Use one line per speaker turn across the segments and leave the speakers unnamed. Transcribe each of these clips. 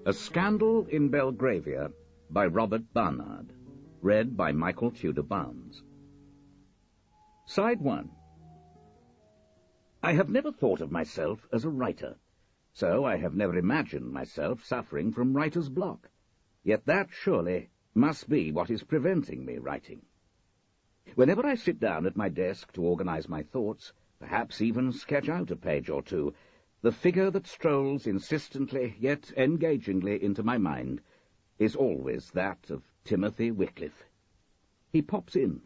A Scandal in Belgravia by Robert Barnard. Read by Michael Tudor Barnes. Side 1. I have never thought of myself as a writer, so I have never imagined myself suffering from writer's block. Yet that, surely, must be what is preventing me writing. Whenever I sit down at my desk to organize my thoughts, perhaps even sketch out a page or two, the figure that strolls insistently yet engagingly into my mind is always that of Timothy Wickliffe. He pops in,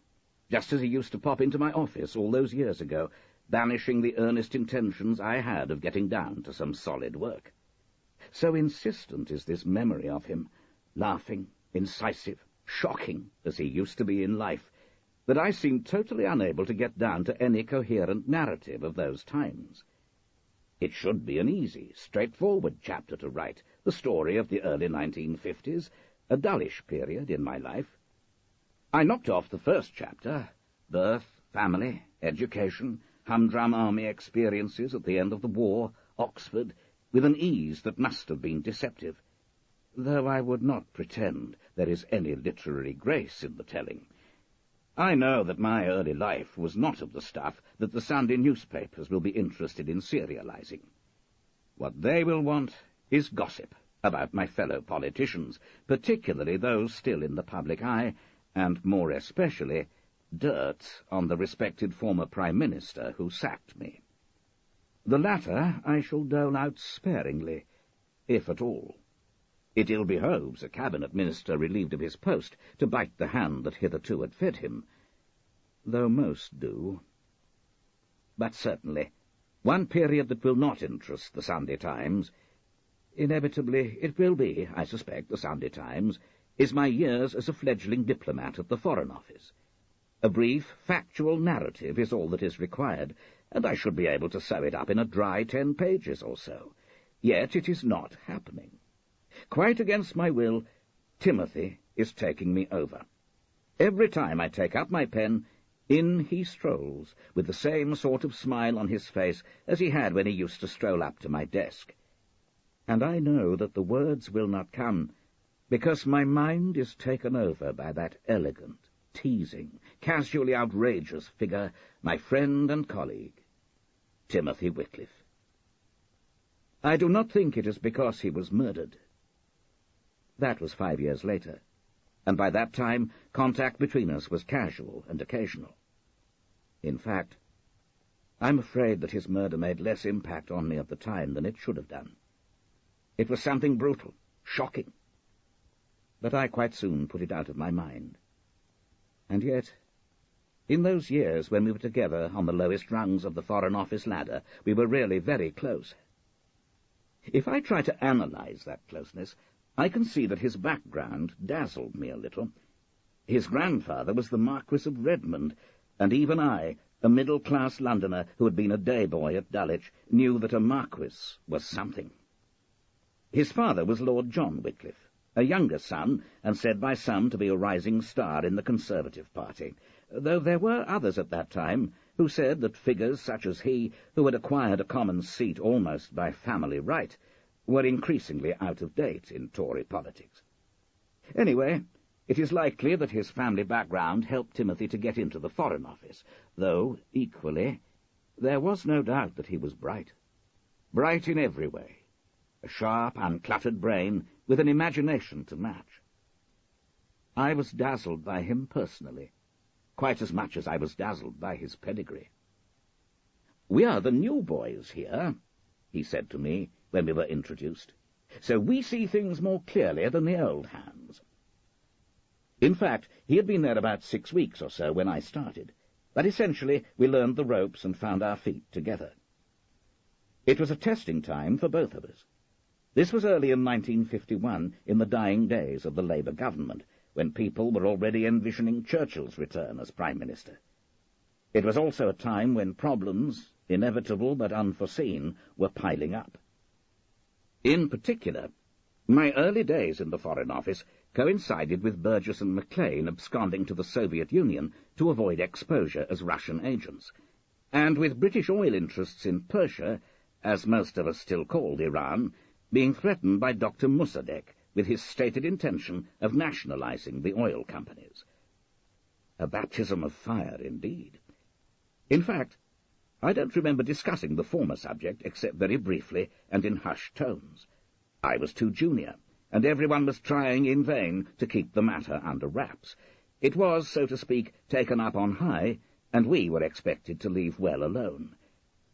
just as he used to pop into my office all those years ago, banishing the earnest intentions I had of getting down to some solid work. So insistent is this memory of him, laughing, incisive, shocking as he used to be in life, that I seem totally unable to get down to any coherent narrative of those times. It should be an easy, straightforward chapter to write, the story of the early 1950s, a dullish period in my life. I knocked off the first chapter, birth, family, education, humdrum army experiences at the end of the war, Oxford, with an ease that must have been deceptive, though I would not pretend there is any literary grace in the telling. I know that my early life was not of the stuff that the Sunday newspapers will be interested in serializing. What they will want is gossip about my fellow politicians, particularly those still in the public eye, and more especially dirt on the respected former Prime Minister who sacked me. The latter I shall dole out sparingly, if at all. It ill behoves a cabinet minister relieved of his post to bite the hand that hitherto had fed him, though most do. But certainly, one period that will not interest the Sunday Times, inevitably it will be, I suspect, the Sunday Times, is my years as a fledgling diplomat at the Foreign Office. A brief, factual narrative is all that is required, and I should be able to sew it up in a dry 10 pages or so. Yet it is not happening. Quite against my will, Timothy is taking me over. Every time I take up my pen, in he strolls, with the same sort of smile on his face as he had when he used to stroll up to my desk. And I know that the words will not come, because my mind is taken over by that elegant, teasing, casually outrageous figure, my friend and colleague, Timothy Wickliffe. I do not think it is because he was murdered. That was 5 years later, and by that time contact between us was casual and occasional. In fact, I'm afraid that his murder made less impact on me at the time than it should have done. It was something brutal, shocking, but I quite soon put it out of my mind. And yet, in those years when we were together on the lowest rungs of the Foreign Office ladder, we were really very close. If I try to analyze that closeness, I can see that his background dazzled me a little. His grandfather was the Marquis of Redmond, and even I, a middle-class Londoner who had been a day boy at Dulwich, knew that a Marquis was something. His father was Lord John Wickliffe, a younger son, and said by some to be a rising star in the Conservative Party, though there were others at that time who said that figures such as he, who had acquired a common seat almost by family right, were increasingly out of date in Tory politics. Anyway, it is likely that his family background helped Timothy to get into the Foreign Office, though, equally, there was no doubt that he was bright. Bright in every way. A sharp, uncluttered brain with an imagination to match. I was dazzled by him personally, quite as much as I was dazzled by his pedigree. "We are the new boys here," he said to me when we were introduced, "so we see things more clearly than the old hands." In fact, he had been there about 6 weeks or so when I started, but essentially we learned the ropes and found our feet together. It was a testing time for both of us. This was early in 1951, in the dying days of the Labour government, when people were already envisioning Churchill's return as Prime Minister. It was also a time when problems, inevitable but unforeseen, were piling up. In particular, my early days in the Foreign Office coincided with Burgess and Maclean absconding to the Soviet Union to avoid exposure as Russian agents, and with British oil interests in Persia, as most of us still called Iran, being threatened by Dr. Mussadek with his stated intention of nationalizing the oil companies. A baptism of fire, indeed. In fact, I don't remember discussing the former subject except very briefly and in hushed tones. I was too junior, and everyone was trying in vain to keep the matter under wraps. It was, so to speak, taken up on high, and we were expected to leave well alone.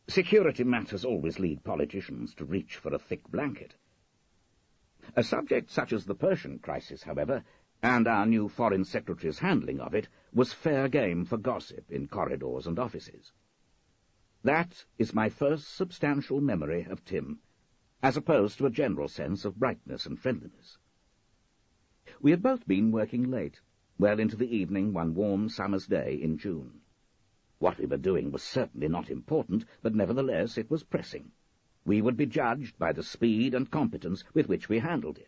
Security matters always lead politicians to reach for a thick blanket. A subject such as the Persian crisis, however, and our new Foreign Secretary's handling of it, was fair game for gossip in corridors and offices. That is my first substantial memory of Tim, as opposed to a general sense of brightness and friendliness. We had both been working late, well into the evening one warm summer's day in June. What we were doing was certainly not important, but nevertheless it was pressing. We would be judged by the speed and competence with which we handled it.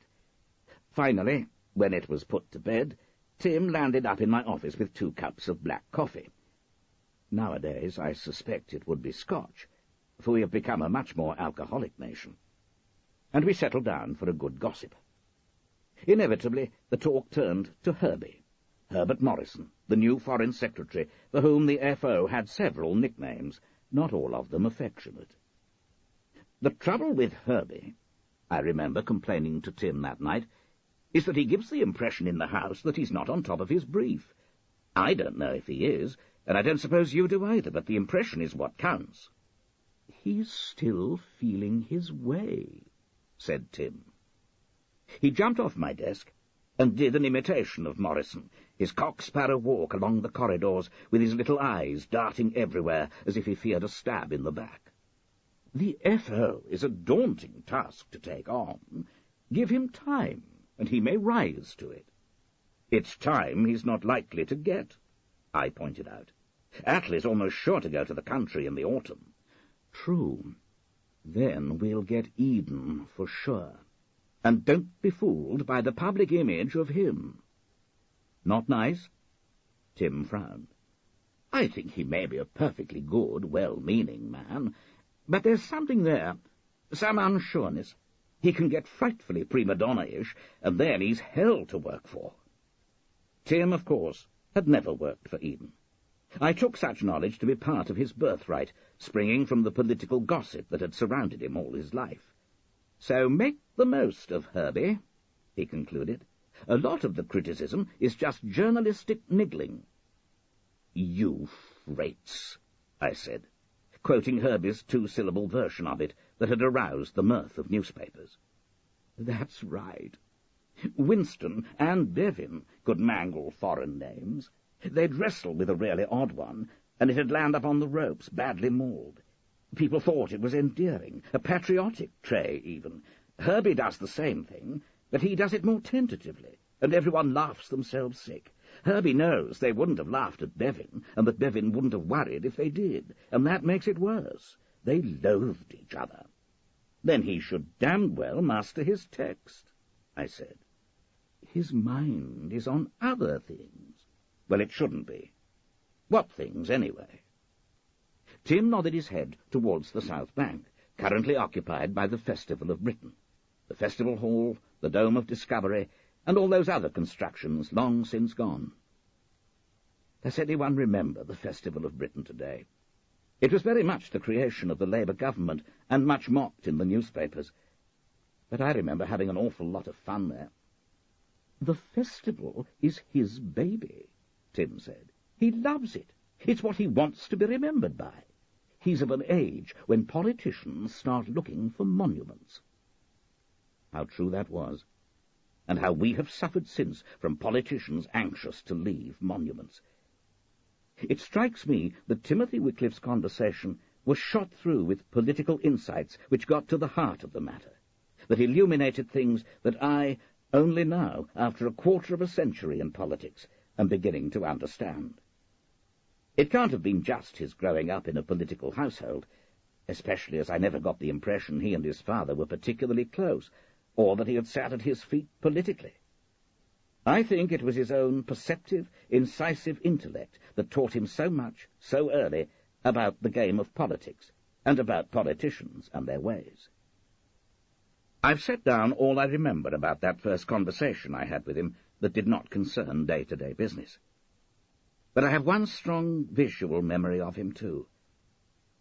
Finally, when it was put to bed, Tim landed up in my office with 2 cups of black coffee. Nowadays I suspect it would be Scotch, for we have become a much more alcoholic nation. And we settled down for a good gossip. Inevitably, the talk turned to Herbert Morrison, the new Foreign Secretary, for whom the FO had several nicknames, not all of them affectionate. The trouble with Herbie, I remember complaining to Tim that night, is that he gives the impression in the house that he's not on top of his brief. I don't know if he is, and I don't suppose you do either, but the impression is what counts. "He's still feeling his way," said Tim. He jumped off my desk and did an imitation of Morrison, his cock-sparrow walk along the corridors with his little eyes darting everywhere as if he feared a stab in the back. The FO is a daunting task to take on. Give him time, and he may rise to it. It's time he's not likely to get, I pointed out. Attlee's almost sure to go to the country in the autumn. True. Then we'll get Eden for sure. And don't be fooled by the public image of him. Not nice? Tim frowned. I think he may be a perfectly good, well-meaning man, but there's something there, some unsureness. He can get frightfully prima donna-ish, and then he's hell to work for. Tim, of course, had never worked for Eden. I took such knowledge to be part of his birthright, springing from the political gossip that had surrounded him all his life. So make the most of Herbie, he concluded. A lot of the criticism is just journalistic niggling. You freights, I said, quoting Herbie's 2-syllable version of it that had aroused the mirth of newspapers. That's right. Winston and Devin could mangle foreign names. They'd wrestle with a really odd one, and it'd land up on the ropes, badly mauled. People thought it was endearing, a patriotic trait even. Herbie does the same thing, but he does it more tentatively, and everyone laughs themselves sick. Herbie knows they wouldn't have laughed at Bevin, and that Bevin wouldn't have worried if they did, and that makes it worse. They loathed each other. Then he should damned well master his text, I said. His mind is on other things. Well, it shouldn't be. What things, anyway? Tim nodded his head towards the South Bank, currently occupied by the Festival of Britain, the Festival Hall, the Dome of Discovery, and all those other constructions long since gone. Does anyone remember the Festival of Britain today? It was very much the creation of the Labour government, and much mocked in the newspapers. But I remember having an awful lot of fun there. The festival is his baby, Tim said. He loves it. It's what he wants to be remembered by. He's of an age when politicians start looking for monuments. How true that was, and how we have suffered since from politicians anxious to leave monuments. It strikes me that Timothy Wickliffe's conversation was shot through with political insights which got to the heart of the matter, that illuminated things that I, only now, after a quarter of a century in politics, am beginning to understand. It can't have been just his growing up in a political household, especially as I never got the impression he and his father were particularly close, or that he had sat at his feet politically. I think it was his own perceptive, incisive intellect that taught him so much, so early, about the game of politics, and about politicians and their ways. I've set down all I remember about that first conversation I had with him that did not concern day-to-day business. But I have one strong visual memory of him, too.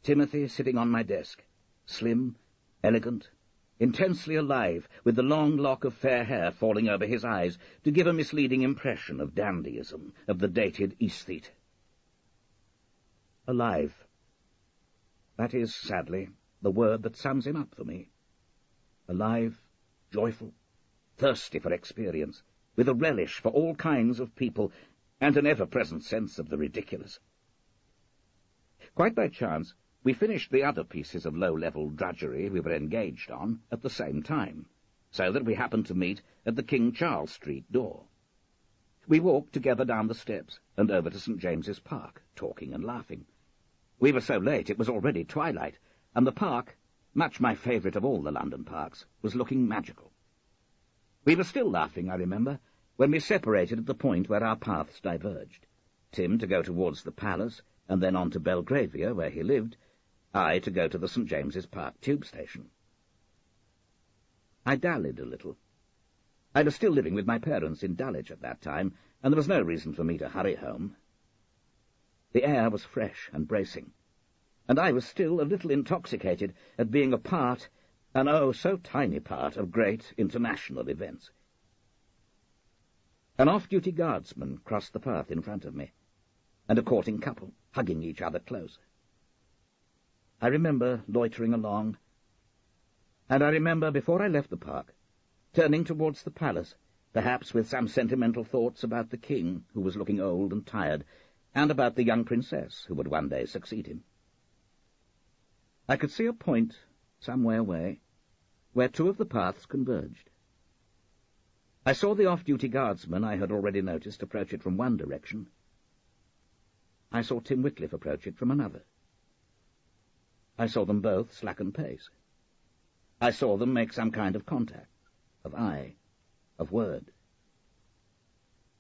Timothy sitting on my desk, slim, elegant, intensely alive, with the long lock of fair hair falling over his eyes to give a misleading impression of dandyism, of the dated aesthete. Alive. That is, sadly, the word that sums him up for me. Alive, joyful, thirsty for experience, with a relish for all kinds of people, and an ever-present sense of the ridiculous. Quite by chance, we finished the other pieces of low-level drudgery we were engaged on at the same time, so that we happened to meet at the King Charles Street door. We walked together down the steps and over to St. James's Park, talking and laughing. We were so late it was already twilight, and the park, much my favourite of all the London parks, was looking magical. We were still laughing, I remember, when we separated at the point where our paths diverged. Tim to go towards the palace, and then on to Belgravia, where he lived, I to go to the St. James's Park tube station. I dallied a little. I was still living with my parents in Dulwich at that time, and there was no reason for me to hurry home. The air was fresh and bracing, and I was still a little intoxicated at being a part, an oh so tiny part, of great international events. An off-duty guardsman crossed the path in front of me, and a courting couple, hugging each other close. I remember loitering along, and I remember, before I left the park, turning towards the palace, perhaps with some sentimental thoughts about the king, who was looking old and tired, and about the young princess who would one day succeed him. I could see a point, some way away, where two of the paths converged. I saw the off-duty guardsman I had already noticed approach it from one direction. I saw Tim Wickliffe approach it from another. I saw them both slacken pace. I saw them make some kind of contact, of eye, of word.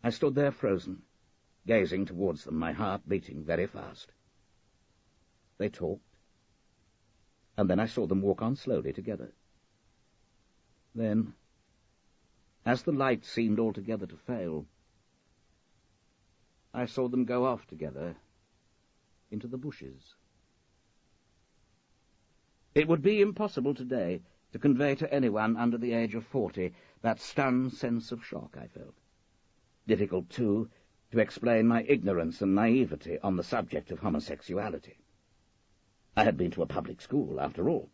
I stood there frozen, gazing towards them, my heart beating very fast. They talked, and then I saw them walk on slowly together. Then, as the light seemed altogether to fail, I saw them go off together into the bushes. It would be impossible today to convey to anyone under the age of 40 that stunned sense of shock I felt. Difficult, too, to explain my ignorance and naivety on the subject of homosexuality. I had been to a public school, after all.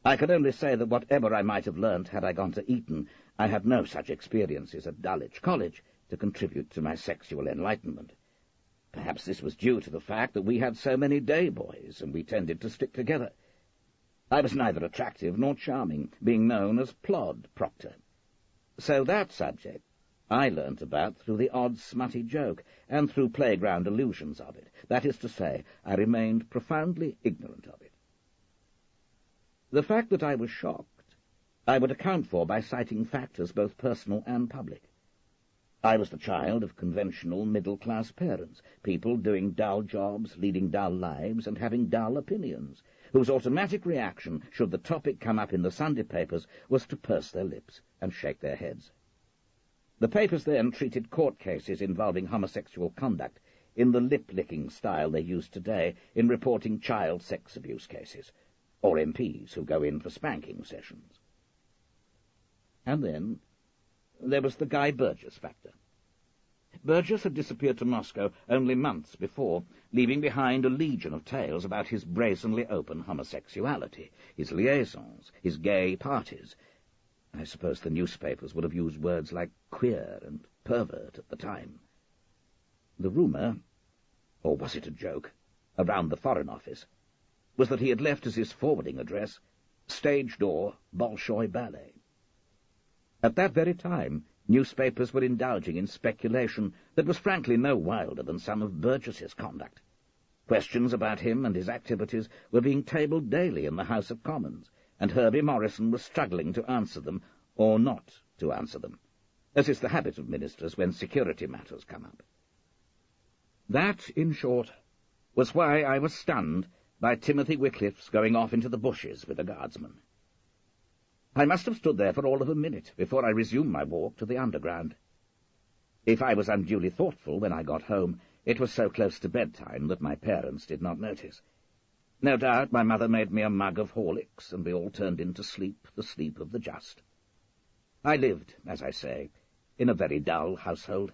I could only say that whatever I might have learnt had I gone to Eton, I had no such experiences at Dulwich College to contribute to my sexual enlightenment. Perhaps this was due to the fact that we had so many day boys, and we tended to stick together. I was neither attractive nor charming, being known as Plod Proctor. So that subject I learnt about through the odd smutty joke, and through playground allusions of it. That is to say, I remained profoundly ignorant of it. The fact that I was shocked, I would account for by citing factors both personal and public. I was the child of conventional middle-class parents, people doing dull jobs, leading dull lives, and having dull opinions, whose automatic reaction, should the topic come up in the Sunday papers, was to purse their lips and shake their heads. The papers then treated court cases involving homosexual conduct in the lip-licking style they use today in reporting child sex abuse cases, or MPs who go in for spanking sessions. And then there was the Guy Burgess factor. Burgess had disappeared to Moscow only months before, leaving behind a legion of tales about his brazenly open homosexuality, his liaisons, his gay parties. I suppose the newspapers would have used words like queer and pervert at the time. The rumour, or was it a joke, around the Foreign Office, was that he had left as his forwarding address Stage Door, Bolshoi Ballet. At that very time, newspapers were indulging in speculation that was frankly no wilder than some of Burgess's conduct. Questions about him and his activities were being tabled daily in the House of Commons, and Herbie Morrison was struggling to answer them, or not to answer them, as is the habit of ministers when security matters come up. That, in short, was why I was stunned by Timothy Wickliffe's going off into the bushes with a guardsman. I must have stood there for all of a minute before I resumed my walk to the underground. If I was unduly thoughtful when I got home, it was so close to bedtime that my parents did not notice. No doubt my mother made me a mug of Horlicks, and we all turned in to sleep, the sleep of the just. I lived, as I say, in a very dull household,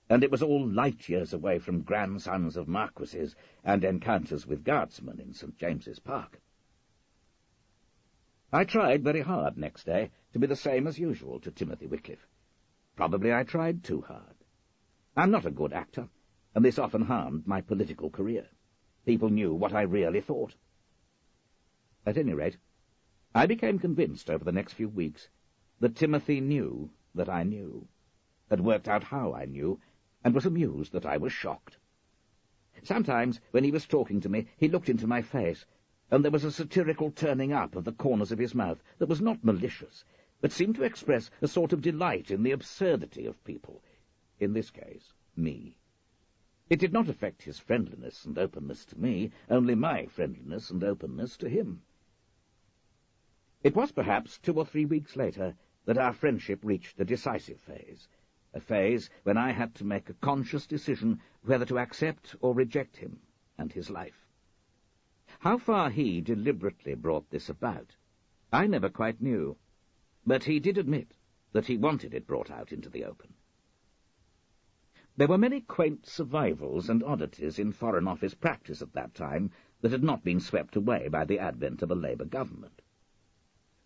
and it was all light years away from grandsons of marquises and encounters with guardsmen in St. James's Park. I tried very hard next day to be the same as usual to Timothy Wickliffe. Probably I tried too hard. I'm not a good actor, and this often harmed my political career. People knew what I really thought. At any rate, I became convinced over the next few weeks that Timothy knew that I knew, had worked out how I knew, and was amused that I was shocked. Sometimes, when he was talking to me, he looked into my face, and there was a satirical turning up of the corners of his mouth that was not malicious, but seemed to express a sort of delight in the absurdity of people, in this case, me. It did not affect his friendliness and openness to me, only my friendliness and openness to him. It was perhaps 2 or 3 weeks later that our friendship reached a decisive phase, a phase when I had to make a conscious decision whether to accept or reject him and his life. How far he deliberately brought this about, I never quite knew, but he did admit that he wanted it brought out into the open. There were many quaint survivals and oddities in Foreign Office practice at that time that had not been swept away by the advent of a Labour government.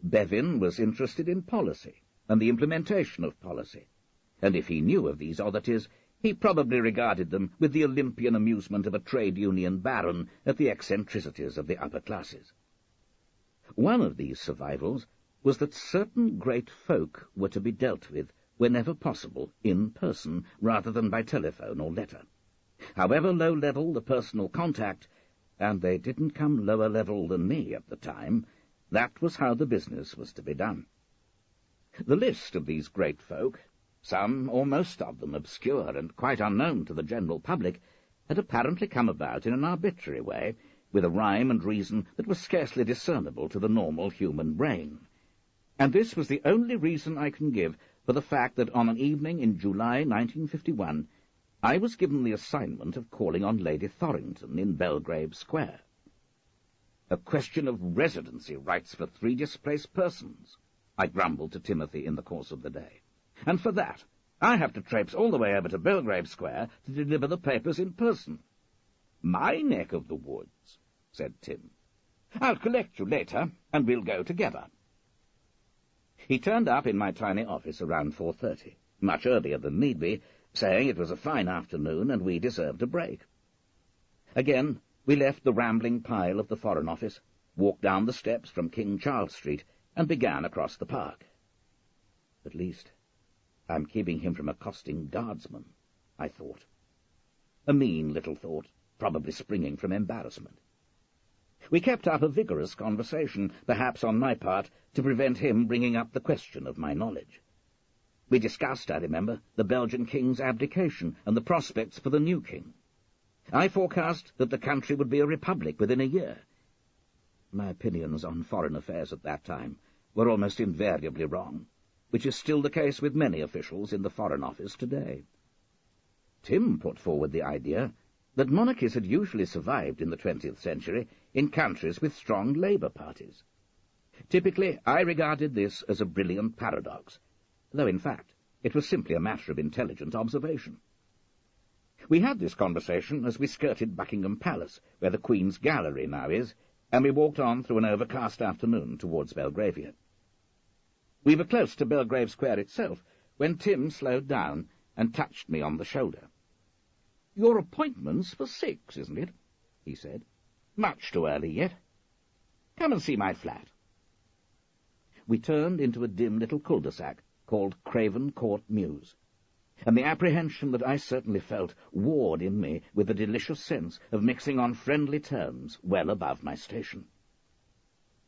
Bevin was interested in policy and the implementation of policy, and if he knew of these oddities, he probably regarded them with the Olympian amusement of a trade union baron at the eccentricities of the upper classes. One of these survivals was that certain great folk were to be dealt with, whenever possible, in person, rather than by telephone or letter. However low-level the personal contact, and they didn't come lower level than me at the time, that was how the business was to be done. The list of these great folk, some or most of them obscure and quite unknown to the general public, had apparently come about in an arbitrary way, with a rhyme and reason that was scarcely discernible to the normal human brain. And this was the only reason I can give for the fact that on an evening in July 1951 I was given the assignment of calling on Lady Thorrington in Belgrave Square. A question of residency rights for 3 displaced persons, I grumbled to Timothy in the course of the day. And for that, I have to traipse all the way over to Belgrave Square to deliver the papers in person. My neck of the woods, said Tim. I'll collect you later, and we'll go together. He turned up in my tiny office around 4:30, much earlier than need be, saying it was a fine afternoon and we deserved a break. Again, we left the rambling pile of the Foreign Office, walked down the steps from King Charles Street, and began across the park. At least, I'm keeping him from accosting guardsmen, I thought. A mean little thought, probably springing from embarrassment. We kept up a vigorous conversation, perhaps on my part, to prevent him bringing up the question of my knowledge. We discussed, I remember, the Belgian king's abdication and the prospects for the new king. I forecast that the country would be a republic within a year. My opinions on foreign affairs at that time were almost invariably wrong, which is still the case with many officials in the Foreign Office today. Tim put forward the idea that monarchies had usually survived in the 20th century in countries with strong Labour parties. Typically, I regarded this as a brilliant paradox, though in fact it was simply a matter of intelligent observation. We had this conversation as we skirted Buckingham Palace, where the Queen's Gallery now is, and we walked on through an overcast afternoon towards Belgravia. We were close to Belgrave Square itself when Tim slowed down and touched me on the shoulder. "Your appointment's for 6, isn't it?" he said. "Much too early yet. Come and see my flat." We turned into a dim little cul-de-sac called Craven Court Mews, and the apprehension that I certainly felt warred in me with the delicious sense of mixing on friendly terms well above my station.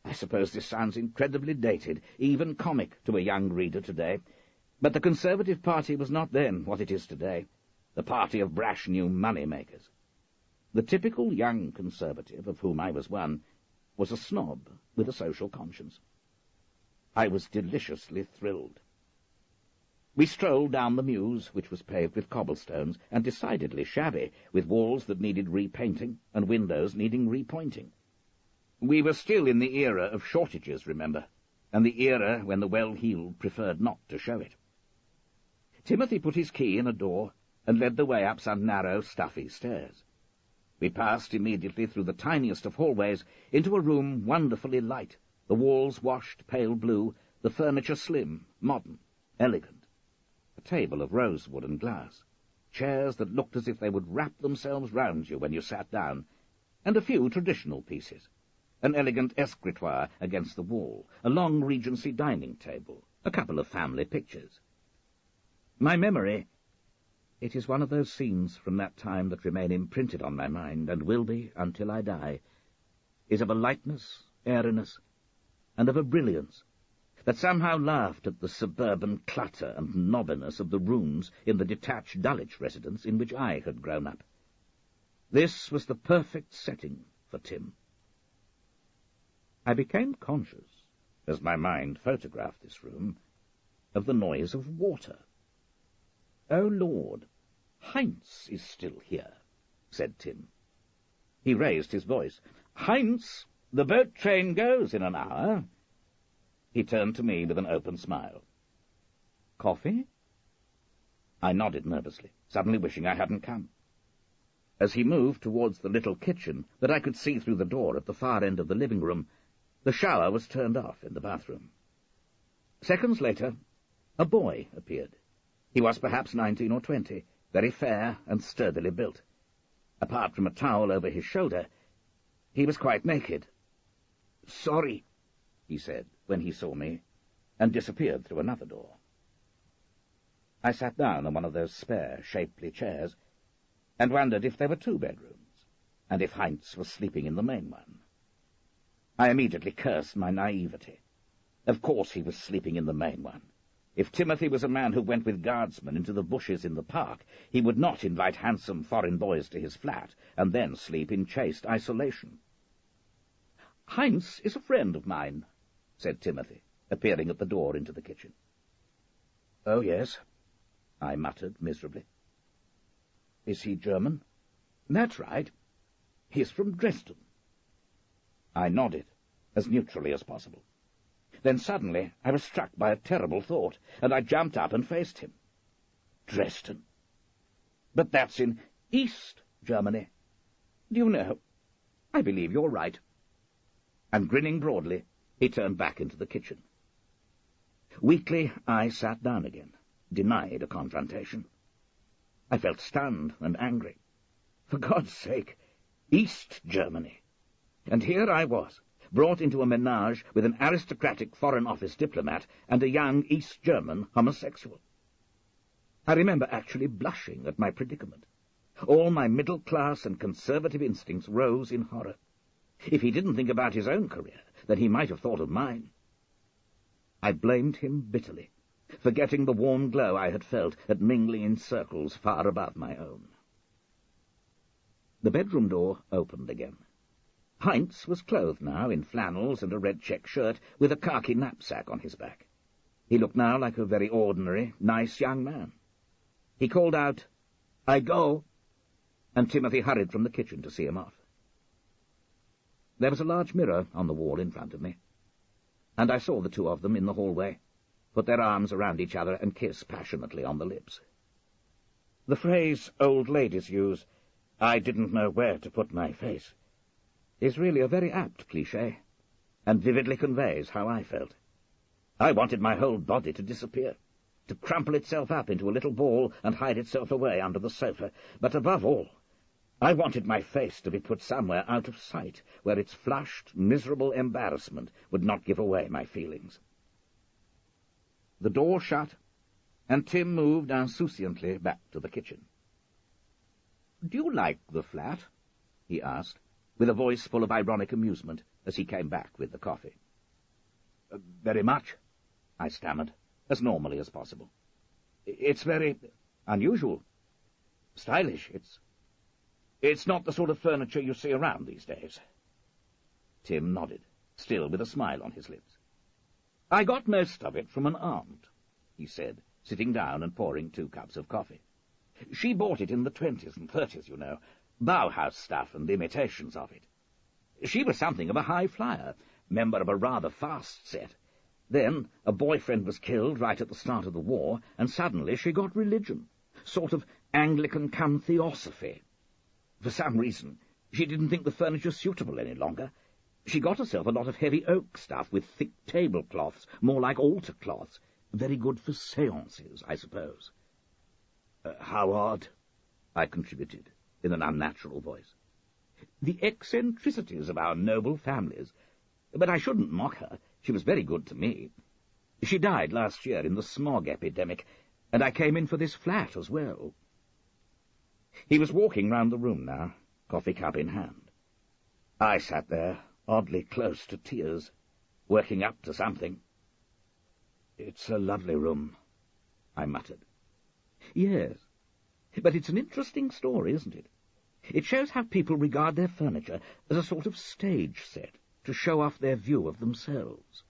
I suppose this sounds incredibly dated, even comic to a young reader today, but the Conservative Party was not then what it is today, the party of brash new money-makers. The typical young Conservative, of whom I was one, was a snob with a social conscience. I was deliciously thrilled. We strolled down the mews, which was paved with cobblestones, and decidedly shabby, with walls that needed repainting and windows needing repointing. We were still in the era of shortages, remember, and the era when the well-heeled preferred not to show it. Timothy put his key in a door and led the way up some narrow, stuffy stairs. We passed immediately through the tiniest of hallways into a room wonderfully light, the walls washed pale blue, the furniture slim, modern, elegant. A table of rosewood and glass, chairs that looked as if they would wrap themselves round you when you sat down, and a few traditional pieces, an elegant escritoire against the wall, a long Regency dining table, a couple of family pictures. My memory, it is one of those scenes from that time that remain imprinted on my mind, and will be until I die, is of a lightness, airiness, and of a brilliance that somehow laughed at the suburban clutter and knobbiness of the rooms in the detached Dulwich residence in which I had grown up. This was the perfect setting for Tim. I became conscious, as my mind photographed this room, of the noise of water. "Oh, Lord, Heinz is still here," said Tim. He raised his voice. "Heinz, the boat train goes in an hour." He turned to me with an open smile. "Coffee?" I nodded nervously, suddenly wishing I hadn't come. As he moved towards the little kitchen that I could see through the door at the far end of the living room, the shower was turned off in the bathroom. Seconds later, a boy appeared. He was perhaps 19 or 20, very fair and sturdily built. Apart from a towel over his shoulder, he was quite naked. "Sorry," he said when he saw me, and disappeared through another door. I sat down on one of those spare, shapely chairs, and wondered if there were 2 bedrooms, and if Heinz was sleeping in the main one. I immediately cursed my naivety. Of course he was sleeping in the main one. If Timothy was a man who went with guardsmen into the bushes in the park, he would not invite handsome foreign boys to his flat, and then sleep in chaste isolation. "Heinz is a friend of mine," said Timothy, appearing at the door into the kitchen. "Oh, yes," I muttered miserably. "Is he German?" "That's right. He's from Dresden." I nodded, as neutrally as possible. Then suddenly I was struck by a terrible thought, and I jumped up and faced him. Dresden? But that's in East Germany. Do you know, I believe you're right. And grinning broadly, he turned back into the kitchen. Weakly, I sat down again, denied a confrontation. I felt stunned and angry. For God's sake, East Germany. And here I was, brought into a menage with an aristocratic Foreign Office diplomat and a young East German homosexual. I remember actually blushing at my predicament. All my middle-class and conservative instincts rose in horror. If he didn't think about his own career, then he might have thought of mine. I blamed him bitterly, forgetting the warm glow I had felt at mingling in circles far above my own. The bedroom door opened again. Heinz was clothed now in flannels and a red check shirt, with a khaki knapsack on his back. He looked now like a very ordinary, nice young man. He called out, "I go," and Timothy hurried from the kitchen to see him off. There was a large mirror on the wall in front of me, and I saw the 2 of them in the hallway, put their arms around each other and kiss passionately on the lips. The phrase old ladies use, "I didn't know where to put my face," is really a very apt cliché, and vividly conveys how I felt. I wanted my whole body to disappear, to crumple itself up into a little ball and hide itself away under the sofa, but above all, I wanted my face to be put somewhere out of sight, where its flushed, miserable embarrassment would not give away my feelings. The door shut, and Tim moved insouciantly back to the kitchen. "Do you like the flat?" he asked, with a voice full of ironic amusement, as he came back with the coffee. "Very much," I stammered, as normally as possible. "It's very unusual, stylish. It's not the sort of furniture you see around these days." Tim nodded, still with a smile on his lips. "I got most of it from an aunt," he said, sitting down and pouring 2 cups of coffee. "She bought it in the 20s and 30s, you know, Bauhaus stuff and imitations of it. She was something of a high flyer, member of a rather fast set. Then a boyfriend was killed right at the start of the war, and suddenly she got religion, sort of Anglican cum theosophy. For some reason, she didn't think the furniture suitable any longer. She got herself a lot of heavy oak stuff with thick tablecloths, more like altar cloths, very good for séances, I suppose." "How odd," I contributed, in an unnatural voice. "The eccentricities of our noble families. But I shouldn't mock her. She was very good to me. She died last year in the smog epidemic, and I came in for this flat as well." He was walking round the room now, coffee cup in hand. I sat there, oddly close to tears, working up to something. "It's a lovely room," I muttered. "Yes, but it's an interesting story, isn't it? It shows how people regard their furniture as a sort of stage set to show off their view of themselves."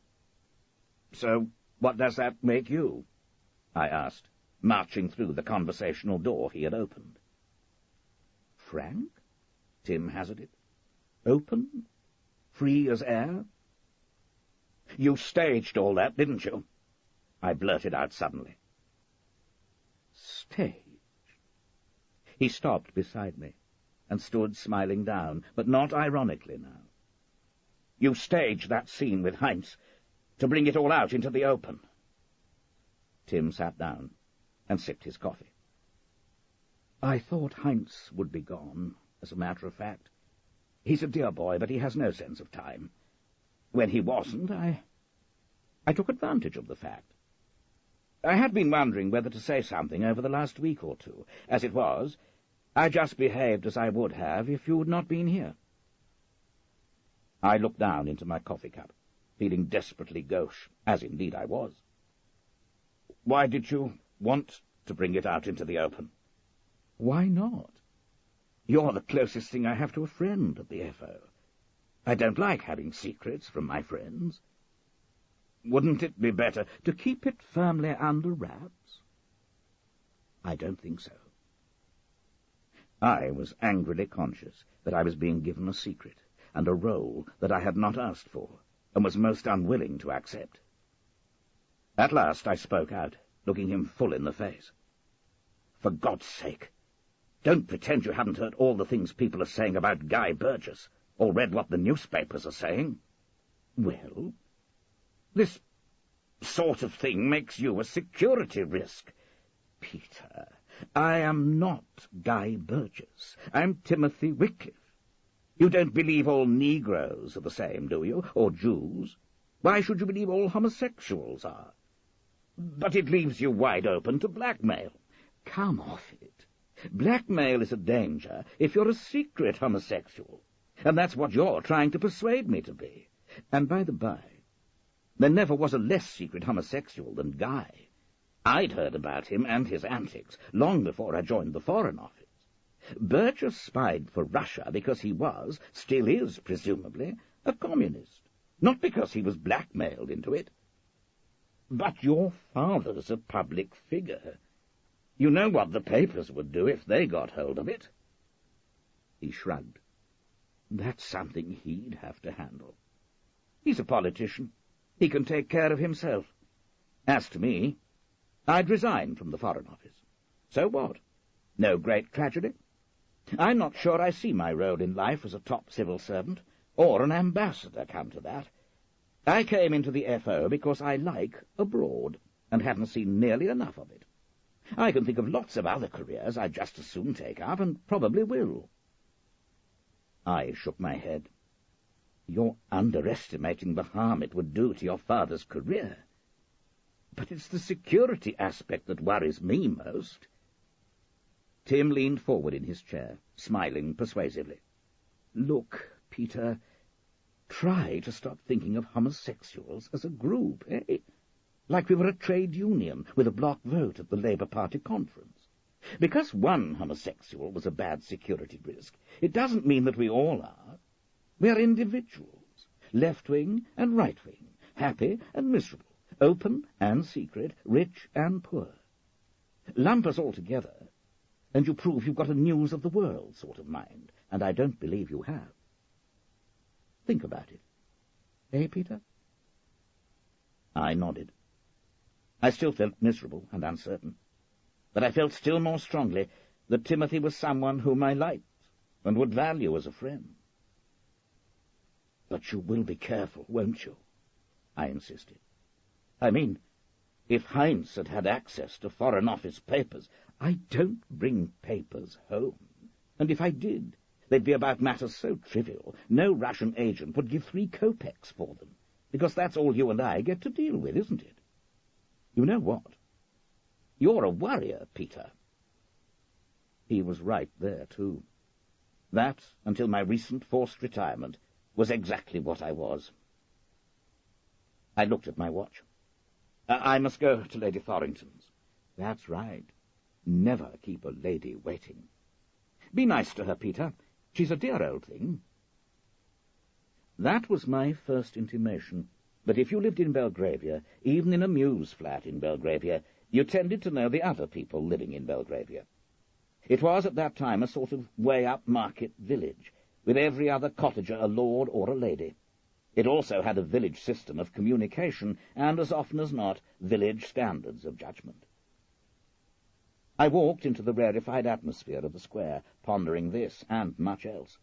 "So what does that make you?" I asked, marching through the conversational door he had opened. "Frank?" Tim hazarded. "Open? Free as air?" "You staged all that, didn't you?" I blurted out suddenly. "Staged?" He stopped beside me and stood smiling down, but not ironically now. "You staged that scene with Heinz to bring it all out into the open." Tim sat down and sipped his coffee. "I thought Heinz would be gone, as a matter of fact. He's a dear boy, but he has no sense of time. When he wasn't, I took advantage of the fact. I had been wondering whether to say something over the last week or 2. As it was, I just behaved as I would have if you had not been here." I looked down into my coffee cup, feeling desperately gauche, as indeed I was. "Why did you want to bring it out into the open?" "Why not? You're the closest thing I have to a friend at the FO. I don't like having secrets from my friends." "Wouldn't it be better
to keep it firmly under wraps?"
"I don't think so." I was angrily conscious that I was being given a secret, and a role that I had not asked for, and was most unwilling to accept. At last I spoke out, looking him full in the face. "For God's sake, don't pretend you haven't heard all the things people are saying about Guy Burgess, or read what the newspapers are saying." "Well?" "This sort of thing makes you a security risk." "Peter, I am not Guy Burgess. I'm Timothy Wickliffe. You don't believe all Negroes are the same, do you? Or Jews? Why should you believe all homosexuals are?" "But it leaves you wide open to blackmail." "Come off it. Blackmail is a danger if you're a secret homosexual, and that's what you're trying to persuade me to be. And by the by, there never was a less secret homosexual than Guy. I'd heard about him and his antics long before I joined the Foreign Office. Burgess spied for Russia because he was, still is, presumably, a communist, not because he was blackmailed into it." "But your father's a public figure. You know what the papers would do if they got hold of it." He shrugged. "That's something he'd have to handle. He's a politician. He can take care of himself. As to me, I'd resign from the Foreign Office. So what? No great tragedy. I'm not sure I see my role in life as a top civil servant, or an ambassador, come to that. I came into the FO because I like abroad, and haven't seen nearly enough of it. I can think of lots of other careers I'd just as soon take up, and probably will." I shook my head. "You're underestimating the harm it would do to your father's career. But it's the security aspect that worries me most." Tim leaned forward in his chair, smiling persuasively. "Look, Peter, try to stop thinking of homosexuals as a group, eh? Like we were a trade union with a block vote at the Labour Party conference. Because one homosexual was a bad security risk, it doesn't mean that we all are. We are individuals, left-wing and right-wing, happy and miserable. Open and secret, rich and poor. Lump us all together, and you prove you've got a news of the world sort of mind, and I don't believe you have. Think about it. Eh, Peter? I nodded. I still felt miserable and uncertain, but I felt still more strongly that Timothy was someone whom I liked and would value as a friend. But you will be careful, won't you? I insisted. I mean, if Heinz had had access to Foreign Office papers, I don't bring papers home, and if I did, they'd be about matters so trivial, no Russian agent would give 3 kopecks for them, because that's all you and I get to deal with, isn't it? You know what? You're a worrier, Peter. He was right there, too. That, until my recent forced retirement, was exactly what I was. I looked at my watch. I must go to Lady Thorrington's. That's right. Never keep a lady waiting. Be nice to her, Peter. She's a dear old thing. That was my first intimation that if you lived in Belgravia, even in a mews flat in Belgravia, you tended to know the other people living in Belgravia. It was at that time a sort of way-up market village, with every other cottager a lord or a lady. It also had a village system of communication, and as often as not, village standards of judgment. I walked into the rarefied atmosphere of the square, pondering this and much else.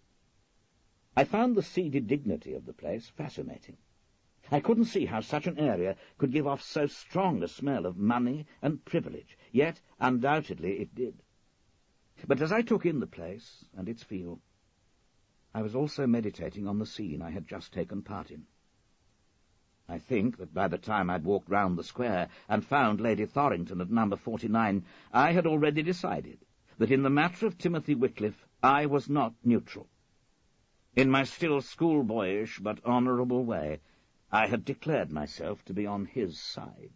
I found the seedy dignity of the place fascinating. I couldn't see how such an area could give off so strong a smell of money and privilege, yet undoubtedly it did. But as I took in the place and its feel, I was also meditating on the scene I had just taken part in. I think that by the time I'd walked round the square and found Lady Thorrington at number 49, I had already decided that in the matter of Timothy Wickliffe I was not neutral. In my still schoolboyish but honourable way, I had declared myself to be on his side.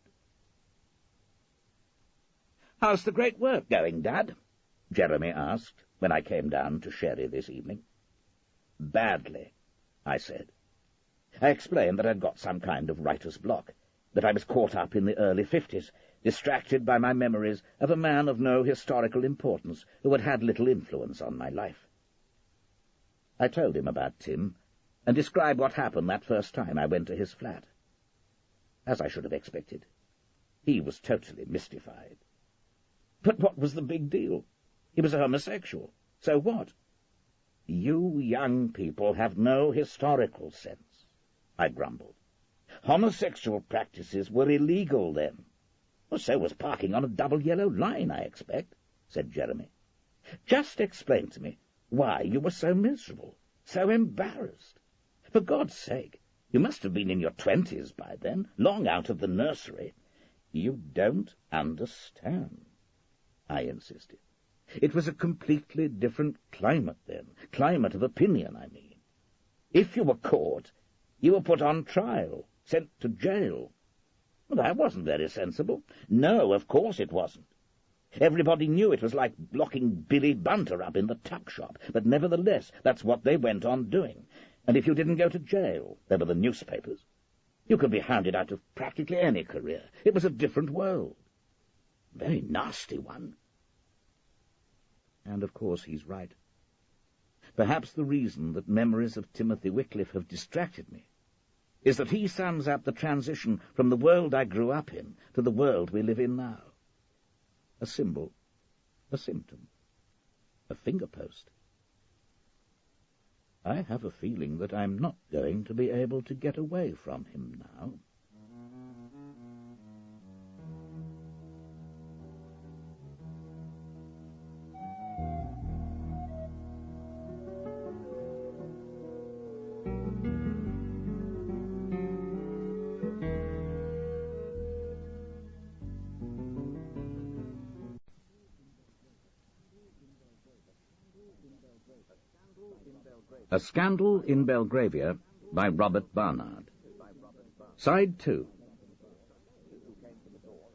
"How's the great work going, Dad?" Jeremy asked when I came down to Sherry this evening. "Badly," I said. I explained that I'd got some kind of writer's block, that I was caught up in the early 50s, distracted by my memories of a man of no historical importance who had had little influence on my life. I told him about Tim, and described what happened that first time I went to his flat. As I should have expected, he was totally mystified. But what was the big deal? He was a homosexual. So what? "You young people have no historical sense," I grumbled. "Homosexual practices were illegal then." "Well, so was parking on a double yellow line, I expect," said Jeremy. "Just explain to me why you were so miserable, so embarrassed. For God's sake, you must have been in your 20s by then, long out of the nursery." "You don't understand," I insisted. "It was a completely different climate then, climate of opinion, I mean. If you were caught, you were put on trial, sent to jail. Well, that wasn't very sensible. No, of course it wasn't. Everybody knew it was like locking Billy Bunter up in the tuck shop, but nevertheless, that's what they went on doing. And if you didn't go to jail, there were the newspapers. You could be hounded out of practically any career. It was a different world. A very nasty one." And of course he's right. Perhaps the reason that memories of Timothy Wickliffe have distracted me is that he sums up the transition from the world I grew up in to the world we live in now. A symbol, a symptom, a fingerpost. I have a feeling that I'm not going to be able to get away from him now. A Scandal in Belgravia by Robert Barard. Side 2.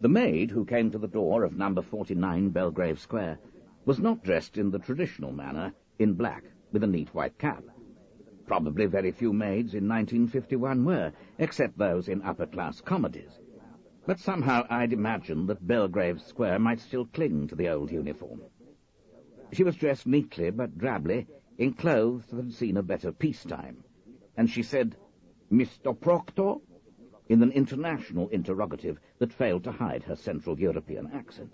The maid who came to the door of number 49 Belgrave Square was not dressed in the traditional manner, in black, with a neat white cap. Probably very few maids in 1951 were, except those in upper-class comedies. but somehow I'd imagined that Belgrave Square might still cling to the old uniform. She was dressed neatly but drably, in clothes that had seen a better peacetime, and she said, "Mr. Proctor?" in an international interrogative that failed to hide her Central European accent.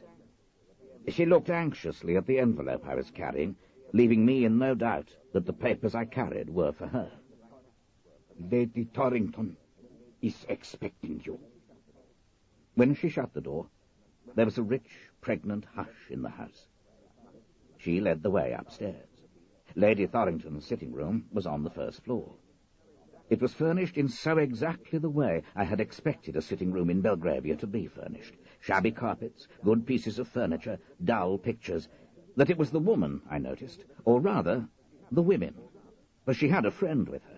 She looked anxiously at the envelope I was carrying, leaving me in no doubt that the papers I carried were for her. "Lady Torrington is expecting you." When she shut the door, there was a rich, pregnant hush in the house. She led the way upstairs. Lady Thorrington's sitting-room was on the first floor. It was furnished in so exactly the way I had expected a sitting-room in Belgravia to be furnished. Shabby carpets, good pieces of furniture, dull pictures, that it was the woman, I noticed, or rather, the women, for she had a friend with her.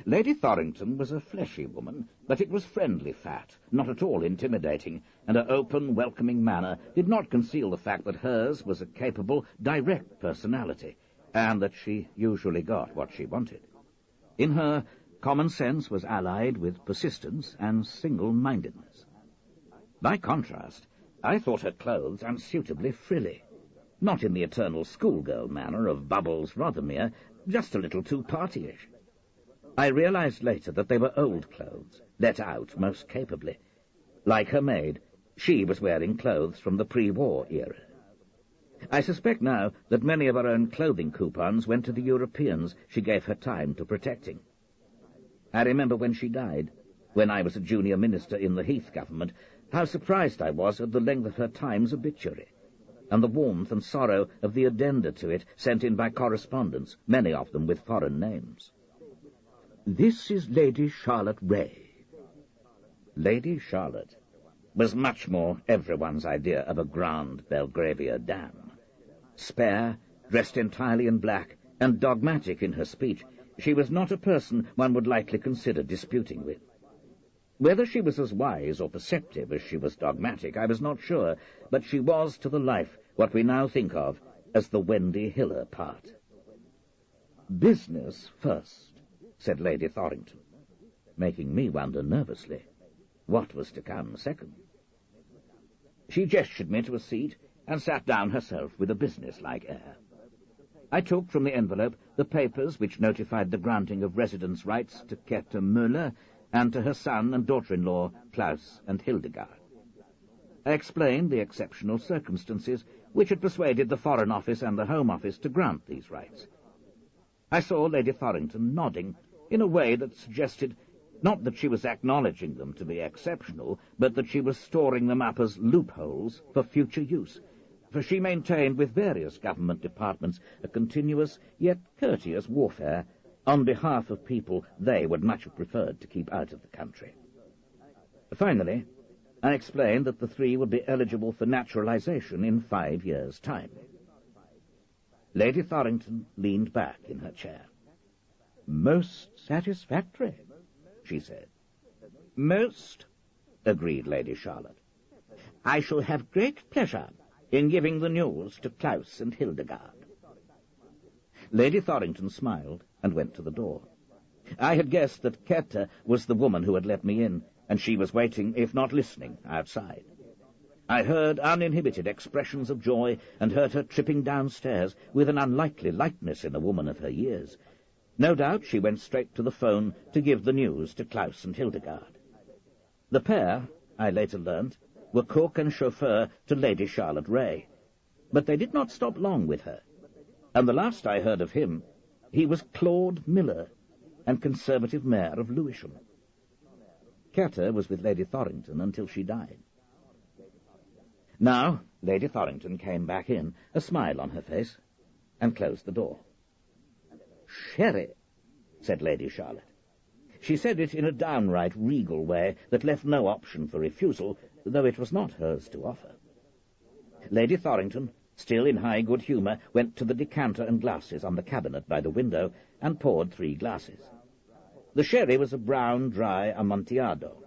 Lady Thorrington was a fleshy woman, but it was friendly fat, not at all intimidating, and her open, welcoming manner did not conceal the fact that hers was a capable, direct personality, and that she usually got what she wanted. In her, common sense was allied with persistence and single-mindedness. By contrast, I thought her clothes unsuitably frilly, not in the eternal schoolgirl manner of Bubbles Rothermere, just a little too partyish. I realized later that they were old clothes, let out most capably. Like her maid, she was wearing clothes from the pre-war era. I suspect now that many of her own clothing coupons went to the Europeans she gave her time to protecting. I remember when she died, when I was a junior minister in the Heath government, how surprised I was at the length of her Times obituary, and the warmth and sorrow of the addenda to it sent in by correspondents, many of them with foreign names.
"This is Lady Charlotte Ray."
Lady Charlotte was much more everyone's idea of a grand Belgravia dame. Spare, dressed entirely in black, and dogmatic in her speech, she was not a person one would likely consider disputing with. Whether she was as wise or perceptive as she was dogmatic, I was not sure, but she was to the life what we now think of as the Wendy Hiller part. "Business first," said Lady Thorrington, making me wonder nervously what was to come second. She gestured me to a seat and sat down herself with a business-like air. I took from the envelope the papers which notified the granting of residence rights to Käthe Müller and to her son and daughter-in-law, Klaus and Hildegard. I explained the exceptional circumstances which had persuaded the Foreign Office and the Home Office to grant these rights. I saw Lady Thorrington nodding in a way that suggested not that she was acknowledging them to be exceptional, but that she was storing them up as loopholes for future use, for she maintained with various government departments a continuous yet courteous warfare on behalf of people they would much have preferred to keep out of the country. Finally, I explained that the three would be eligible for naturalization in 5 years' time. Lady Thorrington leaned back in her chair. "Most satisfactory," she said. "Most," agreed Lady Charlotte. "I shall have great pleasure in giving the news to Klaus and Hildegard." Lady Thorrington smiled and went to the door. I had guessed that Käthe was the woman who had let me in, and she was waiting, if not listening, outside. I heard uninhibited expressions of joy and heard her tripping downstairs with an unlikely lightness in a woman of her years. No doubt she went straight to the phone to give the news to Klaus and Hildegard. The pair, I later learnt, were cook and chauffeur to Lady Charlotte Ray, but they did not stop long with her, and the last I heard of him, he was Claude Miller, and Conservative Mayor of Lewisham. Käthe was with Lady Thorrington until she died. Now Lady Thorrington came back in, a smile on her face, and closed the door. "Sherry," said Lady Charlotte. She said it in a downright regal way that left no option for refusal, though it was not hers to offer. Lady Thorrington, still in high good humour, went to the decanter and glasses on the cabinet by the window and poured 3 glasses. The sherry was a brown, dry Amontillado,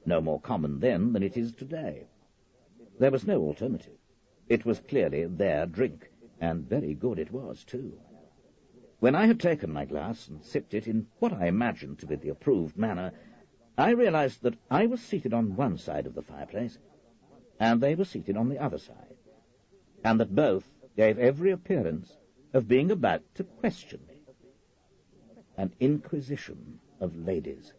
no more common then than it is today. There was no alternative. It was clearly their drink, and very good it was, too. When I had taken my glass and sipped it in what I imagined to be the approved manner, I realized that I was seated on one side of the fireplace, and they were seated on the other side, and that both gave every appearance of being about to question me. An inquisition of ladies.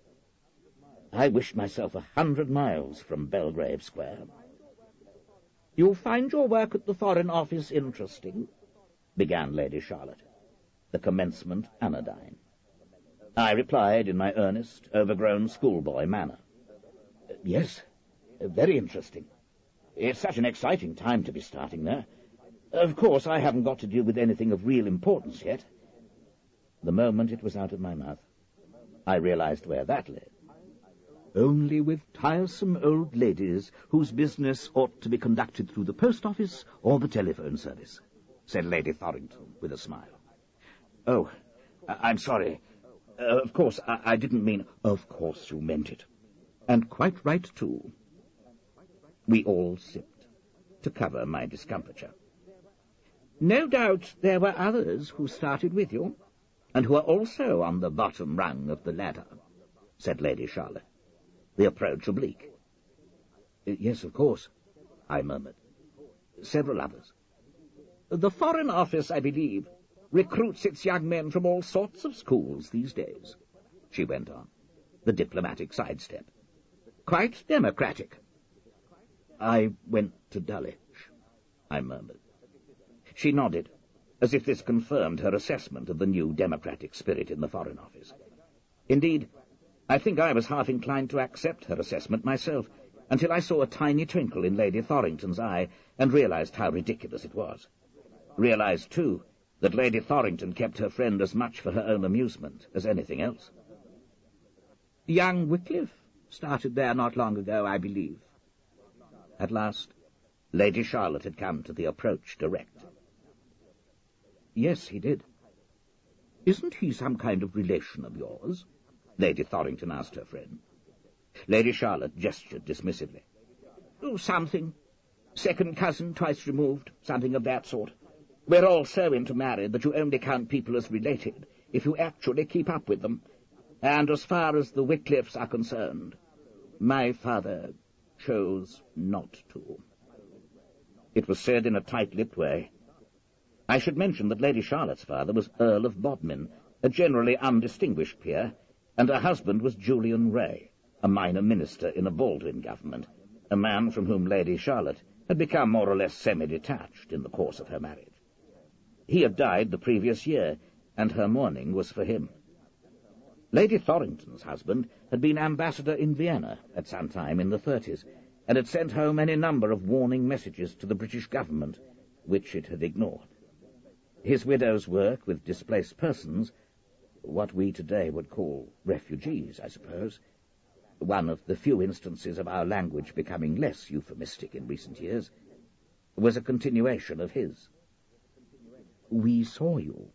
I wished myself 100 miles from Belgrave Square. "You find your work at the Foreign Office interesting?" began Lady Charlotte, the commencement anodyne. I replied in my earnest, overgrown schoolboy manner. "Yes, very interesting. It's such an exciting time to be starting there. Of course, I haven't got to deal with anything of real importance yet." The moment it was out of my mouth, I realized where that led. "Only with tiresome old ladies whose business ought to be conducted through the post office or the telephone service," said Lady Thorrington with a smile. "Oh, I'm sorry. Of course, I didn't mean—" "Of course you meant it. And quite right, too." We all sipped, to cover my discomfiture. "No doubt there were others who started with you, and who are also on the bottom rung of the ladder," said Lady Charlotte, the approach oblique. "Yes, of course," I murmured. "Several others. The Foreign Office, I believe, recruits its young men from all sorts of schools these days," she went on, the diplomatic sidestep. "Quite democratic." "I went to Dulwich," I murmured. She nodded, as if this confirmed her assessment of the new democratic spirit in the Foreign Office. Indeed, I think I was half inclined to accept her assessment myself, until I saw a tiny twinkle in Lady Thorrington's eye and realized how ridiculous it was. Realized, too, that Lady Thorrington kept her friend as much for her own amusement as anything else. "Young Wickliffe started there not long ago, I believe." At last, Lady Charlotte had come to the approach direct. "Yes, he did." "Isn't he some kind of relation of yours?" Lady Thorrington asked her friend. Lady Charlotte gestured dismissively. "Oh, something. Second cousin, twice removed, something of that sort. We're all so intermarried that you only count people as related if you actually keep up with them. And as far as the Wickliffes are concerned, my father chose not to." It was said in a tight-lipped way. I should mention that Lady Charlotte's father was Earl of Bodmin, a generally undistinguished peer, and her husband was Julian Ray, a minor minister in a Baldwin government, a man from whom Lady Charlotte had become more or less semi-detached in the course of her marriage. He had died the previous year, and her mourning was for him. Lady Thorrington's husband had been ambassador in Vienna at some time in the 30s, and had sent home any number of warning messages to the British government, which it had ignored. His widow's work with displaced persons, what we today would call refugees, I suppose, one of the few instances of our language becoming less euphemistic in recent years, was a continuation of his. "We saw you,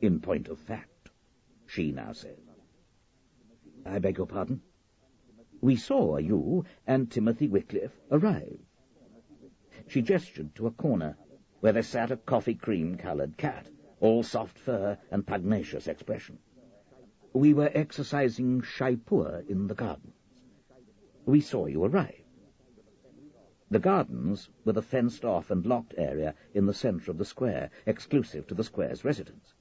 in point of fact," she now said. "I beg your pardon?" "We saw you and Timothy Wickliffe arrive." She gestured to a corner where there sat a coffee-cream-coloured cat, all soft fur and pugnacious expression. "We were exercising shaipur in the gardens. We saw you arrive." The gardens were the fenced-off and locked area in the centre of the square, exclusive to the square's residents.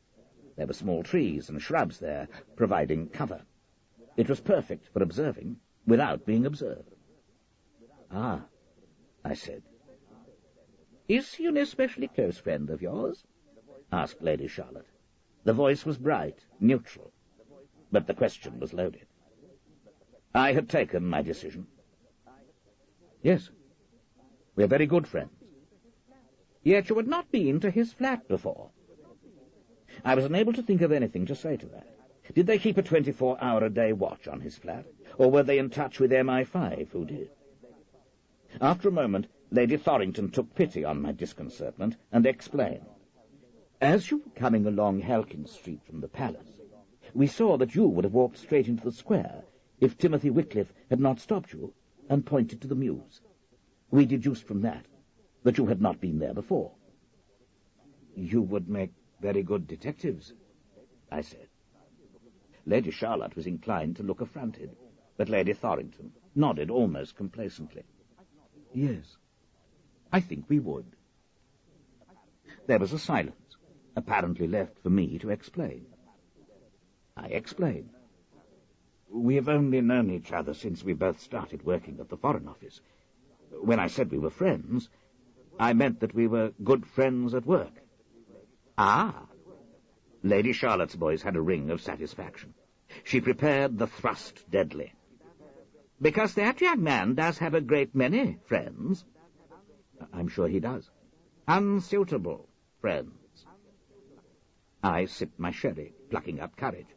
There were small trees and shrubs there, providing cover. It was perfect for observing, without being observed. "Ah," I said. "Is he an especially close friend of yours?" asked Lady Charlotte. The voice was bright, neutral, but the question was loaded. I had taken my decision. "Yes. We're very good friends." "Yet you had not been to his flat before." I was unable to think of anything to say to that. Did they keep a 24-hour-a-day watch on his flat, or were they in touch with MI5, who did? After a moment, Lady Thorrington took pity on my disconcertment and explained. "As you were coming along Halkin Street from the palace, we saw that you would have walked straight into the square if Timothy Wickliffe had not stopped you and pointed to the mews. We deduced from that you had not been there before." "You would make very good detectives," I said. Lady Charlotte was inclined to look affronted. But Lady Thorrington nodded almost complacently. Yes, I think we would. There was a silence, apparently left for me to explain. I explained. We have only known each other since we both started working at the Foreign Office. When I said we were friends, I meant that we were good friends at work. Ah! Lady Charlotte's voice had a ring of satisfaction. She prepared the thrust deadly. Because that young man does have a great many friends. I'm sure he does. Unsuitable friends. I sipped my sherry, plucking up courage.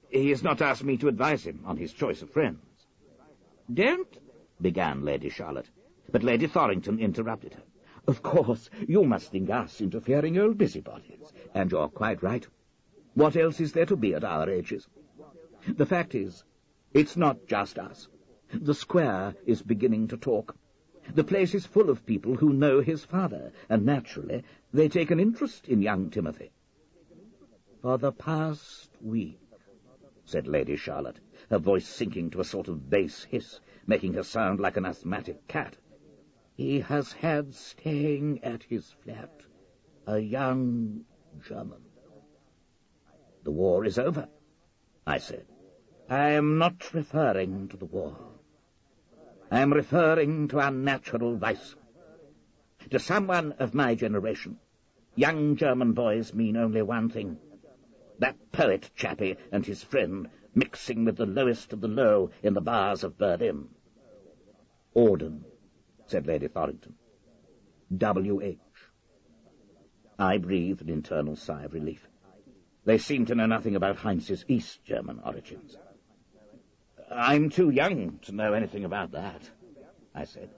He has not asked me to advise him on his choice of friends. Don't, began Lady Charlotte, but Lady Thorrington interrupted her. Of course, you must think us interfering old busybodies, and you're quite right. What else is there to be at our ages? The fact is, it's not just us. The square is beginning to talk. The place is full of people who know his father, and naturally they take an interest in young Timothy. For the past week, said Lady Charlotte, her voice sinking to a sort of bass hiss, making her sound like an asthmatic cat, he has had staying at his flat a young German. The war is over, I said. I am not referring to the war. I am referring to unnatural vice. To someone of my generation, young German boys mean only one thing. That poet chappie and his friend mixing with the lowest of the low in the bars of Berlin. Auden, said Lady Thorrington. W.H. I breathed an internal sigh of relief. They seemed to know nothing about Heinz's East German origins. I'm too young to know anything about that, I said.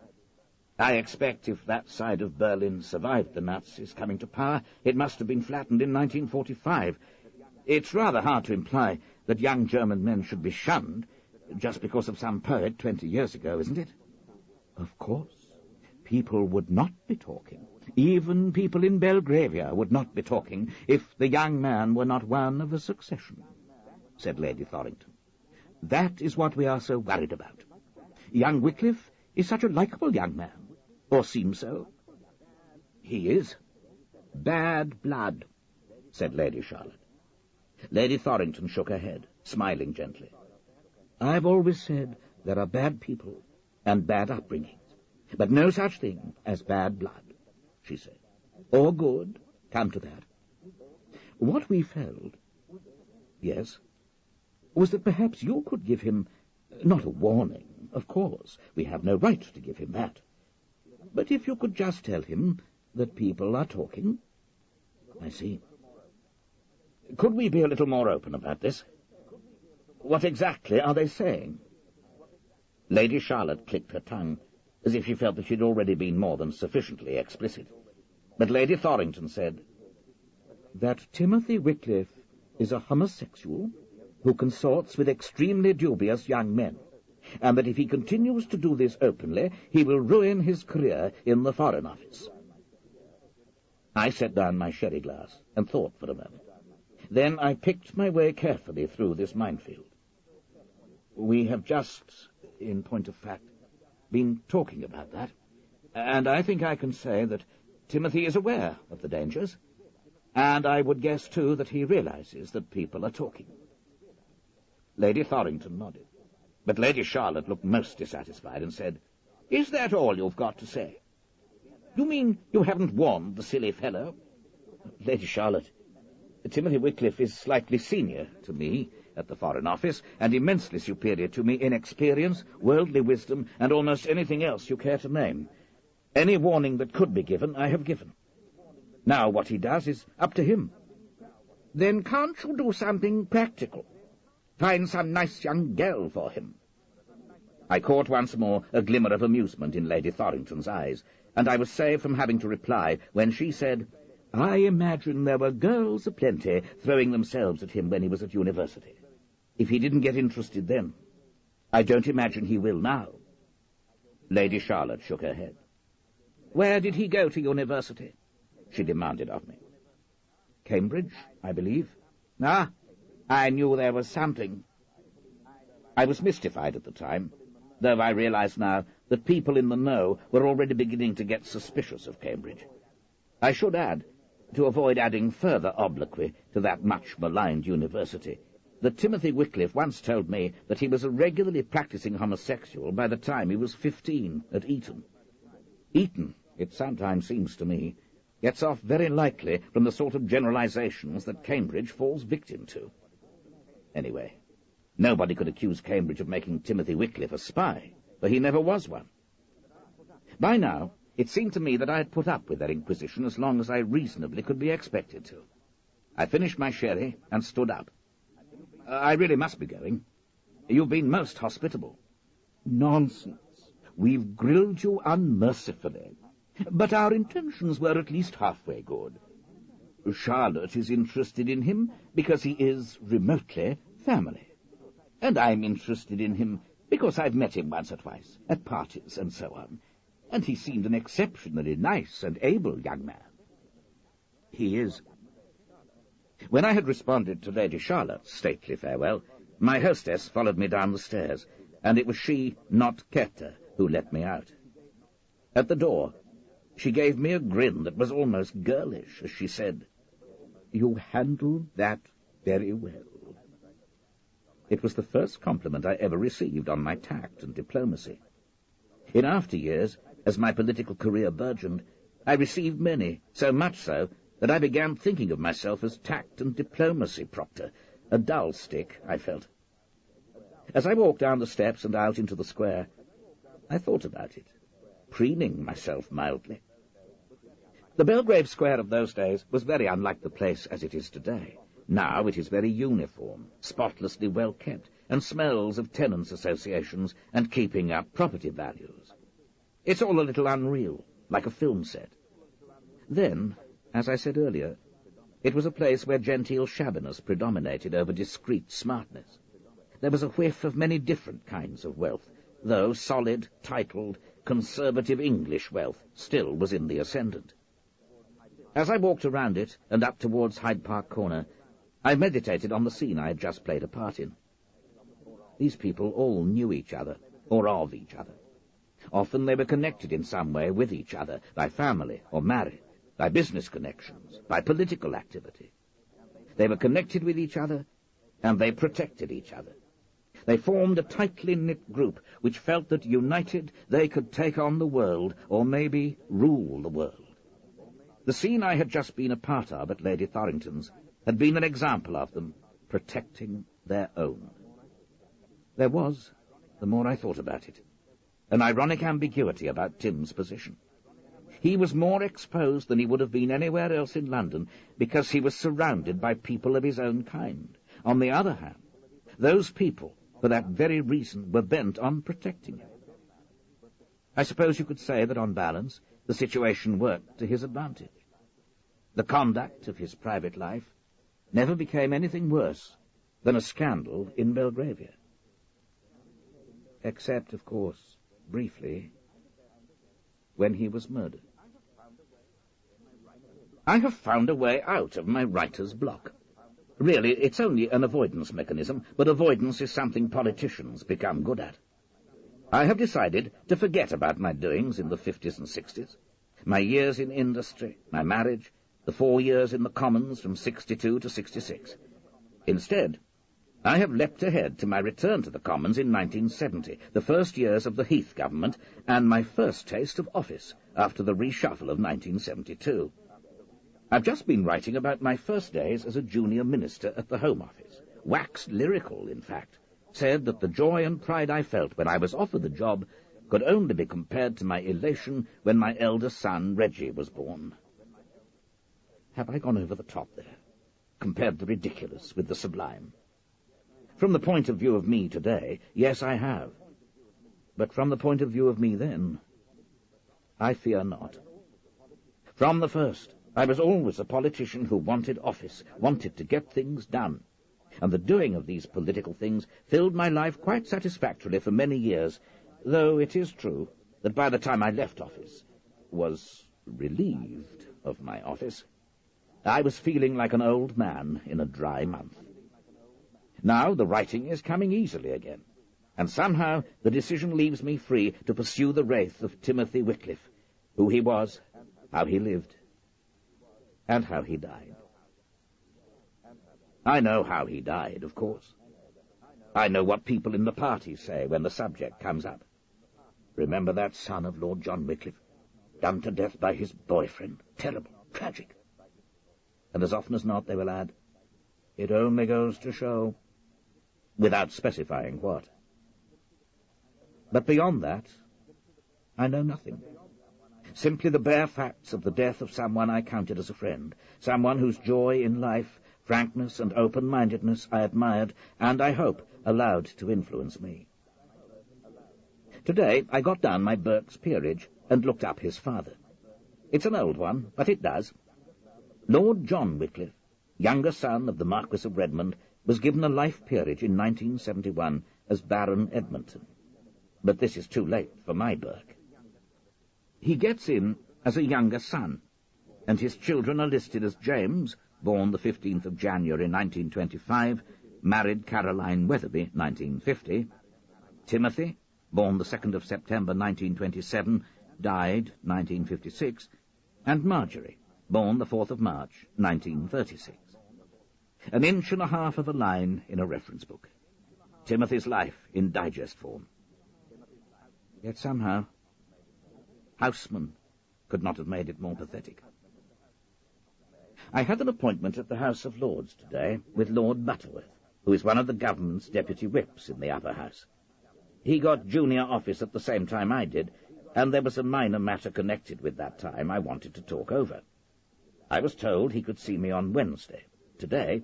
I expect if that side of Berlin survived the Nazis coming to power, it must have been flattened in 1945. It's rather hard to imply that young German men should be shunned just because of some poet 20 years ago, isn't it? Of course. People would not be talking. Even people in Belgravia would not be talking if the young man were not one of a succession, said Lady Thorrington. That is what we are so worried about. Young Wickliffe is such a likeable young man, or seems so. He is. Bad blood, said Lady Charlotte. Lady Thorrington shook her head, smiling gently. I've always said there are bad people and bad upbringings, but no such thing as bad blood, she said. Or good, come to that. What we felt, yes, was that perhaps you could give him, not a warning, of course, we have no right to give him that, but if you could just tell him that people are talking. I see. Could we be a little more open about this? What exactly are they saying? Lady Charlotte clicked her tongue, as if she felt that she had already been more than sufficiently explicit. But Lady Thorrington said, that Timothy Wickliffe is a homosexual who consorts with extremely dubious young men, and that if he continues to do this openly, he will ruin his career in the Foreign Office. I set down my sherry glass and thought for a moment. Then I picked my way carefully through this minefield. We have just, in point of fact, been talking about that, and I think I can say that Timothy is aware of the dangers, and I would guess, too, that he realizes that people are talking. Lady Thorrington nodded, but Lady Charlotte looked most dissatisfied and said, Is that all you've got to say? You mean you haven't warned the silly fellow? Lady Charlotte, Timothy Wickliffe is slightly senior to me at the Foreign Office, and immensely superior to me in experience, worldly wisdom, and almost anything else you care to name. Any warning that could be given, I have given. Now what he does is up to him. Then can't you do something practical? Find some nice young girl for him. I caught once more a glimmer of amusement in Lady Thorrington's eyes, and I was saved from having to reply when she said, I imagine there were girls aplenty throwing themselves at him when he was at university. If he didn't get interested then, I don't imagine he will now. Lady Charlotte shook her head. Where did he go to university? She demanded of me. Cambridge, I believe. Ah, I knew there was something. I was mystified at the time, though I realize now that people in the know were already beginning to get suspicious of Cambridge. I should add, to avoid adding further obloquy to that much-maligned university, that Timothy Wickliffe once told me that he was a regularly practicing homosexual by the time he was 15 at Eton. Eton, it sometimes seems to me, gets off very lightly from the sort of generalizations that Cambridge falls victim to. Anyway, nobody could accuse Cambridge of making Timothy Wickliffe a spy, for he never was one. By now, it seemed to me that I had put up with their inquisition as long as I reasonably could be expected to. I finished my sherry and stood up. I really must be going. You've been most hospitable.
Nonsense. We've grilled you unmercifully. But our intentions were at least halfway good. Charlotte is interested in him because he is remotely family. And I'm interested in him because I've met him once or twice, at parties and so on. And he seemed an exceptionally nice and able young man.
He is. When I had responded to Lady Charlotte's stately farewell, my hostess followed me down the stairs, and it was she, not Kepter, who let me out. At the door, she gave me a grin that was almost girlish as she said,
"You handled that very well."
It was the first compliment I ever received on my tact and diplomacy. In after years, as my political career burgeoned, I received many, so much so that I began thinking of myself as tact and diplomacy proctor, a dull stick, I felt. As I walked down the steps and out into the square, I thought about it, preening myself mildly. The Belgrave Square of those days was very unlike the place as it is today. Now it is very uniform, spotlessly well kept, and smells of tenants' associations and keeping up property values. It's all a little unreal, like a film set. Then, as I said earlier, it was a place where genteel shabbiness predominated over discreet smartness. There was a whiff of many different kinds of wealth, though solid, titled, conservative English wealth still was in the ascendant. As I walked around it and up towards Hyde Park Corner, I meditated on the scene I had just played a part in. These people all knew each other, or of each other. Often they were connected in some way with each other, by family or marriage, by business connections, by political activity. They were connected with each other, and they protected each other. They formed a tightly knit group which felt that united they could take on the world, or maybe rule the world. The scene I had just been a part of at Lady Thorrington's had been an example of them protecting their own. There was, the more I thought about it, an ironic ambiguity about Tim's position. He was more exposed than he would have been anywhere else in London because he was surrounded by people of his own kind. On the other hand, those people, for that very reason, were bent on protecting him. I suppose you could say that, on balance, the situation worked to his advantage. The conduct of his private life never became anything worse than a scandal in Belgravia. Except, of course, briefly, when he was murdered. I have found a way out of my writer's block. Really, it's only an avoidance mechanism, but avoidance is something politicians become good at. I have decided to forget about my doings in the 50s and 60s, my years in industry, my marriage, the 4 years in the Commons from 62 to 66. Instead, I have leapt ahead to my return to the Commons in 1970, the first years of the Heath government, and my first taste of office after the reshuffle of 1972. I've just been writing about my first days as a junior minister at the Home Office. Waxed lyrical, in fact. Said that the joy and pride I felt when I was offered the job could only be compared to my elation when my eldest son, Reggie, was born. Have I gone over the top there? Compared the ridiculous with the sublime? From the point of view of me today, yes, I have. But from the point of view of me then, I fear not. From the first, I was always a politician who wanted office, wanted to get things done. And the doing of these political things filled my life quite satisfactorily for many years, though it is true that by the time I left office, was relieved of my office, I was feeling like an old man in a dry month. Now the writing is coming easily again.
and somehow the decision leaves me free to pursue the wraith of Timothy Wickliffe, who he was, how he lived, and how he died. I know how he died, of course. I know what people in the party say when the subject comes up. Remember that son of Lord John Wickliffe, done to death by his boyfriend? Terrible, tragic. And as often as not they will add, it only goes to show, without specifying what. But beyond that, I know nothing. Simply the bare facts of the death of someone I counted as a friend, someone whose joy in life, frankness and open-mindedness I admired, and, I hope, allowed to influence me. Today I got down my Burke's peerage and looked up his father. It's an old one, but it does. Lord John Wickliffe, younger son of the Marquis of Redmond, was given a life peerage in 1971 as Baron Edmonton. But this is too late for my Burke. He gets in as a younger son, and his children are listed as James, born the 15th of January 1925, married Caroline Weatherby, 1950, Timothy, born the 2nd of September 1927, died 1956, and Marjorie, born the 4th of March 1936. An inch and a half of a line in a reference book. Timothy's life in digest form. Yet somehow, Houseman could not have made it more pathetic. I had an appointment at the House of Lords today with Lord Butterworth, who is one of the government's deputy whips in the upper house. He got junior office at the same time I did, and there was a minor matter connected with that time I wanted to talk over. I was told he could see me on Wednesday, today,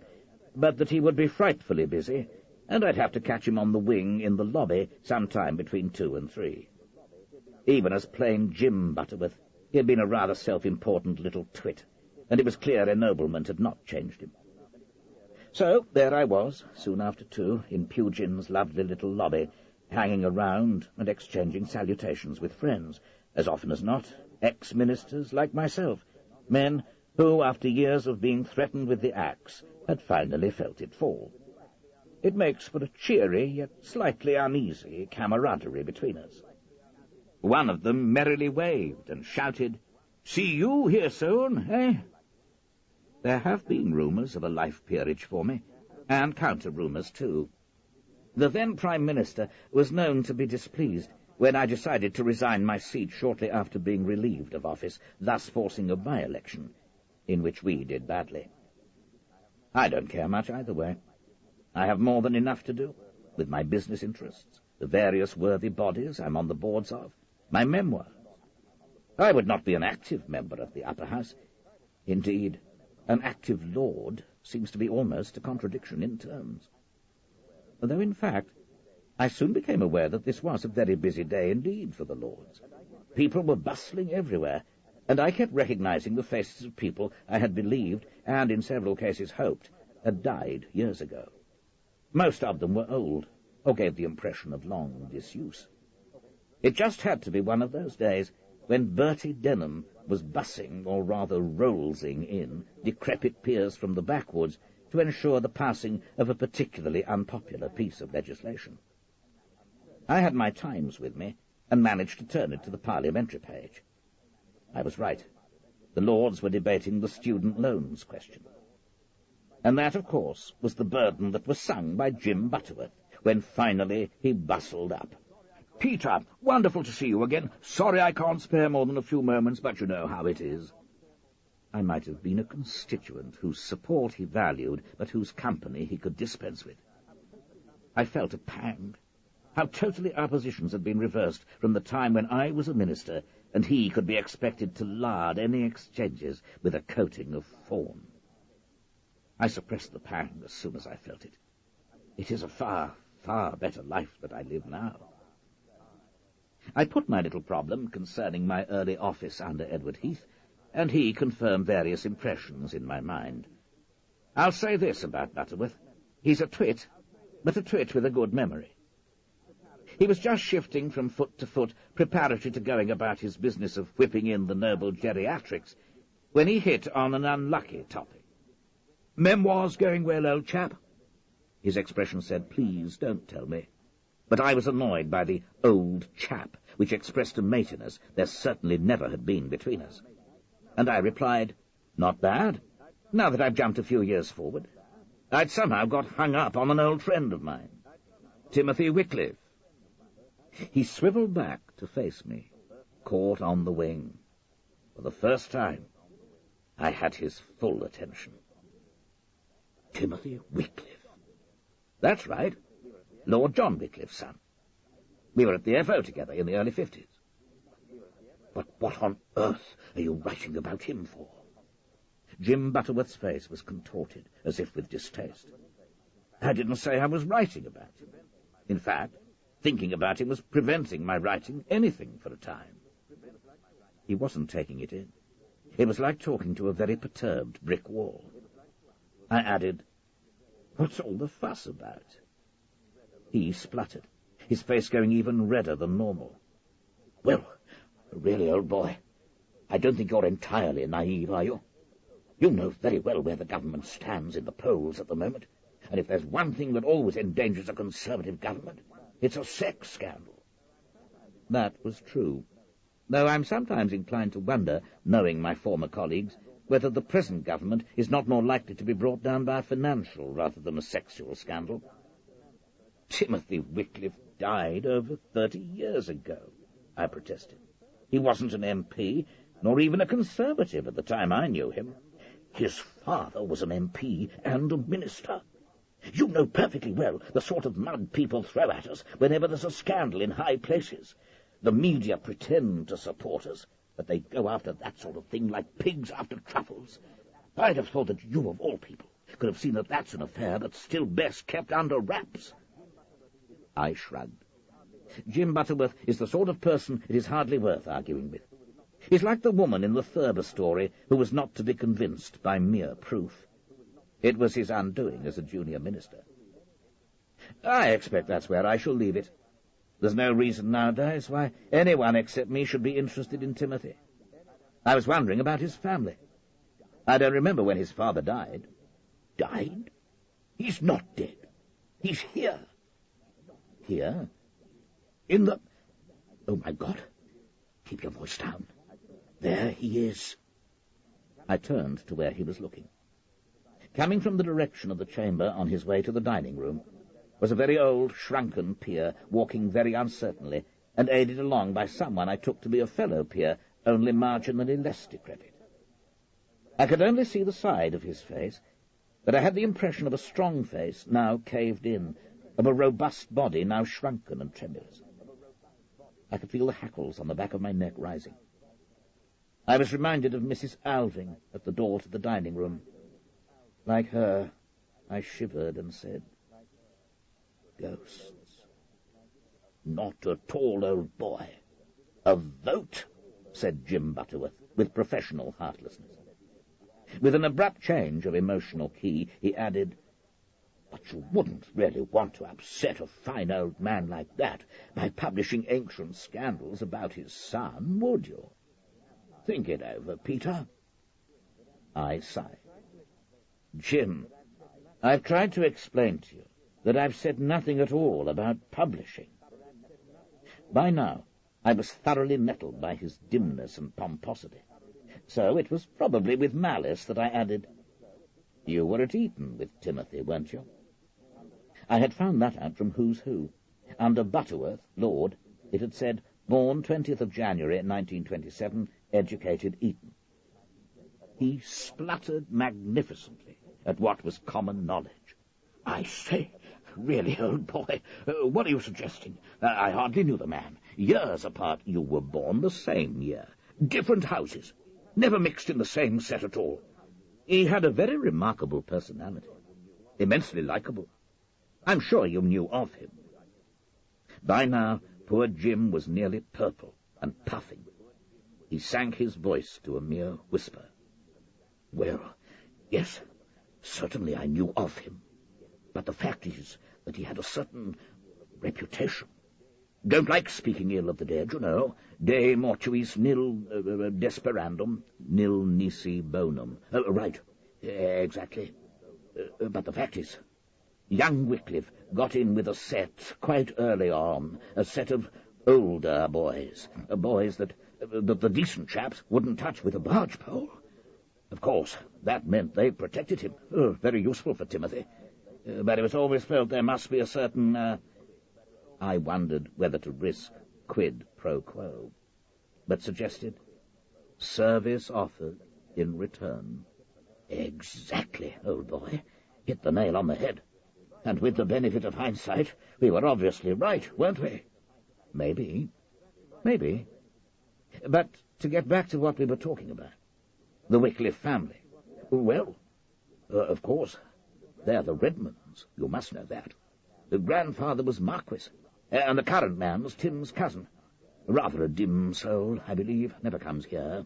but that he would be frightfully busy, and I'd have to catch him on the wing in the lobby sometime between 2 and 3. Even as plain Jim Butterworth, he had been a rather self-important little twit, and it was clear ennoblement had not changed him. So there I was, soon after 2, in Pugin's lovely little lobby, hanging around and exchanging salutations with friends, as often as not, ex-ministers like myself, men who, after years of being threatened with the axe, had finally felt it fall. It makes for a cheery, yet slightly uneasy camaraderie between us. One of them merrily waved and shouted, "See you here soon, eh?" There have been rumours of a life peerage for me, and counter-rumours too. The then Prime Minister was known to be displeased when I decided to resign my seat shortly after being relieved of office, thus forcing a by-election, in which we did badly. I don't care much either way. I have more than enough to do, with my business interests, the various worthy bodies I'm on the boards of, my memoirs. I would not be an active member of the upper house. Indeed, an active lord seems to be almost a contradiction in terms. Though, in fact, I soon became aware that this was a very busy day indeed for the lords. People were bustling everywhere, and I kept recognizing the faces of people I had believed, and in several cases hoped, had died years ago. Most of them were old, or gave the impression of long disuse. It just had to be one of those days when Bertie Denham was bussing, or rather rollsing in, decrepit peers from the backwoods to ensure the passing of a particularly unpopular piece of legislation. I had my Times with me, and managed to turn it to the parliamentary page. I was right. The Lords were debating the student loans question. And that, of course, was the burden that was sung by Jim Butterworth, when finally he bustled up. "Peter, wonderful to see you again. Sorry I can't spare more than a few moments, but you know how it is." I might have been a constituent whose support he valued, but whose company he could dispense with. I felt a pang. How totally our positions had been reversed from the time when I was a minister, and he could be expected to lard any exchanges with a coating of fawn. I suppressed the pang as soon as I felt it. It is a far, far better life that I live now. I put my little problem concerning my early office under Edward Heath, and he confirmed various impressions in my mind. I'll say this about Butterworth. He's a twit, but a twit with a good memory. He was just shifting from foot to foot, preparatory to going about his business of whipping in the noble geriatrics, when he hit on an unlucky topic. "Memoirs going well, old chap?" His expression said, "Please, don't tell me."
but I was annoyed by the old chap, which expressed a matiness there certainly never had been between us. And I replied, "Not bad, now that I've jumped a few years forward. I'd somehow got hung up on an old friend of mine, Timothy Wickliffe." He swivelled back to face me, caught on the wing. For the first time, I had his full attention. Timothy Wickliffe. That's right, Lord John Wickliffe's son. We were at the FO together in the early 50s. But what on earth are you writing about him for? Jim Butterworth's face was contorted, as if with distaste. I didn't say I was writing about him. In fact, thinking about him was preventing my writing anything for a time. He wasn't taking it in. It was like talking to a very perturbed brick wall. I added, "What's all the fuss about?" He spluttered, his face going even redder than normal. "Well, really, old boy, I don't think you're entirely naive, are you? You know very well where the government stands in the polls at the moment, and if there's one thing that always endangers a Conservative government, it's a sex scandal." That was true, though I'm sometimes inclined to wonder, knowing my former colleagues, whether the present government is not more likely to be brought down by a financial rather than a sexual scandal. Timothy Wickliffe died over 30 years ago, I protested. He wasn't an MP, nor even a Conservative at the time I knew him. His father was an MP and a minister. You know perfectly well the sort of mud people throw at us whenever there's a scandal in high places. The media pretend to support us, but they go after that sort of thing like pigs after truffles. I'd have thought that you, of all people, could have seen that that's an affair that's still best kept under wraps. I shrugged. Jim Butterworth is the sort of person it is hardly worth arguing with. He's like the woman in the Thurber story who was not to be convinced by mere proof. It was his undoing as a junior minister. I expect that's where I shall leave it. There's no reason nowadays why anyone except me should be interested in Timothy. I was wondering about his family. I don't remember when his father died. Died? He's not dead. He's here. Here? In the... Oh, my God. Keep your voice down. There he is. I turned to where he was looking. Coming from the direction of the chamber on his way to the dining room was a very old, shrunken peer walking very uncertainly and aided along by someone I took to be a fellow peer, only marginally less decrepit. I could only see the side of his face, but I had the impression of a strong face now caved in, of a robust body now shrunken and tremulous. I could feel the hackles on the back of my neck rising. I was reminded of Mrs. Alving at the door to the dining room. Like her, I shivered and said, "Ghosts." "Not at all, old boy. A vote," said Jim Butterworth, with professional heartlessness. With an abrupt change of emotional key, he added, "But you wouldn't really want to upset a fine old man like that by publishing ancient scandals about his son, would you? Think it over, Peter." I sighed. "Jim, I've tried to explain to you that I've said nothing at all about publishing." By now, I was thoroughly nettled by his dimness and pomposity, so it was probably with malice that I added, "You were at Eton with Timothy, weren't you?" I had found that out from Who's Who. Under Butterworth, Lord, it had said, "Born 20th of January, 1927, educated Eton." He spluttered magnificently at what was common knowledge. "I say, really, old boy, what are you suggesting? I hardly knew the man. Years apart, you were born the same year. Different houses. Never mixed in the same set at all." He had a very remarkable personality. Immensely likable. I'm sure you knew of him. By now, poor Jim was nearly purple and puffing. He sank his voice to a mere whisper. "Well, yes, certainly I knew of him. But the fact is that he had a certain reputation. Don't like speaking ill of the dead, you know. De mortuis nil desperandum, nil nisi bonum. Right, exactly. But the fact is,
Young Wickliffe got in with a set quite early on, a set of older boys, boys that the decent chaps wouldn't touch with a barge pole. Of course, that meant they protected him. Very useful for Timothy. But it was always felt there must be a certain... I wondered whether to risk quid pro quo, but suggested service offered in return. Exactly, old boy. Hit the nail on the head. And with the benefit of hindsight, we were obviously right, weren't we? Maybe. Maybe. But to get back to what we were talking about, the Wickliffe family. Well, of course, they're the Redmonds. You must know that. The grandfather was marquis, and the current man was Tim's cousin. Rather a dim soul, I believe, never comes here.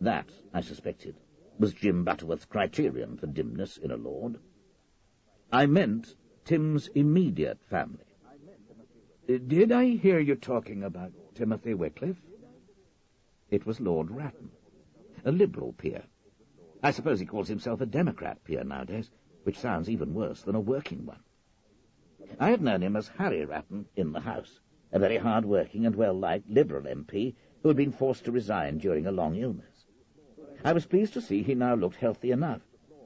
That, I suspected, was Jim Butterworth's criterion for dimness in a lord. I meant Tim's immediate family. Did I hear you talking about Timothy Wickliffe? It was Lord Ratton, a Liberal peer. I suppose he calls himself a Democrat peer nowadays, which sounds even worse than a working one. I had known him as Harry Ratton in the House, a very hard-working and well-liked Liberal MP who had been forced to resign during a long illness. I was pleased to see he now looked healthy enough,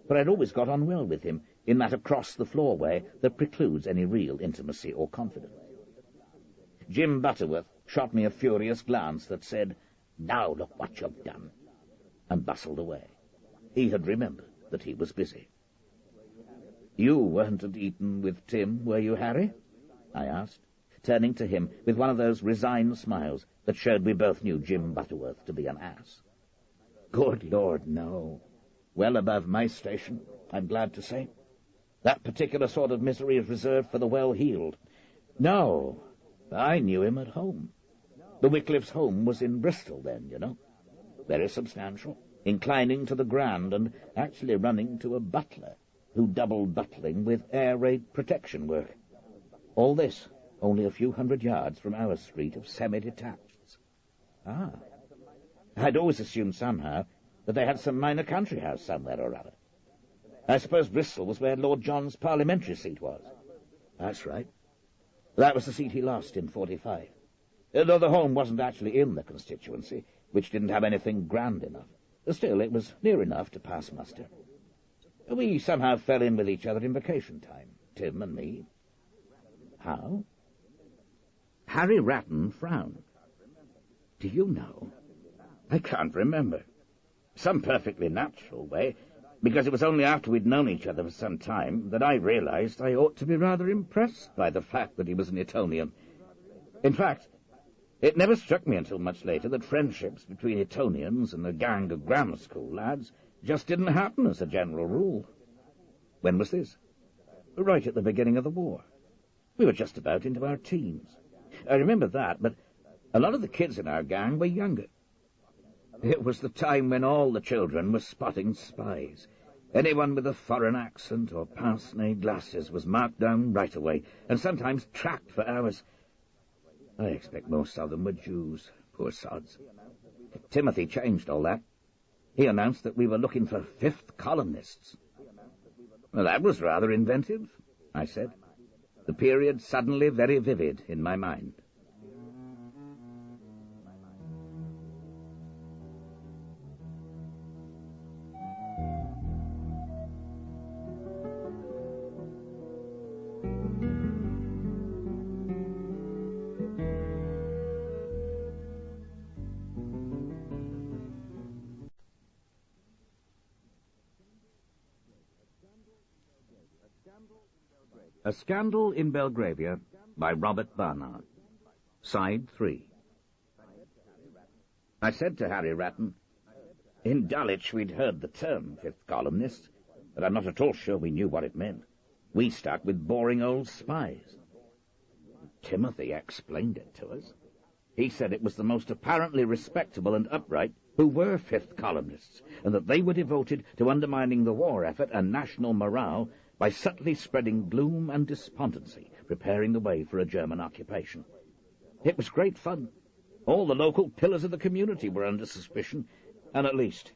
for I'd always got on well with him in that across-the-floor way that precludes any real intimacy or confidence. Jim Butterworth shot me a furious glance that said, "Now look what you've done," and bustled away. He had remembered that he was busy. "You weren't at Eton with Tim, were you, Harry?" I asked, turning to him with one of those resigned smiles that showed we both knew Jim Butterworth to be an ass. "Good Lord, no. Well above my station, I'm glad to say. That particular sort of misery is reserved for the well-heeled. No, I knew him at home. The Wickliffe's home was in Bristol then, you know. Very substantial, inclining to the grand, and actually running to a butler who doubled butling with air raid protection work. All this only a few hundred yards from our street of semi-detached. Ah, I'd always assumed somehow that they had some minor country house somewhere or other. I suppose Bristol was where Lord John's parliamentary seat was. That's right. That was the seat he lost in 45. Though the home wasn't actually in the constituency, which didn't have anything grand enough. Still, it was near enough to pass muster. We somehow fell in with each other in vacation time, Tim and me. How? Harry Ratton frowned. Do you know? I can't remember. Some perfectly natural way, because it was only after we'd known each other for some time that I realized I ought to be rather impressed by the fact that he was an Etonian. In fact, it never struck me until much later that friendships between Etonians and a gang of grammar school lads just didn't happen as a general rule. When was this? Right at the beginning of the war. We were just about into our teens. I remember that, but a lot of the kids in our gang were younger. It was the time when all the children were spotting spies. Anyone with a foreign accent or pince-nez glasses was marked down right away, and sometimes tracked for hours. I expect most of them were Jews, poor sods. Timothy changed all that. He announced that we were looking for fifth columnists. Well, that was rather inventive, I said, the period suddenly very vivid in my mind. A Scandal in Belgravia by Robert Barard. Side 3. I said to Harry Ratton, in Dulwich we'd heard the term fifth columnist, but I'm not at all sure we knew what it meant. We stuck with boring old spies. Timothy explained it to us. He said it was the most apparently respectable and upright who were fifth columnists, and that they were devoted to undermining the war effort and national morale by subtly spreading gloom and despondency, preparing the way for a German occupation. It was great fun. All the local pillars of the community were under suspicion, and at least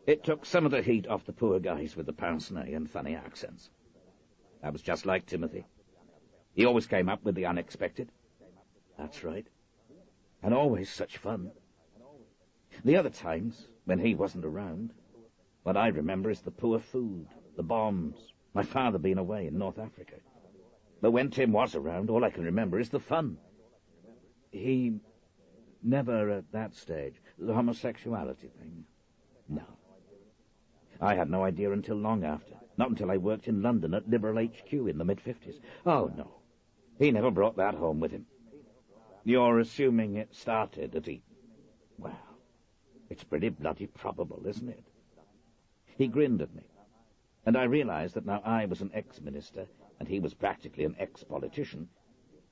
it took some of the heat off the poor guys with the pince-nez and funny accents.
That was just like Timothy. He always came up with the unexpected. That's right. And always such fun. The other times, when he wasn't around, what I remember is the poor food, the bombs, my father being away in North Africa. But when Tim was around, all I can remember is the fun. He never at that stage, the homosexuality thing. No. I had no idea until long after. Not until I worked in London at Liberal HQ in the mid-50s. Oh, no. He never brought that home with him. You're assuming it started at Eton. Well, it's pretty bloody probable, isn't it? He grinned at me, and I realized that now I was an ex-minister and he was practically an ex-politician.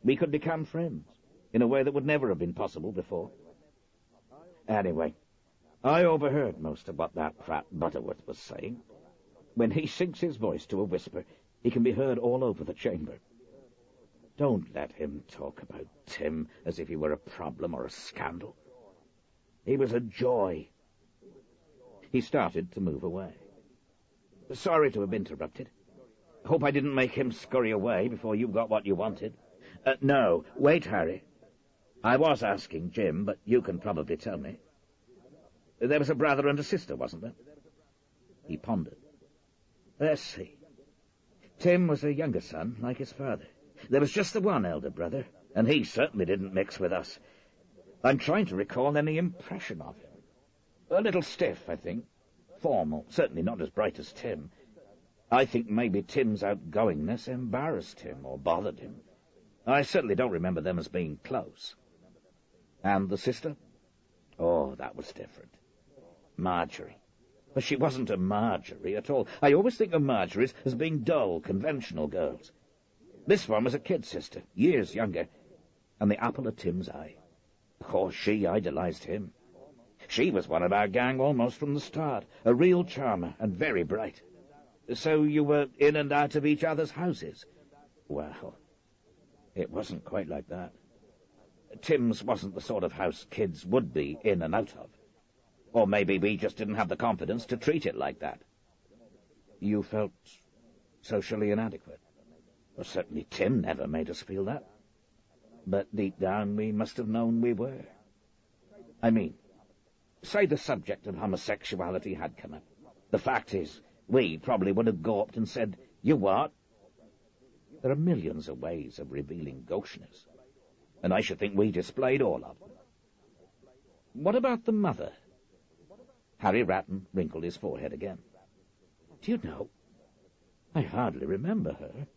We could become friends in a way that would never have been possible before. Anyway, I overheard most of what that Pratt Butterworth was saying. When he sinks his voice to a whisper, he can be heard all over the chamber. Don't let him talk about Tim as if he were a problem or a scandal. He was a joy. He started to move away. Sorry to have interrupted. Hope I didn't make him scurry away before you got what you wanted. No, wait, Harry. I was asking Jim, but you can probably tell me. There was a brother and a sister, wasn't there? He pondered. Let's see. Tim was a younger son, like his father. There was just the one elder brother, and he certainly didn't mix with us. I'm trying to recall any impression of him. A little stiff, I think. Formal, certainly not as bright as Tim. I think maybe Tim's outgoingness embarrassed him or bothered him. I certainly don't remember them as being close. And the sister? Oh, that was different. Marjorie. But she wasn't a Marjorie at all. I always think of Marjories as being dull, conventional girls. This one was a kid sister, years younger, and the apple of Tim's eye. Of course, she idolized him. She was one of our gang almost from the start, a real charmer and very bright. So you were in and out of each other's houses? Well, it wasn't quite like that. Tim's wasn't the sort of house kids would be in and out of. Or maybe we just didn't have the confidence to treat it like that. You felt socially inadequate? Well, certainly Tim never made us feel that. But deep down we must have known we were. I mean, say the subject of homosexuality had come up. The fact is, we probably would have gawped and said, "You what?" There are millions of ways of revealing gaucheness, and I should think we displayed all of them. What about the mother? Harry Ratton wrinkled his forehead again. Do you know, I hardly remember her.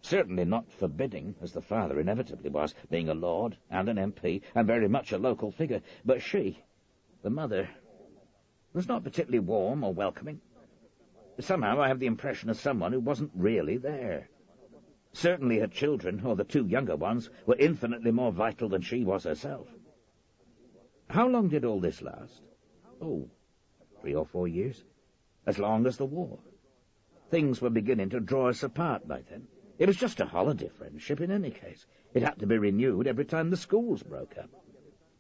Certainly not forbidding, as the father inevitably was, being a lord and an MP, and very much a local figure. But she, the mother, was not particularly warm or welcoming. Somehow I have the impression of someone who wasn't really there. Certainly her children, or the two younger ones, were infinitely more vital than she was herself. How long did all this last? Oh, 3 or 4 years. As long as the war. Things were beginning to draw us apart by then. It was just a holiday friendship in any case. It had to be renewed every time the schools broke up.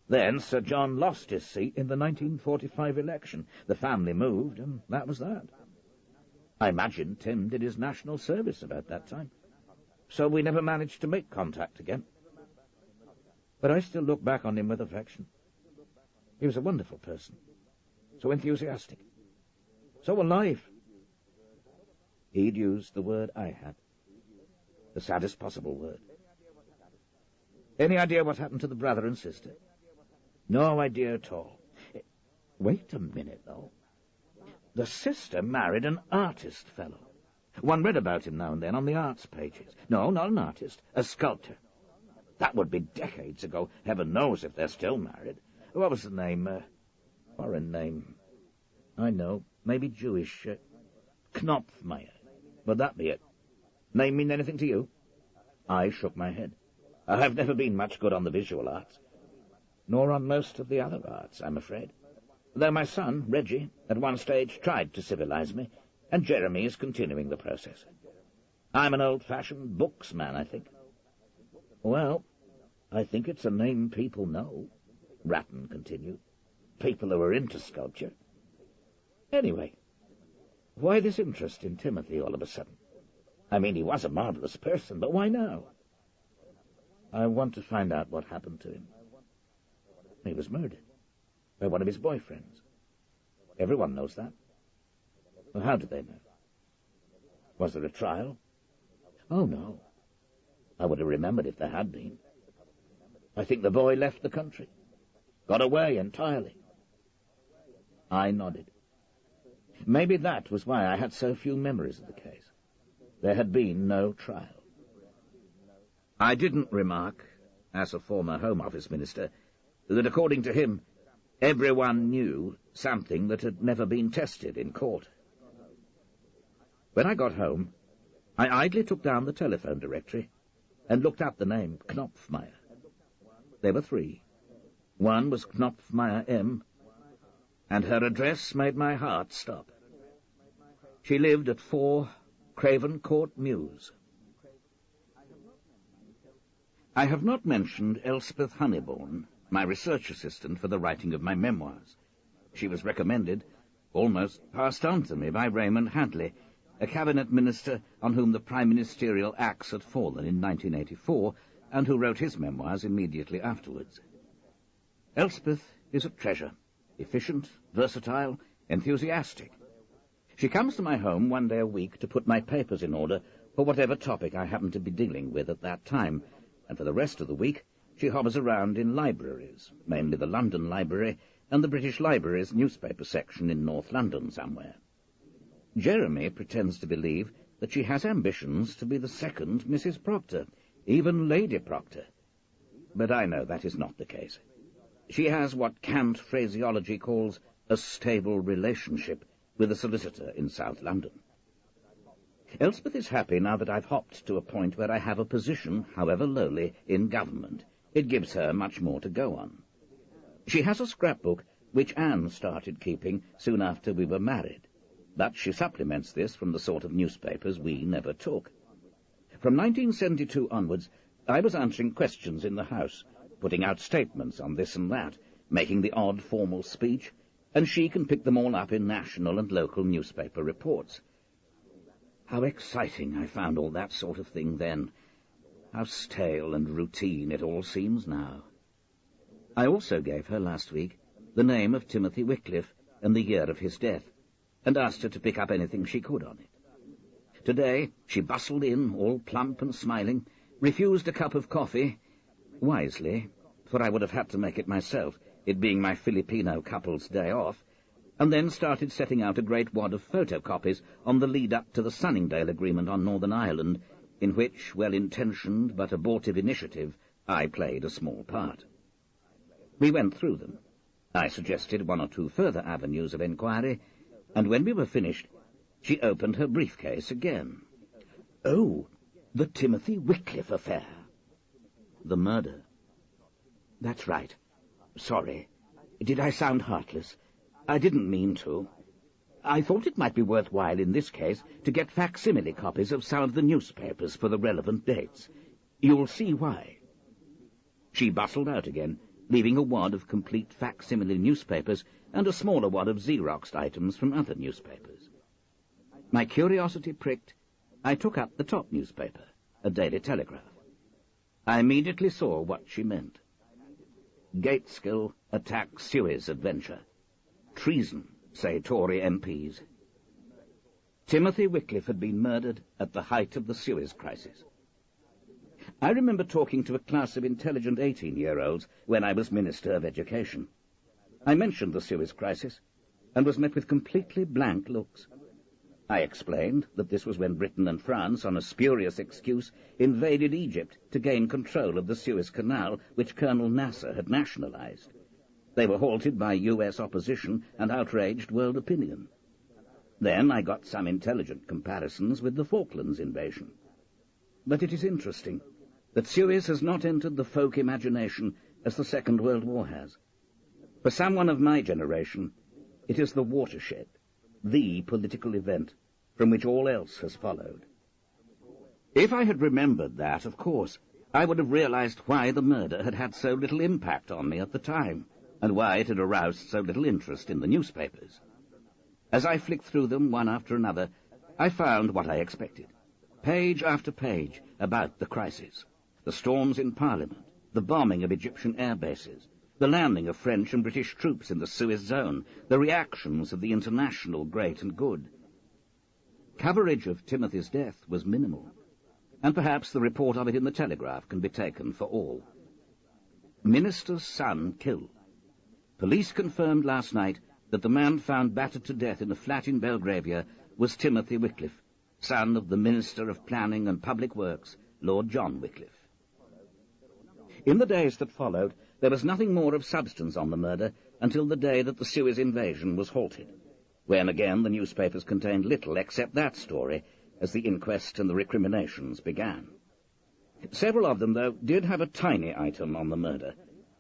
Then Sir John lost his seat in the 1945 election. The family moved, and that was that. I imagine Tim did his national service about that time. So we never managed to make contact again. But I still look back on him with affection. He was a wonderful person. So enthusiastic. So alive. He'd used the word I had. The saddest possible word. Any idea what happened to the brother and sister? No idea at all. Wait a minute, though. The sister married an artist fellow. One read about him now and then on the arts pages. No, not an artist, a sculptor. That would be decades ago. Heaven knows if they're still married. What was the name? Foreign name. I know, maybe Jewish. Knopfmeyer. Would that be it? Name mean anything to you? I shook my head. I've never been much good on the visual arts. Nor on most of the other arts, I'm afraid. Though my son, Reggie, at one stage tried to civilize me, and Jeremy is continuing the process. I'm an old-fashioned books man, I think. Well, I think it's a name people know, Ratton continued. People who are into sculpture. Anyway, why this interest in Timothy all of a sudden?
I mean, he was a marvelous person, but why now? I want to find out what happened to him. He was murdered by one of his boyfriends. Everyone knows that. Well, how did they know? Was there a trial? Oh, no. I would have remembered if there had been. I think the boy left the country. Got away entirely. I nodded. Maybe that was why I had so few memories of the case. There had been no trial. I didn't remark, as a former Home Office minister, that according to him, everyone knew something that had never been tested in court. When I got home, I idly took down the telephone directory and looked up the name Knopfmeier. There were 3. One was Knopfmeier M., and her address made my heart stop. She lived at 4 Craven Court Mews. I have not mentioned Elspeth Honeybourne, my research assistant for the writing of my memoirs. She was recommended, almost passed on to me by Raymond Hadley, a cabinet minister on whom the prime ministerial axe had fallen in 1984, and who wrote his memoirs immediately afterwards. Elspeth is a treasure, efficient, versatile, enthusiastic. She comes to my home one day a week to put my papers in order for whatever topic I happen to be dealing with at that time, and for the rest of the week she hovers around in libraries, mainly the London Library and the British Library's newspaper section in North London somewhere. Jeremy pretends to believe that she has ambitions to be the second Mrs. Proctor, even Lady Proctor. But I know that is not the case. She has what cant phraseology calls a stable relationship with a solicitor in South London. Elspeth is happy now that I've hopped to a point where I have a position, however lowly, in government. It gives her much more to go on. She has a scrapbook which Anne started keeping soon after we were married, but she supplements this from the sort of newspapers we never took. From 1972 onwards, I was answering questions in the House, putting out statements on this and that, making the odd formal speech, and she can pick them all up in national and local newspaper reports. How exciting I found all that sort of thing then. How stale and routine it all seems now. I also gave her last week the name of Timothy Wickliffe and the year of his death, and asked her to pick up anything she could on it. Today she bustled in, all plump and smiling, refused a cup of coffee, wisely, for I would have had to make it myself, it being my Filipino couple's day off, and then started setting out a great wad of photocopies on the lead-up to the Sunningdale Agreement on Northern Ireland, in which, well-intentioned but abortive initiative, I played a small part. We went through them. I suggested 1 or 2 further avenues of enquiry, and when we were finished, she opened her briefcase again. Oh, the Timothy Wickliffe affair. The murder. That's right. Sorry. Did I sound heartless? I didn't mean to. I thought it might be worthwhile in this case to get facsimile copies of some of the newspapers for the relevant dates. You'll see why. She bustled out again, leaving a wad of complete facsimile newspapers and a smaller wad of Xeroxed items from other newspapers. My curiosity pricked, I took up the top newspaper, a Daily Telegraph. I immediately saw what she meant. Gateskill attacks Suez adventure. Treason, say Tory MPs. Timothy Wickliffe had been murdered at the height of the Suez crisis. I remember talking to a class of intelligent 18-year-olds when I was Minister of Education. I mentioned the Suez crisis and was met with completely blank looks. I explained that this was when Britain and France, on a spurious excuse, invaded Egypt to gain control of the Suez Canal, which Colonel Nasser had nationalized. They were halted by U.S. opposition and outraged world opinion. Then I got some intelligent comparisons with the Falklands invasion. But it is interesting that Suez has not entered the folk imagination as the Second World War has. For someone of my generation, it is the watershed, the political event from which all else has followed. If I had remembered that, of course, I would have realized why the murder had had so little impact on me at the time, and why it had aroused so little interest in the newspapers. As I flicked through them one after another, I found what I expected.
Page after page about the crisis, the storms in Parliament, the bombing of Egyptian air bases, the landing of French and British troops in the Suez Zone, the reactions of the international great and good. Coverage of Timothy's death was minimal, and perhaps the report of it in the Telegraph can be taken for all. Minister's son killed. Police confirmed last night that the man found battered to death in a flat in Belgravia was Timothy Wickliffe, son of the Minister of Planning and Public Works, Lord John Wickliffe. In the days that followed, there was nothing more of substance on the murder until the day that the Suez invasion was halted, when again the newspapers contained little except that story as the inquest and the recriminations began. Several of them, though, did have a tiny item on the murder,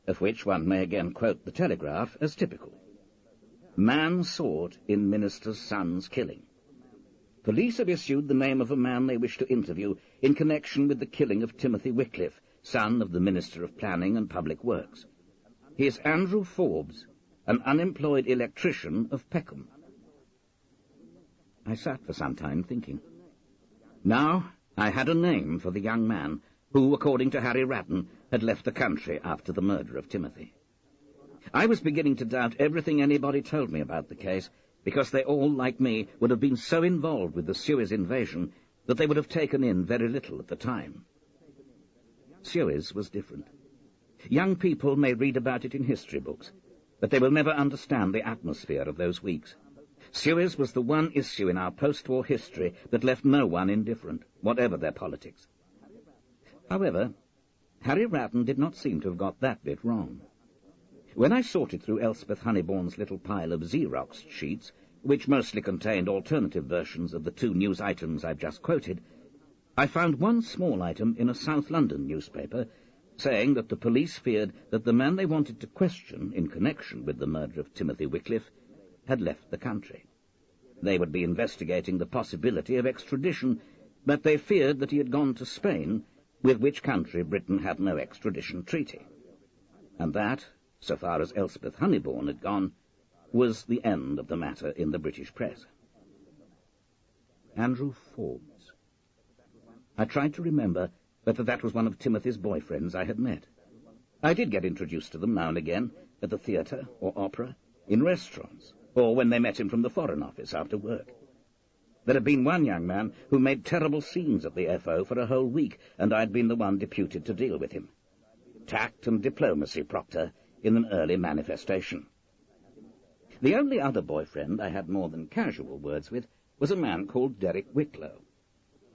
of which one may again quote the Telegraph as typical. Man sought in minister's son's killing. Police have issued the name of a man they wish to interview in connection with the killing of Timothy Wickliffe, son of the Minister of Planning and Public Works. He is Andrew Forbes, an unemployed electrician of Peckham. I sat for some time thinking. Now I had a name for the young man who, according to Harry Ratton, had left the country after the murder of Timothy. I was beginning to doubt everything anybody told me about the case, because they all, like me, would have been so involved with the Suez invasion that they would have taken in very little at the time. Suez was different. Young people may read about it in history books, but they will never understand the atmosphere of those weeks. Suez was the one issue in our post-war history that left no one indifferent, whatever their politics. However, Harry Ratton did not seem to have got that bit wrong. When I sorted through Elspeth Honeybourne's little pile of Xerox sheets, which mostly contained alternative versions of the two news items I've just quoted, I found one small item in a South London newspaper saying that the police feared that the man they wanted to question in connection with the murder of Timothy Wickliffe had left the country. They would be investigating the possibility of extradition, but they feared that he had gone to Spain, with which country Britain had no extradition treaty. And that, so far as Elspeth Honeybourne had gone, was the end of the matter in the British press. Andrew Forbes. I tried to remember whether that was one of Timothy's boyfriends I had met. I did get introduced to them now and again, at the theatre or opera, in restaurants, or when they met him from the Foreign Office after work. There had been one young man who made terrible scenes at the FO for a whole week, and I'd been the one deputed to deal with him. Tact and diplomacy, Proctor, in an early manifestation. The only other boyfriend I had more than casual words with was a man called Derek Wicklow.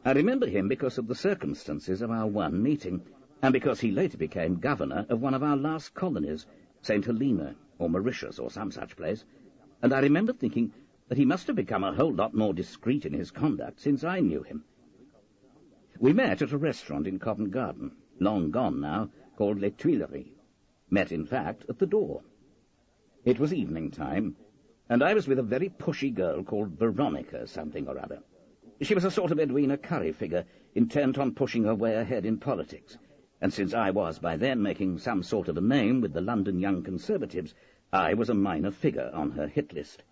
I remember him because of the circumstances of our one meeting, and because he later became governor of one of our last colonies, St. Helena, or Mauritius, or some such place, and I remember thinking that he must have become a whole lot more discreet in his conduct since I knew him. We met at a restaurant in Covent Garden, long gone now, called Les Tuileries. Met, in fact, at the door. It was evening time, and I was with a very pushy girl called Veronica something or other. She was a sort of Edwina Curry figure, intent on pushing her way ahead in politics, and since I was by then making some sort of a name with the London Young Conservatives, I was a minor figure on her hit list.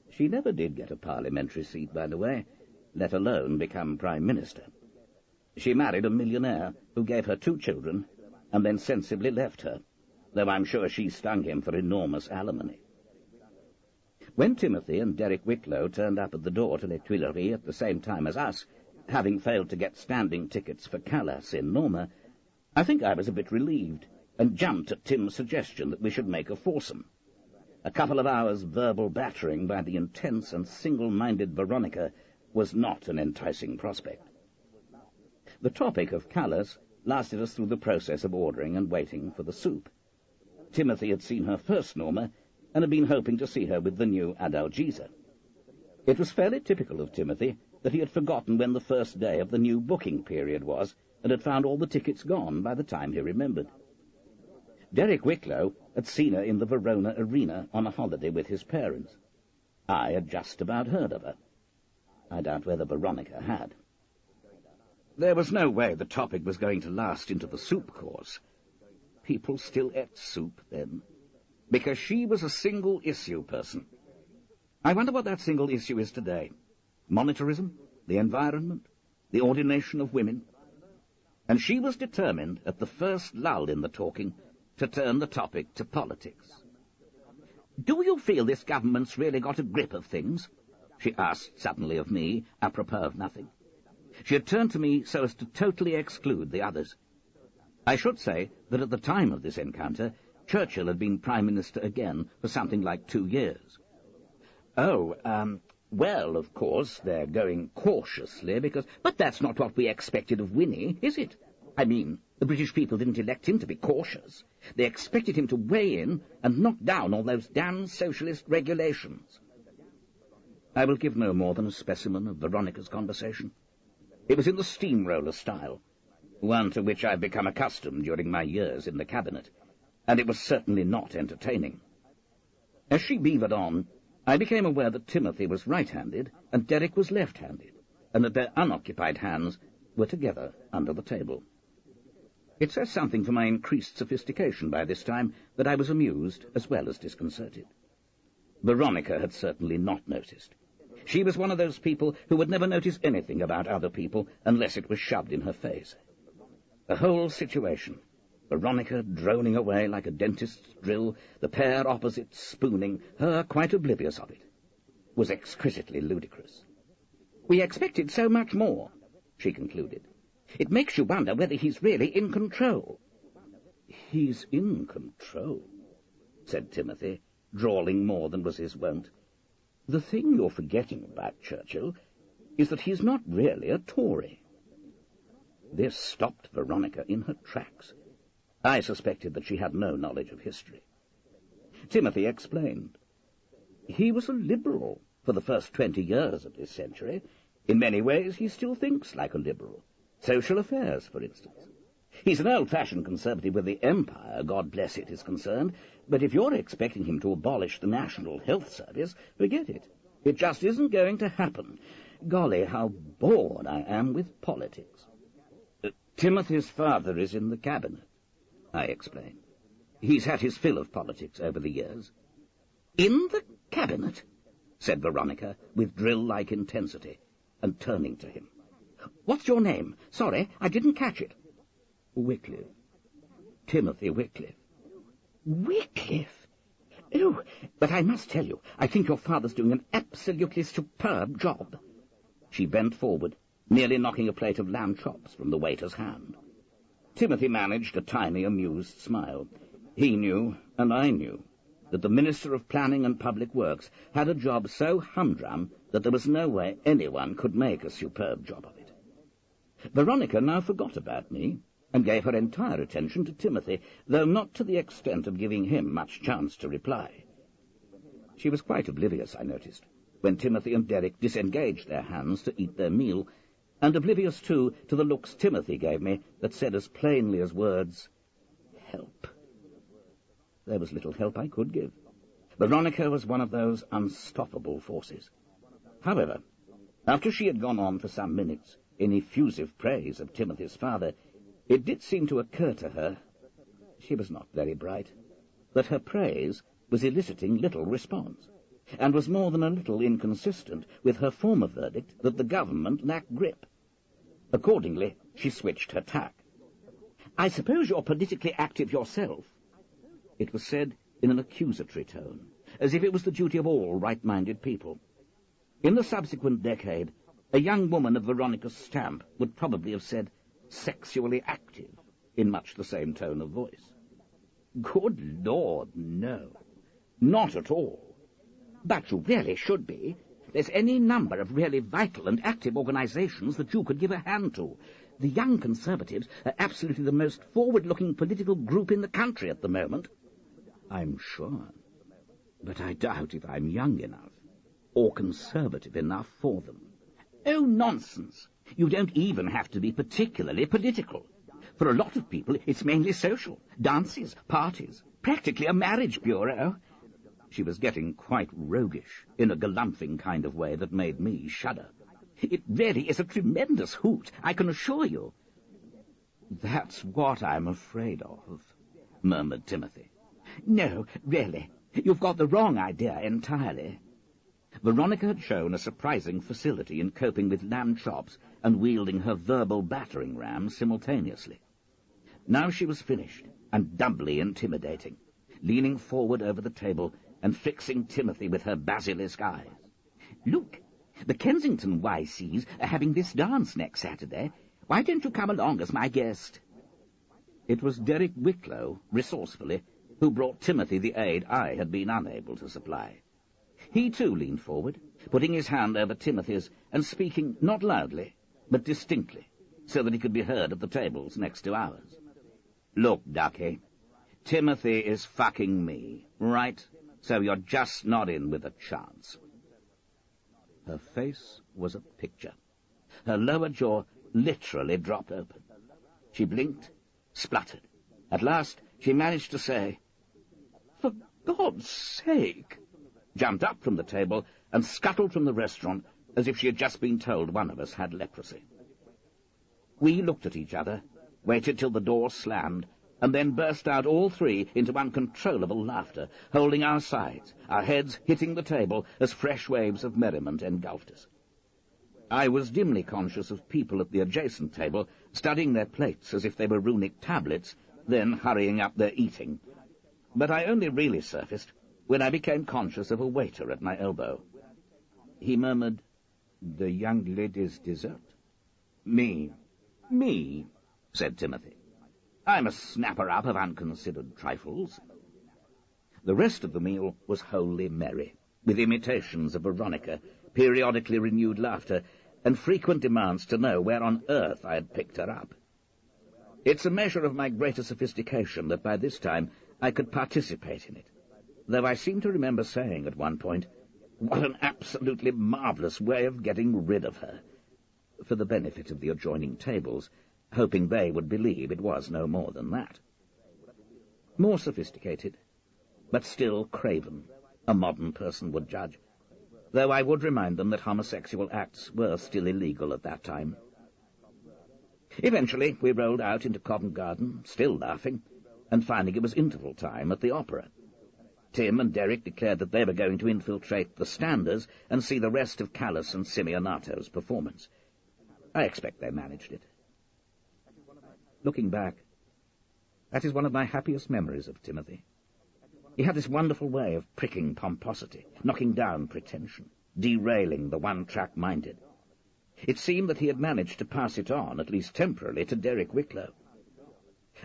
She never did get a parliamentary seat, by the way, let alone become Prime Minister. She married a millionaire who gave her 2 children and then sensibly left her, though I'm sure she stung him for enormous alimony. When Timothy and Derek Wicklow turned up at the door to Les Tuileries at the same time as us, having failed to get standing tickets for Calais in Norma, I think I was a bit relieved, and jumped at Tim's suggestion that we should make a foursome. A couple of hours' verbal battering by the intense and single-minded Veronica was not an enticing prospect. The topic of Calais lasted us through the process of ordering and waiting for the soup. Timothy had seen her first Norma, and had been hoping to see her with the new Adalgisa. It was fairly typical of Timothy that he had forgotten when the first day of the new booking period was, and had found all the tickets gone by the time he remembered. Derek Wicklow had seen her in the Verona Arena on a holiday with his parents. I had just about heard of her. I doubt whether Veronica had. There was no way the topic was going to last into the soup course. People still ate soup then, because she was a single-issue person. I wonder what that single issue is today. Monetarism? The environment? the ordination of women, and she was determined, at the first lull in the talking, to turn the topic to politics. "Do you feel this government's really got a grip of things?" she asked suddenly of me, apropos of nothing. She had turned to me so as to totally exclude the others. I should say that at the time of this encounter, Churchill had been Prime Minister again for something like 2 years. Well, of course, they're going cautiously, because... But that's not what we expected of Winnie, is it? I mean, the British people didn't elect him to be cautious. They expected him to weigh in and knock down all those damned socialist regulations. I will give no more than a specimen of Veronica's conversation. It was in the steamroller style, one to which I've become accustomed during my years in the cabinet, and it was certainly not entertaining. As she beavered on, I became aware that Timothy was right-handed and Derek was left-handed, and that their unoccupied hands were together under the table. It says something for my increased sophistication by this time that I was amused as well as disconcerted. Veronica had certainly not noticed. She was one of those people who would never notice anything about other people unless it was shoved in her face. The whole situation, Veronica droning away like a dentist's drill, the pair opposite spooning, her quite oblivious of it, was exquisitely ludicrous. "We expected so much more," she concluded. "It makes you wonder whether he's really in control." "He's in control," said Timothy, drawling more than was his wont. "The thing you're forgetting about Churchill is that he's not really a Tory." This stopped Veronica in her tracks. I suspected that she had no knowledge of history. Timothy explained. "He was a Liberal for the first 20 years of this century. In many ways he still thinks like a Liberal. Social affairs, for instance. He's an old-fashioned Conservative where the Empire, God bless it, is concerned, but if you're expecting him to abolish the National Health Service, forget it. It just isn't going to happen. Golly, how bored I am with politics." "Timothy's father is in the cabinet," I explained. "He's had his fill of politics over the years." "In the cabinet?" said Veronica, with drill-like intensity, and turning to him. "What's your name? Sorry, I didn't catch it." "Wickliffe. Timothy Wickliffe." "Wickliffe? Oh, but I must tell you, I think your father's doing an absolutely superb job." She bent forward, nearly knocking a plate of lamb chops from the waiter's hand. Timothy managed a tiny, amused smile. He knew, and I knew, that the Minister of Planning and Public Works had a job so humdrum that there was no way anyone could make a superb job of it. Veronica now forgot about me, and gave her entire attention to Timothy, though not to the extent of giving him much chance to reply. She was quite oblivious, I noticed, when Timothy and Derek disengaged their hands to eat their meal, and oblivious, too, to the looks Timothy gave me that said as plainly as words, "Help." There was little help I could give. Veronica was one of those unstoppable forces. However, after she had gone on for some minutes in effusive praise of Timothy's father, it did seem to occur to her, she was not very bright, that her praise was eliciting little response, and was more than a little inconsistent with her former verdict that the government lacked grip. Accordingly, she switched her tack. "I suppose you're politically active yourself?" It was said in an accusatory tone, as if it was the duty of all right-minded people. In the subsequent decade, a young woman of Veronica's stamp would probably have said, "sexually active," in much the same tone of voice. Good Lord, no. Not at all. But you really should be. There's any number of really vital and active organizations that you could give a hand to. The Young Conservatives are absolutely the most forward-looking political group in the country at the moment. I'm sure. But I doubt if I'm young enough, or conservative enough for them. Oh, nonsense. You don't even have to be particularly political. For a lot of people, it's mainly social. Dances, parties, practically a marriage bureau. She was getting quite roguish, in a galumphing kind of way that made me shudder. It really is a tremendous hoot, I can assure you. That's what I'm afraid of, murmured Timothy. No, really, you've got the wrong idea entirely.
Veronica had shown a surprising facility in coping with lamb chops and wielding her verbal battering ram simultaneously. Now she was finished, and doubly intimidating, leaning forward over the table and fixing Timothy with her basilisk eyes. "Look, the Kensington YCs are having this dance next Saturday. Why don't you come along as my guest?" It was Derek Wicklow, resourcefully, who brought Timothy the aid I had been unable to supply. He too leaned forward, putting his hand over Timothy's and speaking not loudly, but distinctly, so that he could be heard at the tables next to ours. "Look, Ducky, Timothy is fucking me, right? So you're just not in with a chance." Her face was a picture. Her lower jaw literally dropped open. She blinked, spluttered. At last she managed to say, "For God's sake," jumped up from the table and scuttled from the restaurant as if she had just been told one of us had leprosy. We looked at each other, waited till the door slammed, and then burst out all three into uncontrollable laughter, holding our sides, our heads hitting the table as fresh waves of merriment engulfed us. I was dimly conscious of people at the adjacent table studying their plates as if they were runic tablets, then hurrying up their eating. But I only really surfaced when I became conscious of a waiter at my elbow. He murmured, "The young lady's dessert." Me, said Timothy. "I'm a snapper-up of unconsidered trifles." The rest of the meal was wholly merry, with imitations of Veronica, periodically renewed laughter, and frequent demands to know where on earth I had picked her up. It's a measure of my greater sophistication that by this time I could participate in it, though I seem to remember saying at one point, "What an absolutely marvellous way of getting rid of her," for the benefit of the adjoining tables, hoping they would believe it was no more than that. More sophisticated, but still craven, a modern person would judge, though I would remind them that homosexual acts were still illegal at that time. Eventually we rolled out into Covent Garden, still laughing, and finding it was interval time at the opera. Tim and Derek declared that they were going to infiltrate the Standers and see the rest of Callas and Simeonato's performance. I expect they managed it. Looking back, that is one of my happiest memories of Timothy. He had this wonderful way of pricking pomposity, knocking down pretension, derailing the one-track-minded. It seemed that he had managed to pass it on, at least temporarily, to Derek Wicklow.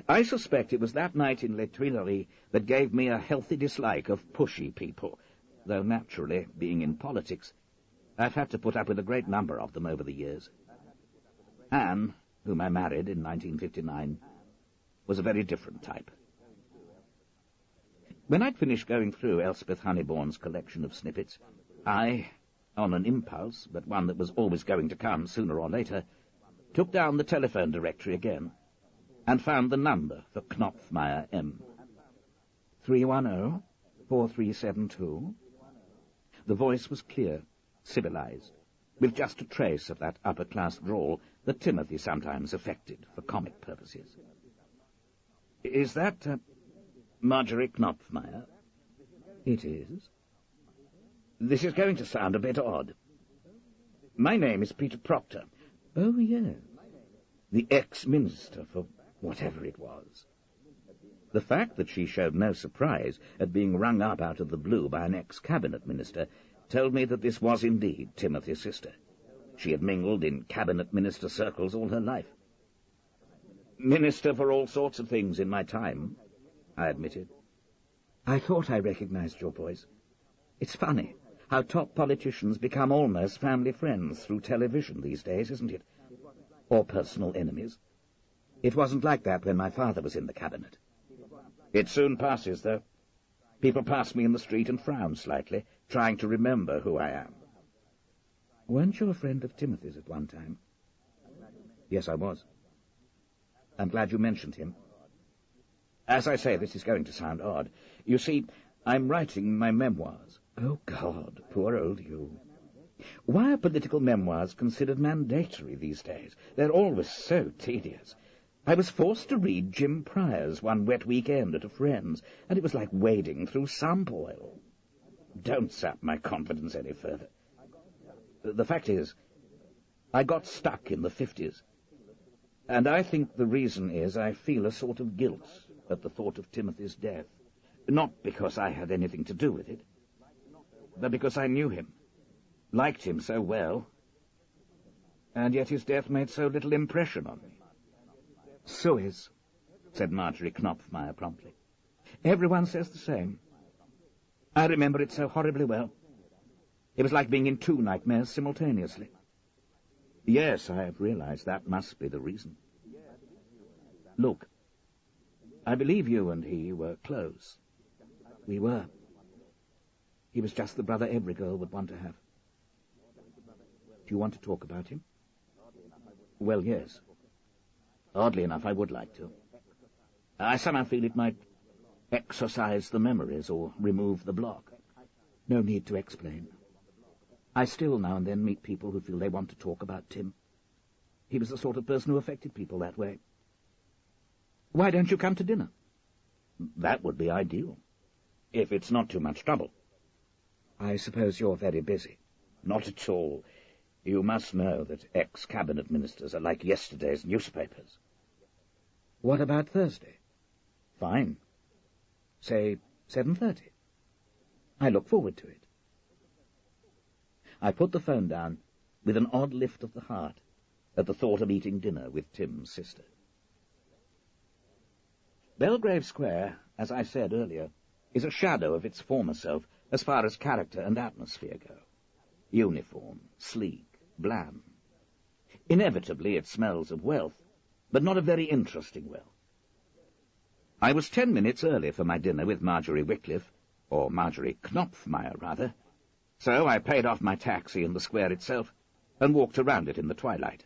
I suspect it was that night in Les Tuileries that gave me a healthy dislike of pushy people, though naturally, being in politics, I've had to put up with a great number of them over the years. Anne, whom I married in 1959, was a very different type. When I'd finished going through Elspeth Honeybourne's collection of snippets, I, on an impulse, but one that was always going to come sooner or later, took down the telephone directory again and found the number for Knopfmeyer M. 310-4372. The voice was clear, civilized, with just a trace of that upper-class drawl that Timothy sometimes affected for comic purposes. "Is that, Marjorie Knopfmeyer?" "It is." "This is going to sound a bit odd. My name is Peter Proctor." "Oh, yes. The ex-minister for whatever it was." The fact that she showed no surprise at being rung up out of the blue by an ex-cabinet minister told me that this was indeed Timothy's sister. She had mingled in cabinet minister circles all her life. "Minister for all sorts of things in my time," I admitted. "I thought I recognized your voice. It's funny how top politicians become almost family friends through television these days, isn't it? Or personal enemies. It wasn't like that when my father was in the cabinet." "It soon passes, though. People pass me in the street and frown slightly, trying to remember who I am." "Weren't you a friend of Timothy's at one time?" "Yes, I was." "I'm glad you mentioned him. As I say, this is going to sound odd. You see, I'm writing my memoirs." "Oh, God, poor old you. Why are political memoirs considered mandatory these days? They're always so tedious. I was forced to read Jim Pryor's one wet weekend at a friend's, and it was like wading through sump oil."
Don't sap my confidence any further. The fact is, I got stuck in the 50s. And I think the reason is I feel a sort of guilt at the thought of Timothy's death. Not because I had anything to do with it, but because I knew him, liked him so well, and yet his death made so little impression on me. "Suez," said Marjorie Knopfmeyer promptly. "Everyone says the same. I remember it so horribly well. It was like being in two nightmares simultaneously." "Yes, I have realized that must be the reason. Look, I believe you and he were close." "We were. He was just the brother every girl would want to have." "Do you want to talk about him?" "Well, yes. Oddly enough, I would like to. I somehow feel it might exorcise the memories or remove the block." "No need to explain. I still now and then meet people who feel they want to talk about Tim. He was the sort of person who affected people that way." "Why don't you come to dinner?" "That would be ideal, if it's not too much trouble." "I suppose you're very busy." "Not at all. You must know that ex-cabinet ministers are like yesterday's newspapers." "What about Thursday?" "Fine." "Say 7:30. I look forward to it." I put the phone down with an odd lift of the heart at the thought of eating dinner with Tim's sister. Belgrave Square, as I said earlier, is a shadow of its former self as far as character and atmosphere go. Uniform, sleek, bland. Inevitably it smells of wealth, but not a very interesting wealth. I was 10 minutes early for my dinner with Marjorie Wickliffe, or Marjorie Knopfmeyer, rather, so I paid off my taxi in the square itself and walked around it in the twilight.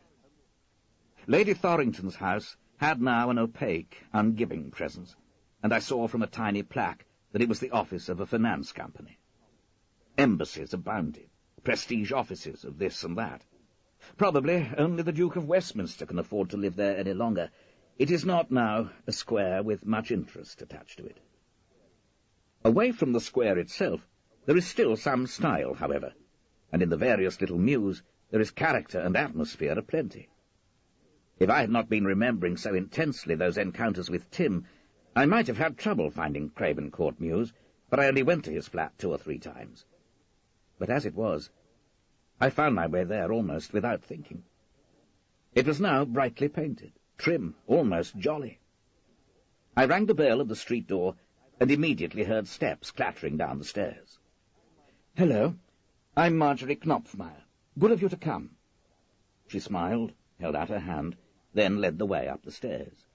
Lady Thorrington's house had now an opaque, ungiving presence, and I saw from a tiny plaque that it was the office of a finance company. Embassies abounded, prestige offices of this and that. Probably only the Duke of Westminster can afford to live there any longer. It is not now a square with much interest attached to it. Away from the square itself, there is still some style, however, and in the various little mews there is character and atmosphere aplenty. If I had not been remembering so intensely those encounters with Tim, I might have had trouble finding Craven Court Mews, but I only went to his flat 2 or 3 times. But as it was, I found my way there almost without thinking. It was now brightly painted, trim, almost jolly. I rang the bell of the street door and immediately heard steps clattering down the stairs. "Hello, I'm Marjorie Knopfmeyer. Good of you to come." She smiled, held out her hand, then led the way up the stairs.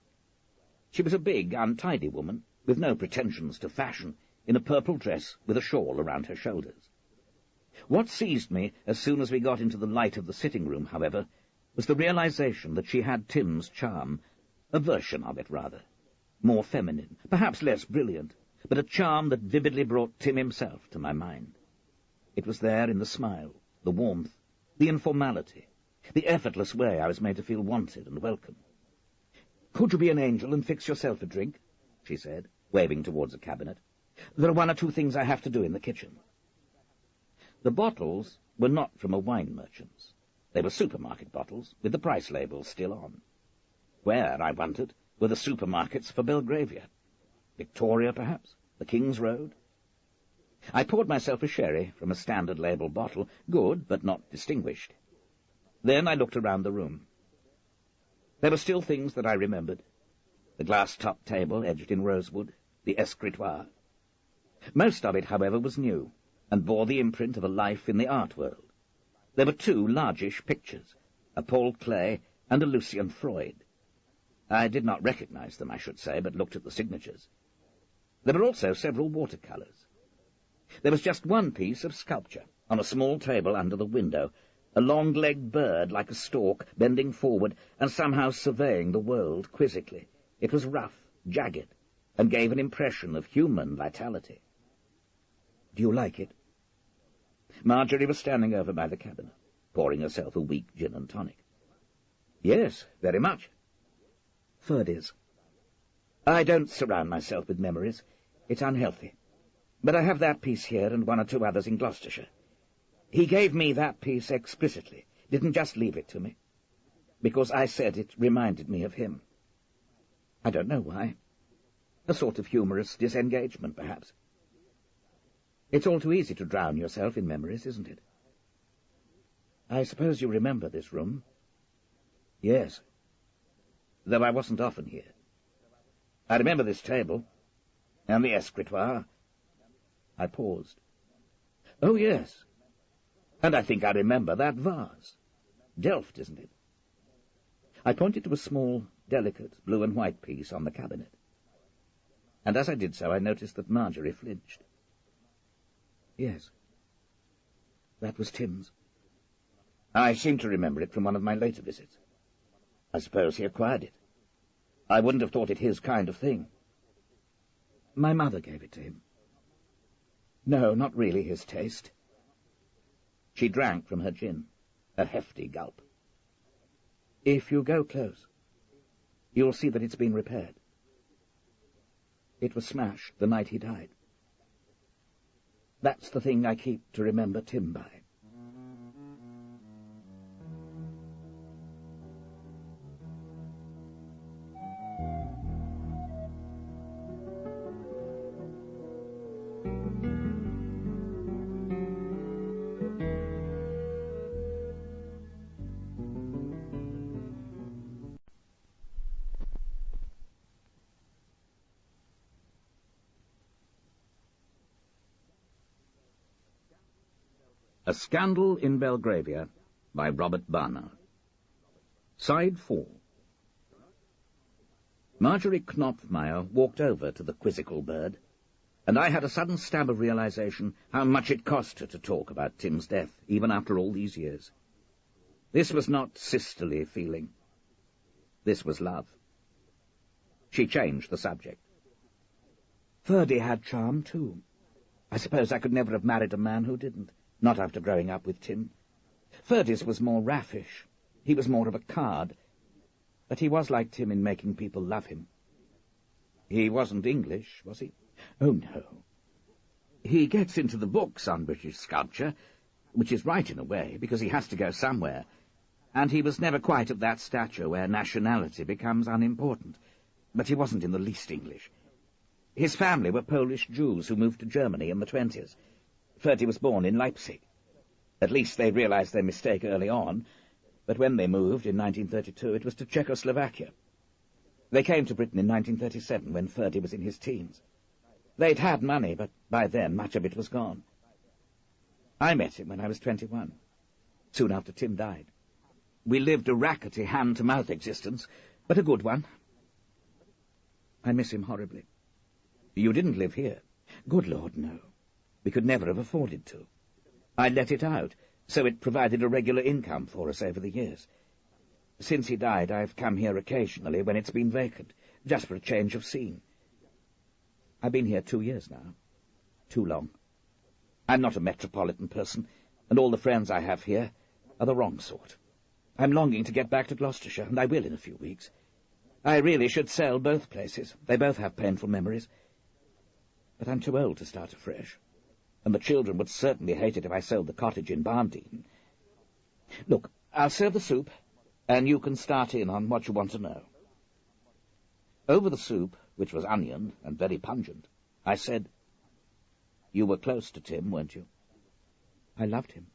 She was a big, untidy woman, with no pretensions to fashion, in a purple dress with a shawl around her shoulders. What seized me as soon as we got into the light of the sitting-room, however, was the realization that she had Tim's charm, a version of it, rather. More feminine, perhaps less brilliant, but a charm that vividly brought Tim himself to my mind. It was there in the smile, the warmth, the informality, the effortless way I was made to feel wanted and welcome. "Could you be an angel and fix yourself a drink?" she said, waving towards a cabinet. "There are 1 or 2 things I have to do in the kitchen." The bottles were not from a wine merchant's. They were supermarket bottles, with the price labels still on. Where, I wondered, were the supermarkets for Belgravia? Victoria, perhaps? The King's Road? I poured myself a sherry from a standard label bottle, good but not distinguished. Then I looked around the room. There were still things that I remembered. The glass-topped table edged in rosewood, the escritoire. Most of it, however, was new, and bore the imprint of a life in the art world. There were 2 largish pictures, a Paul Klee and a Lucian Freud. I did not recognize them, I should say, but looked at the signatures. There were also several watercolours. There was just 1 piece of sculpture, on a small table under the window, a long-legged bird like a stork, bending forward and somehow surveying the world quizzically. It was rough, jagged, and gave an impression of human vitality. "Do you like it?" Marjorie was standing over by the cabinet, pouring herself a weak gin and tonic. "Yes, very much." "Furdies." "I don't surround myself with memories. It's unhealthy.
But I have that piece here and one or two others in Gloucestershire. He gave me that piece explicitly, didn't just leave it to me, because I said it reminded me of him. I don't know why. A sort of humorous disengagement, perhaps. It's all too easy to drown yourself in memories, isn't it? I suppose you remember this room? Yes, though I wasn't often here. I remember this table, and the escritoire. I paused. Oh, yes, and I think I remember that vase. Delft, isn't it? I pointed to a small, delicate blue and white piece on the cabinet, and as I did so I noticed that Marjorie flinched. Yes, that was Tim's. I seem to remember it from one of my later visits. I suppose he acquired it. I wouldn't have thought it his kind of thing. My mother gave it to him. No, not really his taste. She drank from her gin, a hefty gulp. If you go close, you'll see that it's been repaired. It was smashed the night he died. That's the thing I keep to remember Tim by.
A Scandal in Belgravia by Robert Barard. Side 4. Marjorie Knopfmeyer walked over to the quizzical bird, and I had a sudden stab of realization how much it cost her to talk about Tim's death, even after all these years. This was not sisterly feeling. This was love. She changed the subject.
Ferdy had charm, too. I suppose I could never have married a man who didn't. Not after growing up with Tim. Ferdy's was more raffish. He was more of a card. But he was like Tim in making people love him. He wasn't English, was he? Oh, no. He gets into the books on British sculpture, which is right in a way, because he has to go somewhere, and he was never quite at that stature where nationality becomes unimportant. But he wasn't in the least English. His family were Polish Jews who moved to Germany in the 1920s. Ferdy was born in Leipzig. At least they realized their mistake early on, but when they moved in 1932, it was to Czechoslovakia. They came to Britain in 1937, when Ferdy was in his teens. They'd had money, but by then much of it was gone. I met him when I was 21, soon after Tim died. We lived a rackety, hand-to-mouth existence, but a good one. I miss him horribly. You didn't live here? Good Lord, no. We could never have afforded to. I let it out, so it provided a regular income for us over the years. Since he died, I've come here occasionally when it's been vacant, just for a change of scene. I've been here 2 years now. Too long. I'm not a metropolitan person, and all the friends I have here are the wrong sort. I'm longing to get back to Gloucestershire, and I will in a few weeks. I really should sell both places. They both have painful memories. But I'm too old to start afresh. And the children would certainly hate it if I sold the cottage in Barndean. Look, I'll serve the soup, and you can start in on what you want to know. Over the soup, which was onion and very pungent, I said, "You were close to Tim, weren't you?" "I loved him."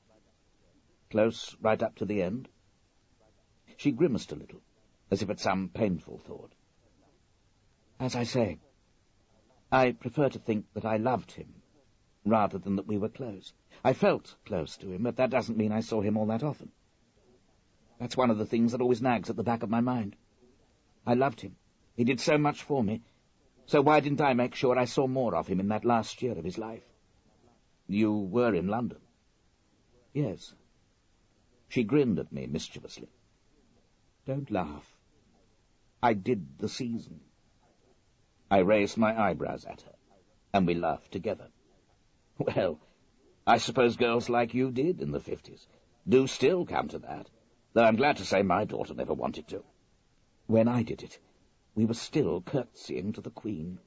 "Close right up to the end?" She grimaced a little, as if at some painful thought. "As I say, I prefer to think that I loved him, rather than that we were close. I felt close to him, but that doesn't mean I saw him all that often. That's one of the things that always nags at the back of my mind. I loved him. He did so much for me. So why didn't I make sure I saw more of him in that last year of his life?" "You were in London?" "Yes." She grinned at me mischievously. "Don't laugh. I did the season." I raised my eyebrows at her, and we laughed together. "Well, I suppose girls like you did in the 50s. Do still come to that, though I'm glad to say my daughter never wanted to. When I did it, we were still curtsying to the Queen.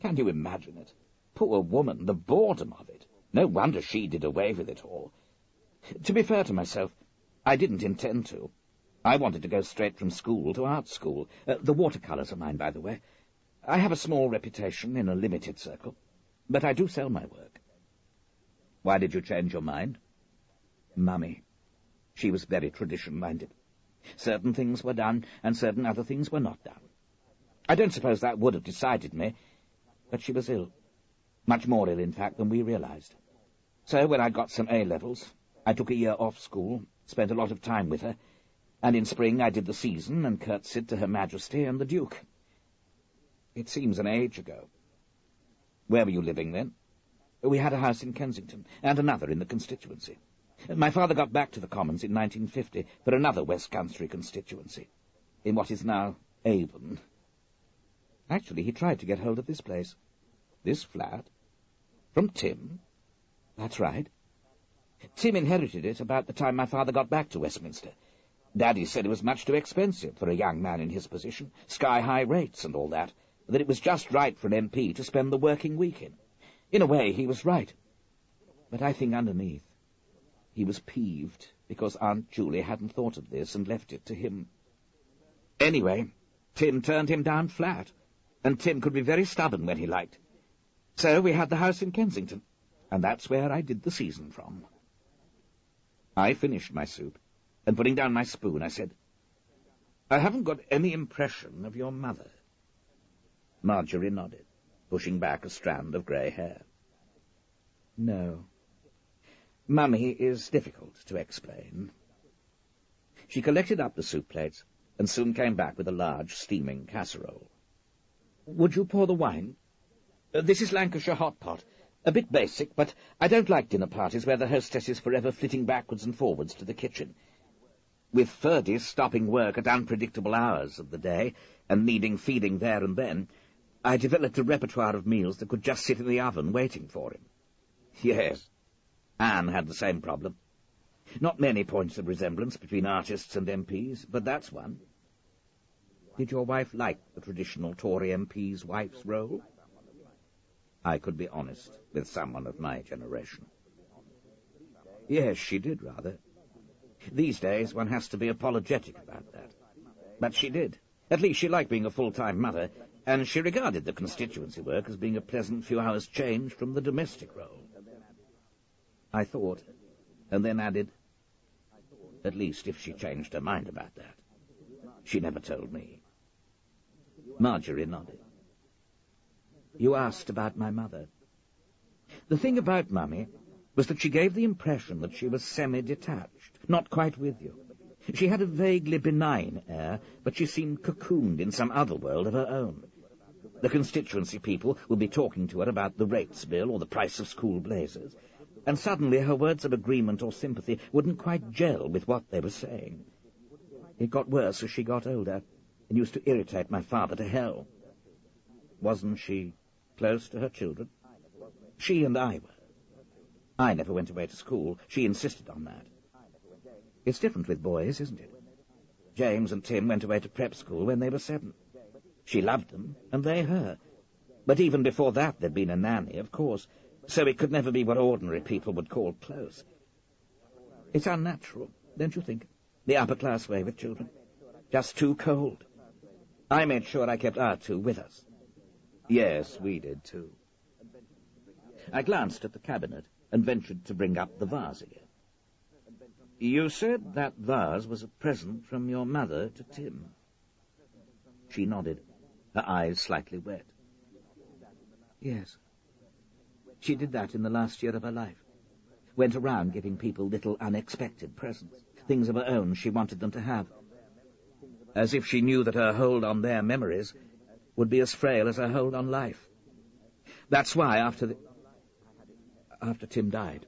Can you imagine it? Poor woman, the boredom of it. No wonder she did away with it all. To be fair to myself, I didn't intend to. I wanted to go straight from school to art school. The watercolours are mine, by the way. I have a small reputation in a limited circle, but I do sell my work. Why did you change your mind? Mummy. She was very tradition-minded. Certain things were done, and certain other things were not done. I don't suppose that would have decided me, but she was ill. Much more ill, in fact, than we realized. So when I got some A-levels, I took a year off school, spent a lot of time with her, and in spring I did the season and curtsied to Her Majesty and the Duke. It seems an age ago. Where were you living then? We had a house in Kensington, and another in the constituency. My father got back to the Commons in 1950 for another West Country constituency, in what is now Avon. Actually, he tried to get hold of this place. This flat? From Tim? That's right. Tim inherited it about the time my father got back to Westminster. Daddy said it was much too expensive for a young man in his position, sky-high rates and all that, that it was just right for an MP to spend the working week in. In a way, he was right. But I think underneath, he was peeved because Aunt Julie hadn't thought of this and left it to him. Anyway, Tim turned him down flat, and Tim could be very stubborn when he liked. So we had the house in Kensington, and that's where I did the season from. I finished my soup, and putting down my spoon, I said, I haven't got any impression of your mother. Marjorie nodded, pushing back a strand of grey hair. No. Mummy is difficult to explain. She collected up the soup plates, and soon came back with a large, steaming casserole. Would you pour the wine? This is Lancashire hot pot. A bit basic, but I don't like dinner parties where the hostess is forever flitting backwards and forwards to the kitchen. With Ferdy stopping work at unpredictable hours of the day and needing feeding there and then, I developed a repertoire of meals that could just sit in the oven waiting for him. Yes, Anne had the same problem. Not many points of resemblance between artists and MPs, but that's one. Did your wife like the traditional Tory MP's wife's role? I could be honest with someone of my generation. Yes, she did, rather. These days, one has to be apologetic about that. But she did. At least she liked being a full-time mother, and she regarded the constituency work as being a pleasant few hours' change from the domestic role. I thought, and then added, at least if she changed her mind about that. She never told me. Marjorie nodded. You asked about my mother. The thing about Mummy was that she gave the impression that she was semi-detached, not quite with you. She had a vaguely benign air, but she seemed cocooned in some other world of her own. The constituency people would be talking to her about the rates bill or the price of school blazers, and suddenly her words of agreement or sympathy wouldn't quite gel with what they were saying. It got worse as she got older, and used to irritate my father to hell. Wasn't she close to her children? She and I were. I never went away to school. She insisted on that. It's different with boys, isn't it? James and Tim went away to prep school when they were 7. She loved them, and they her. But even before that there'd been a nanny, of course, so it could never be what ordinary people would call close. It's unnatural, don't you think? The upper-class way with children. Just too cold. I made sure I kept our 2 with us. Yes, we did too. I glanced at the cabinet and ventured to bring up the vase again. You said that vase was a present from your mother to Tim. She nodded, her eyes slightly wet. Yes. She did that in the last year of her life. Went around giving people little unexpected presents, things of her own she wanted them to have. As if she knew that her hold on their memories would be as frail as her hold on life. That's why after Tim died,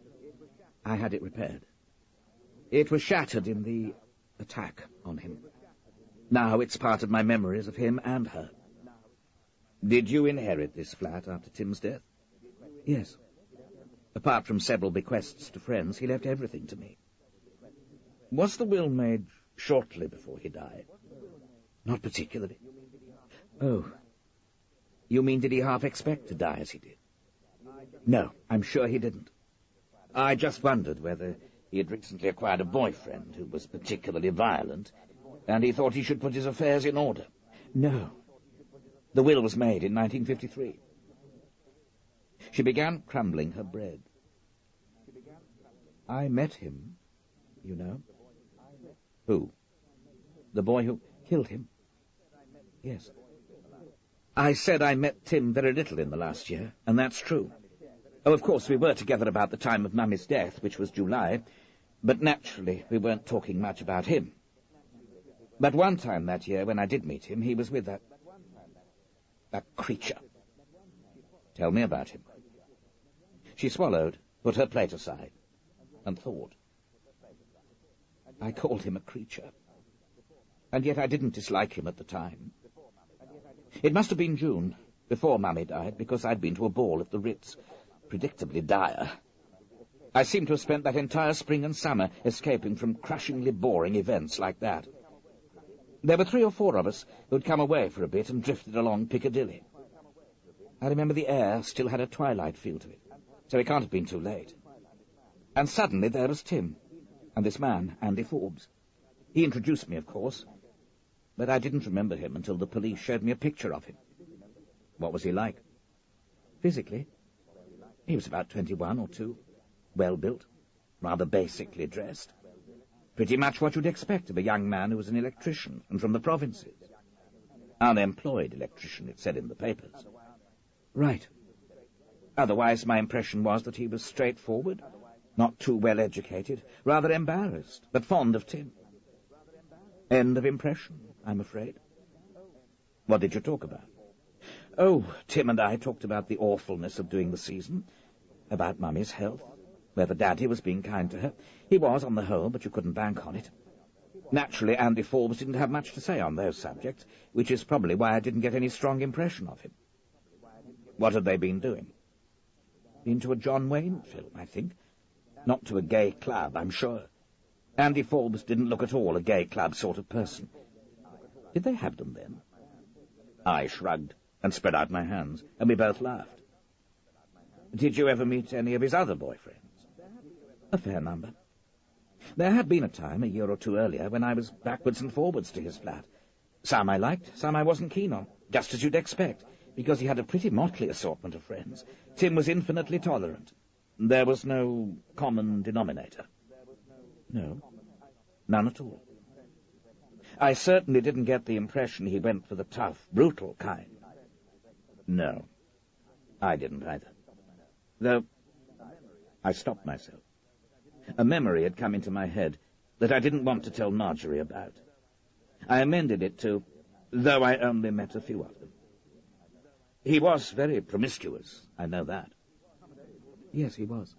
I had it repaired. It was shattered in the attack on him. Now it's part of my memories of him and her. Did you inherit this flat after Tim's death? Yes. Apart from several bequests to friends, he left everything to me. Was the will made shortly before he died? Not particularly. Oh. You mean did he half expect to die as he did? No, I'm sure he didn't. I just wondered whether he had recently acquired a boyfriend who was particularly violent, and he thought he should put his affairs in order. No. The will was made in 1953. She began crumbling her bread. I met him, you know. Who? The boy who killed him? Yes. I said I met Tim very little in the last year, and that's true. Oh, of course, we were together about the time of Mummy's death, which was July, but naturally we weren't talking much about him. But one time that year, when I did meet him, he was with that creature. Tell me about him. She swallowed, put her plate aside, and thought. I called him a creature, and yet I didn't dislike him at the time. It must have been June, before Mummy died, because I'd been to a ball at the Ritz, predictably dire. I seemed to have spent that entire spring and summer escaping from crushingly boring events like that. There were 3 or 4 of us who'd come away for a bit and drifted along Piccadilly. I remember the air still had a twilight feel to it, so it can't have been too late. And suddenly there was Tim, and this man, Andy Forbes. He introduced me, of course, but I didn't remember him until the police showed me a picture of him. What was he like? Physically, he was about 21 or 2, well-built, rather basically dressed. Pretty much what you'd expect of a young man who was an electrician and from the provinces. Unemployed electrician, it said in the papers. Right. Otherwise, my impression was that he was straightforward, not too well-educated, rather embarrassed, but fond of Tim. End of impression, I'm afraid. What did you talk about? Oh, Tim and I talked about the awfulness of doing the season, about Mummy's health, whether Daddy was being kind to her. He was, on the whole, but you couldn't bank on it. Naturally, Andy Forbes didn't have much to say on those subjects, which is probably why I didn't get any strong impression of him. What had they been doing? Been to a John Wayne film, I think. Not to a gay club, I'm sure. Andy Forbes didn't look at all a gay club sort of person. Did they have them then? I shrugged and spread out my hands, and we both laughed. Did you ever meet any of his other boyfriends? A fair number. There had been a time, a year or 2 earlier, when I was backwards and forwards to his flat. Some I liked, some I wasn't keen on, just as you'd expect, because he had a pretty motley assortment of friends. Tim was infinitely tolerant. There was no common denominator. No, none at all. I certainly didn't get the impression he went for the tough, brutal kind. No, I didn't either. Though, I stopped myself. A memory had come into my head that I didn't want to tell Marjorie about. I amended it to, though I only met a few of them. He was very promiscuous, I know that. Yes, he was.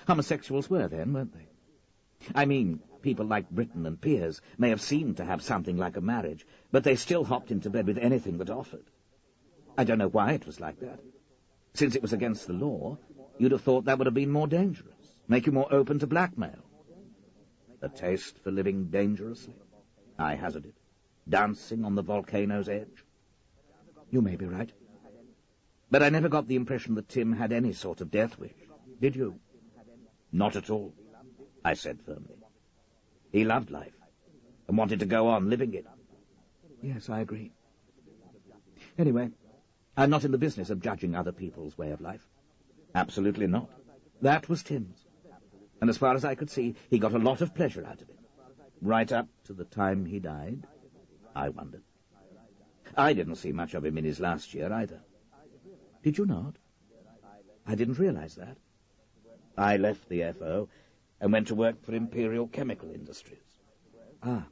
Homosexuals were then, weren't they? I mean, people like Britton and Piers may have seemed to have something like a marriage, but they still hopped into bed with anything that offered. I don't know why it was like that. Since it was against the law, you'd have thought that would have been more dangerous, make you more open to blackmail. A taste for living dangerously, I hazarded, dancing on the volcano's edge. You may be right. But I never got the impression that Tim had any sort of death wish. Did you? Not at all, I said firmly. He loved life and wanted to go on living it. Yes, I agree. Anyway, I'm not in the business of judging other people's way of life. Absolutely not. That was Tim's. And as far as I could see, he got a lot of pleasure out of it. Right up to the time he died, I wondered. I didn't see much of him in his last year either. Did you not? I didn't realize that. I left the FO and went to work for Imperial Chemical Industries. Ah.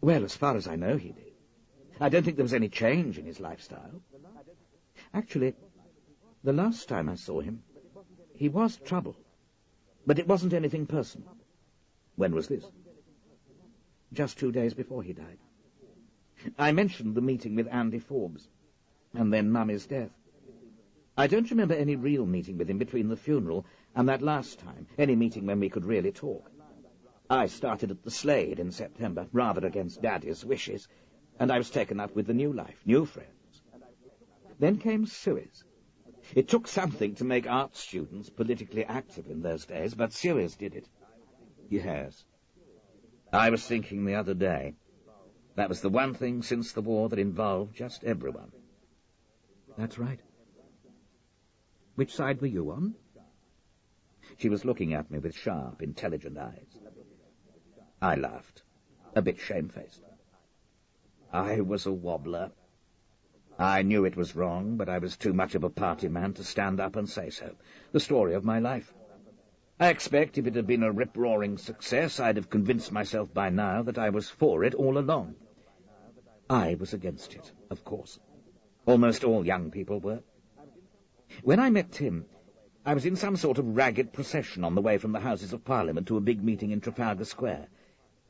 Well, as far as I know, he did. I don't think there was any change in his lifestyle. Actually, the last time I saw him, he was trouble. But it wasn't anything personal. When was this? Just 2 days before he died. I mentioned the meeting with Andy Forbes, and then Mummy's death. I don't remember any real meeting with him between the funeral and that last time, any meeting when we could really talk. I started at the Slade in September, rather against Daddy's wishes, and I was taken up with the new life, new friends. Then came Suez. It took something to make art students politically active in those days, but Suez did it. Yes. I was thinking the other day, that was the one thing since the war that involved just everyone.
That's right. Which side were you on?
She was looking at me with sharp, intelligent eyes. I laughed, a bit shamefaced. I was a wobbler. I knew it was wrong, but I was too much of a party man to stand up and say so. The story of my life. I expect if it had been a rip-roaring success, I'd have convinced myself by now that I was for it all along. I was against it, of course. Almost all young people were. When I met Tim, I was in some sort of ragged procession on the way from the Houses of Parliament to a big meeting in Trafalgar Square.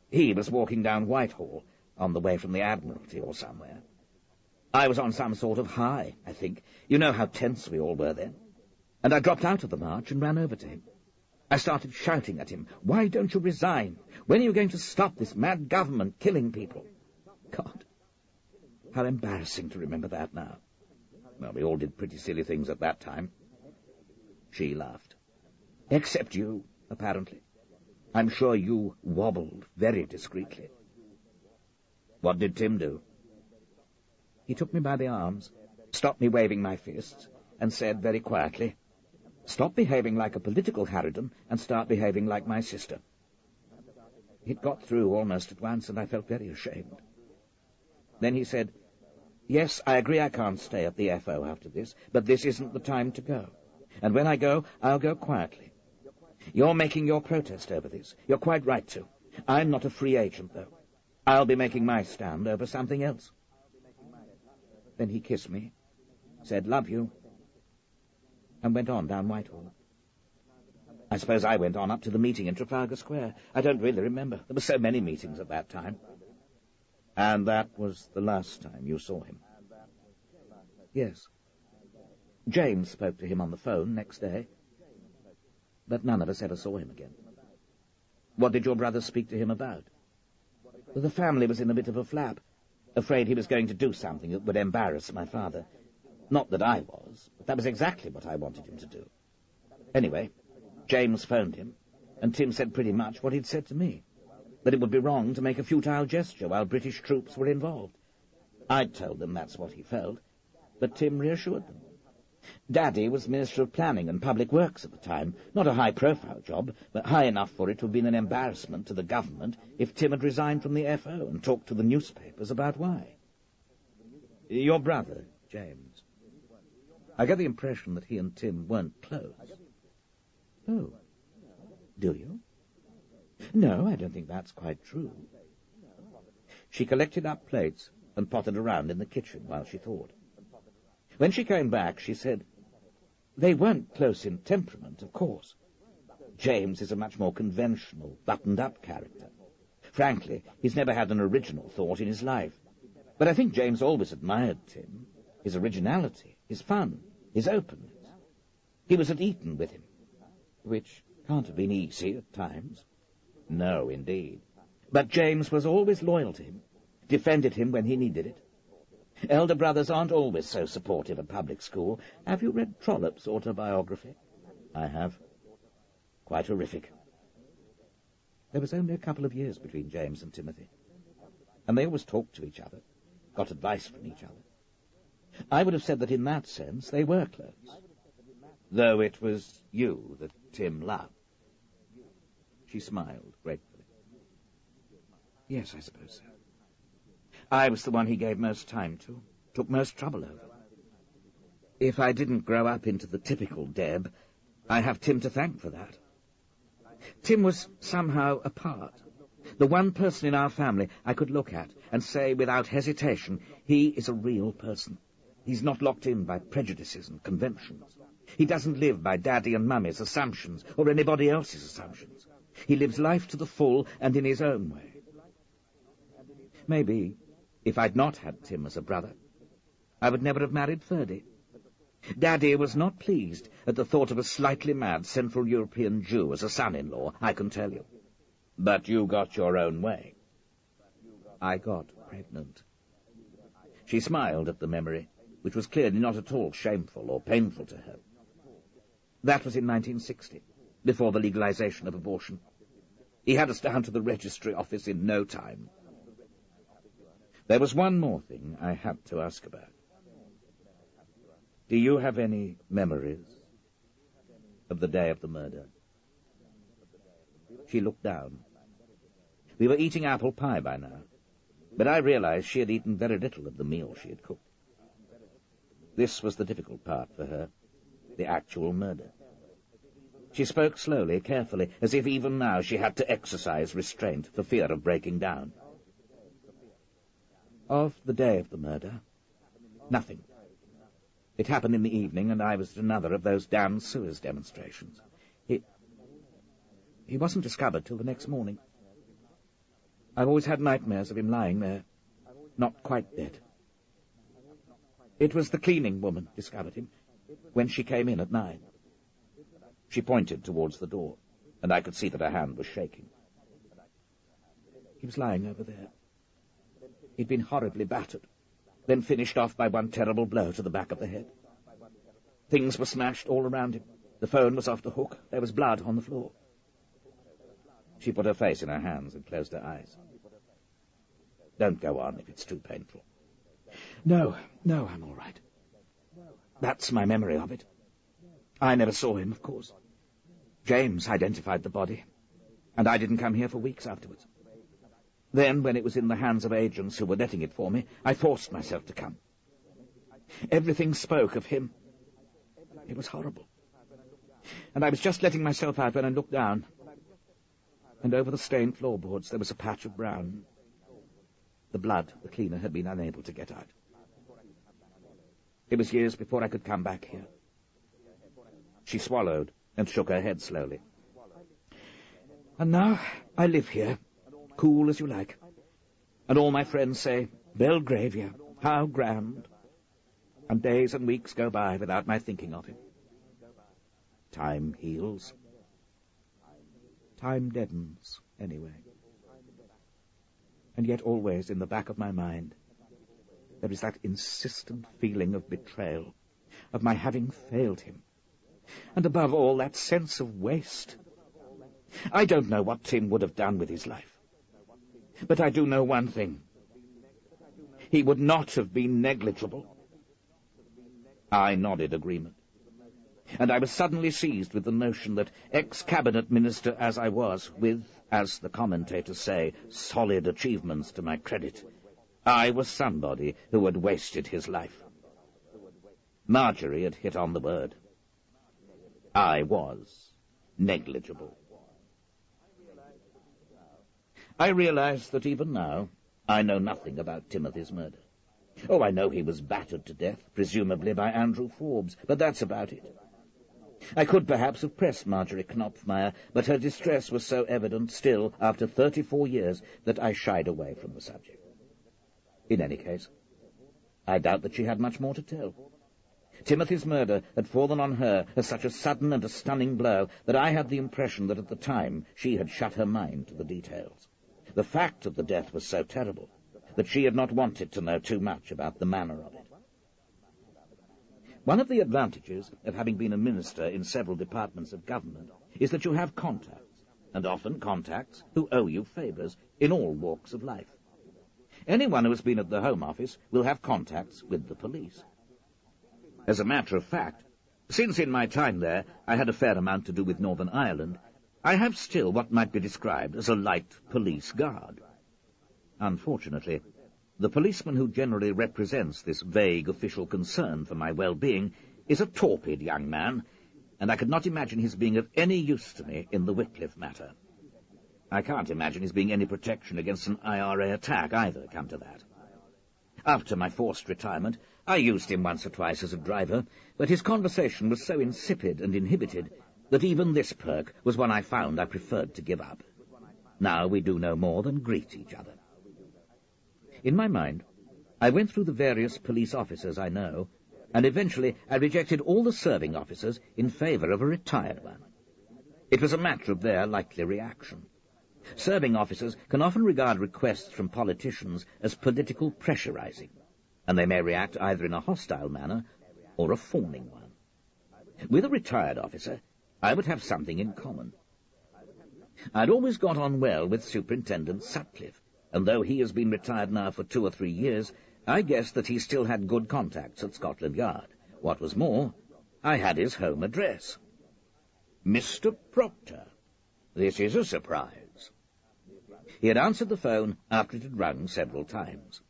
He was walking down Whitehall, on the way from the Admiralty or somewhere. I was on some sort of high, I think. You know how tense we all were then. And I dropped out of the march and ran over to him. I started shouting at him, "Why don't you resign? When are you going to stop this mad government killing people?" God, how embarrassing to remember that now. Well, we all did pretty silly things at that time. She laughed. Except you, apparently. I'm sure you wobbled very discreetly. What did Tim do? He took me by the arms, stopped me waving my fists, and said very quietly, "Stop behaving like a political harridan and start behaving like my sister." It got through almost at once, and I felt very ashamed. Then he said, "Yes, I agree I can't stay at the FO after this, but this isn't the time to go. And when I go, I'll go quietly. You're making your protest over this. You're quite right to. I'm not a free agent, though. I'll be making my stand over something else." Then he kissed me, said, "Love you," and went on down Whitehall. I suppose I went on up to the meeting in Trafalgar Square. I don't really remember. There were so many meetings at that time. And that was the last time you saw him? Yes. James spoke to him on the phone next day, but none of us ever saw him again. What did your brother speak to him about? The family was in a bit of a flap, afraid he was going to do something that would embarrass my father. Not that I was, but that was exactly what I wanted him to do. Anyway, James phoned him, and Tim said pretty much what he'd said to me, that it would be wrong to make a futile gesture while British troops were involved. I'd told them that's what he felt, but Tim reassured them. Daddy was Minister of Planning and Public Works at the time, not a high-profile job, but high enough for it to have been an embarrassment to the government if Tim had resigned from the FO and talked to the newspapers about why. Your brother, James, I get the impression that he and Tim weren't close. Oh, do you? No, I don't think that's quite true. She collected up plates and pottered around in the kitchen while she thought. When she came back, she said, "They weren't close in temperament, of course. James is a much more conventional, buttoned-up character. Frankly, he's never had an original thought in his life. But I think James always admired Tim, his originality, his fun, his openness. He was at Eton with him, which can't have been easy at times. No, indeed. But James was always loyal to him, defended him when he needed it. Elder brothers aren't always so supportive at public school. Have you read Trollope's autobiography? I have. Quite horrific. There was only a couple of years between James and Timothy, and they always talked to each other, got advice from each other. I would have said that in that sense they were close, though it was you that Tim loved. She smiled gratefully. Yes, I suppose so. I was the one he gave most time to, took most trouble over. If I didn't grow up into the typical Deb, I have Tim to thank for that. Tim was somehow apart, the one person in our family I could look at and say without hesitation, he is a real person. He's not locked in by prejudices and conventions. He doesn't live by Daddy and Mummy's assumptions or anybody else's assumptions. He lives life to the full and in his own way. Maybe, if I'd not had Tim as a brother, I would never have married Ferdy. Daddy was not pleased at the thought of a slightly mad Central European Jew as a son-in-law, I can tell you. But you got your own way. I got pregnant. She smiled at the memory, which was clearly not at all shameful or painful to her. That was in 1960, before the legalization of abortion. He had us down to the registry office in no time. There was one more thing I had to ask about. Do you have any memories of the day of the murder? She looked down. We were eating apple pie by now, but I realized she had eaten very little of the meal she had cooked. This was the difficult part for her, the actual murder. She spoke slowly, carefully, as if even now she had to exercise restraint for fear of breaking down. Of the day of the murder, nothing. It happened in the evening, and I was at another of those damned Suez demonstrations. He wasn't discovered till the next morning. I've always had nightmares of him lying there, not quite dead. It was the cleaning woman discovered him when she came in at 9. She pointed towards the door, and I could see that her hand was shaking. He was lying over there. He'd been horribly battered, then finished off by one terrible blow to the back of the head. Things were smashed all around him. The phone was off the hook. There was blood on the floor. She put her face in her hands and closed her eyes. Don't go on if it's too painful. No, I'm all right. That's my memory of it. I never saw him, of course. James identified the body, and I didn't come here for weeks afterwards. Then, when it was in the hands of agents who were letting it for me, I forced myself to come. Everything spoke of him. It was horrible. And I was just letting myself out when I looked down, and over the stained floorboards there was a patch of brown. The blood the cleaner had been unable to get out. It was years before I could come back here. She swallowed and shook her head slowly. And now I live here, cool as you like. And all my friends say, Belgravia, how grand. And days and weeks go by without my thinking of him. Time heals. Time deadens, anyway. And yet always in the back of my mind, there is that insistent feeling of betrayal, of my having failed him. And above all, that sense of waste. I don't know what Tim would have done with his life. But I do know one thing. He would not have been negligible. I nodded agreement. And I was suddenly seized with the notion that, ex-cabinet minister as I was, with, as the commentators say, solid achievements to my credit, I was somebody who had wasted his life. Marjorie had hit on the word. I was negligible. I realized that even now I know nothing about Timothy's murder. Oh, I know he was battered to death, presumably by Andrew Forbes, but that's about it. I could perhaps have pressed Marjorie Knopfmeyer, but her distress was so evident still, after 34 years, that I shied away from the subject. In any case, I doubt that she had much more to tell. Timothy's murder had fallen on her as such a sudden and a stunning blow that I had the impression that at the time she had shut her mind to the details. The fact of the death was so terrible that she had not wanted to know too much about the manner of it. One of the advantages of having been a minister in several departments of government is that you have contacts, and often contacts who owe you favours in all walks of life. Anyone who has been at the Home Office will have contacts with the police. As a matter of fact, since in my time there I had a fair amount to do with Northern Ireland, I have still what might be described as a light police guard. Unfortunately, the policeman who generally represents this vague official concern for my well-being is a torpid young man, and I could not imagine his being of any use to me in the Wickliffe matter. I can't imagine his being any protection against an IRA attack either, come to that. After my forced retirement, I used him once or twice as a driver, but his conversation was so insipid and inhibited that even this perk was one I found I preferred to give up. Now we do no more than greet each other. In my mind, I went through the various police officers I know, and eventually I rejected all the serving officers in favour of a retired one. It was a matter of their likely reaction. Serving officers can often regard requests from politicians as political pressurizing.
and they may react either in a hostile manner or a fawning one. With a retired officer, I would have something in common. I'd always got on well with Superintendent Sutcliffe, and though he has been retired now for 2 or 3 years, I guessed that he still had good contacts at Scotland Yard. What was more, I had his home address. Mr. Proctor. This is a surprise. He had answered the phone after it had rung several times.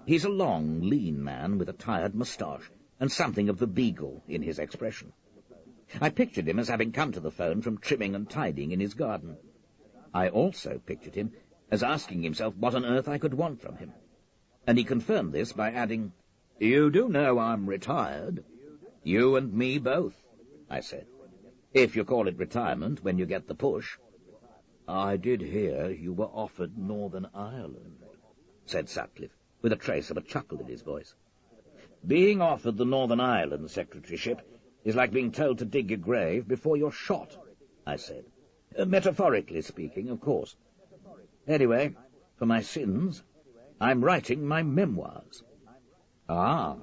He's a long, lean man with a tired moustache and something of the beagle in his expression. I pictured him as having come to the phone from trimming and tidying in his garden. I also pictured him as asking himself what on earth I could want from him. And he confirmed this by adding, "You do know I'm retired." "You and me both," I said. "If you call it retirement when you get the push." "I did hear you were offered Northern Ireland," said Sutcliffe, with a trace of a chuckle in his voice. "Being offered the Northern Ireland secretaryship is like being told to dig your grave before you're shot," I said. "Metaphorically speaking, of course. Anyway, for my sins, I'm writing my memoirs." "Ah.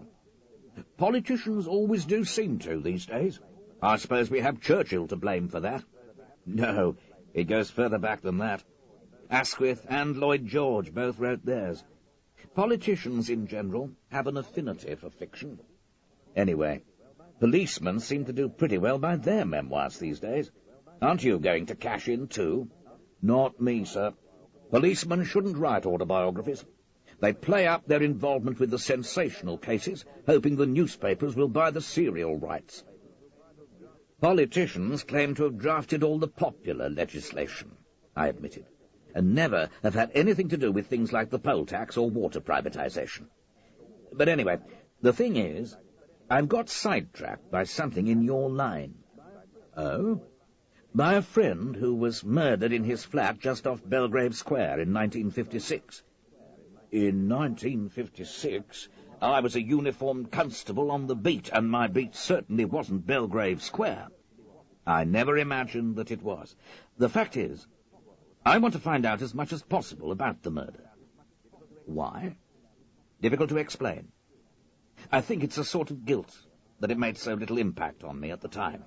Politicians always do seem to these days. I suppose we have Churchill to blame for that." "No, it goes further back than that. Asquith and Lloyd George both wrote theirs. Politicians, in general, have an affinity for fiction. Anyway, policemen seem to do pretty well by their memoirs these days. Aren't you going to cash in too?" "Not me, sir. Policemen shouldn't write autobiographies. They play up their involvement with the sensational cases, hoping the newspapers will buy the serial rights." "Politicians claim to have drafted all the popular legislation," I admitted, "and never have had anything to do with things like the poll tax or water privatization. But anyway, the thing is, I've got sidetracked by something in your line." "Oh?" "By a friend who was murdered in his flat just off Belgrave Square in 1956. "In 1956, I was a uniformed constable on the beat, and my beat certainly wasn't Belgrave Square." "I never imagined that it was. The fact is, I want to find out as much as possible about the murder." "Why?" "Difficult to explain. I think it's a sort of guilt that it made so little impact on me at the time."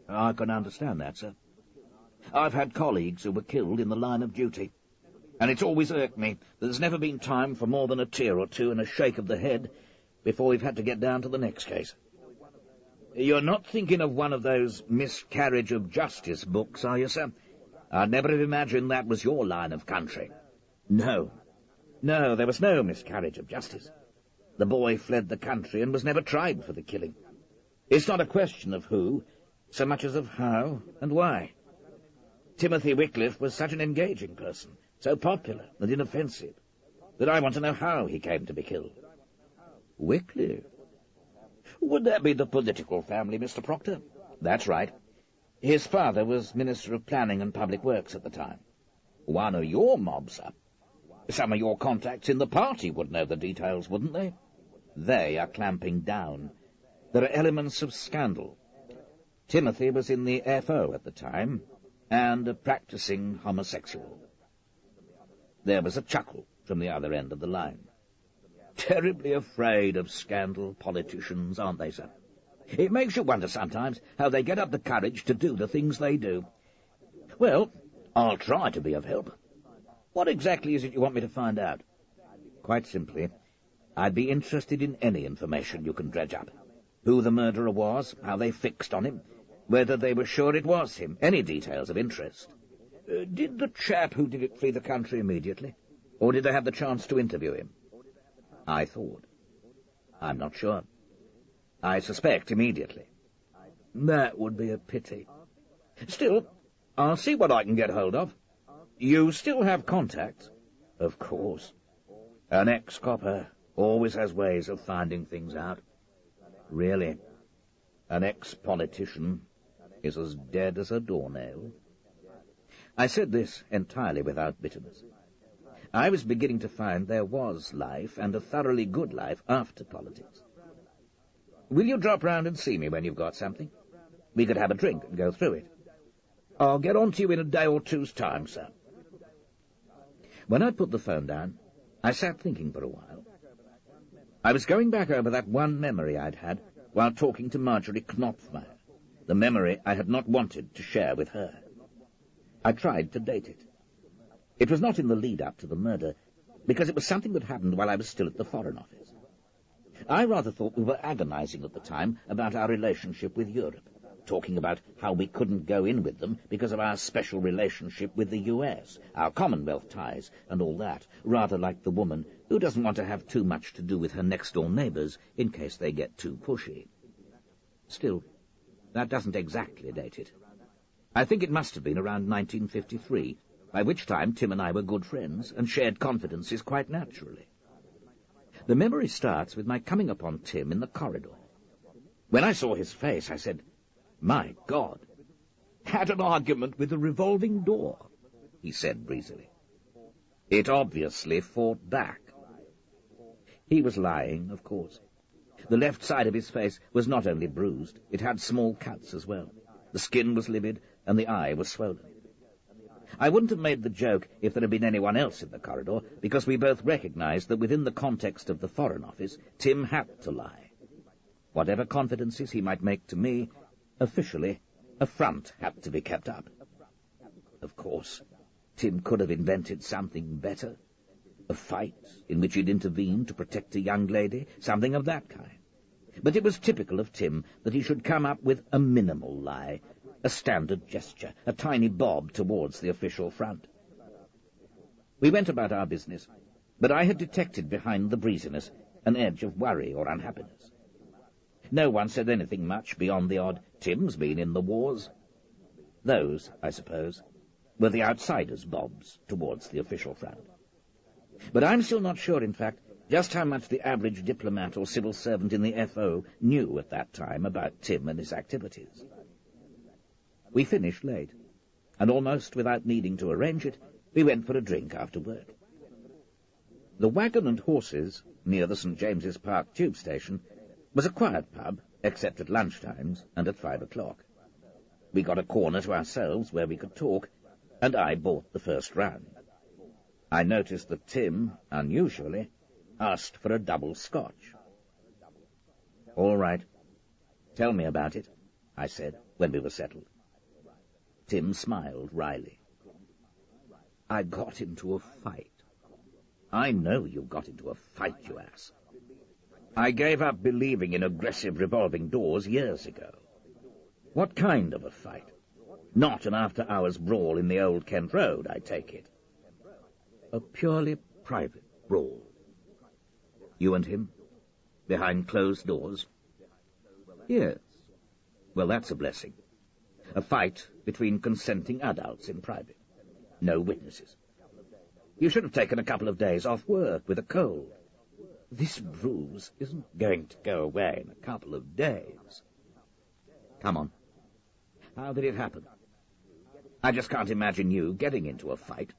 "I can understand that, sir. I've had colleagues who were killed in the line of duty, and it's always irked me that there's never been time for more than a tear or two and a shake of the head before we've had to get down to the next case." "You're not thinking of one of those miscarriage of justice books, are you, sir? I'd never have imagined that was your line of country." No, there was no miscarriage of justice. The boy fled the country and was never tried for the killing. It's not a question of who, so much as of how and why. Timothy Wickliffe was such an engaging person, so popular and inoffensive, that I want to know how he came to be killed." "Wickliffe? Would that be the political family, Mr. Proctor?" "That's right. His father was Minister of Planning and Public Works at the time." "One of your mob, sir. Some of your contacts in the party would know the details, wouldn't they?" "They are clamping down. There are elements of scandal. Timothy was in the FO at the time, and a practicing homosexual." There was a chuckle from the other end of the line. "Terribly afraid of scandal, politicians, aren't they, sir? It makes you wonder sometimes how they get up the courage to do the things they do." "Well, I'll try to be of help. What exactly is it you want me to find out?" "Quite simply, I'd be interested in any information you can dredge up. Who the murderer was, how they fixed on him, whether they were sure it was him, any details of interest." "Did the chap who did it flee the country immediately, or did they have the chance to interview him?" "I thought. I'm not sure. I suspect immediately." "That would be a pity. Still, I'll see what I can get hold of." "You still have contacts?" "Of course. An ex-copper always has ways of finding things out." "Really? An ex-politician is as dead as a doornail?" I said this entirely without bitterness. I was beginning to find there was life, and a thoroughly good life, after politics. "Will you drop round and see me when you've got something? We could have a drink and go through it." "I'll get on to you in a day or two's time, sir." When I'd put the phone down, I sat thinking for a while. I was going back over that one memory I'd had while talking to Marjorie Knopfmeyer, the memory I had not wanted to share with her. I tried to date it. It was not in the lead-up to the murder, because it was something that happened while I was still at the Foreign Office. I rather thought we were agonizing at the time about our relationship with Europe, talking about how we couldn't go in with them because of our special relationship with the US, our Commonwealth ties, and all that, rather like the woman who doesn't want to have too much to do with her next-door neighbours in case they get too pushy. Still, that doesn't exactly date it. I think it must have been around 1953, by which time Tim and I were good friends and shared confidences quite naturally. The memory starts with my coming upon Tim in the corridor. When I saw his face, I said, "My God, had an argument with a revolving door," he said breezily. It obviously fought back. He was lying, of course. The left side of his face was not only bruised, it had small cuts as well. The skin was livid, and the eye was swollen. I wouldn't have made the joke if there had been anyone else in the corridor, because we both recognized that within the context of the Foreign Office, Tim had to lie. Whatever confidences he might make to me, officially, a front had to be kept up. Of course, Tim could have invented something better. A fight in which he'd intervene to protect a young lady, something of that kind. But it was typical of Tim that he should come up with a minimal lie, a standard gesture, a tiny bob towards the official front. We went about our business, but I had detected behind the breeziness an edge of worry or unhappiness. No one said anything much beyond the odd, "Tim's been in the wars." Those, I suppose, were the outsiders' bobs towards the official front. But I'm still not sure, in fact, just how much the average diplomat or civil servant in the FO knew at that time about Tim and his activities. We finished late, and almost without needing to arrange it, we went for a drink after work. The Wagon and Horses, near the St. James's Park tube station, was a quiet pub, except at lunchtimes and at 5 o'clock. We got a corner to ourselves where we could talk, and I bought the first round. I noticed that Tim, unusually, asked for a double scotch. "All right. Tell me about it," I said, when we were settled. Tim smiled wryly. "I got into a fight." "I know you got into a fight, you ass. I gave up believing in aggressive revolving doors years ago." "What kind of a fight? Not an after-hours brawl in the Old Kent Road, I take it." "A purely private brawl." "You and him? Behind closed doors?" "Yes." "Well, that's a blessing. A fight between consenting adults in private. No witnesses. You should have taken a couple of days off work with a cold. This bruise isn't going to go away in a couple of days." "Come on. How did it happen? I just can't imagine you getting into a fight."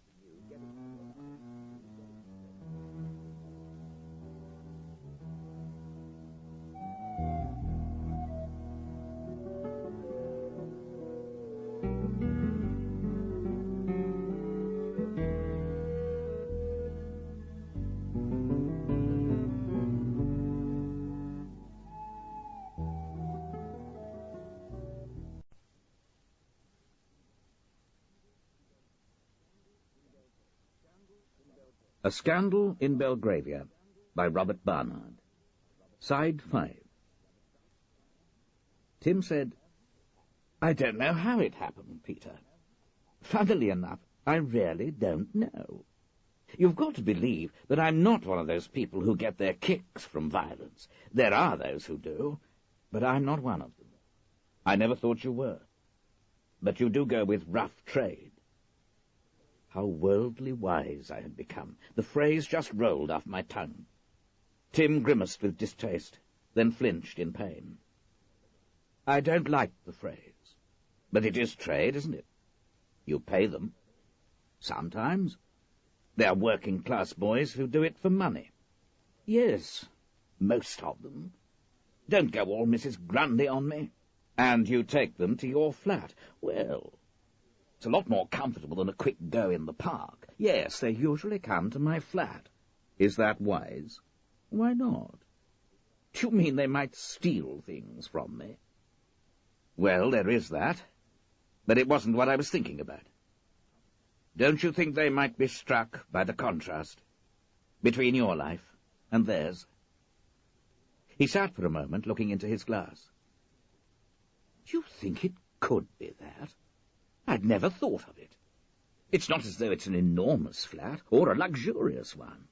A Scandal in Belgravia by Robert Barard. Side 5. Tim said, "I don't know how it happened, Peter. Funnily enough, I really don't know. You've got to believe that I'm not one of those people who get their kicks from violence. There are those who do, but I'm not one of them. I never thought you were. But you do go with rough trade." How worldly wise I had become. The phrase just rolled off my tongue. Tim grimaced with distaste, then flinched in pain. "I don't like the phrase. But it is trade, isn't it? You pay them. Sometimes. They are working-class boys who do it for money." "Yes, most of them. Don't go all Mrs. Grundy on me. And you take them to your flat. Well, it's a lot more comfortable than a quick go in the park. Yes, they usually come to my flat." "Is that wise?" "Why not? Do you mean they might steal things from me?
Well, there is that, but it wasn't what I was thinking about. Don't you think they might be struck by the contrast between your life and theirs? He sat for a moment, looking into his glass. Do you think it could be that? I'd never thought of it. It's not as though it's an enormous flat or a luxurious one.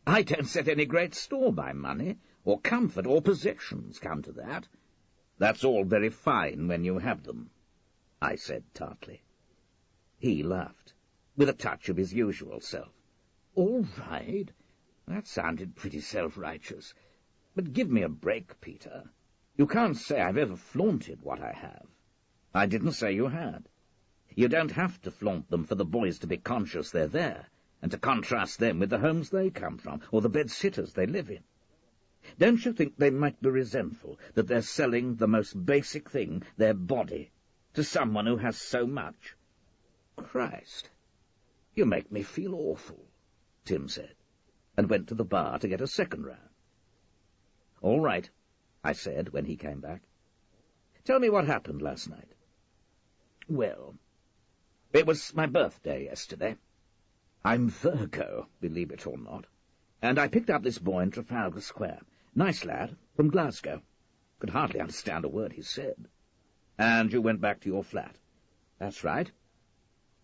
I don't set any great store by money, or comfort, or possessions, come to that. That's all very fine when you have them, I said tartly. He laughed, with a touch of his usual self. All right, that sounded pretty self-righteous. But give me a break, Peter. You can't say I've ever flaunted what I have. I didn't say you had. You don't have to flaunt them for the boys to be conscious they're there, and to contrast them with the homes they come from, or the bed-sitters they live in. Don't you think they might be resentful that they're selling the most basic thing, their body, to someone who has so much? Christ, you make me feel awful, Tim said, and went to the bar to get a second round. All right, I said when he came back. Tell me what happened last night. Well, it was my birthday yesterday. I'm Virgo, believe it or not, and I picked up this boy in Trafalgar Square. Nice lad, from Glasgow. Could hardly understand a word he said. And you went back to your flat. That's right.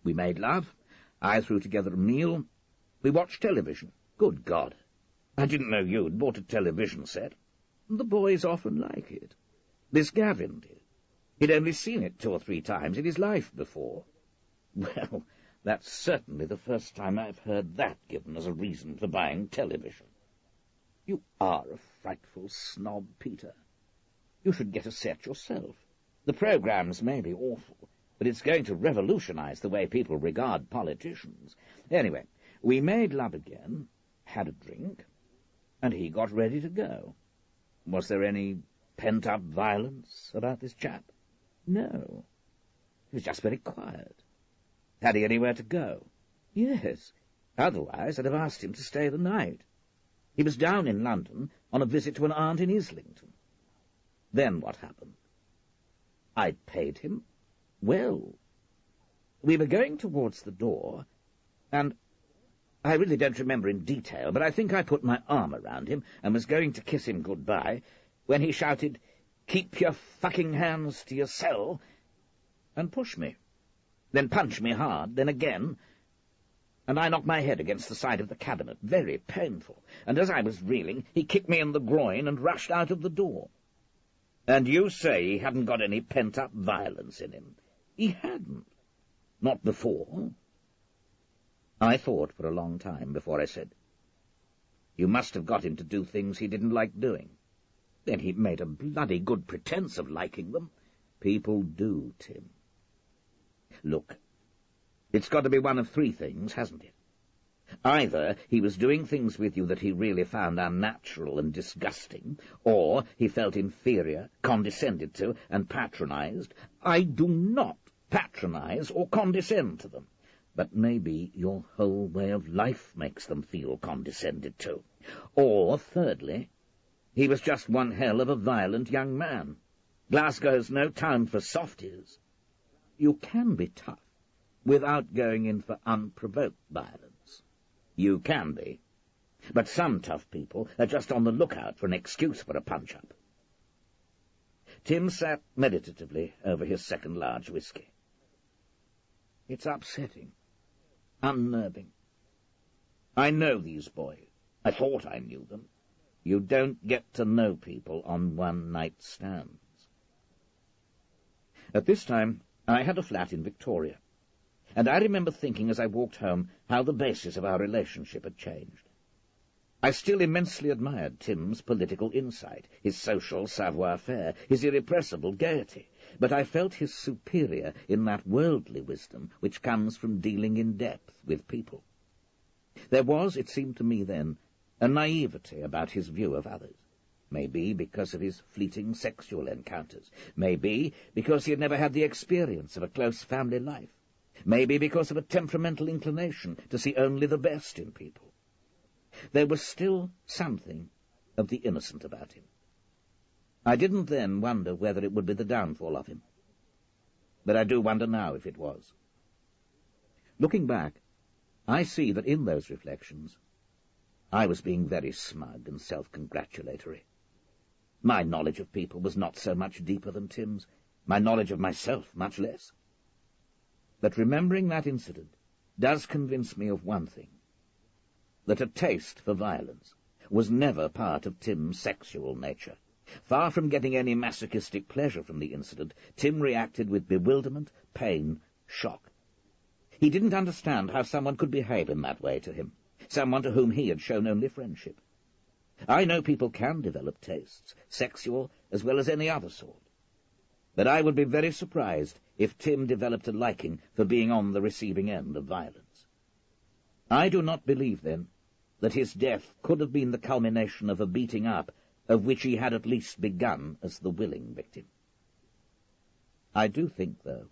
We made love. I threw together a meal. We watched television. Good God. I didn't know you'd bought a television set. The boys often like it. This Gavin did. He'd only seen it 2 or 3 times in his life before. Well, that's certainly the first time I've heard that given as a reason for buying television. You are a frightful snob, Peter. You should get a set yourself. The programs may be awful, but it's going to revolutionize the way people regard politicians. Anyway, we made love again, had a drink, and he got ready to go. Was there any pent-up violence about this chap? No. He was just very quiet. Had he anywhere to go? Yes. Otherwise, I'd have asked him to stay the night. He was down in London on a visit to an aunt in Islington. Then what happened? I paid him. Well, we were going towards the door, and I really don't remember in detail, but I think I put my arm around him and was going to kiss him goodbye when he shouted, "Keep your fucking hands to yourself," and pushed me, then punched me hard, then again, and I knocked my head against the side of the cabinet, very painful, and as I was reeling, he kicked me in the groin and rushed out of the door. And you say he hadn't got any pent-up violence in him? He hadn't. Not before. I thought for a long time before I said, "You must have got him to do things he didn't like doing." Then he made a bloody good pretence of liking them. People do, Tim. Look, it's got to be one of 3 things, hasn't it? Either he was doing things with you that he really found unnatural and disgusting, or he felt inferior, condescended to, and patronized. I do not patronize or condescend to them, but maybe your whole way of life makes them feel condescended to. Or, thirdly, he was just one hell of a violent young man. Glasgow's no town for softies. You can be tough without going in for unprovoked violence. You can be. But some tough people are just on the lookout for an excuse for a punch-up. Tim sat meditatively over his second large whisky. It's upsetting, unnerving. I know these boys. I thought I knew them. You don't get to know people on one-night stands. At this time, I had a flat in Victoria, and I remember thinking as I walked home how the basis of our relationship had changed. I still immensely admired Tim's political insight, his social savoir-faire, his irrepressible gaiety, but I felt his superior in that worldly wisdom which comes from dealing in depth with people. There was, it seemed to me then, a naivety about his view of others. Maybe because of his fleeting sexual encounters. Maybe because he had never had the experience of a close family life. Maybe because of a temperamental inclination to see only the best in people. There was still something of the innocent about him,
I didn't then wonder whether it would be the downfall of him. But I do wonder now if it was. Looking back, I see that in those reflections, I was being very smug and self-congratulatory. My knowledge of people was not so much deeper than Tim's, my knowledge of myself much less. But remembering that incident does convince me of one thing, that a taste for violence was never part of Tim's sexual nature. Far from getting any masochistic pleasure from the incident, Tim reacted with bewilderment, pain, shock. He didn't understand how someone could behave in that way to him, someone to whom he had shown only friendship. I know people can develop tastes, sexual as well as any other sort. But I would be very surprised if Tim developed a liking for being on the receiving end of violence. I do not believe, then, that his death could have been the culmination of a beating up of which he had at least begun as the willing victim. I do think, though,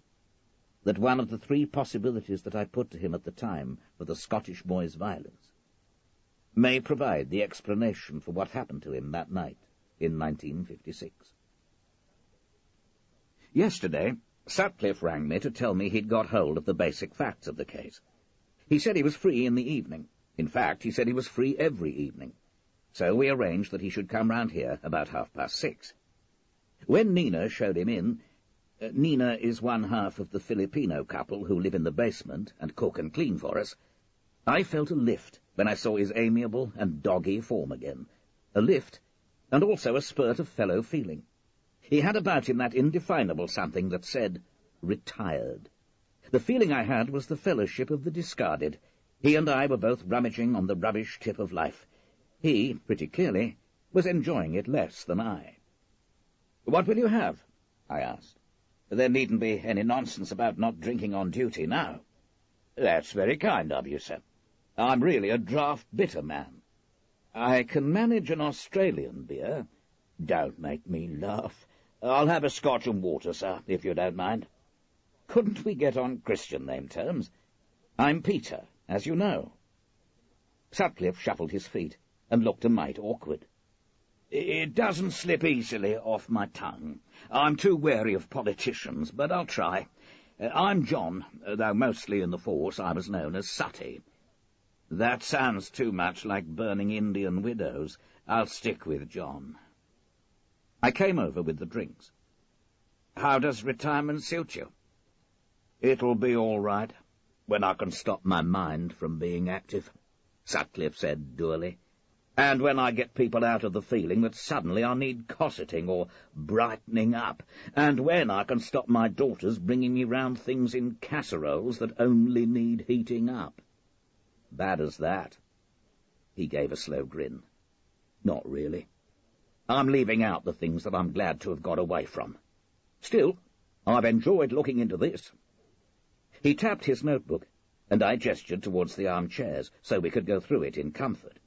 that one of the three possibilities that I put to him at the time for the Scottish boy's violence may provide the explanation for what happened to him that night in 1956. Yesterday, Sutcliffe rang me to tell me he'd got hold of the basic facts of the case. He said he was free in the evening. In fact, he said he was free every evening. So we arranged that he should come round here about 6:30. When Nina showed him in, Nina is one half of the Filipino couple who live in the basement and cook and clean for us, I felt a lift when I saw his amiable and doggy form again. A lift, and also a spurt of fellow feeling. He had about him that indefinable something that said, retired. The feeling I had was the fellowship of the discarded. He and I were both rummaging on the rubbish tip of life. He, pretty clearly, was enjoying it less than I. "What will you have?" I asked. "There needn't be any nonsense about not drinking on duty now." "That's very kind of you, sir. I'm really a draught bitter man. I can manage an Australian beer." "Don't make me laugh. I'll have a Scotch and water, sir, if you don't mind." "Couldn't we get on Christian name terms? I'm Peter, as you know." Sutcliffe shuffled his feet and looked a mite awkward. "It doesn't slip easily off my tongue. I'm too wary of politicians, but I'll try. I'm John, though mostly in the force I was known as Sutty. That sounds too much like burning Indian widows. I'll stick with John." I came over with the drinks. "How does retirement suit you?" "It'll be all right, when I can stop my mind from being active," Sutcliffe said dourly. "And when I get people out of the feeling that suddenly I need cosseting or brightening up, and when I can stop my daughters bringing me round things in casseroles that only need heating up." "Bad as that?" He gave a slow grin. "Not really. I'm leaving out the things that I'm glad to have got away from. Still, I've enjoyed looking into this." He tapped his notebook, and I gestured towards the armchairs so we could go through it in comfort.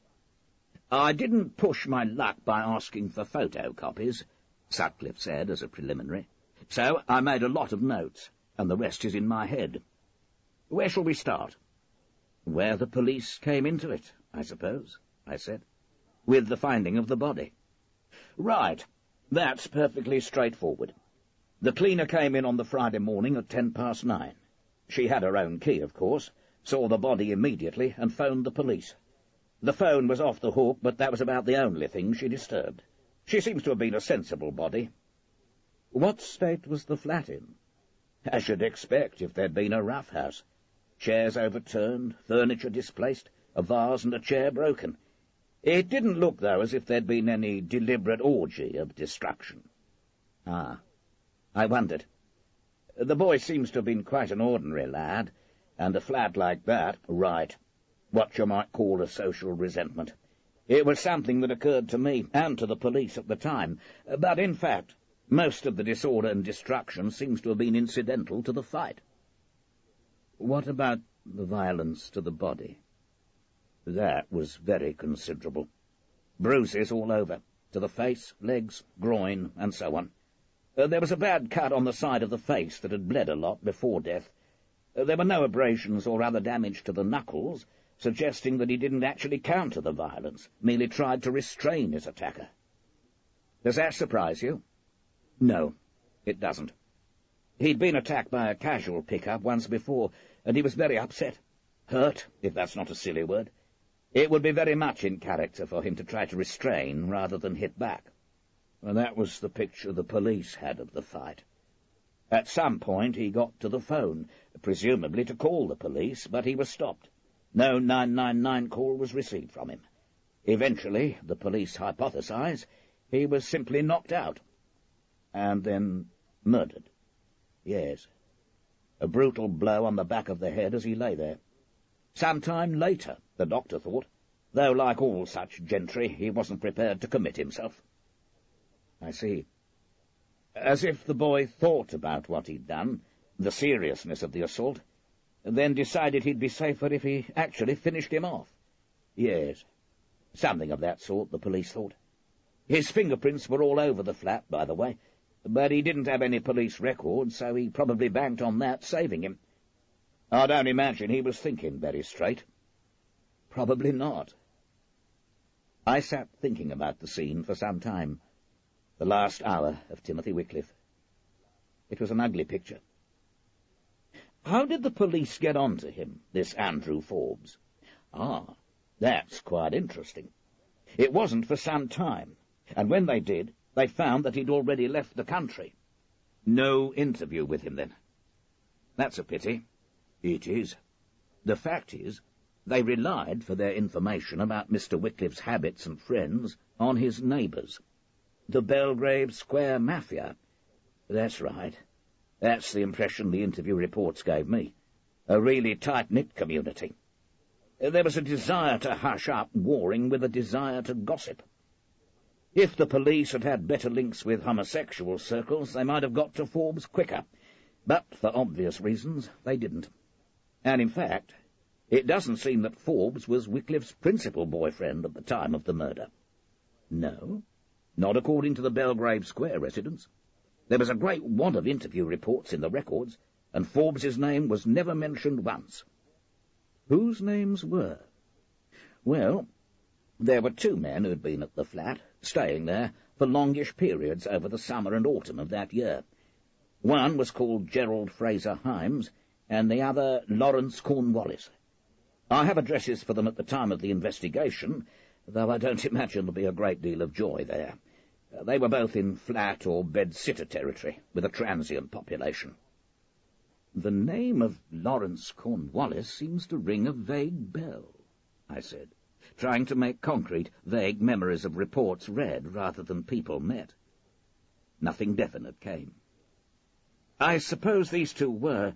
"I didn't push my luck by asking for photocopies," Sutcliffe said as a preliminary, "so I made a lot of notes, and the rest is in my head. Where shall we start?" "Where the police came into it, I suppose," I said, "with the finding of the body." "Right. That's perfectly straightforward. The cleaner came in on the Friday morning at 9:10. She had her own key, of course, saw the body immediately, and phoned the police. The phone was off the hook, but that was about the only thing she disturbed. She seems to have been a sensible body." "What state was the flat in?" "As you'd expect if there'd been a rough house. Chairs overturned, furniture displaced, a vase and a chair broken. It didn't look, though, as if there'd been any deliberate orgy of destruction." "Ah, I wondered. The boy seems to have been quite an ordinary lad, and a flat like that—" "Right. What you might call a social resentment. It was something that occurred to me and to the police at the time, but in fact most of the disorder and destruction seems to have been incidental to the fight." "What about the violence to the body?" "That was very considerable. Bruises all over, to the face, legs, groin, and so on. There was a bad cut on the side of the face that had bled a lot before death. There were no abrasions or other damage to the knuckles, suggesting that he didn't actually counter the violence, merely tried to restrain his attacker." Does that surprise you? No, it doesn't. He'd been attacked by a casual pickup once before, and he was very upset. Hurt, if that's not a silly word. It would be very much in character for him to try to restrain rather than hit back. And that was the picture the police had of the fight. At some point he got to the phone, presumably to call the police, but he was stopped. No 999 call was received from him. Eventually, the police hypothesized, he was simply knocked out. And then murdered. Yes. A brutal blow on the back of the head as he lay there. Some time later, the doctor thought, though like all such gentry, he wasn't prepared to commit himself. I see. As if the boy thought about what he'd done, the seriousness of the assault, then decided he'd be safer if he actually finished him off. Yes, something of that sort, the police thought. His fingerprints were all over the flat, by the way, but he didn't have any police records, so he probably banked on that saving him. I don't imagine he was thinking very straight. Probably not. I sat thinking about the scene for some time, the last hour of Timothy Wickliffe. It was an ugly picture. How did the police get on to him, this Andrew Forbes? Ah, that's quite interesting. It wasn't for some time, and when they did, they found that he'd already left the country. No interview with him, then. That's a pity. It is. The fact is, they relied for their information about Mr. Wickliffe's habits and friends on his neighbours. The Belgrave Square Mafia. That's right. That's the impression the interview reports gave me. A really tight-knit community. There was a desire to hush up, warring with a desire to gossip. If the police had had better links with homosexual circles, they might have got to Forbes quicker. But, for obvious reasons, they didn't. And in fact, it doesn't seem that Forbes was Wickliffe's principal boyfriend at the time of the murder. No, not according to the Belgrave Square residents. There was a great wad of interview reports in the records, and Forbes's name was never mentioned once. Whose names were? Well, there were two men who'd been at the flat, staying there for longish periods over the summer and autumn of that year. One was called Gerald Fraser Heinz, and the other Lawrence Cornwallis. I have addresses for them at the time of the investigation, though I don't imagine there'll be a great deal of joy there. They were both in flat or bed-sitter territory, with a transient population. The name of Lawrence Cornwallis seems to ring a vague bell, I said, trying to make concrete vague memories of reports read rather than people met. Nothing definite came. I suppose these two were,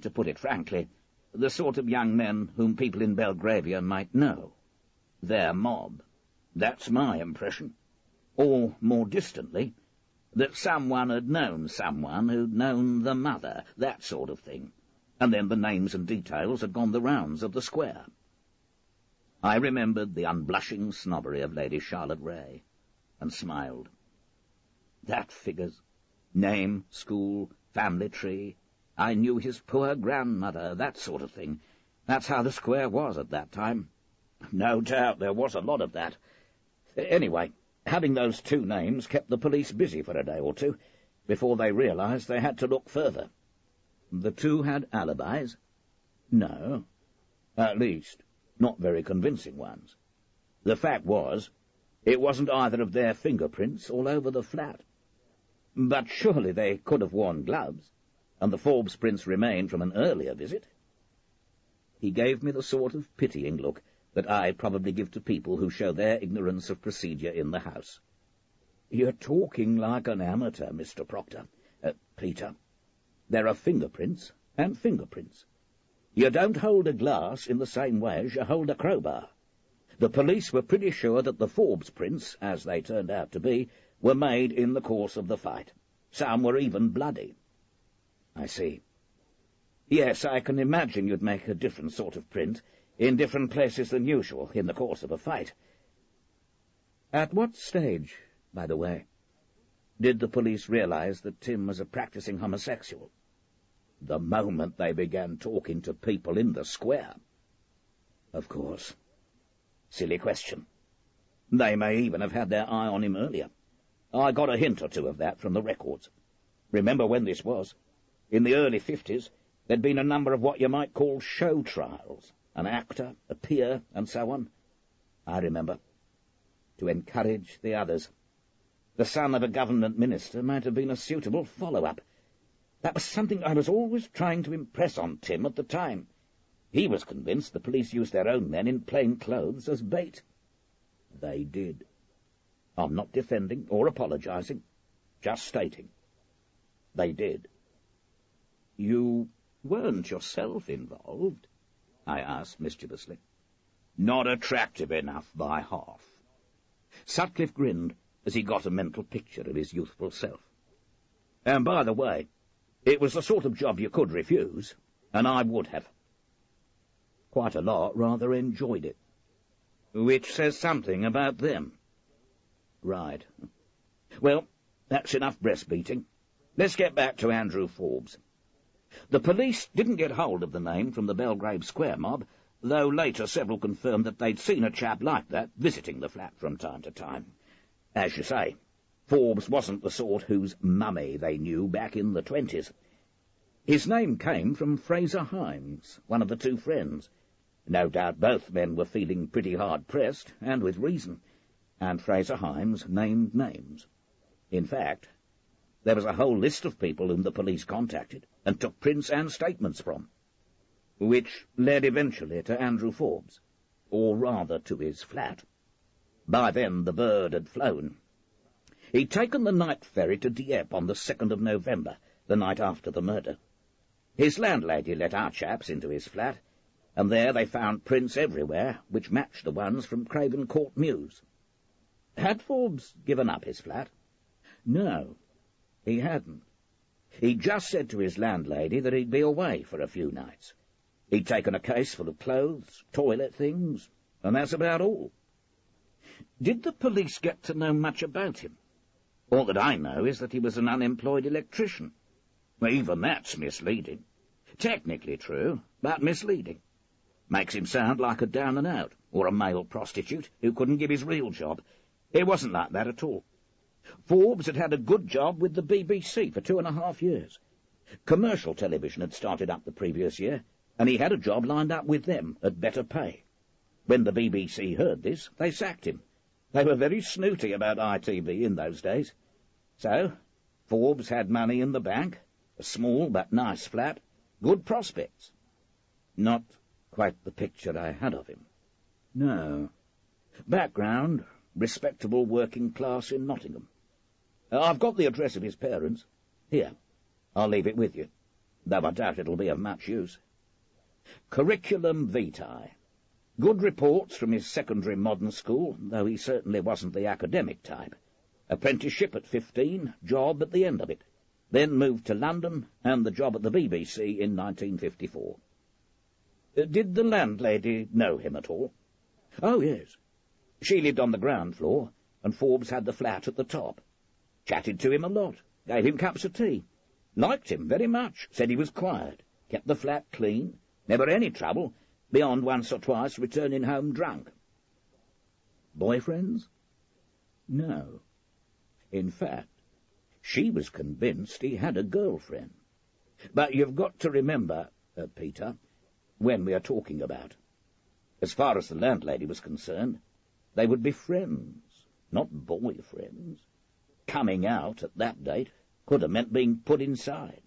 to put it frankly, the sort of young men whom people in Belgravia might know. Their mob. That's my impression. Or, more distantly, that someone had known someone who'd known the mother, that sort of thing, and then the names and details had gone the rounds of the square. I remembered the unblushing snobbery of Lady Charlotte Ray, and smiled. That figures. Name, school, family tree. I knew his poor grandmother, that sort of thing. That's how the square was at that time. No doubt there was a lot of that. Anyway, having those two names kept the police busy for a day or two, before they realized they had to look further. The two had alibis? No. At least, not very convincing ones. The fact was, it wasn't either of their fingerprints all over the flat. But surely they could have worn gloves, and the Forbes prints remained from an earlier visit. He gave me the sort of pitying look that I probably give to people who show their ignorance of procedure in the house. You're talking like an amateur, Mr. Proctor. Peter. There are fingerprints and fingerprints. You don't hold a glass in the same way as you hold a crowbar. The police were pretty sure that the Forbes prints, as they turned out to be, were made in the course of the fight. Some were even bloody. I see. Yes, I can imagine you'd make a different sort of print in different places than usual in the course of a fight. At what stage, by the way, did the police realize that Tim was a practicing homosexual? The moment they began talking to people in the square. Of course. Silly question. They may even have had their eye on him earlier. I got a hint or two of that from the records. Remember when this was? In the early 50s, there'd been a number of what you might call show trials. An actor, a peer, and so on. I remember. To encourage the others. The son of a government minister might have been a suitable follow-up. That was something I was always trying to impress on Tim at the time. He was convinced the police used their own men in plain clothes as bait. They did. I'm not defending or apologising, just stating. They did. You weren't yourself involved? I asked mischievously. Not attractive enough by half. Sutcliffe grinned as he got a mental picture of his youthful self. And by the way, it was the sort of job you could refuse, and I would have. Quite a lot rather enjoyed it. Which says something about them. Right. Well, that's enough breastbeating. Let's get back to Andrew Forbes. The police didn't get hold of the name from the Belgrave Square mob, though later several confirmed that they'd seen a chap like that visiting the flat from time to time. As you say, Forbes wasn't the sort whose mummy they knew back in the 20s. His name came from Fraser Heinz, one of the two friends. No doubt both men were feeling pretty hard-pressed, and with reason, and Fraser Heinz named names. In fact, there was a whole list of people whom the police contacted and took prints and statements from, which led eventually to Andrew Forbes, or rather to his flat. By then the bird had flown. He'd taken the night ferry to Dieppe on the 2nd of November, the night after the murder. His landlady let our chaps into his flat, and there they found prints everywhere which matched the ones from Craven Court Mews. Had Forbes given up his flat? No, he hadn't. He'd just said to his landlady that he'd be away for a few nights. He'd taken a case full of clothes, toilet things, and that's about all. Did the police get to know much about him? All that I know is that he was an unemployed electrician. Well, even that's misleading. Technically true, but misleading. Makes him sound like a down-and-out, or a male prostitute who couldn't give his real job. It wasn't like that at all. Forbes had had a good job with the BBC for 2.5 years. Commercial television had started up the previous year, and he had a job lined up with them at better pay. When the BBC heard this, they sacked him. They were very snooty about ITV in those days. So, Forbes had money in the bank, a small but nice flat, good prospects. Not quite the picture I had of him. No. Background, respectable working class in Nottingham. I've got the address of his parents. Here, I'll leave it with you, though I doubt it'll be of much use. Curriculum vitae. Good reports from his secondary modern school, though he certainly wasn't the academic type. Apprenticeship at 15, job at the end of it. Then moved to London, and the job at the BBC in 1954. Did the landlady know him at all? Oh, yes. She lived on the ground floor, and Forbes had the flat at the top. Chatted to him a lot, gave him cups of tea. Liked him very much, said he was quiet, kept the flat clean, never any trouble, beyond once or twice returning home drunk. Boyfriends? No. In fact, she was convinced he had a girlfriend. But you've got to remember, Peter, when we are talking about. As far as the landlady was concerned, they would be friends, not boyfriends. Coming out at that date could have meant being put inside.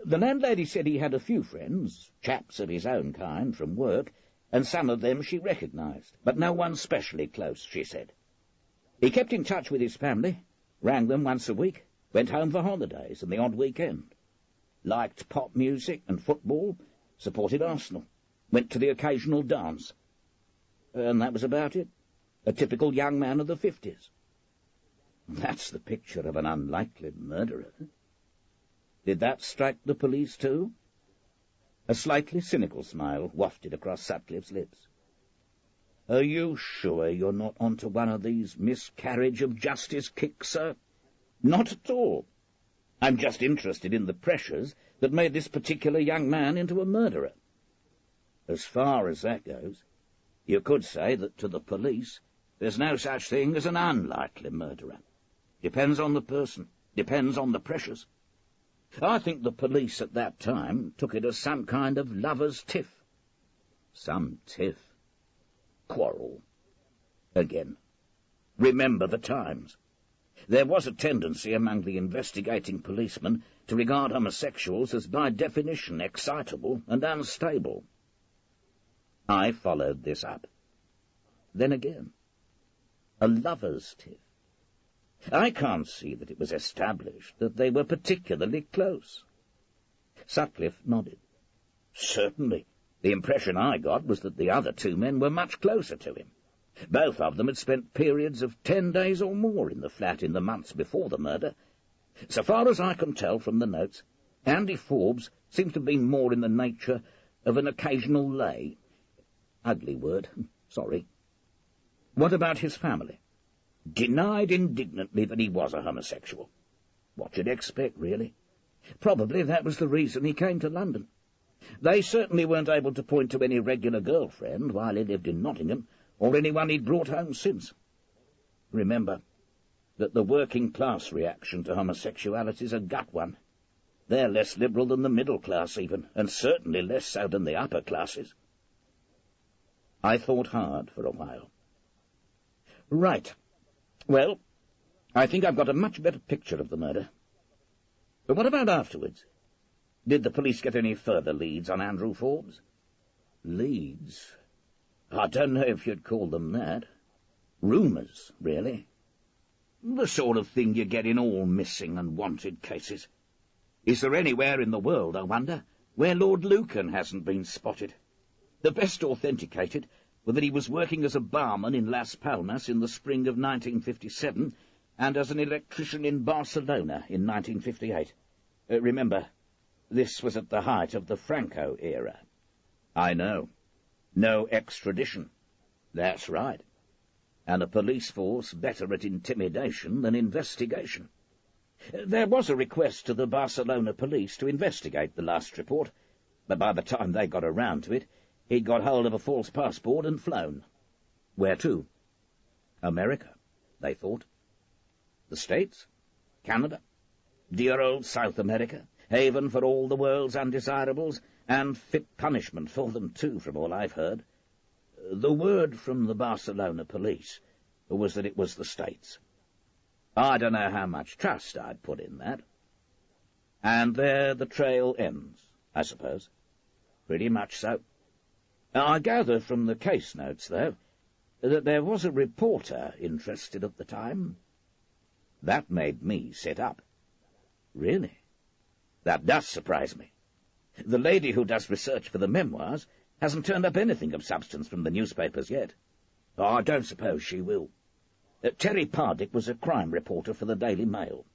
The landlady said he had a few friends, chaps of his own kind from work, and some of them she recognised, but no one specially close, she said. He kept in touch with his family, rang them once a week, went home for holidays and the odd weekend. Liked pop music and football, supported Arsenal, went to the occasional dance. And that was about it. A typical young man of the 50s. That's the picture of an unlikely murderer. Did that strike the police too? A slightly cynical smile wafted across Sutcliffe's lips. Are you sure you're not onto one of these miscarriage of justice kicks, sir? Not at all. I'm just interested in the pressures that made this particular young man into a murderer. As far as that goes, you could say that to the police there's no such thing as an unlikely murderer. Depends on the person. Depends on the pressures. I think the police at that time took it as some kind of lover's tiff. Some tiff. Quarrel. Again. Remember the times. There was a tendency among the investigating policemen to regard homosexuals as by definition excitable and unstable. I followed this up. Then again. A lover's tiff. I can't see that it was established that they were particularly close. Sutcliffe nodded. Certainly. The impression I got was that the other two men were much closer to him. Both of them had spent periods of 10 days or more in the flat in the months before the murder. So far as I can tell from the notes, Andy Forbes seems to have been more in the nature of an occasional lay. Ugly word. Sorry. What about his family? Denied indignantly that he was a homosexual. What you'd expect, really. Probably that was the reason he came to London. They certainly weren't able to point to any regular girlfriend while he lived in Nottingham, or anyone he'd brought home since. Remember that the working-class reaction to homosexuality is a gut one. They're less liberal than the middle class even, and certainly less so than the upper classes. I thought hard for a while. Right. Well, I think I've got a much better picture of the murder. But what about afterwards? Did the police get any further leads on Andrew Forbes? Leads? I don't know if you'd call them that. Rumours, really. The sort of thing you get in all missing and wanted cases. Is there anywhere in the world, I wonder, where Lord Lucan hasn't been spotted? The best authenticated were that he was working as a barman in Las Palmas in the spring of 1957 and as an electrician in Barcelona in 1958. Remember, this was at the height of the Franco era. I know. No extradition. That's right. And a police force better at intimidation than investigation. There was a request to the Barcelona police to investigate the last report, but by the time they got around to it, he'd got hold of a false passport and flown. Where to? America, they thought. The States? Canada? Dear old South America, haven for all the world's undesirables, and fit punishment for them too, from all I've heard. The word from the Barcelona police was that it was the States. I don't know how much trust I'd put in that. And there the trail ends, I suppose. Pretty much so. I gather from the case notes, though, that there was a reporter interested at the time. That made me sit up. Really? That does surprise me. The lady who does research for the memoirs hasn't turned up anything of substance from the newspapers yet. I don't suppose she will. Terry Pardick was a crime reporter for the Daily Mail.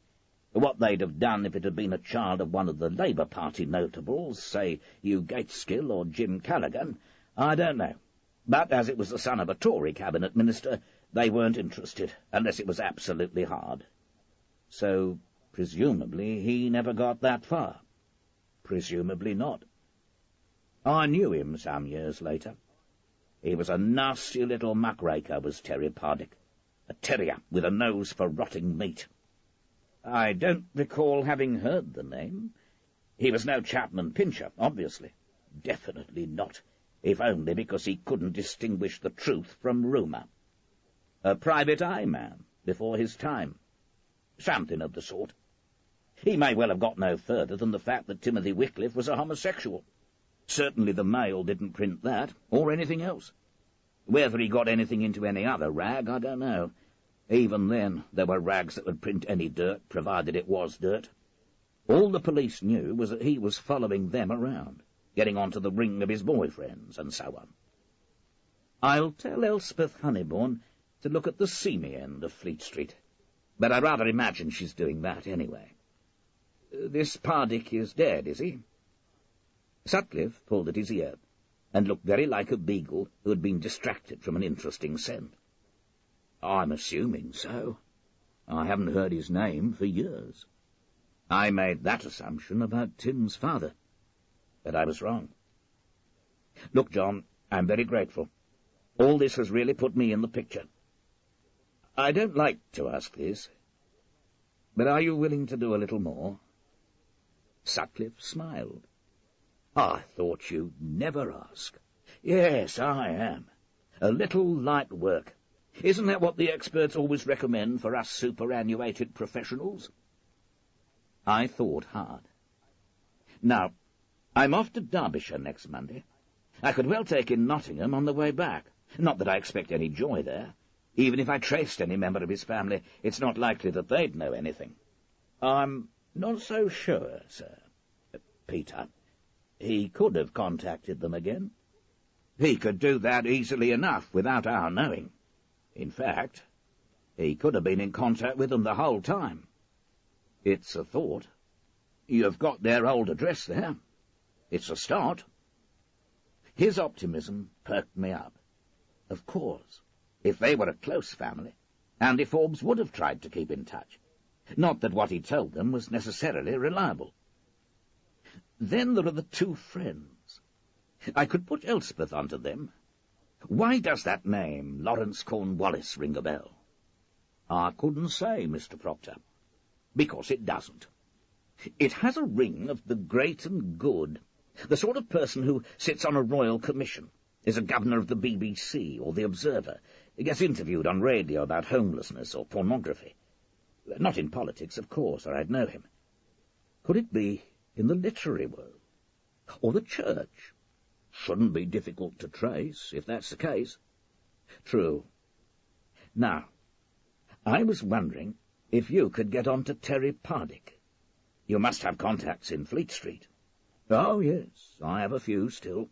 What they'd have done if it had been a child of one of the Labour Party notables, say Hugh Gateskill or Jim Callaghan, I don't know. But as it was the son of a Tory cabinet minister, they weren't interested, unless it was absolutely hard. So, presumably, he never got that far. Presumably not. I knew him some years later. He was a nasty little muckraker, was Terry Pardick. A terrier with a nose for rotting meat. I don't recall having heard the name. He was no Chapman Pincher, obviously. Definitely not, if only because he couldn't distinguish the truth from rumour. A private eye man before his time. Something of the sort. He may well have got no further than the fact that Timothy Wickliffe was a homosexual. Certainly the Mail didn't print that, or anything else. Whether he got anything into any other rag, I don't know. Even then, there were rags that would print any dirt, provided it was dirt. All the police knew was that he was following them around, getting onto the ring of his boyfriends, and so on. I'll tell Elspeth Honeybourne to look at the seamy end of Fleet Street, but I rather imagine she's doing that anyway. This Pardick is dead, is he? Sutcliffe pulled at his ear, and looked very like a beagle who had been distracted from an interesting scent. I'm assuming so. I haven't heard his name for years. I made that assumption about Tim's father, but I was wrong. Look, John, I'm very grateful. All this has really put me in the picture. I don't like to ask this, But are you willing to do a little more?" Sutcliffe smiled. "I thought you'd never ask. Yes, I am. A little light work. Isn't that what the experts always recommend for us superannuated professionals?" I thought hard. "Now, I'm off to Derbyshire next Monday. I could well take in Nottingham on the way back. Not that I expect any joy there. Even if I traced any member of his family, it's not likely that they'd know anything." "I'm not so sure, sir. Peter, he could have contacted them again." "He could do that easily enough without our knowing. In fact, he could have been in contact with them the whole time. It's a thought. You've got their old address there. It's a start." His optimism perked me up. Of course, if they were a close family, Andy Forbes would have tried to keep in touch. Not that what he told them was necessarily reliable. Then there are the two friends. I could put Elspeth onto them. Why does that name, Lawrence Cornwallis, ring a bell? I couldn't say, Mr. Proctor. Because it doesn't. It has a ring of the great and good, the sort of person who sits on a royal commission, is a governor of the BBC or the Observer, gets interviewed on radio about homelessness or pornography. Not in politics, of course, or I'd know him. Could it be in the literary world? Or the church? Shouldn't be difficult to trace, if that's the case. True. Now, I was wondering if you could get on to Terry Pardick. You must have contacts in Fleet Street. Oh, yes, I have a few still.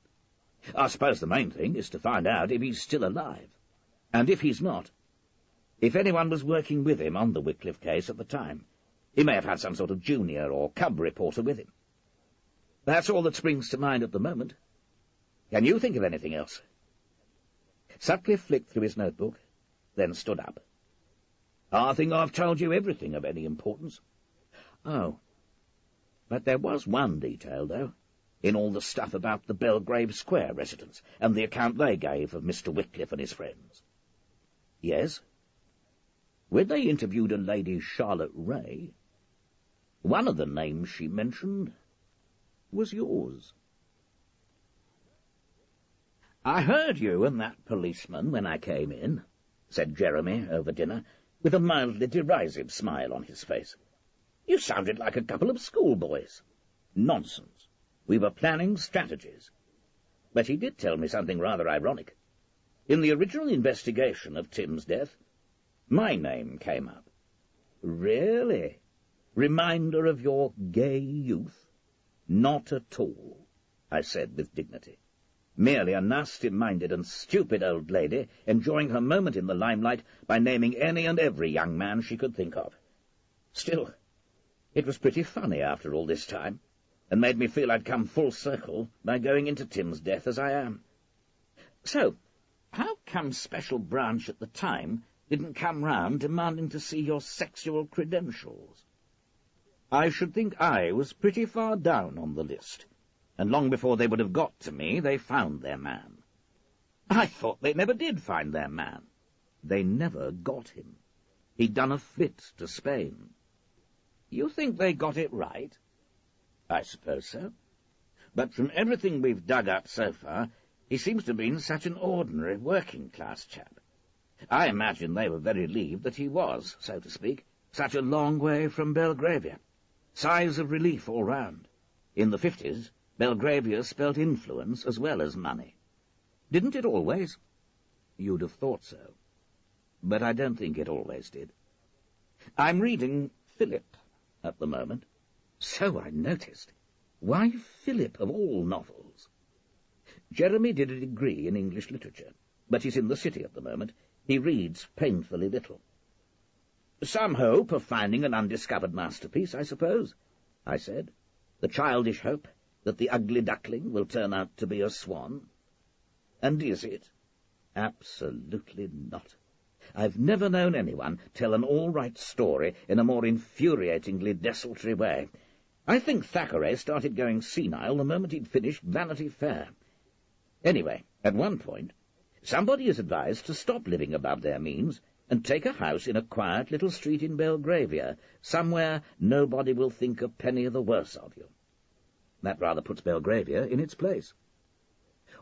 I suppose the main thing is to find out if he's still alive. And if he's not, if anyone was working with him on the Wickliffe case at the time. He may have had some sort of junior or cub reporter with him. That's all that springs to mind at the moment. Can you think of anything else? Sutcliffe flicked through his notebook, then stood up. I think I've told you everything of any importance. Oh, but there was one detail, though, in all the stuff about the Belgrave Square residents and the account they gave of Mr. Wickliffe and his friends. Yes? When they interviewed a Lady Charlotte Ray, one of the names she mentioned was yours. I heard you and that policeman when I came in, said Jeremy over dinner, with a mildly derisive smile on his face. You sounded like a couple of schoolboys. Nonsense. We were planning strategies. But he did tell me something rather ironic. In the original investigation of Tim's death, my name came up. Really? Reminder of your gay youth? Not at all, I said with dignity. Merely a nasty-minded and stupid old lady enjoying her moment in the limelight by naming any and every young man she could think of. Still, it was pretty funny after all this time, and made me feel I'd come full circle by going into Tim's death as I am. So, how come Special Branch at the time didn't come round demanding to see your sexual credentials? I should think I was pretty far down on the list, and long before they would have got to me, they found their man. I thought they never did find their man. They never got him. He'd done a flit to Spain. You think they got it right? I suppose so. But from everything we've dug up so far, he seems to have been such an ordinary working-class chap. I imagine they were very relieved that he was, so to speak, such a long way from Belgravia. Sighs of relief all round. In the 50s, Belgravia spelt influence as well as money. Didn't it always? You'd have thought so. But I don't think it always did. I'm reading Philip at the moment. So I noticed. Why Philip of all novels? Jeremy did a degree in English literature, but he's in the city at the moment. He reads painfully little. Some hope of finding an undiscovered masterpiece, I suppose, I said. The childish hope that the ugly duckling will turn out to be a swan. And is it? Absolutely not. I've never known anyone tell an all-right story in a more infuriatingly desultory way. I think Thackeray started going senile the moment he'd finished Vanity Fair. Anyway, at one point, somebody is advised to stop living above their means and take a house in a quiet little street in Belgravia, somewhere nobody will think a penny the worse of you. That rather puts Belgravia in its place.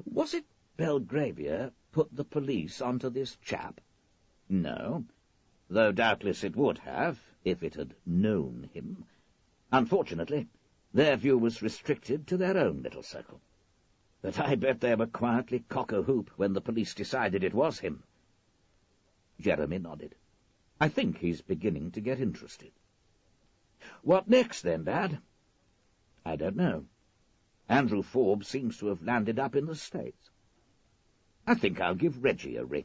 Was it Belgravia put the police onto this chap? No, though doubtless it would have, if it had known him. Unfortunately, their view was restricted to their own little circle. But I bet they were quietly cock-a-hoop when the police decided it was him. Jeremy nodded. I think he's beginning to get interested. What next, then, Dad? I don't know. Andrew Forbes seems to have landed up in the States. I think I'll give Reggie a ring.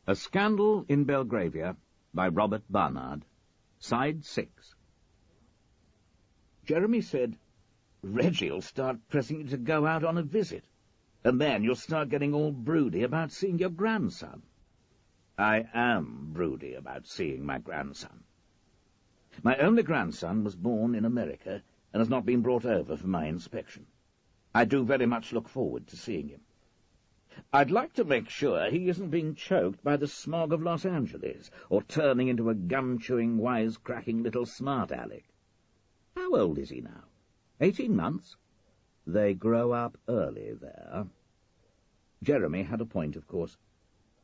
A Scandal in Belgravia by Robert Barard. Side 6. Jeremy said, Reggie'll start pressing you to go out on a visit, and then you'll start getting all broody about seeing your grandson. I am broody about seeing my grandson. My only grandson was born in America and has not been brought over for my inspection. I do very much look forward to seeing him. I'd like to make sure he isn't being choked by the smog of Los Angeles, or turning into a gum-chewing, wise-cracking little smart-aleck. How old is he now? 18 months? They grow up early there. Jeremy had a point, of course.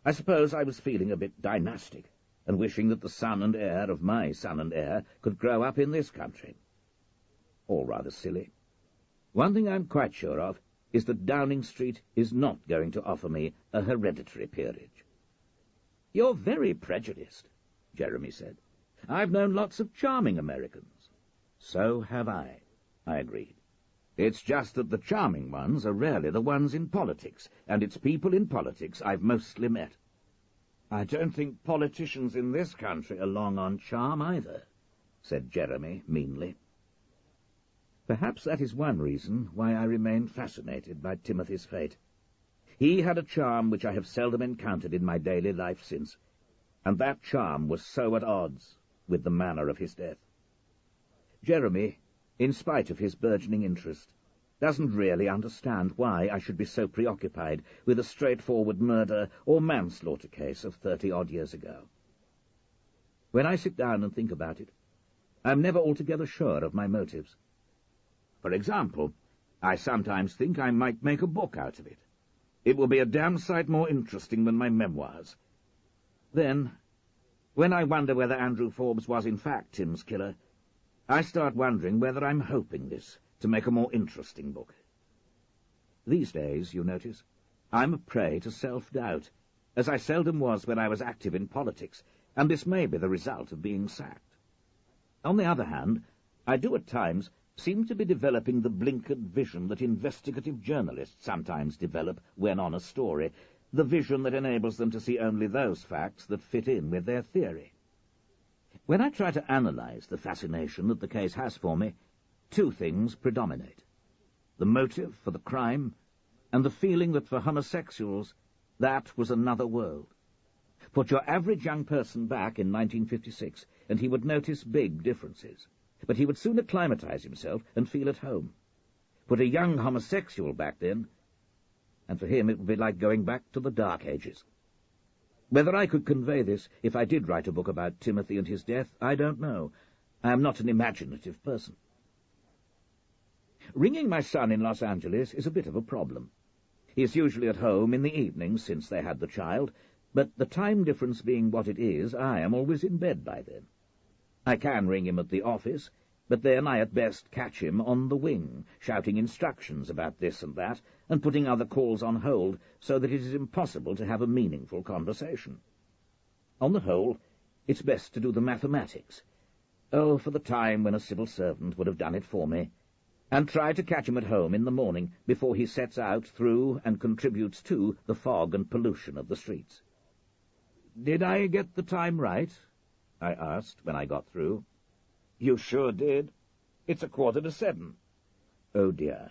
I suppose I was feeling a bit dynastic, and wishing that the son and heir of my son and heir could grow up in this country. All rather silly. One thing I'm quite sure of is that Downing Street is not going to offer me a hereditary peerage. You're very prejudiced, Jeremy said. I've known lots of charming Americans. So have I agreed. It's just that the charming ones are rarely the ones in politics, and it's people in politics I've mostly met. I don't think politicians in this country are long on charm either, said Jeremy meanly. Perhaps that is one reason why I remain fascinated by Timothy's fate. He had a charm which I have seldom encountered in my daily life since, and that charm was so at odds with the manner of his death. Jeremy, in spite of his burgeoning interest, doesn't really understand why I should be so preoccupied with a straightforward murder or manslaughter case of 30-odd years ago. When I sit down and think about it, I'm never altogether sure of my motives. For example, I sometimes think I might make a book out of it. It will be a damn sight more interesting than my memoirs. Then, when I wonder whether Andrew Forbes was in fact Tim's killer, I start wondering whether I'm hoping this to make a more interesting book. These days, you notice, I'm a prey to self-doubt, as I seldom was when I was active in politics, and this may be the result of being sacked. On the other hand, I do at times seem to be developing the blinkered vision that investigative journalists sometimes develop when on a story, the vision that enables them to see only those facts that fit in with their theory. When I try to analyze the fascination that the case has for me, two things predominate: the motive for the crime and the feeling that for homosexuals that was another world. Put your average young person back in 1956 and he would notice big differences. But he would soon acclimatize himself and feel at home. Put a young homosexual back then, and for him it would be like going back to the Dark Ages. Whether I could convey this if I did write a book about Timothy and his death, I don't know. I am not an imaginative person. Ringing my son in Los Angeles is a bit of a problem. He is usually at home in the evenings since they had the child, but the time difference being what it is, I am always in bed by then. I can ring him at the office, but then I at best catch him on the wing, shouting instructions about this and that, and putting other calls on hold, so that it is impossible to have a meaningful conversation. On the whole, it's best to do the mathematics. Oh, for the time when a civil servant would have done it for me, and try to catch him at home in the morning before he sets out through and contributes to the fog and pollution of the streets. Did I get the time right? I asked when I got through. "You sure did. It's 7:15. "Oh, dear.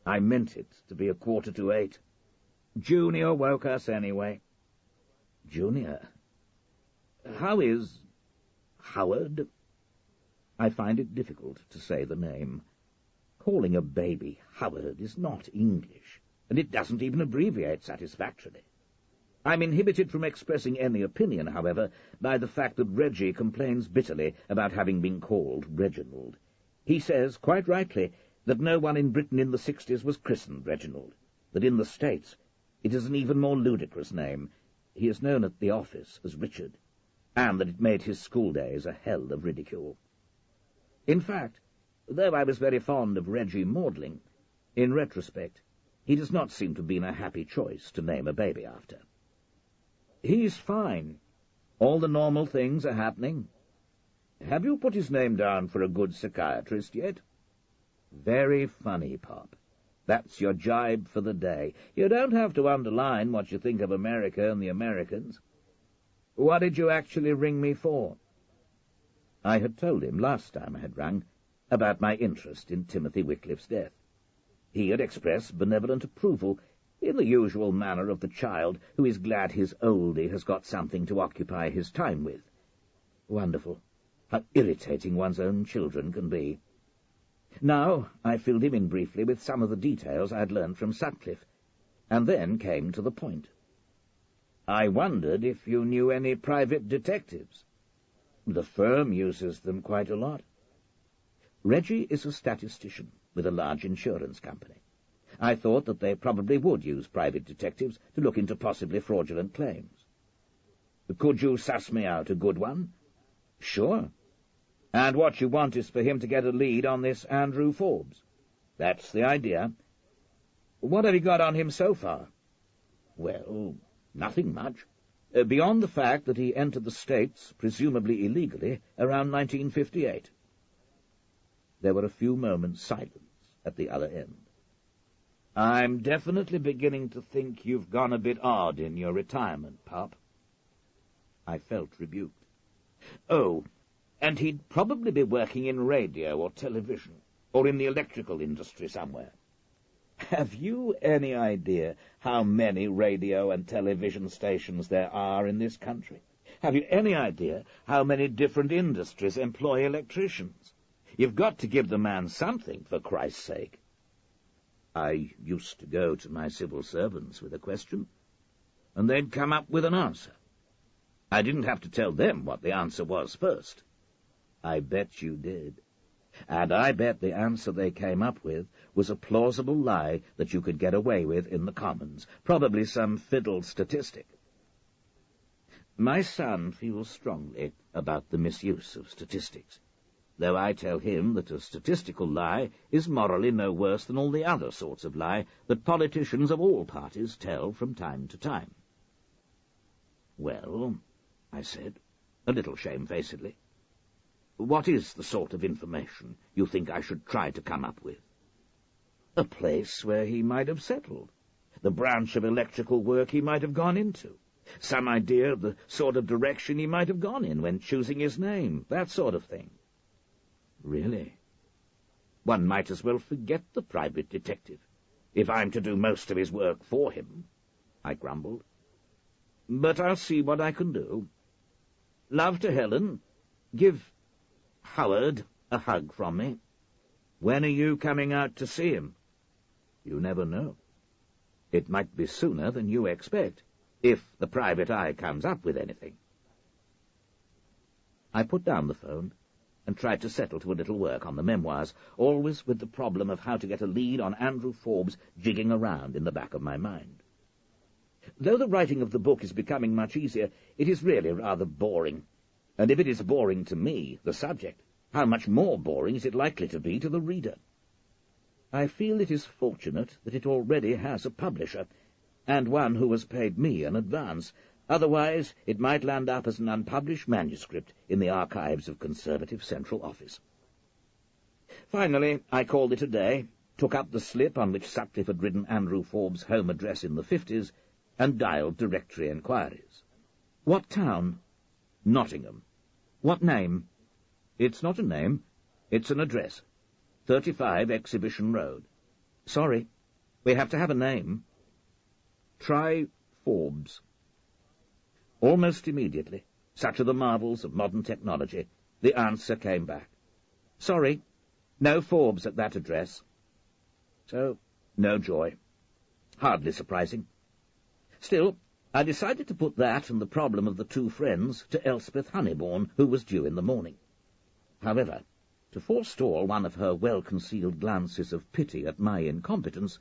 I meant it to be 7:45. Junior woke us anyway." "Junior? How is Howard?" I find it difficult to say the name. Calling a baby Howard is not English, and it doesn't even abbreviate satisfactorily. I'm inhibited from expressing any opinion, however, by the fact that Reggie complains bitterly about having been called Reginald. He says, quite rightly, that no one in Britain in the 60s was christened Reginald, that in the States it is an even more ludicrous name. He is known at the office as Richard, and that it made his school days a hell of ridicule. In fact, though I was very fond of Reggie Maudling, in retrospect, he does not seem to have been a happy choice to name a baby after. "He's fine. All the normal things are happening. Have you put his name down for a good psychiatrist yet?" "Very funny, Pop. That's your jibe for the day. You don't have to underline what you think of America and the Americans. What did you actually ring me for?" I had told him last time I had rung about my interest in Timothy Wickliffe's death. He had expressed benevolent approval, in the usual manner of the child who is glad his oldie has got something to occupy his time with. Wonderful, how irritating one's own children can be. Now I filled him in briefly with some of the details I had learned from Sutcliffe, and then came to the point. "I wondered if you knew any private detectives." "The firm uses them quite a lot." Reggie is a statistician with a large insurance company. I thought that they probably would use private detectives to look into possibly fraudulent claims. "Could you suss me out a good one?" "Sure. And what you want is for him to get a lead on this Andrew Forbes?" "That's the idea." "What have you got on him so far?" "Well, nothing much, beyond the fact that he entered the States, presumably illegally, around 1958. There were a few moments' silence at the other end. "I'm definitely beginning to think you've gone a bit odd in your retirement, Pop." I felt rebuked. "Oh, and he'd probably be working in radio or television, or in the electrical industry somewhere." "Have you any idea how many radio and television stations there are in this country? Have you any idea how many different industries employ electricians? You've got to give the man something, for Christ's sake." I used to go to my civil servants with a question, and they'd come up with an answer. I didn't have to tell them what the answer was first. I bet you did. And I bet the answer they came up with was a plausible lie that you could get away with in the Commons, probably some fiddle statistic. My son feels strongly about the misuse of statistics, though I tell him that a statistical lie is morally no worse than all the other sorts of lie that politicians of all parties tell from time to time. "Well," I said, a little shamefacedly, "what is the sort of information you think I should try to come up with?" "A place where he might have settled, the branch of electrical work he might have gone into, some idea of the sort of direction he might have gone in when choosing his name, that sort of thing." "Really? One might as well forget the private detective, if I'm to do most of his work for him," I grumbled. "But I'll see what I can do. Love to Helen. Give Howard a hug from me. When are you coming out to see him?" "You never know. It might be sooner than you expect, if the private eye comes up with anything." I put down the phone and tried to settle to a little work on the memoirs, always with the problem of how to get a lead on Andrew Forbes jigging around in the back of my mind. Though the writing of the book is becoming much easier, it is really rather boring, and if it is boring to me, the subject, how much more boring is it likely to be to the reader? I feel it is fortunate that it already has a publisher, and one who has paid me an advance. Otherwise, it might land up as an unpublished manuscript in the archives of Conservative Central Office. Finally, I called it a day, took up the slip on which Sutcliffe had written Andrew Forbes' home address in the 50s, and dialed directory enquiries. "What town?" "Nottingham." What name? It's not a name. It's an address. 35 Exhibition Road. Sorry. We have to have a name. Try Forbes. Almost immediately, such are the marvels of modern technology, the answer came back. Sorry. No Forbes at that address. So, no joy. Hardly surprising. Still, I decided to put that and the problem of the two friends to Elspeth Honeybourne, who was due in the morning. However, to forestall one of her well-concealed glances of pity at my incompetence,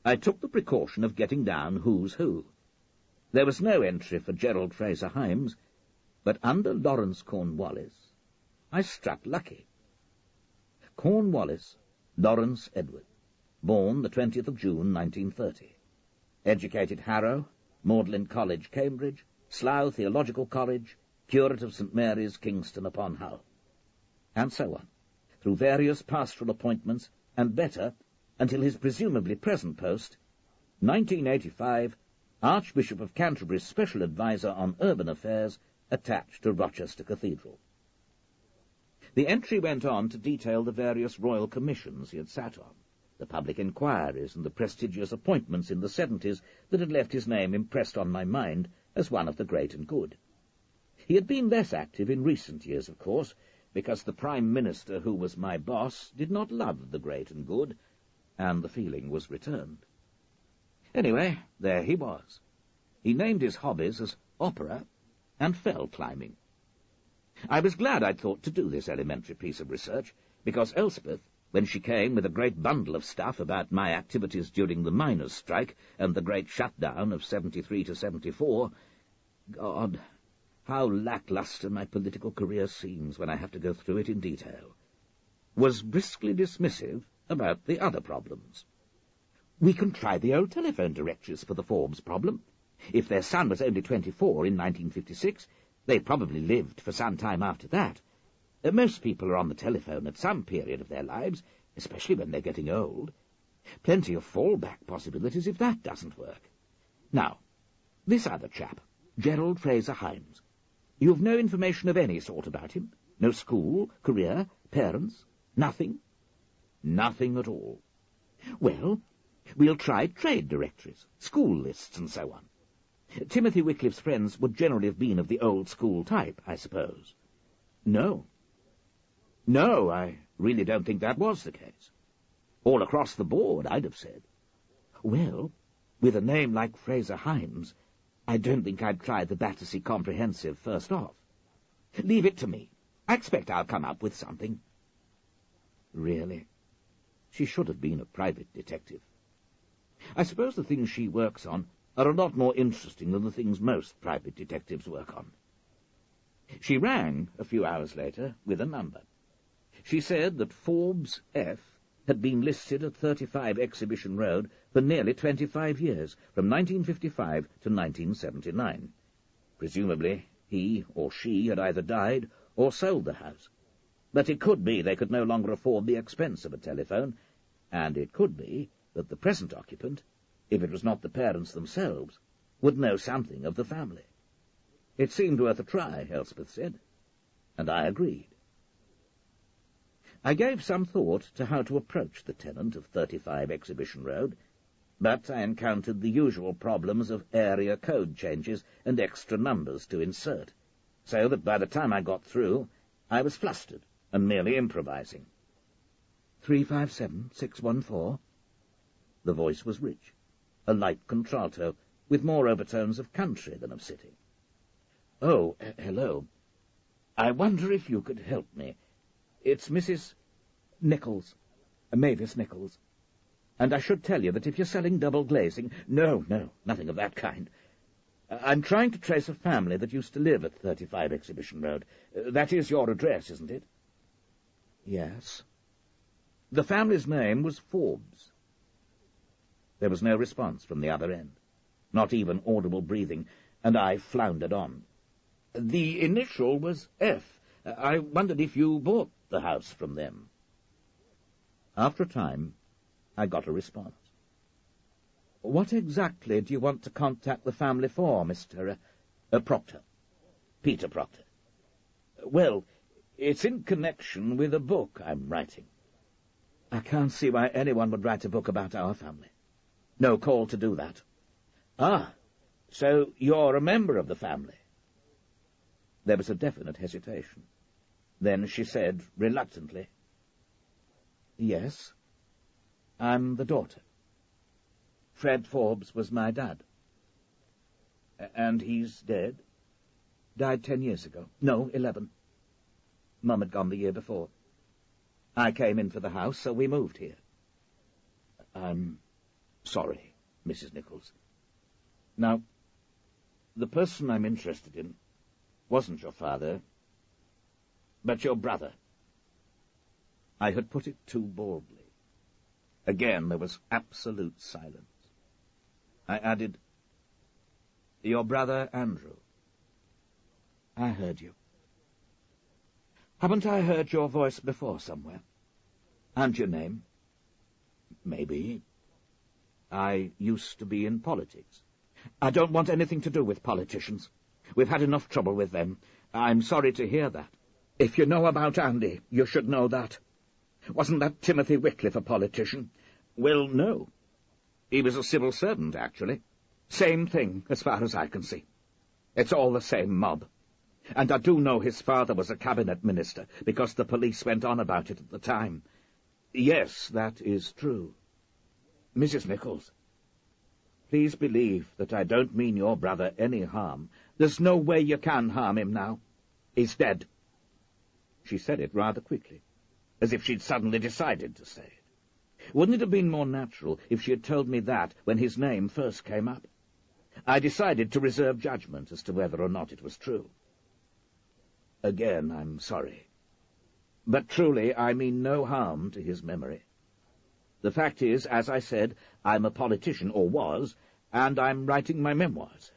I took the precaution of getting down who's who. There was no entry for Gerald Fraser Heinz, but under Lawrence Cornwallis, I struck lucky. Cornwallis, Lawrence Edward, born the 20th of June, 1930. Educated Harrow, Magdalen College, Cambridge, Slough Theological College, curate of St. Mary's, Kingston upon Hull. And so on, through various pastoral appointments, and better, until his presumably present post, 1985, Archbishop of Canterbury's Special Advisor on Urban Affairs, attached to Rochester Cathedral. The entry went on to detail the various royal commissions he had sat on, the public inquiries and the prestigious appointments in the 70s that had left his name impressed on my mind as one of the great and good. He had been less active in recent years, of course, because the Prime Minister, who was my boss, did not love the great and good, and the feeling was returned. Anyway, there he was. He named his hobbies as opera and fell climbing. I was glad I'd thought to do this elementary piece of research, because Elspeth, when she came with a great bundle of stuff about my activities during the miners' strike and the great shutdown of 73 to 74, God, how lacklustre my political career seems when I have to go through it in detail, was briskly dismissive about the other problems. We can try the old telephone directories for the Forbes problem. If their son was only 24 in 1956, they probably lived for some time after that. Most people are on the telephone at some period of their lives, especially when they're getting old. Plenty of fallback possibilities if that doesn't work. Now, this other chap, Gerald Fraser Heinz. You've no information of any sort about him? No school, career, parents? Nothing? Nothing at all. Well, we'll try trade directories, school lists, and so on. Timothy Wickliffe's friends would generally have been of the old-school type, I suppose. No. No, I really don't think that was the case. All across the board, I'd have said. Well, with a name like Fraser Heinz, I don't think I'd try the Battersea Comprehensive first off. Leave it to me. I expect I'll come up with something. Really? She should have been a private detective. I suppose the things she works on are a lot more interesting than the things most private detectives work on. She rang a few hours later with a number. She said that Forbes F. had been listed at 35 Exhibition Road for nearly 25 years, from 1955 to 1979. Presumably, he or she had either died or sold the house. But it could be they could no longer afford the expense of a telephone, and it could be that the present occupant, if it was not the parents themselves, would know something of the family. It seemed worth a try, Elspeth said, and I agreed. I gave some thought to how to approach the tenant of 35 Exhibition Road, but I encountered the usual problems of area code changes and extra numbers to insert, so that by the time I got through, I was flustered and merely improvising. 357-614? The voice was rich, a light contralto, with more overtones of country than of city. Oh, hello. I wonder if you could help me. It's Mrs. Nichols, Mavis Nichols. And I should tell you that if you're selling double glazing— No, nothing of that kind. I'm trying to trace a family that used to live at 35 Exhibition Road. That is your address, isn't it? Yes. The family's name was Forbes. There was no response from the other end, not even audible breathing, and I floundered on. The initial was F. I wondered if you bought the house from them. After a time, I got a response. What exactly do you want to contact the family for, Mr. Proctor? Peter Proctor.
Well, it's in connection with a book I'm writing. I can't see why anyone would write a book about our family. No call to do that. Ah, so you're a member of the family? There was a definite hesitation. Then she said, reluctantly, Yes, I'm the daughter. Fred Forbes was my dad. And he's dead? Died 10 years ago. No, 11. Mum had gone the year before. I came in for the house, so we moved here. I'm sorry, Mrs. Nichols. Now, the person I'm interested in wasn't your father, but your brother. I had put it too boldly. Again there was absolute silence. I added, Your brother Andrew. I heard you. Haven't I heard your voice before somewhere? And your name? Maybe. I used to be in politics. I don't want anything to do with politicians. We've had enough trouble with them. I'm sorry to hear that. If you know about Andy, you should know that. Wasn't that Timothy Wickliffe a politician? Well, no. He was a civil servant, actually. Same thing, as far as I can see. It's all the same mob. And I do know his father was a cabinet minister, because the police went on about it at the time. Yes, that is true. Mrs. Nichols, please believe that I don't mean your brother any harm. There's no way you can harm him now. He's dead. She said it rather quickly, as if she'd suddenly decided to say it. Wouldn't it have been more natural if she had told me that when his name first came up? I decided to reserve judgment as to whether or not it was true. Again, I'm sorry. But truly, I mean no harm to his memory. The fact is, as I said, I'm a politician, or was, and I'm writing my memoirs.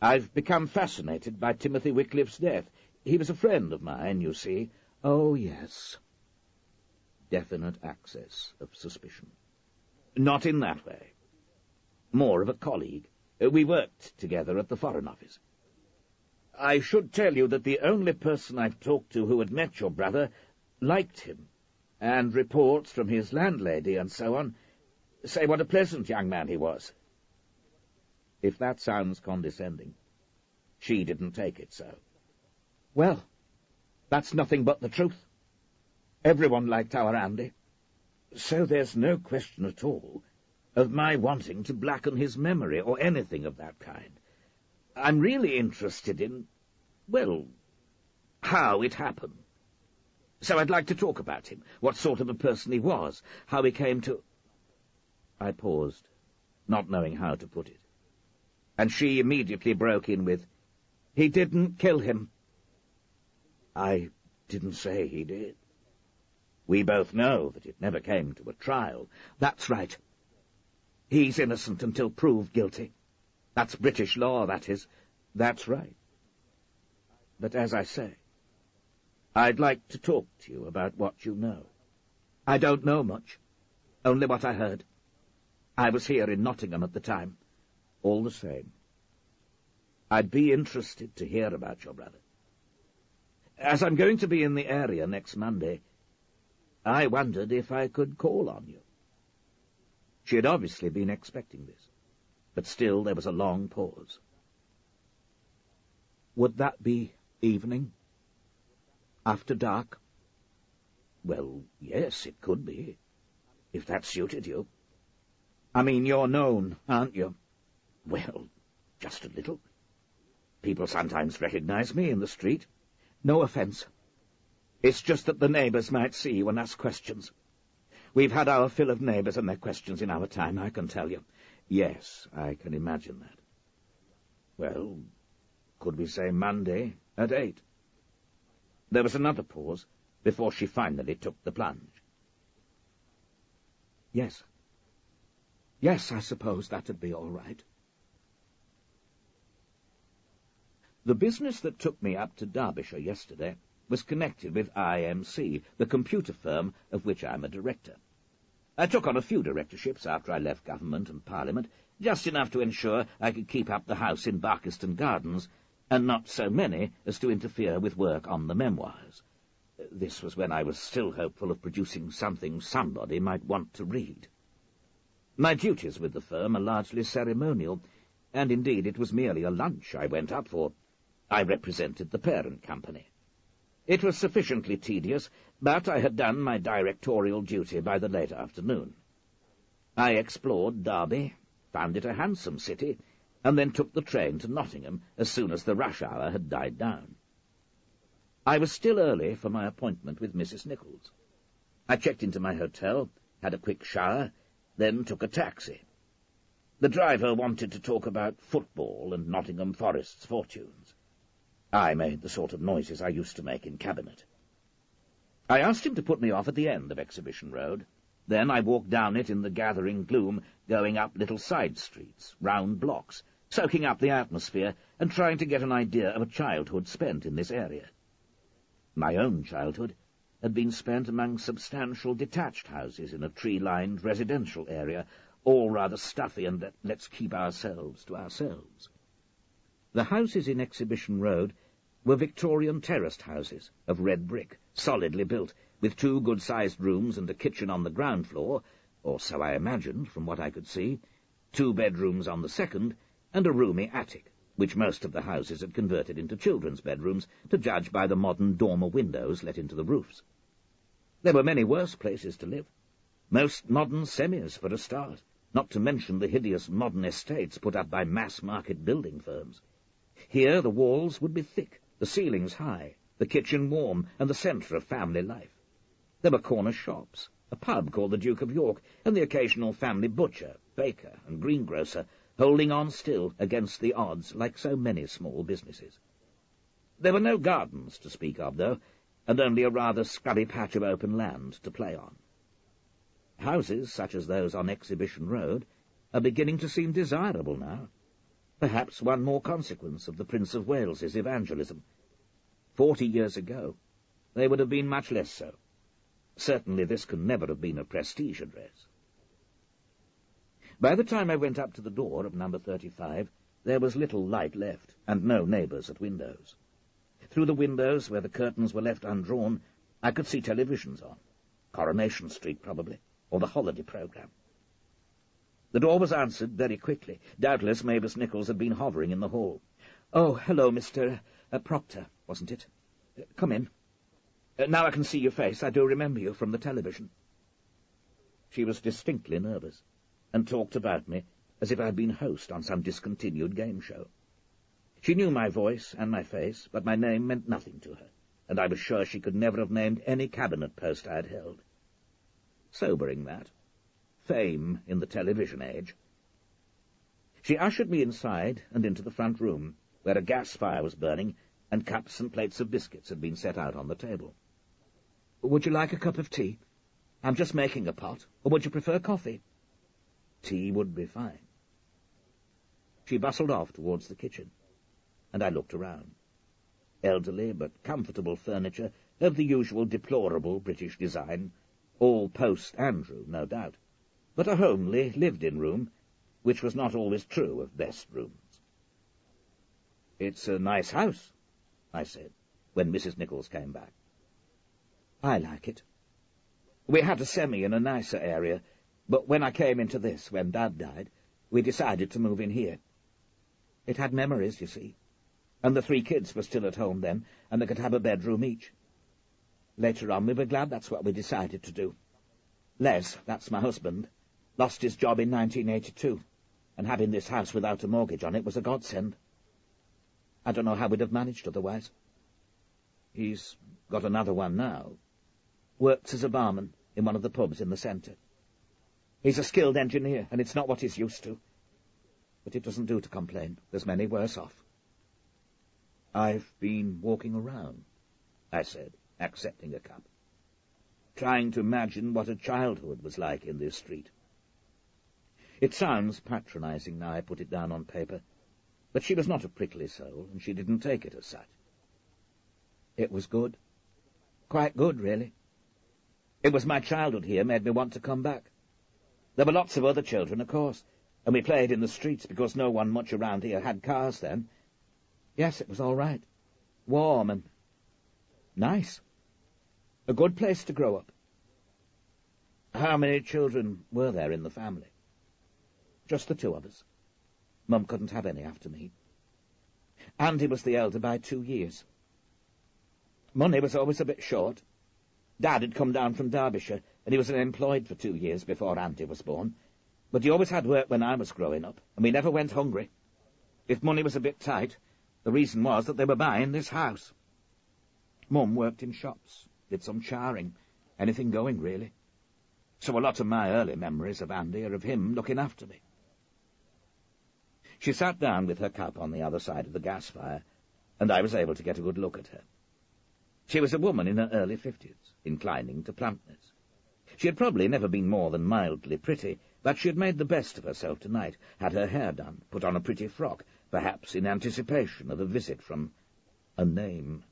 I've become fascinated by Timothy Wickliffe's death. He was a friend of mine, you see. Oh, yes. Definite access of suspicion. Not in that way. More of a colleague. We worked together at the Foreign Office. I should tell you that the only person I've talked to who had met your brother liked him, and reports from his landlady and so on say what a pleasant young man he was. If that sounds condescending, she didn't take it so. Well, that's nothing but the truth. Everyone liked our Andy. So there's no question at all of my wanting to blacken his memory or anything of that kind. I'm really interested in, well, how it happened. So I'd like to talk about him, what sort of a person he was, how he came to... I paused, not knowing how to put it. And she immediately broke in with, He didn't kill him. I didn't say he did. We both know that it never came to a trial. That's right. He's innocent until proved guilty. That's British law, that is. That's right. But as I say, I'd like to talk to you about what you know. I don't know much, only what I heard. I was here in Nottingham at the time. All the same, I'd be interested to hear about your brother. As I'm going to be in the area next Monday, I wondered if I could call on you. She had obviously been expecting this, but still there was a long pause. Would that be evening? After dark? Well, yes, it could be, if that suited you. I mean, you're known, aren't you? Well, just a little. People sometimes recognize me in the street. No offence. It's just that the neighbours might see you and ask questions. We've had our fill of neighbours and their questions in our time, I can tell you. Yes, I can imagine that. Well, could we say Monday at 8? There was another pause before she finally took the plunge. Yes. Yes, I suppose that'd be all right. The business that took me up to Derbyshire yesterday was connected with IMC, the computer firm of which I'm a director. I took on a few directorships after I left government and Parliament, just enough to ensure I could keep up the house in Barkiston Gardens, and not so many as to interfere with work on the memoirs. This was when I was still hopeful of producing something somebody might want to read. My duties with the firm are largely ceremonial, and indeed it was merely a lunch I went up for. I represented the parent company. It was sufficiently tedious, but I had done my directorial duty by the late afternoon. I explored Derby, found it a handsome city, and then took the train to Nottingham as soon as the rush hour had died down. I was still early for my appointment with Mrs. Nichols. I checked into my hotel, had a quick shower, then took a taxi. The driver wanted to talk about football and Nottingham Forest's fortunes. I made the sort of noises I used to make in Cabinet. I asked him to put me off at the end of Exhibition Road. Then I walked down it in the gathering gloom, going up little side streets, round blocks, soaking up the atmosphere and trying to get an idea of a childhood spent in this area. My own childhood had been spent among substantial detached houses in a tree-lined residential area, all rather stuffy and let's keep ourselves to ourselves. The houses in Exhibition Road were Victorian terraced houses of red brick, solidly built, with 2 good-sized rooms and a kitchen on the ground floor, or so I imagined from what I could see, 2 bedrooms on the second, and a roomy attic, which most of the houses had converted into children's bedrooms, to judge by the modern dormer windows let into the roofs. There were many worse places to live. Most modern semis, for a start, not to mention the hideous modern estates put up by mass-market building firms. Here the walls would be thick, the ceilings high, the kitchen warm, and the centre of family life. There were corner shops, a pub called the Duke of York, and the occasional family butcher, baker, and greengrocer, holding on still against the odds like so many small businesses. There were no gardens to speak of, though, and only a rather scrubby patch of open land to play on. Houses such as those on Exhibition Road are beginning to seem desirable now. Perhaps one more consequence of the Prince of Wales's evangelism. 40 years ago, they would have been much less so. Certainly this can never have been a prestige address. By the time I went up to the door of number 35, there was little light left, and no neighbours at windows. Through the windows, where the curtains were left undrawn, I could see televisions on. Coronation Street, probably, or the holiday programme. The door was answered very quickly. Doubtless Mavis Nichols had been hovering in the hall. "Oh, hello, Mr. Proctor, wasn't it? Come in. Now I can see your face. I do remember you from the television." She was distinctly nervous, and talked about me as if I had been host on some discontinued game show. She knew my voice and my face, but my name meant nothing to her, and I was sure she could never have named any cabinet post I had held. Sobering, that. Fame in the television age. She ushered me inside and into the front room, where a gas fire was burning, and cups and plates of biscuits had been set out on the table. "Would you like a cup of tea? I'm just making a pot. Or would you prefer coffee?" Tea would be fine. She bustled off towards the kitchen, and I looked around. Elderly but comfortable furniture of the usual deplorable British design, all post-Andrew, no doubt, but a homely, lived-in room, which was not always true of best rooms. "It's a nice house," I said, when Mrs. Nichols came back. "I like it. We had a semi in a nicer area, but when I came into this, when Dad died, we decided to move in here. It had memories, you see, and the 3 kids were still at home then, and they could have a bedroom each. Later on, we were glad that's what we decided to do. Les, that's my husband, lost his job in 1982, and having this house without a mortgage on it was a godsend. I don't know how we'd have managed otherwise. He's got another one now. Works as a barman in one of the pubs in the centre. He's a skilled engineer, and it's not what he's used to. But it doesn't do to complain. There's many worse off." "I've been walking around," I said, accepting a cup, trying to imagine what a childhood was like in this street. It sounds patronizing now I put it down on paper, but she was not a prickly soul, and she didn't take it as such. It was good. Quite good, really. It was my childhood here made me want to come back. There were lots of other children, of course, and we played in the streets because no one much around here had cars then. Yes, it was all right. Warm and nice. A good place to grow up. How many children were there in the family? Just the two of us. Mum couldn't have any after me. Andy was the elder by 2 years. Money was always a bit short. Dad had come down from Derbyshire, and he was unemployed for 2 years before Andy was born. But he always had work when I was growing up, and we never went hungry. If money was a bit tight, the reason was that they were buying this house. Mum worked in shops, did some charring, anything going, really. So a lot of my early memories of Andy are of him looking after me. She sat down with her cup on the other side of the gas fire, and I was able to get a good look at her. She was a woman in her early 50s, inclining to plumpness. She had probably never been more than mildly pretty, but she had made the best of herself tonight, had her hair done, put on a pretty frock, perhaps in anticipation of a visit from a name.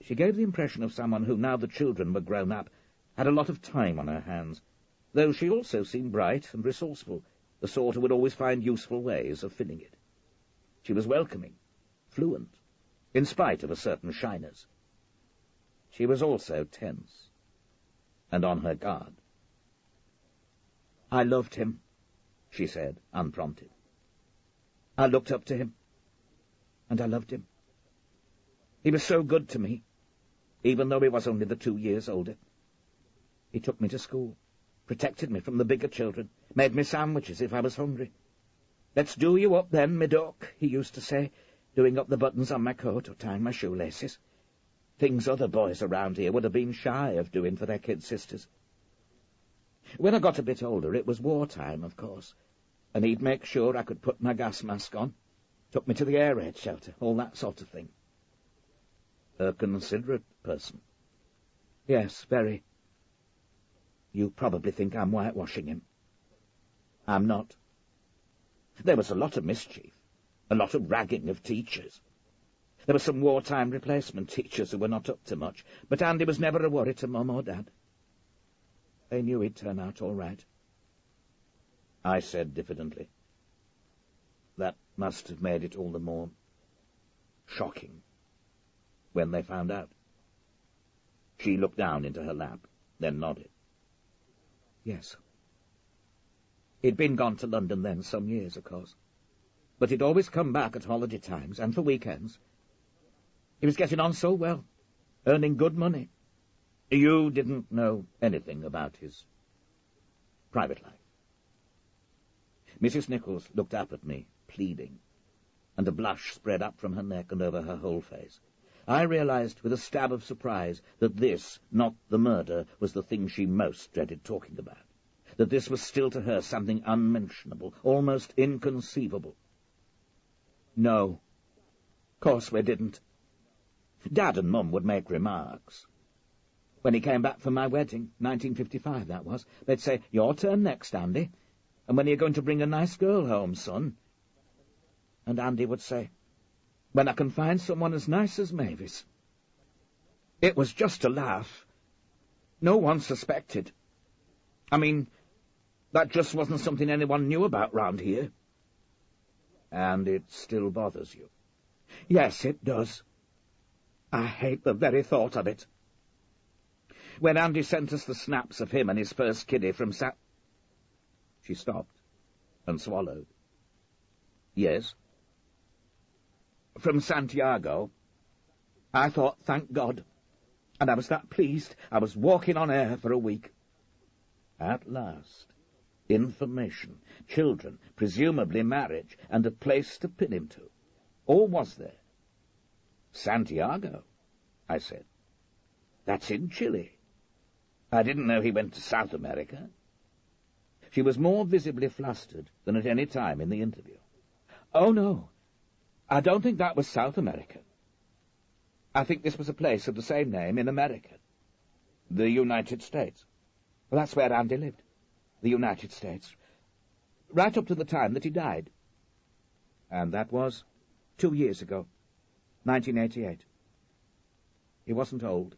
She gave the impression of someone who, now the children were grown up, had a lot of time on her hands, though she also seemed bright and resourceful, the sort who would always find useful ways of filling it. She was welcoming, fluent, in spite of a certain shyness. She was also tense, and on her guard. I loved him, she said, unprompted. I looked up to him, and I loved him. He was so good to me, even though he was only the 2 years older. He took me to school, protected me from the bigger children, made me sandwiches if I was hungry. "Let's do you up then, me duck," he used to say, doing up the buttons on my coat or tying my shoelaces. Things other boys around here would have been shy of doing for their kid sisters. When I got a bit older, it was wartime, of course, and he'd make sure I could put my gas mask on, took me to the air raid shelter, all that sort of thing. A considerate person. Yes, very. You probably think I'm whitewashing him. I'm not. There was a lot of mischief, a lot of ragging of teachers. There were some wartime replacement teachers who were not up to much, but Andy was never a worry to Mum or Dad. They knew he'd turn out all right. I said diffidently. That must have made it all the more shocking when they found out. She looked down into her lap, then nodded. Yes. He'd been gone to London then some years, of course, but he'd always come back at holiday times and for weekends. He was getting on so well, earning good money. You didn't know anything about his private life. Mrs. Nichols looked up at me, pleading, and a blush spread up from her neck and over her whole face. I realized with a stab of surprise that this, not the murder, was the thing she most dreaded talking about, that this was still to her something unmentionable, almost inconceivable. No, course we didn't. Dad and Mum would make remarks. When he came back from my wedding, 1955 that was, they'd say, "Your turn next, Andy. And when are you going to bring a nice girl home, son?" And Andy would say, "When I can find someone as nice as Mavis." It was just a laugh. No one suspected. I mean, that just wasn't something anyone knew about round here. And it still bothers you? Yes, it does. I hate the very thought of it. When Andy sent us the snaps of him and his first kiddie from She stopped and swallowed. Yes? From Santiago, I thought, thank God, and I was that pleased I was walking on air for a week. At last, information, children, presumably marriage, and a place to pin him to. Or was there? Santiago, I said. That's in Chile. I didn't know he went to South America. She was more visibly flustered than at any time in the interview. Oh, no. I don't think that was South America. I think this was a place of the same name in America. The United States. Well, that's where Andy lived. The United States. Right up to the time that he died. And that was 2 years ago. 1988. He wasn't old.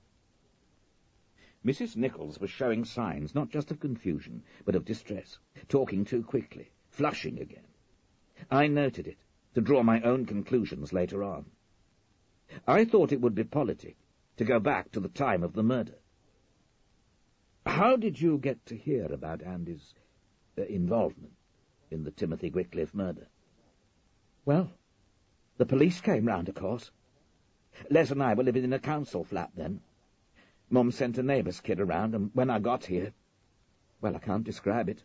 Mrs. Nichols was showing signs not just of confusion, but of distress, talking too quickly, flushing again. I noted it, to draw my own conclusions later on. I thought it would be politic to go back to the time of the murder. How did you get to hear about Andy's involvement in the Timothy Wickliffe murder? Well, the police came round, of course. Les and I were living in a council flat then. Mum sent a neighbour's kid around, and when I got here, well, I can't describe it.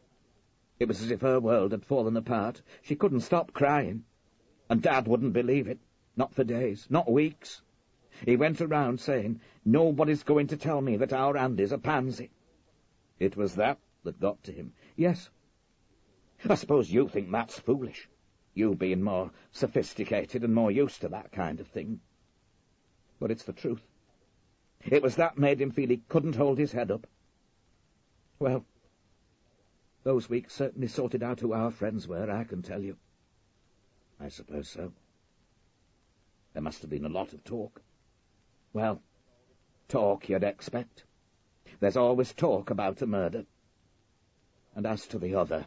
It was as if her world had fallen apart. She couldn't stop crying. And Dad wouldn't believe it. Not for days, not weeks. He went around saying, "Nobody's going to tell me that our Andy's a pansy." It was that got to him. Yes. I suppose you think that's foolish, you being more sophisticated and more used to that kind of thing. But it's the truth. It was that made him feel he couldn't hold his head up. Well, those weeks certainly sorted out who our friends were, I can tell you. I suppose so. There must have been a lot of talk. Well, talk you'd expect. There's always talk about a murder. And as to the other,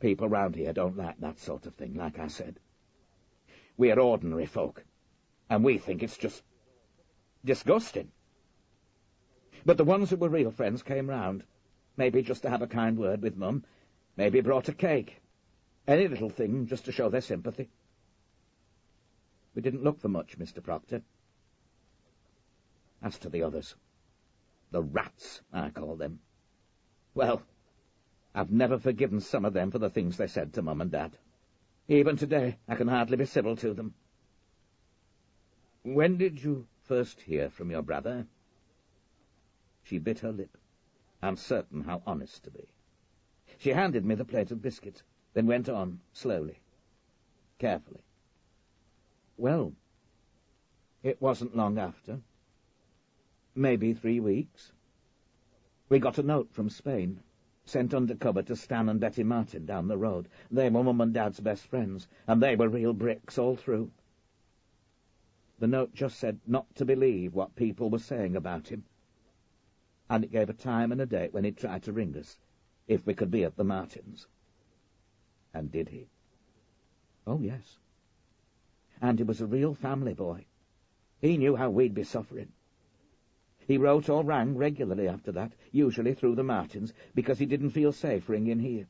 people round here don't like that sort of thing, like I said. We're ordinary folk, and we think it's just disgusting. But the ones who were real friends came round, maybe just to have a kind word with Mum, maybe brought a cake, any little thing just to show their sympathy. We didn't look for much, Mr. Proctor. As to the others, the rats, I call them, well, I've never forgiven some of them for the things they said to Mum and Dad. Even today, I can hardly be civil to them. When did you first hear from your brother? She bit her lip, uncertain how honest to be. She handed me the plate of biscuits, then went on, slowly, carefully. Well, it wasn't long after. Maybe 3 weeks. We got a note from Spain, sent undercover to Stan and Betty Martin down the road. They were Mum and Dad's best friends, and they were real bricks all through. The note just said not to believe what people were saying about him, and it gave a time and a date when he'd tried to ring us, if we could be at the Martins. And did he? Oh, yes. And he was a real family boy. He knew how we'd be suffering. He wrote or rang regularly after that, usually through the Martins, because he didn't feel safe ringing here.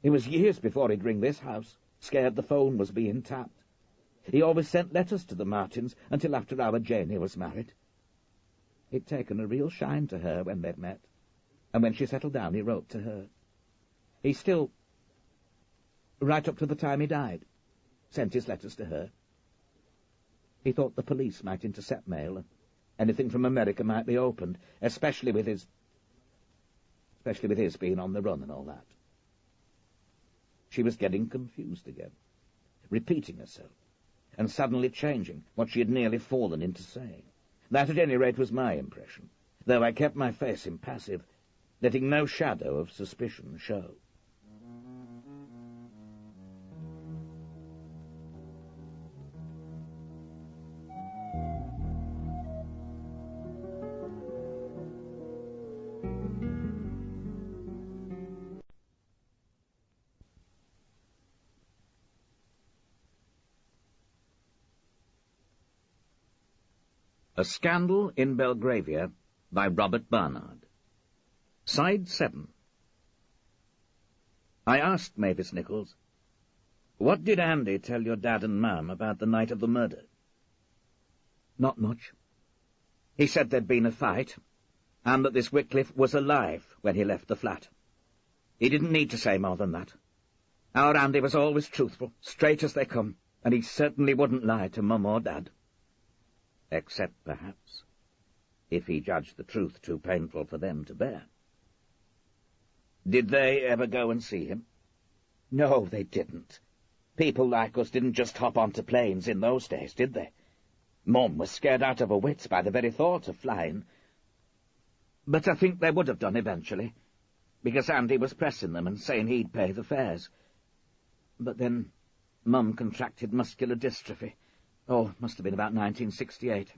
It was years before he'd ring this house, scared the phone was being tapped. He always sent letters to the Martins until after our Janie was married. He'd taken a real shine to her when they'd met, and when she settled down he wrote to her. He still, right up to the time he died, sent his letters to her. He thought the police might intercept mail, and anything from America might be opened, especially with his being on the run and all that. She was getting confused again, repeating herself, and suddenly changing what she had nearly fallen into saying. That, at any rate, was my impression, though I kept my face impassive, letting no shadow of suspicion show. A Scandal in Belgravia by Robert Barard. Side 7. I asked Mavis Nichols, "What did Andy tell your dad and Mum about the night of the murder?" "Not much. He said there'd been a fight, and that this Wickliffe was alive when he left the flat. He didn't need to say more than that. Our Andy was always truthful, straight as they come, and he certainly wouldn't lie to Mum or Dad. Except, perhaps, if he judged the truth too painful for them to bear." "Did they ever go and see him?" "No, they didn't. People like us didn't just hop onto planes in those days, did they? Mum was scared out of her wits by the very thought of flying. But I think they would have done eventually, because Andy was pressing them and saying he'd pay the fares. But then Mum contracted muscular dystrophy. Oh, must have been about 1968,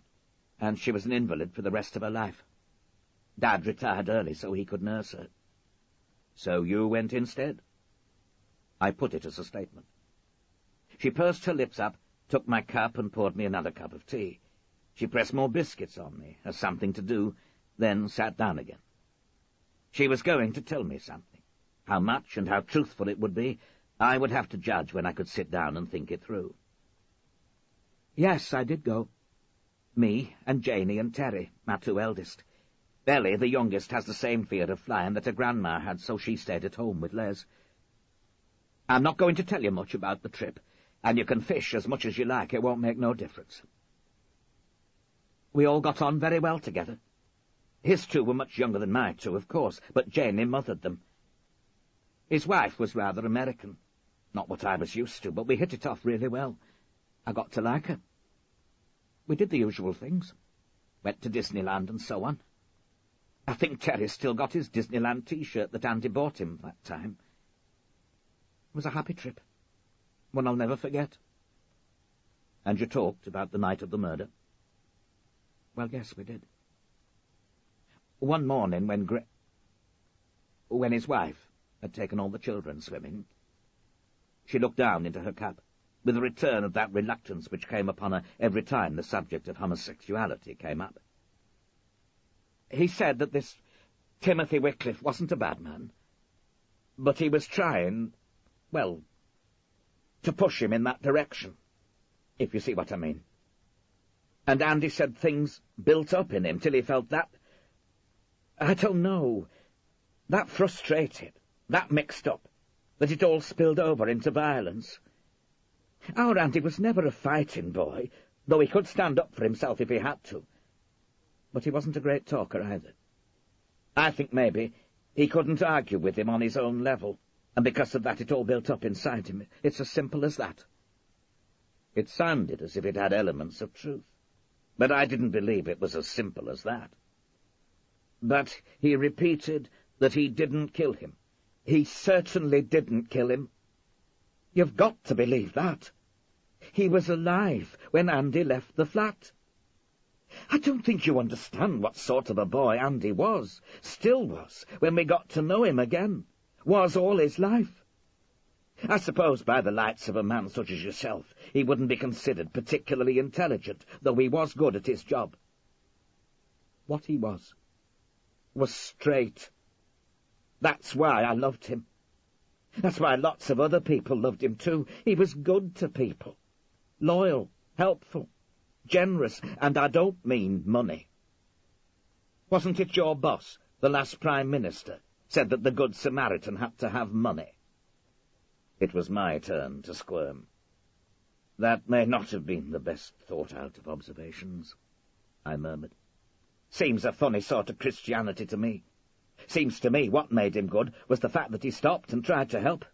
and she was an invalid for the rest of her life. Dad retired early so he could nurse her." "So you went instead?" I put it as a statement.
She pursed her lips up, took my cup and poured me another cup of tea. She pressed more biscuits on me, as something to do, then sat down again. She was going to tell me something. How much and how truthful it would be, I would have to judge when I could sit down and think it through. Yes, I did go. Me and Janie and Terry, my two eldest. Ellie, the youngest, has the same fear of flying that her grandma had, so she stayed at home with Les. I'm not going to tell you much about the trip, and you can fish as much as you like. It won't make no difference. We all got on very well together. His two were much younger than my two, of course, but Janie mothered them. His wife was rather American. Not what I was used to, but we hit it off really well. I got to like her. We did the usual things. Went to Disneyland and so on. I think Terry's still got his Disneyland T-shirt that Andy bought him that time. It was a happy trip. One I'll never forget. And you talked about the night of the murder? Well, yes, we did. One morning when his wife had taken all the children swimming, she looked down into her cup, with a return of that reluctance which came upon her every time the subject of homosexuality came up. He said that this Timothy Wickliffe wasn't a bad man, but he was trying, well, to push him in that direction, if you see what I mean. And Andy said things built up in him till he felt that, I don't know, that frustrated, that mixed up, that it all spilled over into violence. Our Andy was never a fighting boy, though he could stand up for himself if he had to. But he wasn't a great talker either. I think maybe he couldn't argue with him on his own level, and because of that it all built up inside him. It's as simple as that. It sounded as if it had elements of truth, but I didn't believe it was as simple as that. But he repeated that he didn't kill him. He certainly didn't kill him. You've got to believe that. He was alive when Andy left the flat. I don't think you understand what sort of a boy Andy was, still was, when we got to know him again, was all his life. I suppose by the lights of a man such as yourself, he wouldn't be considered particularly intelligent, though he was good at his job. What he was straight. That's why I loved him. That's why lots of other people loved him too. He was good to people, loyal, helpful, generous, and I don't mean money. Wasn't it your boss, the last Prime Minister, said that the Good Samaritan had to have money? It was my turn to squirm. That may not have been the best thought-out of observations, I murmured. Seems a funny sort of Christianity to me. Seems to me what made him good was the fact that he stopped and tried to help.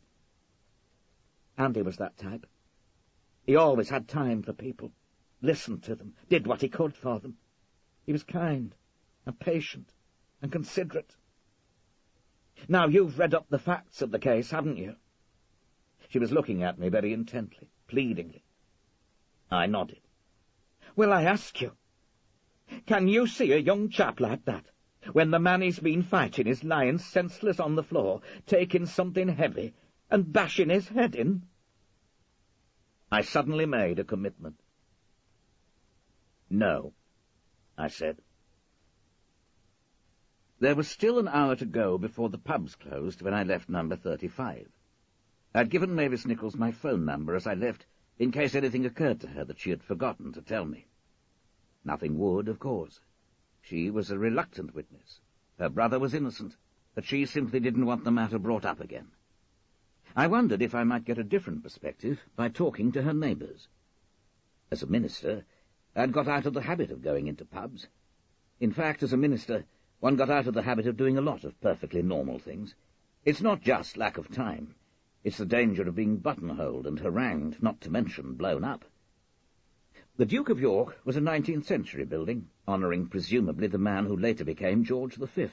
Andy was that type. He always had time for people, listened to them, did what he could for them. He was kind and patient and considerate. Now, you've read up the facts of the case, haven't you? She was looking at me very intently, pleadingly. I nodded. Well, I ask you, can you see a young chap like that, when the man he's been fighting is lying senseless on the floor, taking something heavy and bashing his head in? I suddenly made a commitment. No, I said. There was still an hour to go before the pubs closed when I left number 35. I'd given Mavis Nichols my phone number as I left, in case anything occurred to her that she had forgotten to tell me. Nothing would, of course. She was a reluctant witness. Her brother was innocent, but she simply didn't want the matter brought up again. I wondered if I might get a different perspective by talking to her neighbours. As a minister, I'd got out of the habit of going into pubs. In fact, as a minister, one got out of the habit of doing a lot of perfectly normal things. It's not just lack of time. It's the danger of being buttonholed and harangued, not to mention blown up. The Duke of York was a 19th-century building, honouring presumably the man who later became George V.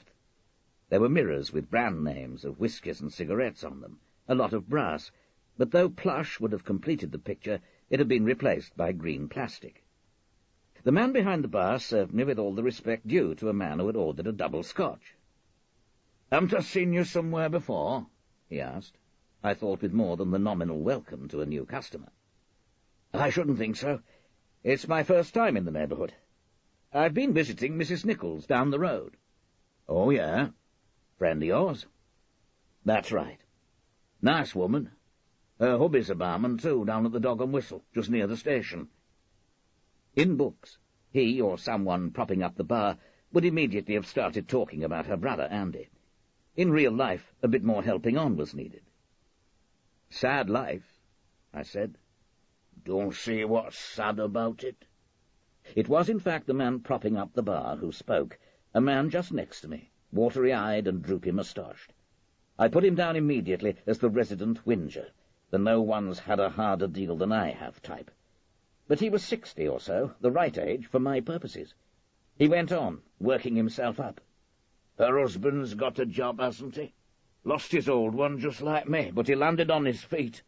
There were mirrors with brand names of whiskies and cigarettes on them, a lot of brass, but though plush would have completed the picture, it had been replaced by green plastic. The man behind the bar served me with all the respect due to a man who had ordered a double Scotch. "Haven't I seen you somewhere before?" he asked, I thought with more than the nominal welcome to a new customer. I shouldn't think so. It's my first time in the neighbourhood. I've been visiting Mrs. Nichols down the road. Oh, yeah? Friend of yours? That's right. Nice woman. Her hubby's a barman, too, down at the Dog and Whistle, just near the station. In books, he or someone propping up the bar would immediately have started talking about her brother, Andy. In real life, a bit more helping on was needed. Sad life, I said. Don't see what's sad about it. It was, in fact, the man propping up the bar who spoke, a man just next to me, watery-eyed and droopy-moustached. I put him down immediately as the resident whinger, the no-one's had a harder deal than I have type. But he was 60 or so, the right age for my purposes. He went on, working himself up. Her husband's got a job, hasn't he? Lost his old one just like me, but he landed on his feet.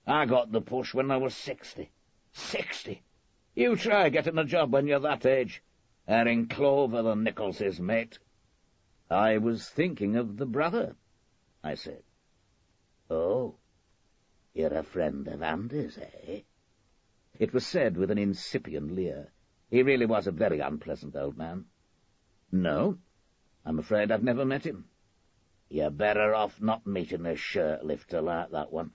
I got the push when I was 60. 60! You try getting a job when you're that age. They're in clover, the Nicholses, mate. I was thinking of the brother, I said. Oh, you're a friend of Andy's, eh? It was said with an incipient leer. He really was a very unpleasant old man. No, I'm afraid I've never met him. You're better off not meeting a shirt-lifter like that one.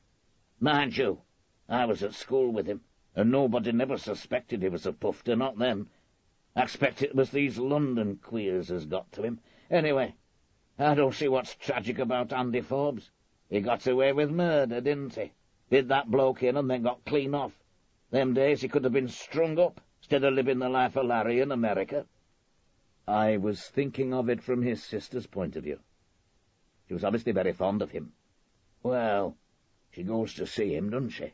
Mind you, I was at school with him, and nobody never suspected he was a pufter, not then. I expect it was these London queers as got to him. Anyway, I don't see what's tragic about Andy Forbes. He got away with murder, didn't he? Did that bloke in and then got clean off. Them days he could have been strung up, instead of living the life of Larry in America. I was thinking of it from his sister's point of view. She was obviously very fond of him. Well, she goes to see him, doesn't she?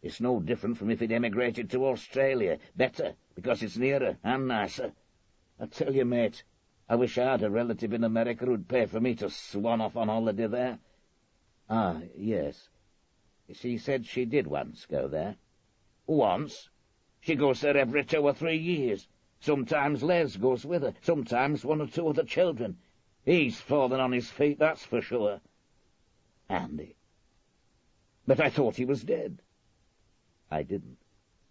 It's no different from if he'd emigrated to Australia. Better, because it's nearer and nicer. I tell you, mate, I wish I had a relative in America who'd pay for me to swan off on holiday there. Ah, yes. She said she did once go there. Once? She goes there every 2 or 3 years. Sometimes Les goes with her, sometimes 1 or 2 of the children. He's fallen on his feet, that's for sure. Andy. But I thought he was dead. I didn't,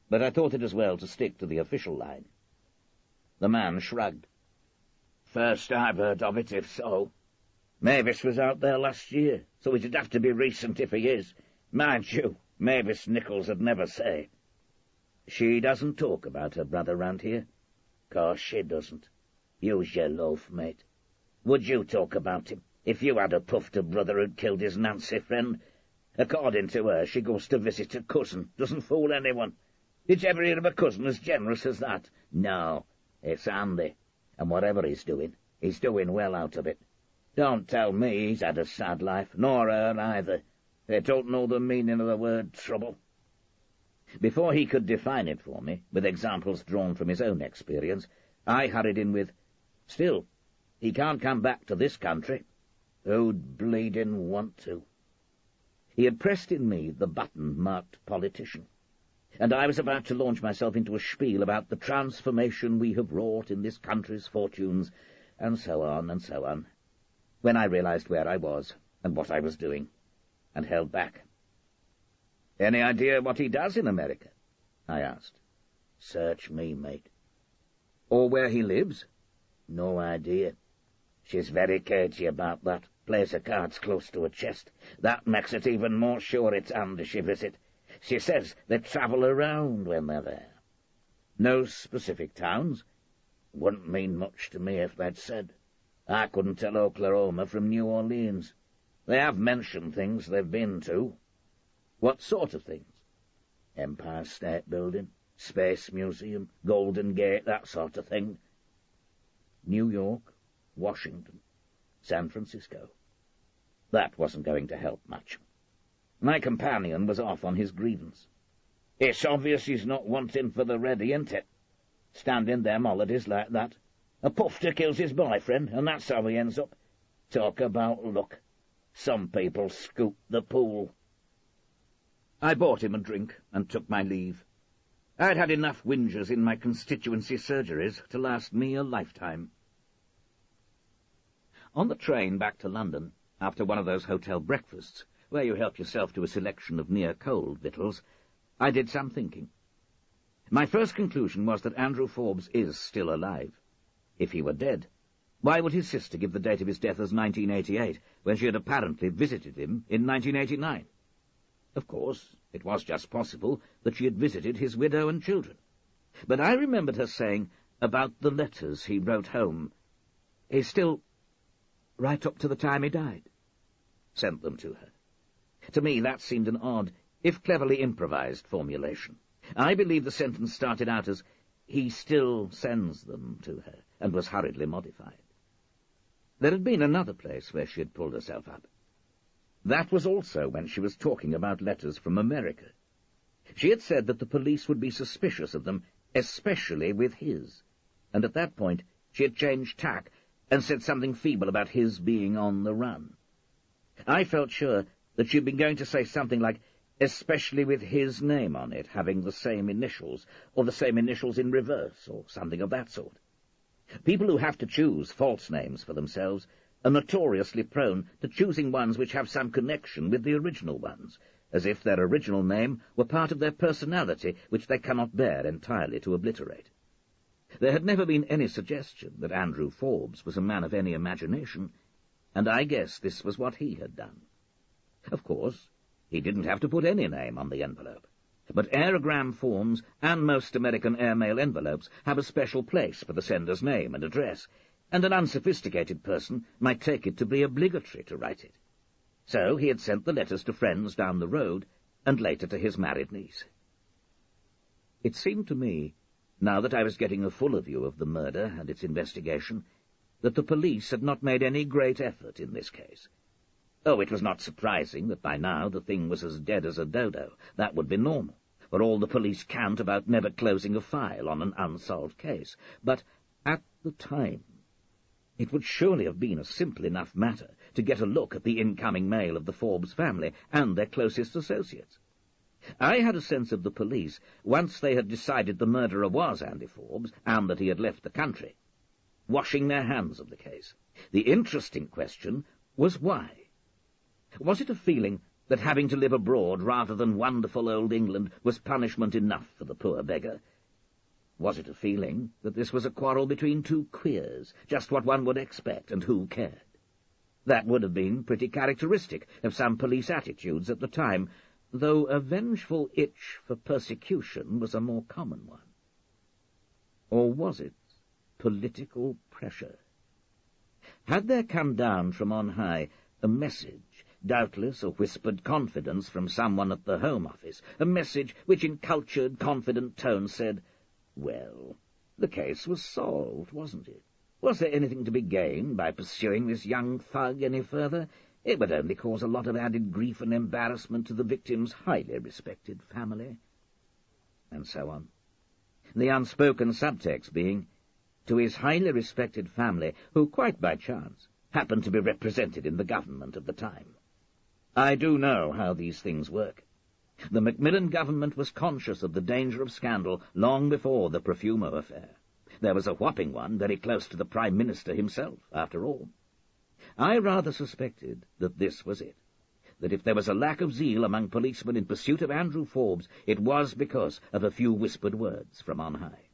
but I thought it as well to stick to the official line. The man shrugged. First I've heard of it, if so. Mavis was out there last year, so it'd have to be recent if he is. Mind you, Mavis Nichols would never say. She doesn't talk about her brother round here. Course she doesn't. Use your loaf, mate. Would you talk about him, if you had a pufter brother who'd killed his Nancy friend? According to her, she goes to visit her cousin, doesn't fool anyone. Did you ever hear of a cousin as generous as that? No, it's Andy, and whatever he's doing well out of it. Don't tell me he's had a sad life, nor her either. They don't know the meaning of the word trouble. Before he could define it for me, with examples drawn from his own experience, I hurried in with, Still, he can't come back to this country. Who'd bleeding want to? He had pressed in me the button marked politician, and I was about to launch myself into a spiel about the transformation we have wrought in this country's fortunes, and so on, when I realized where I was and what I was doing, and held back. Any idea what he does in America? I asked. Search me, mate. Or where he lives? No idea. She's very cagey about that. Plays her cards close to her chest. That makes it even more sure it's Andy she visit. She says they travel around when they're there. No specific towns? Wouldn't mean much to me if they'd said. I couldn't tell Oklahoma from New Orleans. They have mentioned things they've been to. What sort of things? Empire State Building, Space Museum, Golden Gate, that sort of thing. New York, Washington, San Francisco. That wasn't going to help much. My companion was off on his grievance. It's obvious he's not wanting for the ready, ain't it? Standing them holidays like that. A pufter kills his boyfriend, and that's how he ends up. Talk about luck. Some people scoop the pool. I bought him a drink and took my leave. I'd had enough whingers in my constituency surgeries to last me a lifetime. On the train back to London, after one of those hotel breakfasts, where you help yourself to a selection of near-cold victuals, I did some thinking. My first conclusion was that Andrew Forbes is still alive. If he were dead, why would his sister give the date of his death as 1988, when she had apparently visited him in 1989? Of course, it was just possible that she had visited his widow and children. But I remembered her saying about the letters he wrote home. He still, right up to the time he died, sent them to her. To me, that seemed an odd, if cleverly improvised, formulation. I believe the sentence started out as, he still sends them to her, and was hurriedly modified. There had been another place where she had pulled herself up. That was also when she was talking about letters from America. She had said that the police would be suspicious of them, especially with his, and at that point she had changed tack and said something feeble about his being on the run. I felt sure that she had been going to say something like, especially with his name on it, having the same initials, or the same initials in reverse, or something of that sort. People who have to choose false names for themselves are notoriously prone to choosing ones which have some connection with the original ones, as if their original name were part of their personality which they cannot bear entirely to obliterate. There had never been any suggestion that Andrew Forbes was a man of any imagination, and I guess this was what he had done. Of course, he didn't have to put any name on the envelope, but aerogram forms and most American airmail envelopes have a special place for the sender's name and address, and an unsophisticated person might take it to be obligatory to write it. So he had sent the letters to friends down the road, and later to his married niece. It seemed to me, now that I was getting a fuller view of the murder and its investigation, that the police had not made any great effort in this case. Oh, it was not surprising that by now the thing was as dead as a dodo. That would be normal, for all the police cant about never closing a file on an unsolved case. But at the time, it would surely have been a simple enough matter to get a look at the incoming mail of the Forbes family and their closest associates. I had a sense of the police, once they had decided the murderer was Andy Forbes and that he had left the country, washing their hands of the case. The interesting question was why. Was it a feeling that having to live abroad rather than wonderful old England was punishment enough for the poor beggar? Was it a feeling that this was a quarrel between two queers, just what one would expect, and who cared? That would have been pretty characteristic of some police attitudes at the time, though a vengeful itch for persecution was a more common one. Or was it political pressure? Had there come down from on high a message, doubtless a whispered confidence from someone at the Home Office, a message which in cultured, confident tones said, well, the case was solved, wasn't it? Was there anything to be gained by pursuing this young thug any further? It would only cause a lot of added grief and embarrassment to the victim's highly respected family. And so on. The unspoken subtext being, to his highly respected family, who, quite by chance, happened to be represented in the government of the time. I do know how these things work. The Macmillan government was conscious of the danger of scandal long before the Profumo affair. There was a whopping one very close to the Prime Minister himself, after all. I rather suspected that this was it, that if there was a lack of zeal among policemen in pursuit of Andrew Forbes, it was because of a few whispered words from on high.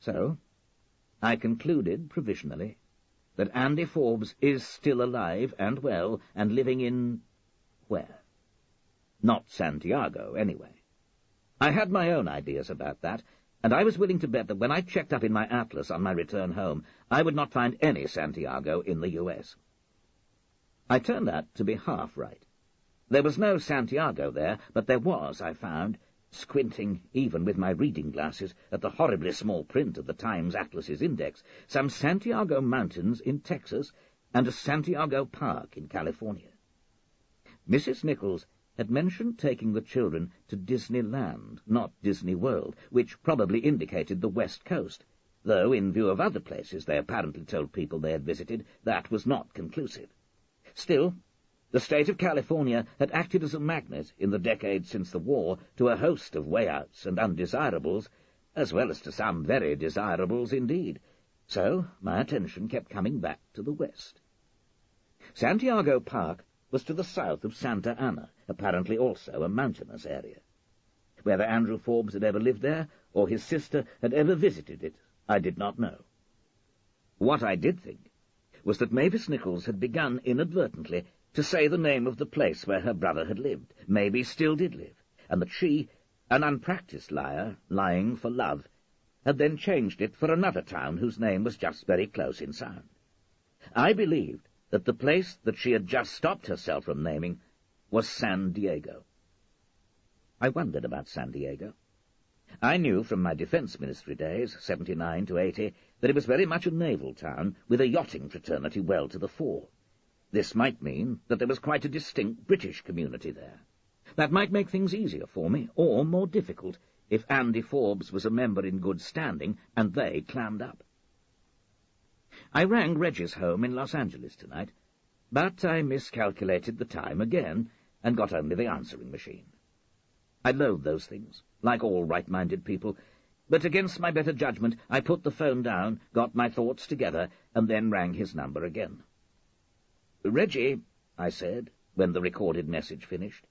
So I concluded, provisionally, that Andy Forbes is still alive and well and living in... where? Not Santiago, anyway. I had my own ideas about that, and I was willing to bet that when I checked up in my atlas on my return home, I would not find any Santiago in the U.S. I turned out to be half right. There was no Santiago there, but there was, I found, squinting even with my reading glasses at the horribly small print of the Times Atlas's index, some Santiago Mountains in Texas and a Santiago Park in California. Mrs. Nichols had mentioned taking the children to Disneyland, not Disney World, which probably indicated the West Coast, though in view of other places they apparently told people they had visited, that was not conclusive. Still, the state of California had acted as a magnet in the decades since the war to a host of way-outs and undesirables, as well as to some very desirables indeed, so my attention kept coming back to the west. Santiago Park was to the south of Santa Ana, apparently also a mountainous area. Whether Andrew Forbes had ever lived there, or his sister had ever visited it, I did not know. What I did think was that Mavis Nichols had begun inadvertently to say the name of the place where her brother had lived, maybe still did live, and that she, an unpractised liar, lying for love, had then changed it for another town whose name was just very close in sound. I believed that the place that she had just stopped herself from naming was San Diego. I wondered about San Diego. I knew from my defence ministry days, 79 to 80, that it was very much a naval town with a yachting fraternity well to the fore. This might mean that there was quite a distinct British community there. That might make things easier for me, or more difficult, if Andy Forbes was a member in good standing and they clammed up. I rang Reggie's home in Los Angeles tonight, but I miscalculated the time again and got only the answering machine. I loathe those things, like all right-minded people, but against my better judgment I put the phone down, got my thoughts together, and then rang his number again. "Reggie," I said, when the recorded message finished,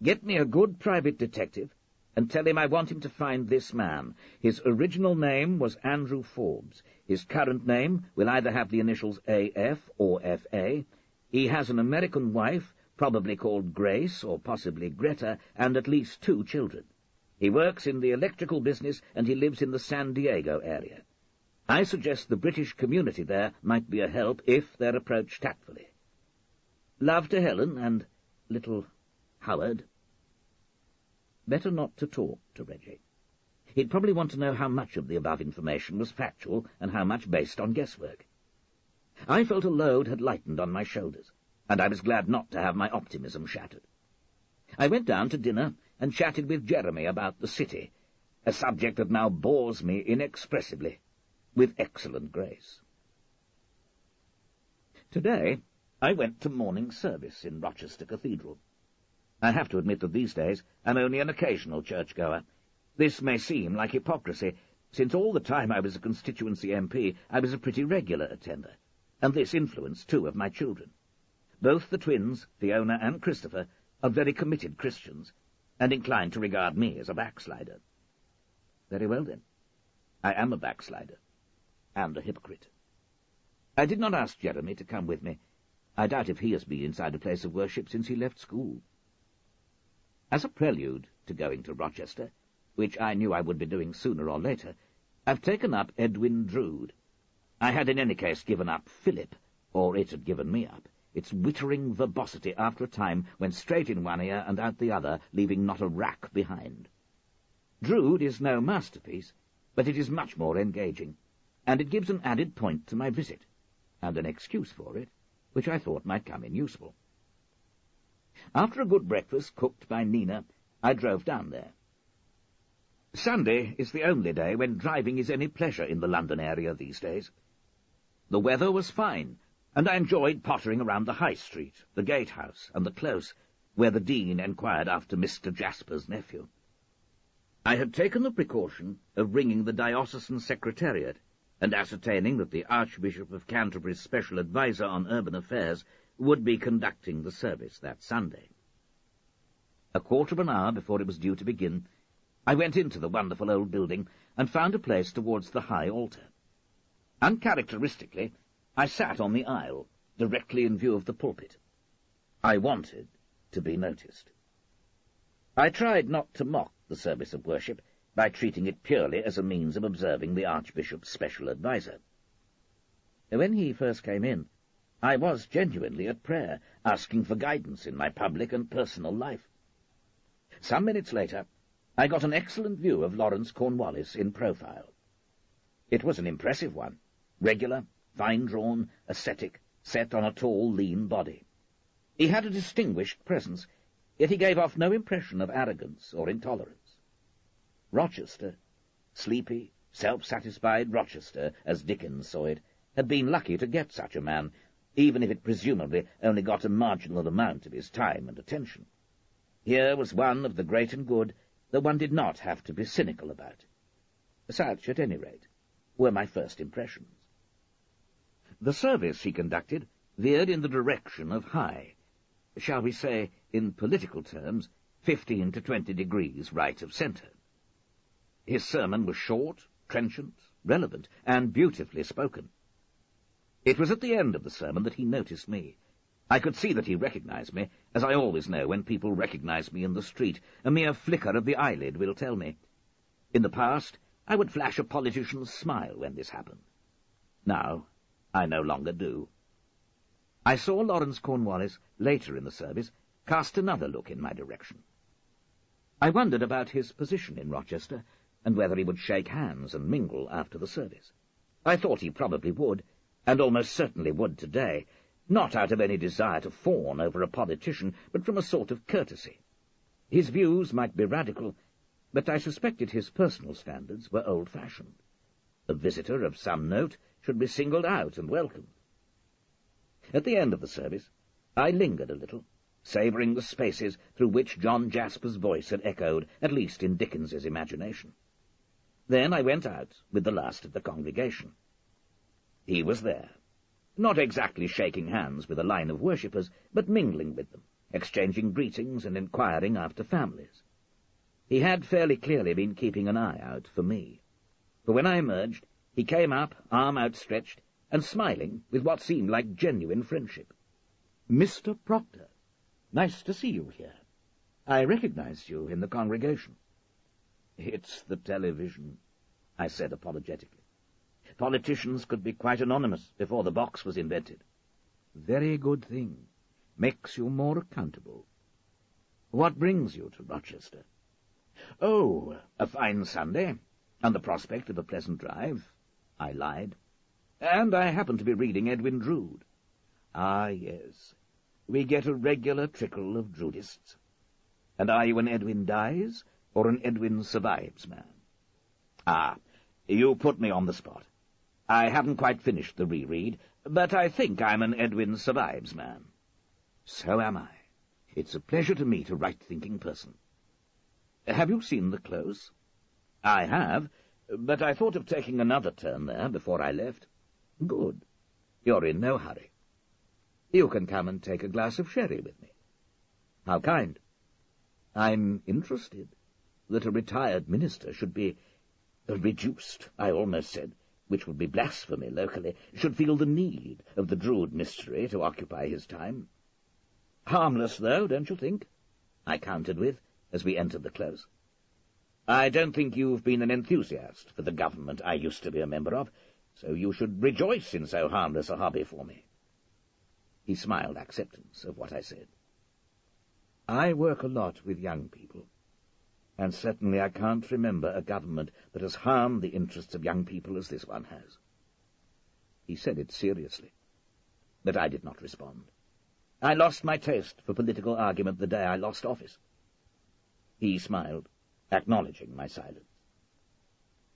"get me a good private detective and tell him I want him to find this man. His original name was Andrew Forbes. His current name will either have the initials AF or FA. He has an American wife, probably called Grace or possibly Greta, and at least 2 children. He works in the electrical business and he lives in the San Diego area. I suggest the British community there might be a help if they're approached tactfully. Love to Helen and little Howard." Better not to talk to Reggie. He'd probably want to know how much of the above information was factual and how much based on guesswork. I felt a load had lightened on my shoulders, and I was glad not to have my optimism shattered. I went down to dinner and chatted with Jeremy about the city, a subject that now bores me inexpressibly, with excellent grace. Today I went to morning service in Rochester Cathedral. I have to admit that these days I'm only an occasional churchgoer. This may seem like hypocrisy, since all the time I was a constituency MP I was a pretty regular attender, and this influenced 2 of my children. Both the twins, Fiona and Christopher, are very committed Christians, and inclined to regard me as a backslider. Very well, then. I am a backslider, and a hypocrite. I did not ask Jeremy to come with me. I doubt if he has been inside a place of worship since he left school. As a prelude to going to Rochester, which I knew I would be doing sooner or later, I've taken up Edwin Drood. I had in any case given up Philip, or it had given me up. Its wittering verbosity after a time went straight in one ear and out the other, leaving not a rack behind. Drood is no masterpiece, but it is much more engaging, and it gives an added point to my visit, and an excuse for it, which I thought might come in useful. After a good breakfast cooked by Nina, I drove down there. Sunday is the only day when driving is any pleasure in the London area these days. The weather was fine, and I enjoyed pottering around the High Street, the Gatehouse, and the Close, where the Dean enquired after Mr. Jasper's nephew. I had taken the precaution of ringing the diocesan secretariat and ascertaining that the Archbishop of Canterbury's special adviser on urban affairs would be conducting the service that Sunday. A quarter of an hour before it was due to begin, I went into the wonderful old building and found a place towards the high altar. Uncharacteristically, I sat on the aisle, directly in view of the pulpit. I wanted to be noticed. I tried not to mock the service of worship by treating it purely as a means of observing the Archbishop's special adviser. When he first came in, I was genuinely at prayer, asking for guidance in my public and personal life. Some minutes later, I got an excellent view of Lawrence Cornwallis in profile. It was an impressive one, regular, fine-drawn, ascetic, set on a tall, lean body. He had a distinguished presence, yet he gave off no impression of arrogance or intolerance. Rochester, sleepy, self-satisfied Rochester, as Dickens saw it, had been lucky to get such a man, even if it presumably only got a marginal amount of his time and attention. Here was one of the great and good that one did not have to be cynical about. Such, at any rate, were my first impressions. The service he conducted veered in the direction of high. Shall we say, in political terms, 15 to 20 degrees right of centre. His sermon was short, trenchant, relevant, and beautifully spoken. It was at the end of the sermon that he noticed me. I could see that he recognized me, as I always know when people recognize me in the street. A mere flicker of the eyelid will tell me. In the past, I would flash a politician's smile when this happened. Now, I no longer do. I saw Lawrence Cornwallis, later in the service, cast another look in my direction. I wondered about his position in Rochester, and whether he would shake hands and mingle after the service. I thought he probably would, and almost certainly would today, not out of any desire to fawn over a politician, but from a sort of courtesy. His views might be radical, but I suspected his personal standards were old-fashioned. A visitor of some note should be singled out and welcomed. At the end of the service, I lingered a little, savouring the spaces through which John Jasper's voice had echoed, at least in Dickens's imagination. Then I went out with the last of the congregation. He was there, not exactly shaking hands with a line of worshippers, but mingling with them, exchanging greetings and inquiring after families. He had fairly clearly been keeping an eye out for me, for when I emerged, he came up, arm outstretched, and smiling with what seemed like genuine friendship. "Mr. Proctor, nice to see you here. I recognized you in the congregation." "It's the television," I said apologetically. "Politicians could be quite anonymous before the box was invented." "Very good thing. Makes you more accountable. What brings you to Rochester?" "Oh, a fine Sunday, and the prospect of a pleasant drive," I lied. "And I happen to be reading Edwin Drood." "Ah, yes. We get a regular trickle of Droodists. And are you an Edwin dies, or an Edwin survives man?" "Ah, you put me on the spot. I haven't quite finished the reread, but I think I'm an Edwin survives man." "So am I. It's a pleasure to meet a right-thinking person." "Have you seen the Close?" "I have, but I thought of taking another turn there before I left." "Good. You're in no hurry. You can come and take a glass of sherry with me." "How kind." "I'm interested that a retired minister should be reduced, I almost said, which would be blasphemy locally, should feel the need of the Drood mystery to occupy his time. Harmless, though, don't you think?" I countered with, as we entered the Close. "I don't think you've been an enthusiast for the government I used to be a member of, so you should rejoice in so harmless a hobby for me." He smiled acceptance of what I said. "I work a lot with young people, and certainly I can't remember a government that has harmed the interests of young people as this one has." He said it seriously, but I did not respond. I lost my taste for political argument the day I lost office. He smiled, acknowledging my silence.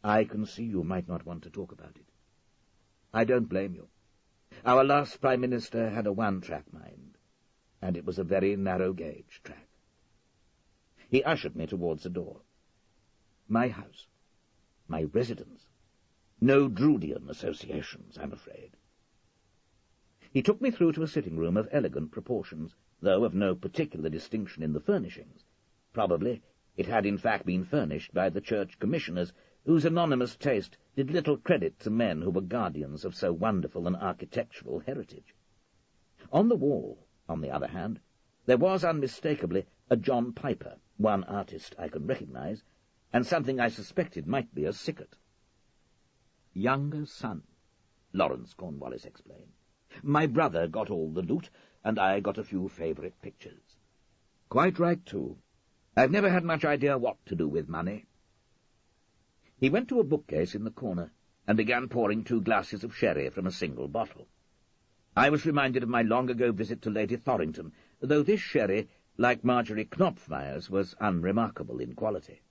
"I can see you might not want to talk about it. I don't blame you. Our last Prime Minister had a one-track mind, and it was a very narrow-gauge track." He ushered me towards the door. "My house. My residence. No Droodian associations, I'm afraid." He took me through to a sitting-room of elegant proportions, though of no particular distinction in the furnishings. Probably it had in fact been furnished by the church commissioners, whose anonymous taste did little credit to men who were guardians of so wonderful an architectural heritage. On the wall, on the other hand, there was unmistakably a John Piper, one artist I could recognize, and something I suspected might be a Sickert. "Younger son," Lawrence Cornwallis explained. "My brother got all the loot, and I got a few favourite pictures. Quite right, too. I've never had much idea what to do with money." He went to a bookcase in the corner and began pouring 2 glasses of sherry from a single bottle. I was reminded of my long-ago visit to Lady Thorrington, though this sherry, like Marjorie Knopfmeyer's, was unremarkable in quality.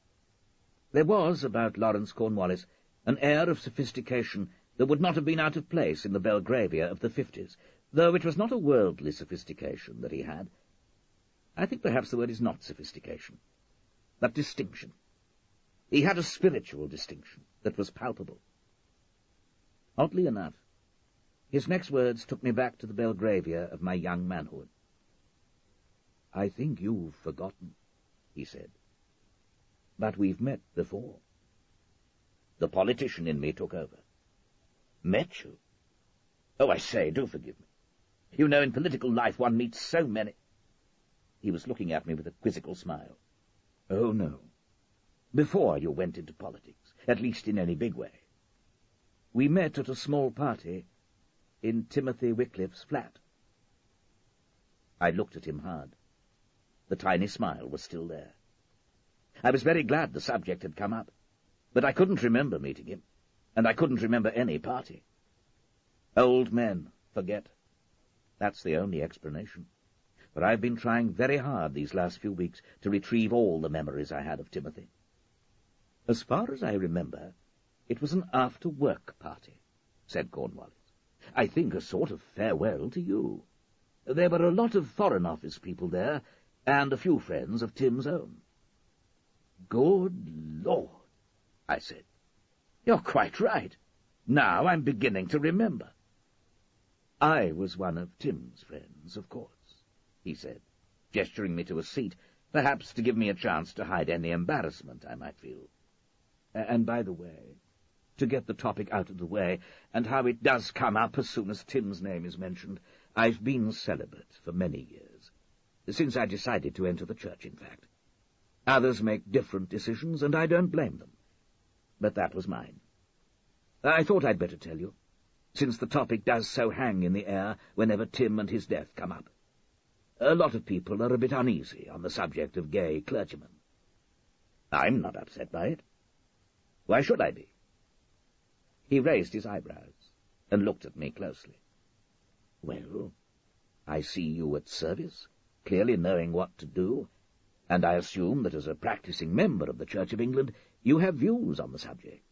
There was, about Lawrence Cornwallis, an air of sophistication that would not have been out of place in the Belgravia of the 50s, though it was not a worldly sophistication that he had. I think perhaps the word is not sophistication, but distinction. He had a spiritual distinction that was palpable. Oddly enough, his next words took me back to the Belgravia of my young manhood. "I think you've forgotten.
he said. "But we've met before." The politician in me took over. "Met you? Oh, I say, do forgive me. You know, in political life one meets so many—" He was looking at me with a quizzical smile. "Oh, no. Before you went into politics, at least in any big way. We met at a small party in Timothy Wickliffe's flat." I looked at him hard. The tiny smile was still there. I was very glad the subject had come up, but I couldn't remember meeting him, and I couldn't remember any party. Old men forget. That's the only explanation. But I've been trying very hard these last few weeks to retrieve all the memories I had of Timothy. "As far as I remember, it was an after-work party," said Cornwallis. "I think a sort of farewell to you. There were a lot of Foreign Office people there, and a few friends of Tim's own." "Good Lord," I said. "You're quite right. Now I'm beginning to remember." "I was one of Tim's friends, of course," he said, gesturing me to a seat, perhaps to give me a chance to hide any embarrassment I might feel. "And by the way, to get the topic out of the way, and how it does come up as soon as Tim's name is mentioned, I've been celibate for many years, since I decided to enter the church, in fact. Others make different decisions, and I don't blame them. But that was mine. I thought I'd better tell you, since the topic does so hang in the air whenever Tim and his death come up. A lot of people are a bit uneasy on the subject of gay clergymen. I'm not upset by it. Why should I be?" He raised his eyebrows and looked at me closely. "Well, I see you at service, clearly knowing what to do, and I assume that as a practicing member of the Church of England you have views on the subject."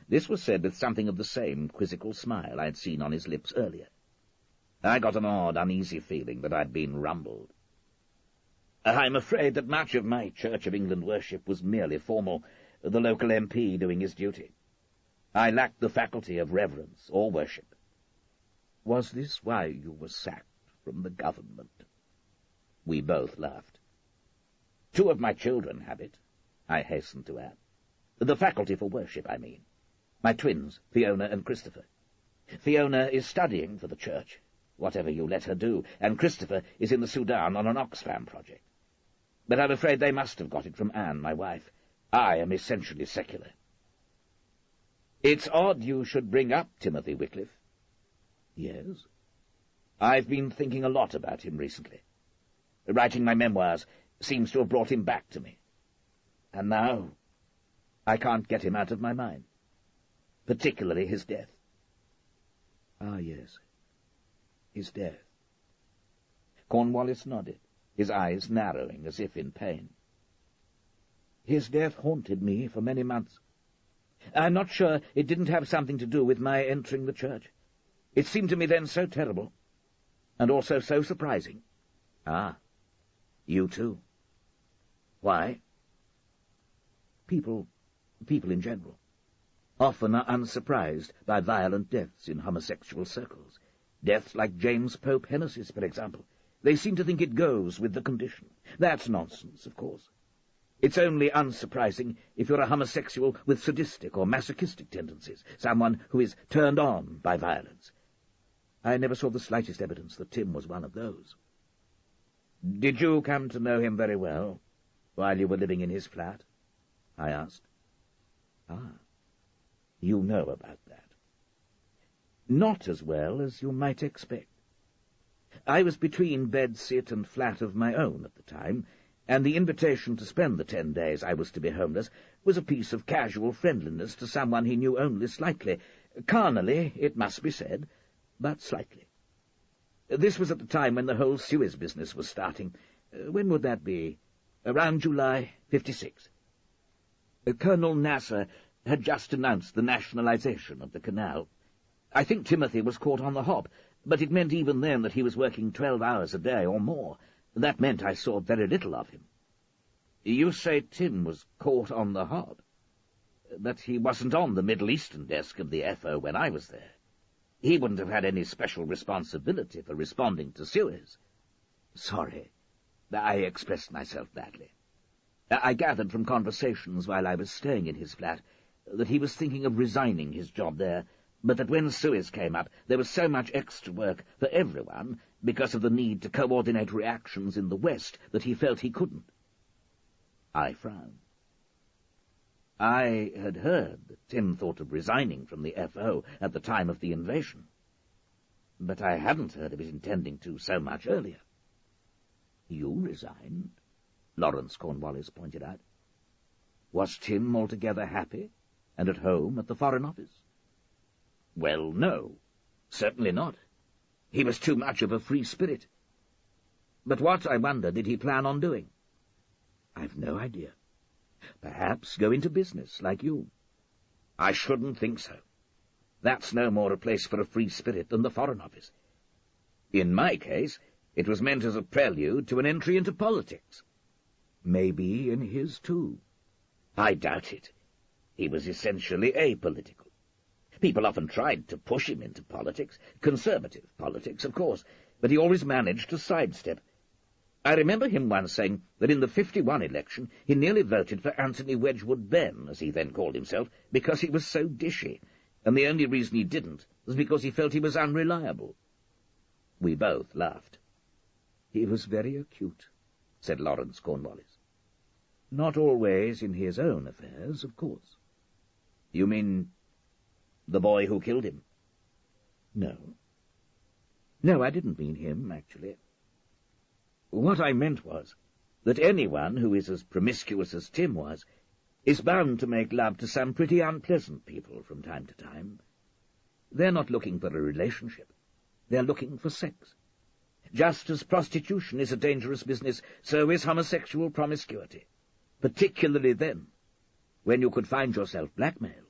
This was said with something of the same quizzical smile I'd seen on his lips earlier. I got an odd, uneasy feeling that I'd been rumbled. "I'm afraid that much of my Church of England worship was merely formal, the local MP doing his duty. I lacked the faculty of reverence or worship." "Was this why you were sacked from the government?" We both laughed. "Two of my children have it," I hastened to add. "The faculty for worship, I mean. My twins, Fiona and Christopher. Fiona is studying for the church, whatever you let her do, and Christopher is in the Sudan on an Oxfam project. But I'm afraid they must have got it from Anne, my wife. I am essentially secular." "It's odd you should bring up Timothy Wickliffe." "Yes?" "I've been thinking a lot about him recently. Writing my memoirs seems to have brought him back to me. And now I can't get him out of my mind. Particularly his death." "Ah, yes. His death." Cornwallis nodded, his eyes narrowing as if in pain. "His death haunted me for many months. I'm not sure it didn't have something to do with my entering the church. It seemed to me then so terrible, and also so surprising." "Ah, you too. Why?" People in general, often are unsurprised by violent deaths in homosexual circles. Deaths like James Pope Hennessy's, for example. They seem to think it goes with the condition. That's nonsense, of course. It's only unsurprising if you're a homosexual with sadistic or masochistic tendencies, someone who is turned on by violence. I never saw the slightest evidence that Tim was one of those." "Did you come to know him very well while you were living in his flat?" I asked. "Ah, you know about that." "Not as well as you might expect. I was between bed-sit and flat of my own at the time, and the invitation to spend the 10 days I was to be homeless was a piece of casual friendliness to someone he knew only slightly, carnally, it must be said, but slightly. This was at the time when the whole Suez business was starting. When would that be? Around July 56. Colonel Nasser had just announced the nationalization of the canal. I think Timothy was caught on the hop, but it meant even then that he was working 12 hours a day or more. That meant I saw very little of him." "You say Tim was caught on the hop? But he wasn't on the Middle Eastern desk of the FO when I was there. He wouldn't have had any special responsibility for responding to Suez." "Sorry. I expressed myself badly. I gathered from conversations while I was staying in his flat that he was thinking of resigning his job there, but that when Suez came up, there was so much extra work for everyone because of the need to coordinate reactions in the West that he felt he couldn't. I frowned. I had heard that Tim thought of resigning from the FO at the time of the invasion, but I hadn't heard of his intending to so much earlier. You resigned, Lawrence Cornwallis pointed out. Was Tim altogether happy and at home at the Foreign Office? Well, no, certainly not. He was too much of a free spirit. But what, I wonder, did he plan on doing? I've no idea. Perhaps go into business, like you. I shouldn't think so. That's no more a place for a free spirit than the Foreign Office. In my case, it was meant as a prelude to an entry into politics. Maybe in his, too. I doubt it. He was essentially apolitical. People often tried to push him into politics, conservative politics, of course, but he always managed to sidestep. I remember him once saying that in the 51 election he nearly voted for Anthony Wedgwood Benn, as he then called himself, because he was so dishy, and the only reason he didn't was because he felt he was unreliable. We both laughed. He was very acute, said Lawrence Cornwallis. Not always in his own affairs, of course. You mean the boy who killed him? No. No, I didn't mean him, actually. What I meant was that anyone who is as promiscuous as Tim was is bound to make love to some pretty unpleasant people from time to time. They're not looking for a relationship. They're looking for sex. Just as prostitution is a dangerous business, so is homosexual promiscuity, particularly then, when you could find yourself blackmailed.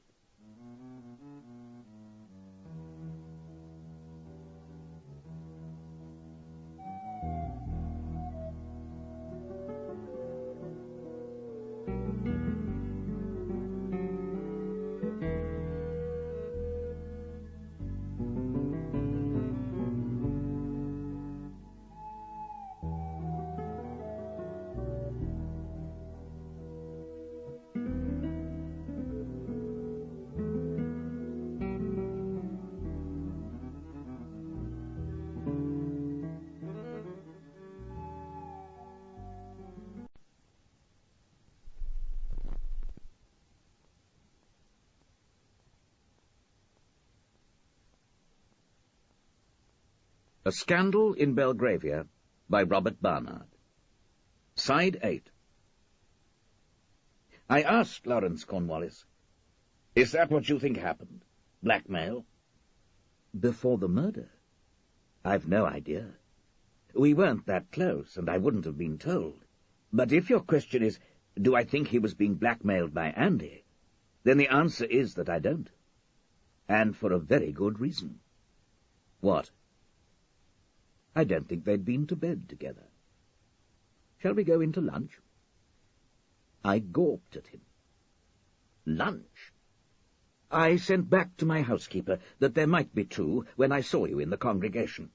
A Scandal in Belgravia by Robert Barnard. Side 8. I asked Lawrence Cornwallis, "Is that what you think happened? Blackmail?" "Before the murder? I've no idea. We weren't that close, and I wouldn't have been told. But if your question is, do I think he was being blackmailed by Andy, then the answer is that I don't. And for a very good reason." "What?" "I don't think they'd been to bed together. Shall we go into lunch?" I gawped at him. "Lunch?" "I sent back to my housekeeper that there might be two when I saw you in the congregation.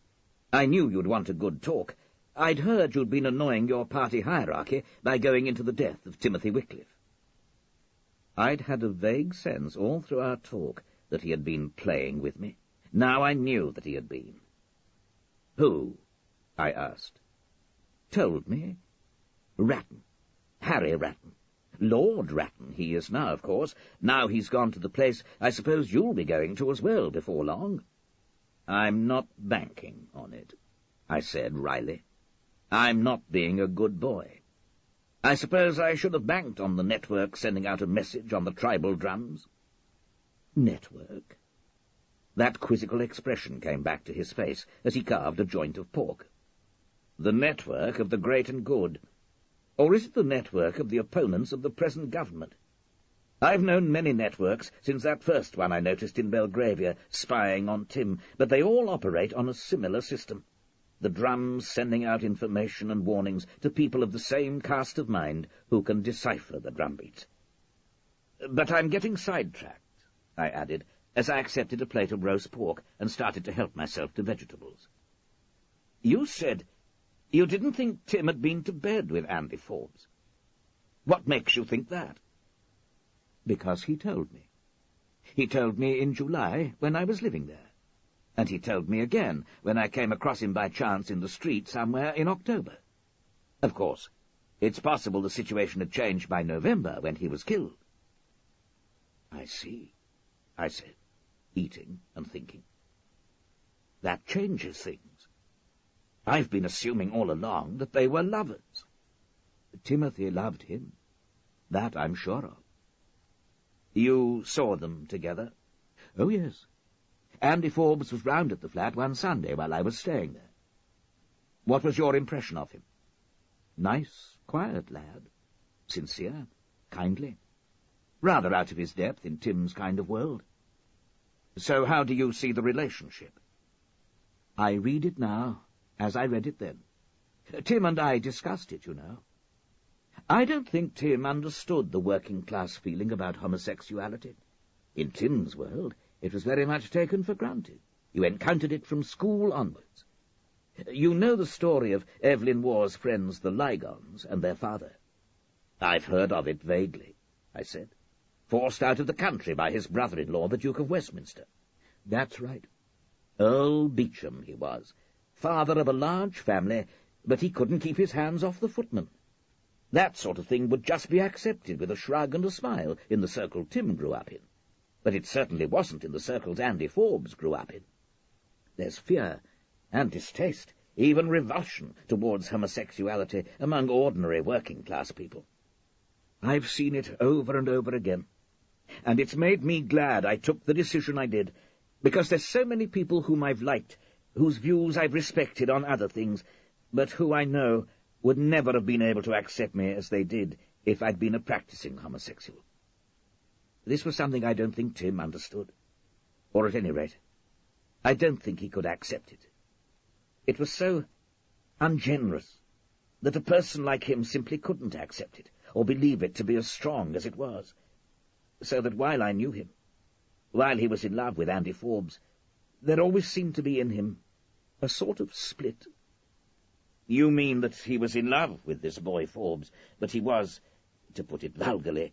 I knew you'd want a good talk. I'd heard you'd been annoying your party hierarchy by going into the death of Timothy Wickliffe." I'd had a vague sense all through our talk that he had been playing with me. Now I knew that he had been. "Who?" I asked. "Told me. Ratton. Harry Ratton. Lord Ratton he is now, of course. Now he's gone to the place I suppose you'll be going to as well before long." "I'm not banking on it," I said wryly. "I'm not being a good boy. I suppose I should have banked on the network sending out a message on the tribal drums." "Network?" That quizzical expression came back to his face as he carved a joint of pork. "The network of the great and good. Or is it the network of the opponents of the present government? I've known many networks since that first one I noticed in Belgravia, spying on Tim, but they all operate on a similar system. The drums sending out information and warnings to people of the same cast of mind who can decipher the drumbeats. But I'm getting sidetracked," I added, as I accepted a plate of roast pork and started to help myself to vegetables. "You said You didn't think Tim had been to bed with Andy Forbes. What makes you think that? Because he told me. He told me in July, when I was living there. And he told me again, when I came across him by chance in the street somewhere in October. Of course, it's possible the situation had changed by November, when he was killed. I see, I said, eating and thinking. That changes things. I've been assuming all along that they were lovers. Timothy loved him. That I'm sure of. You saw them together? Oh, yes. Andy Forbes was round at the flat one Sunday while I was staying there. What was your impression of him? Nice, quiet lad. Sincere, kindly. Rather out of his depth in Tim's kind of world. So how do you see the relationship? I read it now, as I read it then. Tim and I discussed it, you know. I don't think Tim understood the working-class feeling about homosexuality. In Tim's world, it was very much taken for granted. You encountered it from school onwards. You know the story of Evelyn Waugh's friends, the Ligons, and their father. I've heard of it vaguely, I said. Forced out of the country by his brother-in-law, the Duke of Westminster. That's right. Earl Beauchamp he was, father of a large family, but he couldn't keep his hands off the footman. That sort of thing would just be accepted with a shrug and a smile in the circle Tim grew up in. But it certainly wasn't in the circles Andy Forbes grew up in. There's fear and distaste, even revulsion towards homosexuality among ordinary working-class people. I've seen it over and over again, and it's made me glad I took the decision I did, because there's so many people whom I've liked, whose views I've respected on other things, but who I know would never have been able to accept me as they did if I'd been a practicing homosexual. This was something I don't think Tim understood, or at any rate, I don't think he could accept it. It was so ungenerous that a person like him simply couldn't accept it, or believe it to be as strong as it was, so that while I knew him, while he was in love with Andy Forbes, there always seemed to be in him a sort of split. You mean that he was in love with this boy Forbes, but he was, to put it vulgarly,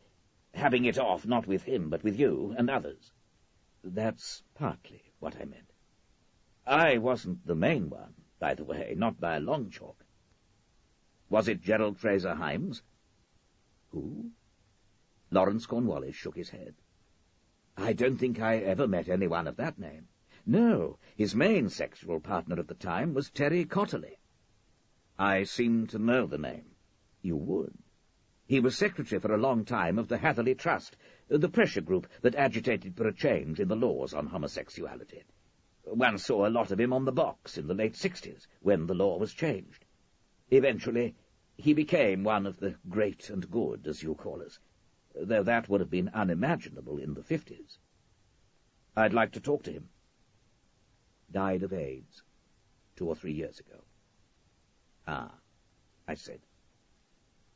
having it off not with him, but with you and others? That's partly what I meant. I wasn't the main one, by the way, not by a long chalk. Was it Gerald Fraser Heinz? Who? Lawrence Cornwallis shook his head. I don't think I ever met anyone of that name. No, his main sexual partner at the time was Terry Cotterley. I seem to know the name. You would. He was secretary for a long time of the Hatherley Trust, the pressure group that agitated for a change in the laws on homosexuality. One saw a lot of him on the box in the late 60s, when the law was changed. Eventually, he became one of the great and good, as you call us, though that would have been unimaginable in the 50s. I'd like to talk to him. Died of AIDS 2 or 3 years ago. Ah, I said.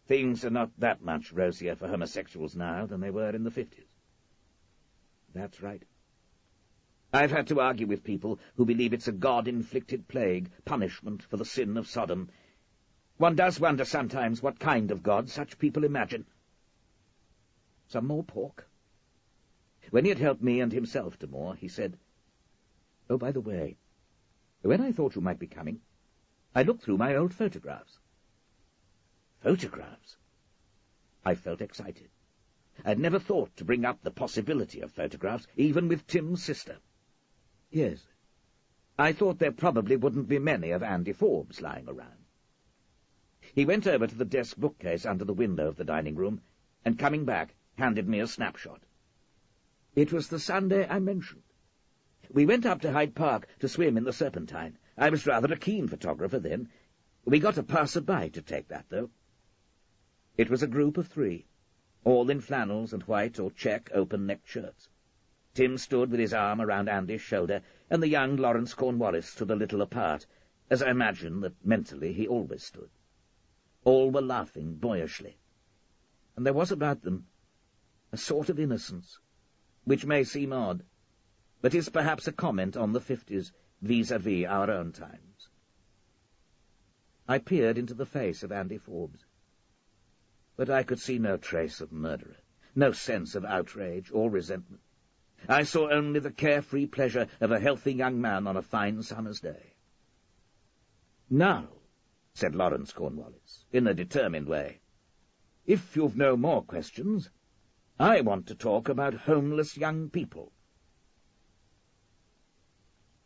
Things are not that much rosier for homosexuals now than they were in the 50s. That's right. I've had to argue with people who believe it's a God-inflicted plague, punishment for the sin of Sodom. One does wonder sometimes what kind of God such people imagine. Some more pork? When he had helped me and himself to more, he said, "Oh, by the way, when I thought you might be coming, I looked through my old photographs." Photographs? I felt excited. I'd never thought to bring up the possibility of photographs, even with Tim's sister. Yes. I thought there probably wouldn't be many of Andy Forbes lying around. He went over to the desk bookcase under the window of the dining room, and coming back, handed me a snapshot. It was the Sunday I mentioned. We went up to Hyde Park to swim in the Serpentine. I was rather a keen photographer then. We got a passer-by to take that, though. It was a group of 3, all in flannels and white or check open-necked shirts. Tim stood with his arm around Andy's shoulder, and the young Lawrence Cornwallis stood a little apart, as I imagine that mentally he always stood. All were laughing boyishly, and there was about them a sort of innocence, which may seem odd, but is perhaps a comment on the 50s vis-à-vis our own times.
I peered into the face of Andy Forbes. But I could see no trace of murderer, no sense of outrage or resentment. I saw only the carefree pleasure of a healthy young man on a fine summer's day. "Now," said Lawrence Cornwallis, in a determined way, "if you've no more questions, I want to talk about homeless young people."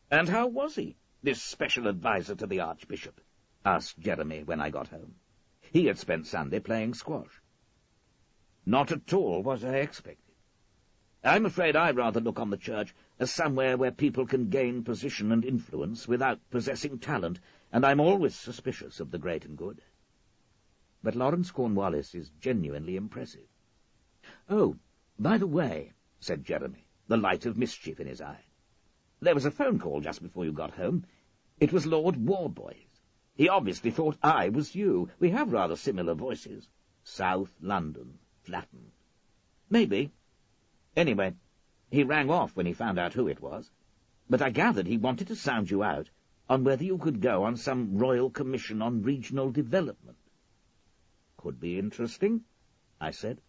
"And how was he, this special adviser to the Archbishop?" asked Jeremy when I got home. He had spent Sunday playing squash. "Not at all what I expected. I'm afraid I rather look on the church as somewhere where people can gain position and influence without possessing talent, and I'm always suspicious of the great and good." But Lawrence Cornwallis is genuinely impressive. "Oh, by the way," said Jeremy, the light of mischief in his eye, "there was a phone call just before you got home. It was Lord Warboys. He obviously thought I was you. We have rather similar voices. South London, flattened. Maybe. Anyway, he rang off when he found out who it was. But I gathered he wanted to sound you out on whether you could go on some Royal Commission on Regional Development." "Could be interesting," I said.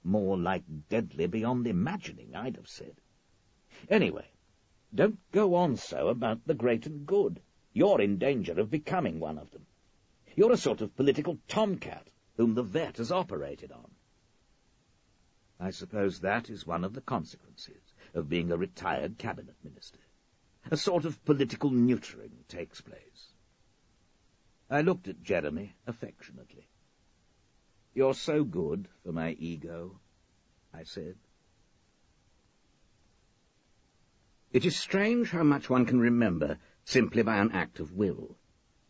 "More like deadly beyond imagining, I'd have said. Anyway, don't go on so about the great and good. You're in danger of becoming one of them. You're a sort of political tomcat whom the vet has operated on." I suppose that is one of the consequences of being a retired cabinet minister. A sort of political neutering takes place. I looked at Jeremy affectionately. "You're so good for my ego," I said. It is strange how much one can remember simply by an act of will.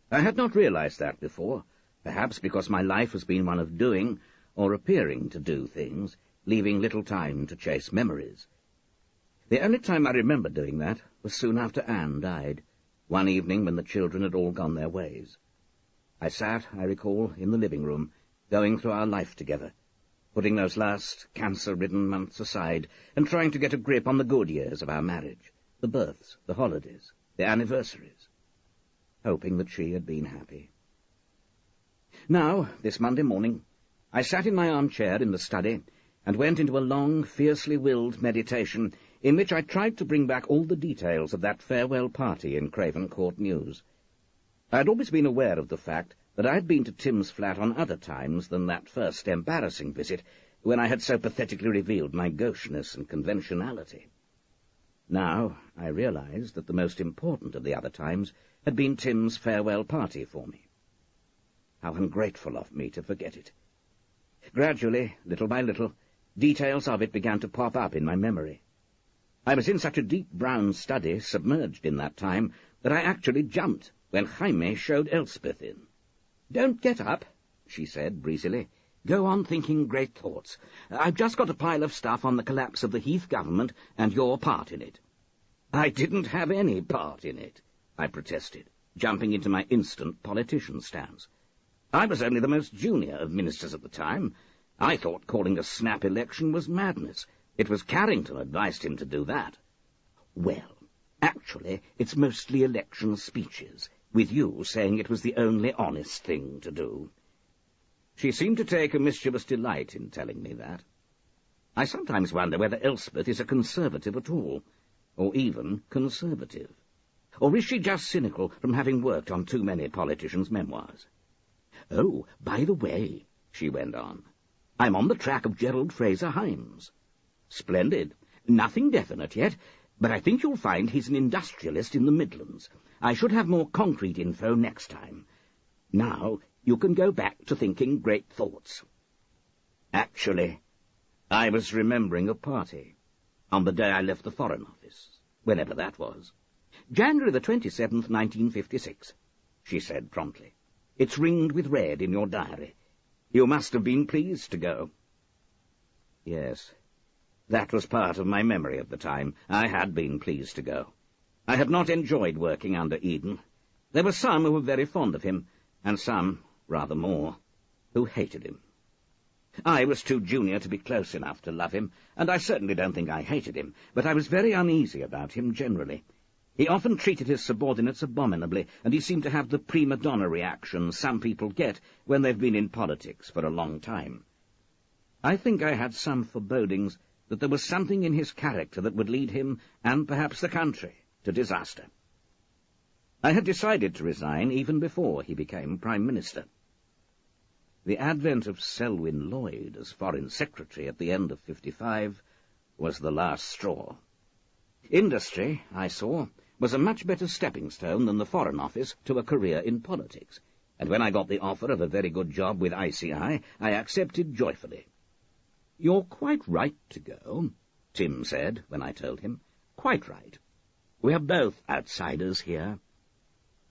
I had not realized that before, perhaps because my life has been one of doing, or appearing to do things, leaving little time to chase memories. The only time I remember doing that was soon after Anne died, one evening when the children had all gone their ways. I sat, I recall, in the living room, going through our life together, putting those last cancer-ridden months aside and trying to get a grip on the good years of our marriage, the births, the holidays, the anniversaries, hoping that she had been happy. Now, this Monday morning, I sat in my armchair in the study and went into a long, fiercely willed meditation in which I tried to bring back all the details of that farewell party in Craven Court News. I had always been aware of the fact that I had been to Tim's flat on other times than that first embarrassing visit, when I had so pathetically revealed my gaucheness and conventionality. Now I realized that the most important of the other times had been Tim's farewell party for me. How ungrateful of me to forget it. Gradually, little by little, details of it began to pop up in my memory. I was in such a deep brown study, submerged in that time, that I actually jumped when Jaime showed Elspeth in. "Don't get up," she said breezily. "Go on thinking great thoughts. I've just got a pile of stuff on the collapse of the Heath government and your part in it." "I didn't have any part in it," I protested, jumping into my instant politician stance. "I was only the most junior of ministers at the time. I thought calling a snap election was madness. It was Carrington advised him to do that." "Well, actually, it's mostly election speeches, with you saying it was the only honest thing to do." She seemed to take a mischievous delight in telling me that. I sometimes wonder whether Elspeth is a conservative at all, or even conservative. Or is she just cynical from having worked on too many politicians' memoirs? "Oh, by the way," she went on, "I'm on the track of Gerald Fraser Heinz." "Splendid. Nothing definite yet, but I think you'll find he's an industrialist in the Midlands. I should have more concrete info next time. Now you can go back to thinking great thoughts." Actually, I was remembering a party on the day I left the Foreign Office, whenever that was. "January the 27th, 1956, she said promptly. "It's ringed with red in your diary. You must have been pleased to go." Yes, that was part of my memory at the time. I had been pleased to go. I had not enjoyed working under Eden. There were some who were very fond of him, and some, rather more, who hated him. I was too junior to be close enough to love him, and I certainly don't think I hated him, but I was very uneasy about him generally. He often treated his subordinates abominably, and he seemed to have the prima donna reaction some people get when they've been in politics for a long time. I think I had some forebodings that there was something in his character that would lead him, and perhaps the country, to disaster. I had decided to resign even before he became Prime Minister. The advent of Selwyn Lloyd as Foreign Secretary at the end of '55 was the last straw. Industry, I saw, was a much better stepping stone than the Foreign Office to a career in politics, and when I got the offer of a very good job with ICI, I accepted joyfully. "You're quite right to go," Tim said when I told him. "Quite right. We're both outsiders here."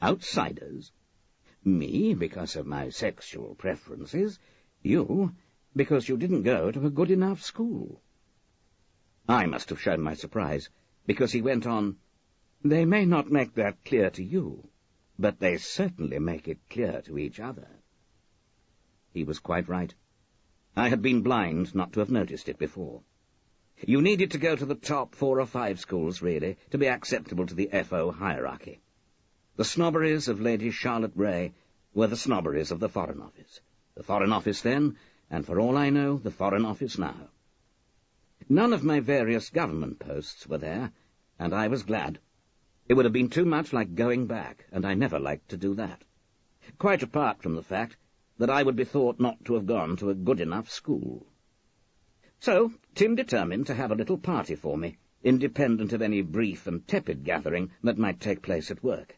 "Outsiders? Me, because of my sexual preferences. You, because you didn't go to a good enough school." I must have shown my surprise, because he went on, "They may not make that clear to you, but they certainly make it clear to each other." He was quite right. I had been blind not to have noticed it before. You needed to go to the top 4 or 5 schools, really, to be acceptable to the FO hierarchy. The snobberies of Lady Charlotte Ray were the snobberies of the Foreign Office. The Foreign Office then, and for all I know, the Foreign Office now. None of my various government posts were there, and I was glad. It would have been too much like going back, and I never liked to do that. Quite apart from the fact that I would be thought not to have gone to a good enough school. So Tim determined to have a little party for me, independent of any brief and tepid gathering that might take place at work.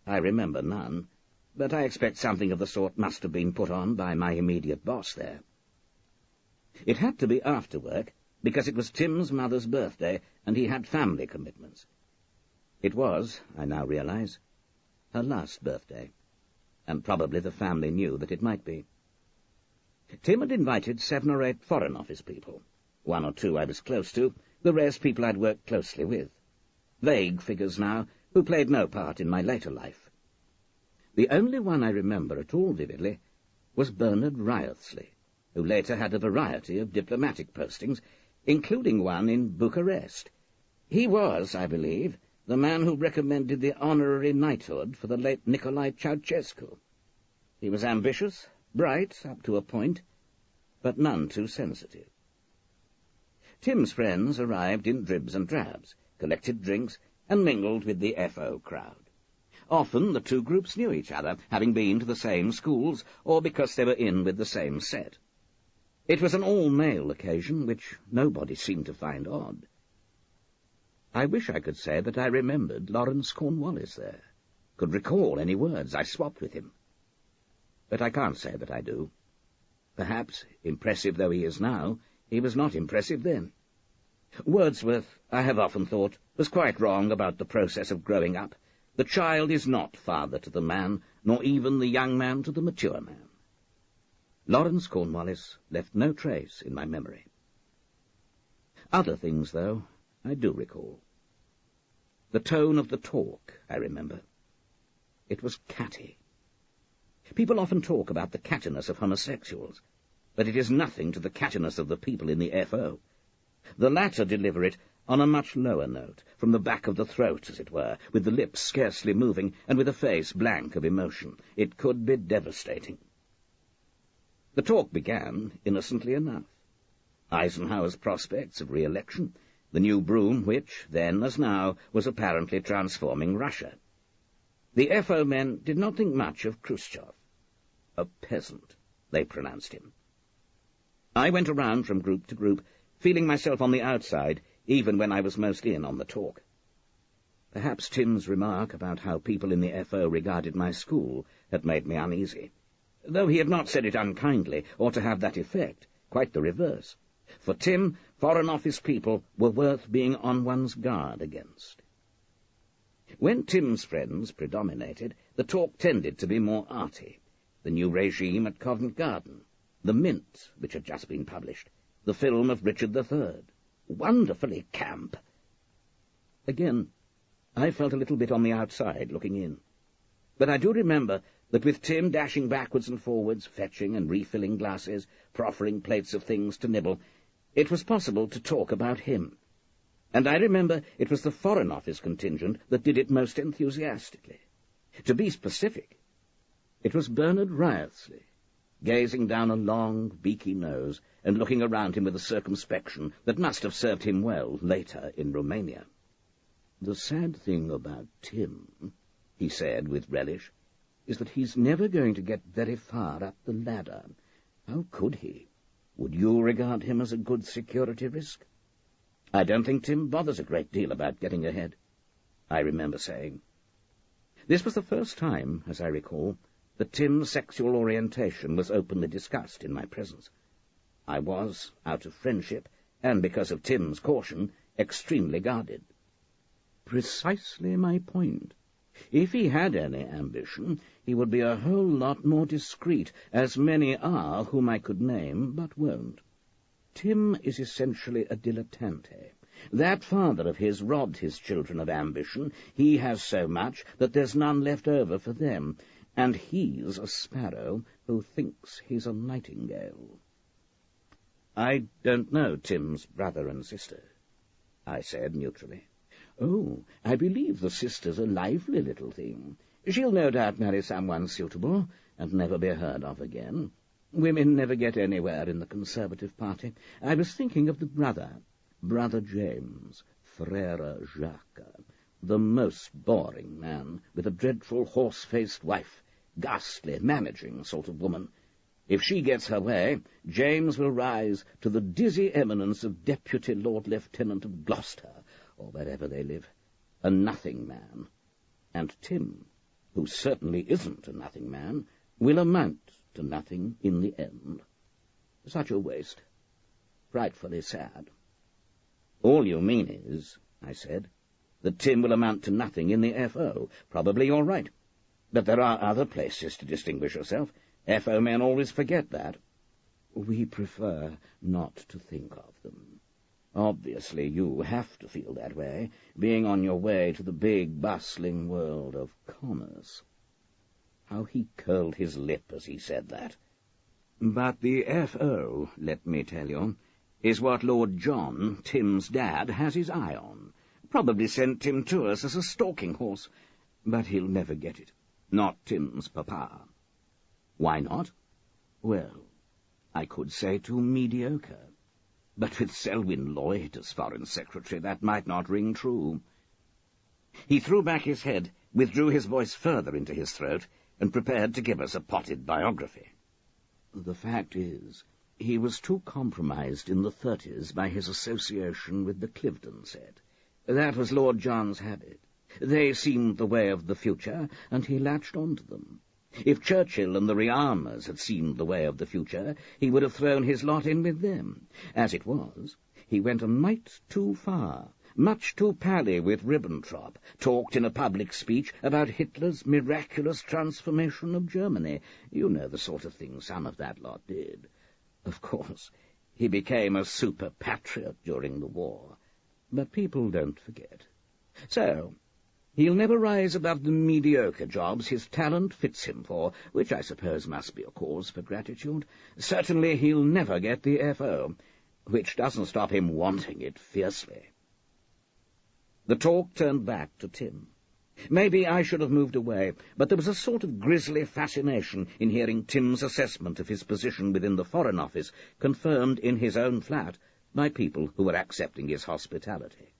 I remember none, but I expect something of the sort must have been put on by my immediate boss there. It had to be after work, because it was Tim's mother's birthday, and he had family commitments. It was, I now realize, her last birthday, and probably the family knew that it might be. Tim had invited 7 or 8 Foreign Office people. 1 or 2 I was close to, the rest people I'd worked closely with. Vague figures now, who played no part in my later life. The only one I remember at all vividly was Bernard Wriothesley, who later had a variety of diplomatic postings, including one in Bucharest. He was, I believe, the man who recommended the honorary knighthood for the late Nicolae Ceausescu. He was ambitious, bright up to a point, but none too sensitive. Tim's friends arrived in dribs and drabs, collected drinks, and mingled with the FO crowd. Often the 2 groups knew each other, having been to the same schools, or because they were in with the same set. It was an all-male occasion, which nobody seemed to find odd. I wish I could say that I remembered Lawrence Cornwallis there, could recall any words I swapped with him. But I can't say that I do. Perhaps, impressive though he is now, he was not impressive then. Wordsworth, I have often thought, was quite wrong about the process of growing up. The child is not father to the man, nor even the young man to the mature man. Lawrence Cornwallis left no trace in my memory. Other things, though, I do recall. The tone of the talk, I remember. It was catty. People often talk about the cattiness of homosexuals, but it is nothing to the cattiness of the people in the FO. The latter deliver it on a much lower note, from the back of the throat, as it were, with the lips scarcely moving, and with a face blank of emotion. It could be devastating. The talk began innocently enough. Eisenhower's prospects of re-election, the new broom which, then as now, was apparently transforming Russia. The FO men did not think much of Khrushchev. A peasant, they pronounced him. I went around from group to group, feeling myself on the outside, even when I was most in on the talk. Perhaps Tim's remark about how people in the FO regarded my school had made me uneasy, though he had not said it unkindly or to have that effect, quite the reverse. For Tim, Foreign Office people were worth being on one's guard against. When Tim's friends predominated, the talk tended to be more arty. The new regime at Covent Garden, The Mint, which had just been published, the film of Richard III. Wonderfully camp. Again, I felt a little bit on the outside looking in. But I do remember that with Tim dashing backwards and forwards, fetching and refilling glasses, proffering plates of things to nibble, it was possible to talk about him. and I remember it was the Foreign Office contingent that did it most enthusiastically. To be specific, it was Bernard Wriothesley, gazing down a long, beaky nose and looking around him with a circumspection that must have served him well later in Romania. "The sad thing about Tim," he said with relish, "is that he's never going to get very far up the ladder. How could he? Would you regard him as a good security risk?" "I don't think Tim bothers a great deal about getting ahead," I remember saying. This was the first time, as I recall, that Tim's sexual orientation was openly discussed in my presence. I was, out of friendship, and because of Tim's caution, extremely guarded. Precisely my point. If he had any ambition, he would be a whole lot more discreet, as many are whom I could name, but won't. Tim is essentially a dilettante. That father of his robbed his children of ambition. He has so much that there's none left over for them, and he's a sparrow who thinks he's a nightingale. "I don't know Tim's brother and sister," I said neutrally. "Oh, I believe the sister's a lively little thing. She'll no doubt marry someone suitable, and never be heard of again. Women never get anywhere in the Conservative Party. I was thinking of the Brother James, Frère Jacques, the most boring man, with a dreadful horse-faced wife, ghastly, managing sort of woman. If she gets her way, James will rise to the dizzy eminence of Deputy Lord Lieutenant of Gloucester, or wherever they live, a nothing man. And Tim, who certainly isn't a nothing man, will amount to nothing in the end. Such a waste. Frightfully sad." "All you mean is," I said, "that Tim will amount to nothing in the F.O. Probably you're right. But there are other places to distinguish yourself. F.O. men always forget that." "We prefer not to think of them. Obviously you have to feel that way, being on your way to the big, bustling world of commerce." How he curled his lip as he said that. "But the F.O., let me tell you, is what Lord John, Tim's dad, has his eye on. Probably sent Tim to us as a stalking horse. But he'll never get it. Not Tim's papa." "Why not?" "Well, I could say too mediocre. But with Selwyn Lloyd as Foreign Secretary, that might not ring true." He threw back his head, withdrew his voice further into his throat, and prepared to give us a potted biography. "The fact is, he was too compromised in the 30s by his association with the Cliveden set. That was Lord John's habit. They seemed the way of the future, and he latched on to them. If Churchill and the Riarmers had seemed the way of the future, he would have thrown his lot in with them. As it was, he went a mite too far, much too pally with Ribbentrop, talked in a public speech about Hitler's miraculous transformation of Germany. You know the sort of thing some of that lot did. Of course, he became a super-patriot during the war, but people don't forget. So, he'll never rise above the mediocre jobs his talent fits him for, which I suppose must be a cause for gratitude. Certainly he'll never get the F.O., which doesn't stop him wanting it fiercely." The talk turned back to Tim. Maybe I should have moved away, but there was a sort of grisly fascination in hearing Tim's assessment of his position within the Foreign Office confirmed in his own flat by people who were accepting his hospitality.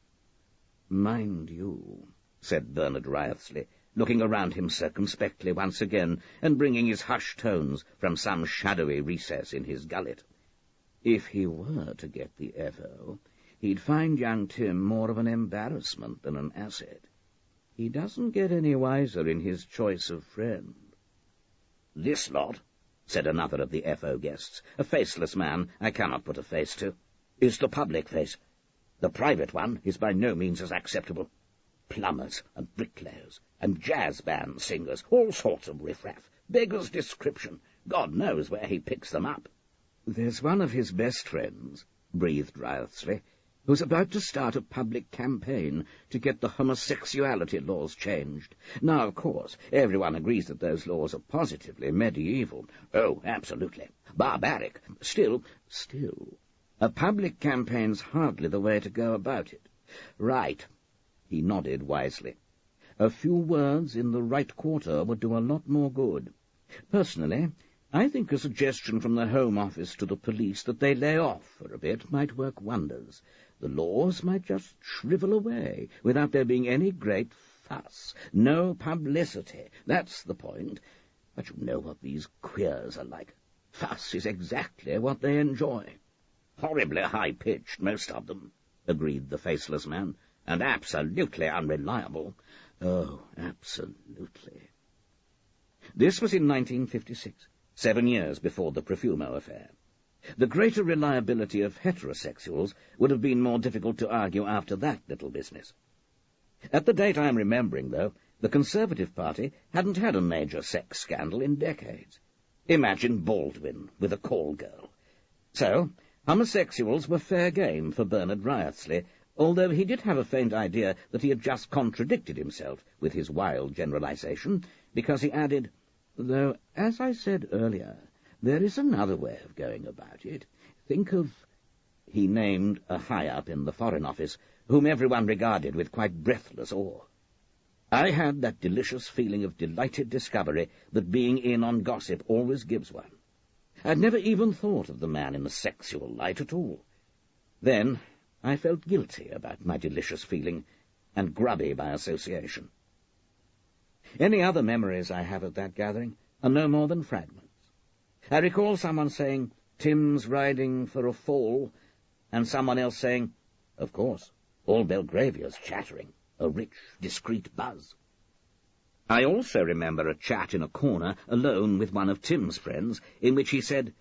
"Mind you," said Bernard Wriothesley, looking around him circumspectly once again and bringing his hushed tones from some shadowy recess in his gullet, "if he were to get the F.O., he'd find young Tim more of an embarrassment than an asset. He doesn't get any wiser in his choice of friend." "This lot," said another of the F.O. guests, a faceless man I cannot put a face to, "is the public face. The private one is by no means as acceptable. Plumbers and bricklayers and jazz band singers, all sorts of riffraff, beggars' description. God knows where he picks them up." "There's one of his best friends," breathed Wriothesley, "who's about to start a public campaign to get the homosexuality laws changed. Now, of course, everyone agrees that those laws are positively medieval. Oh, absolutely. Barbaric. Still, a public campaign's hardly the way to go about it. Right. He nodded wisely. A few words in the right quarter would do a lot more good. Personally, I think a suggestion from the Home Office to the police that they lay off for a bit might work wonders. The laws might just shrivel away without there being any great fuss. No publicity. That's the point. But you know what these queers are like. Fuss is exactly what they enjoy. Horribly high-pitched, most of them, agreed the faceless man, and absolutely unreliable. Oh, absolutely. This was in 1956, 7 years before the Profumo affair. The greater reliability of heterosexuals would have been more difficult to argue after that little business. At the date I am remembering, though, the Conservative Party hadn't had a major sex scandal in decades. Imagine Baldwin with a call girl. So, homosexuals were fair game for Bernard Wriothesley, although he did have a faint idea that he had just contradicted himself with his wild generalization, because he added, though, as I said earlier, there is another way of going about it. Think of... He named a high-up in the Foreign Office, whom everyone regarded with quite breathless awe. I had that delicious feeling of delighted discovery that being in on gossip always gives one. I'd never even thought of the man in a sexual light at all. Then I felt guilty about my delicious feeling, and grubby by association. Any other memories I have of that gathering are no more than fragments. I recall someone saying, "Tim's riding for a fall," and someone else saying, "Of course, all Belgravia's chattering, a rich, discreet buzz." I also remember a chat in a corner, alone with one of Tim's friends, in which he said,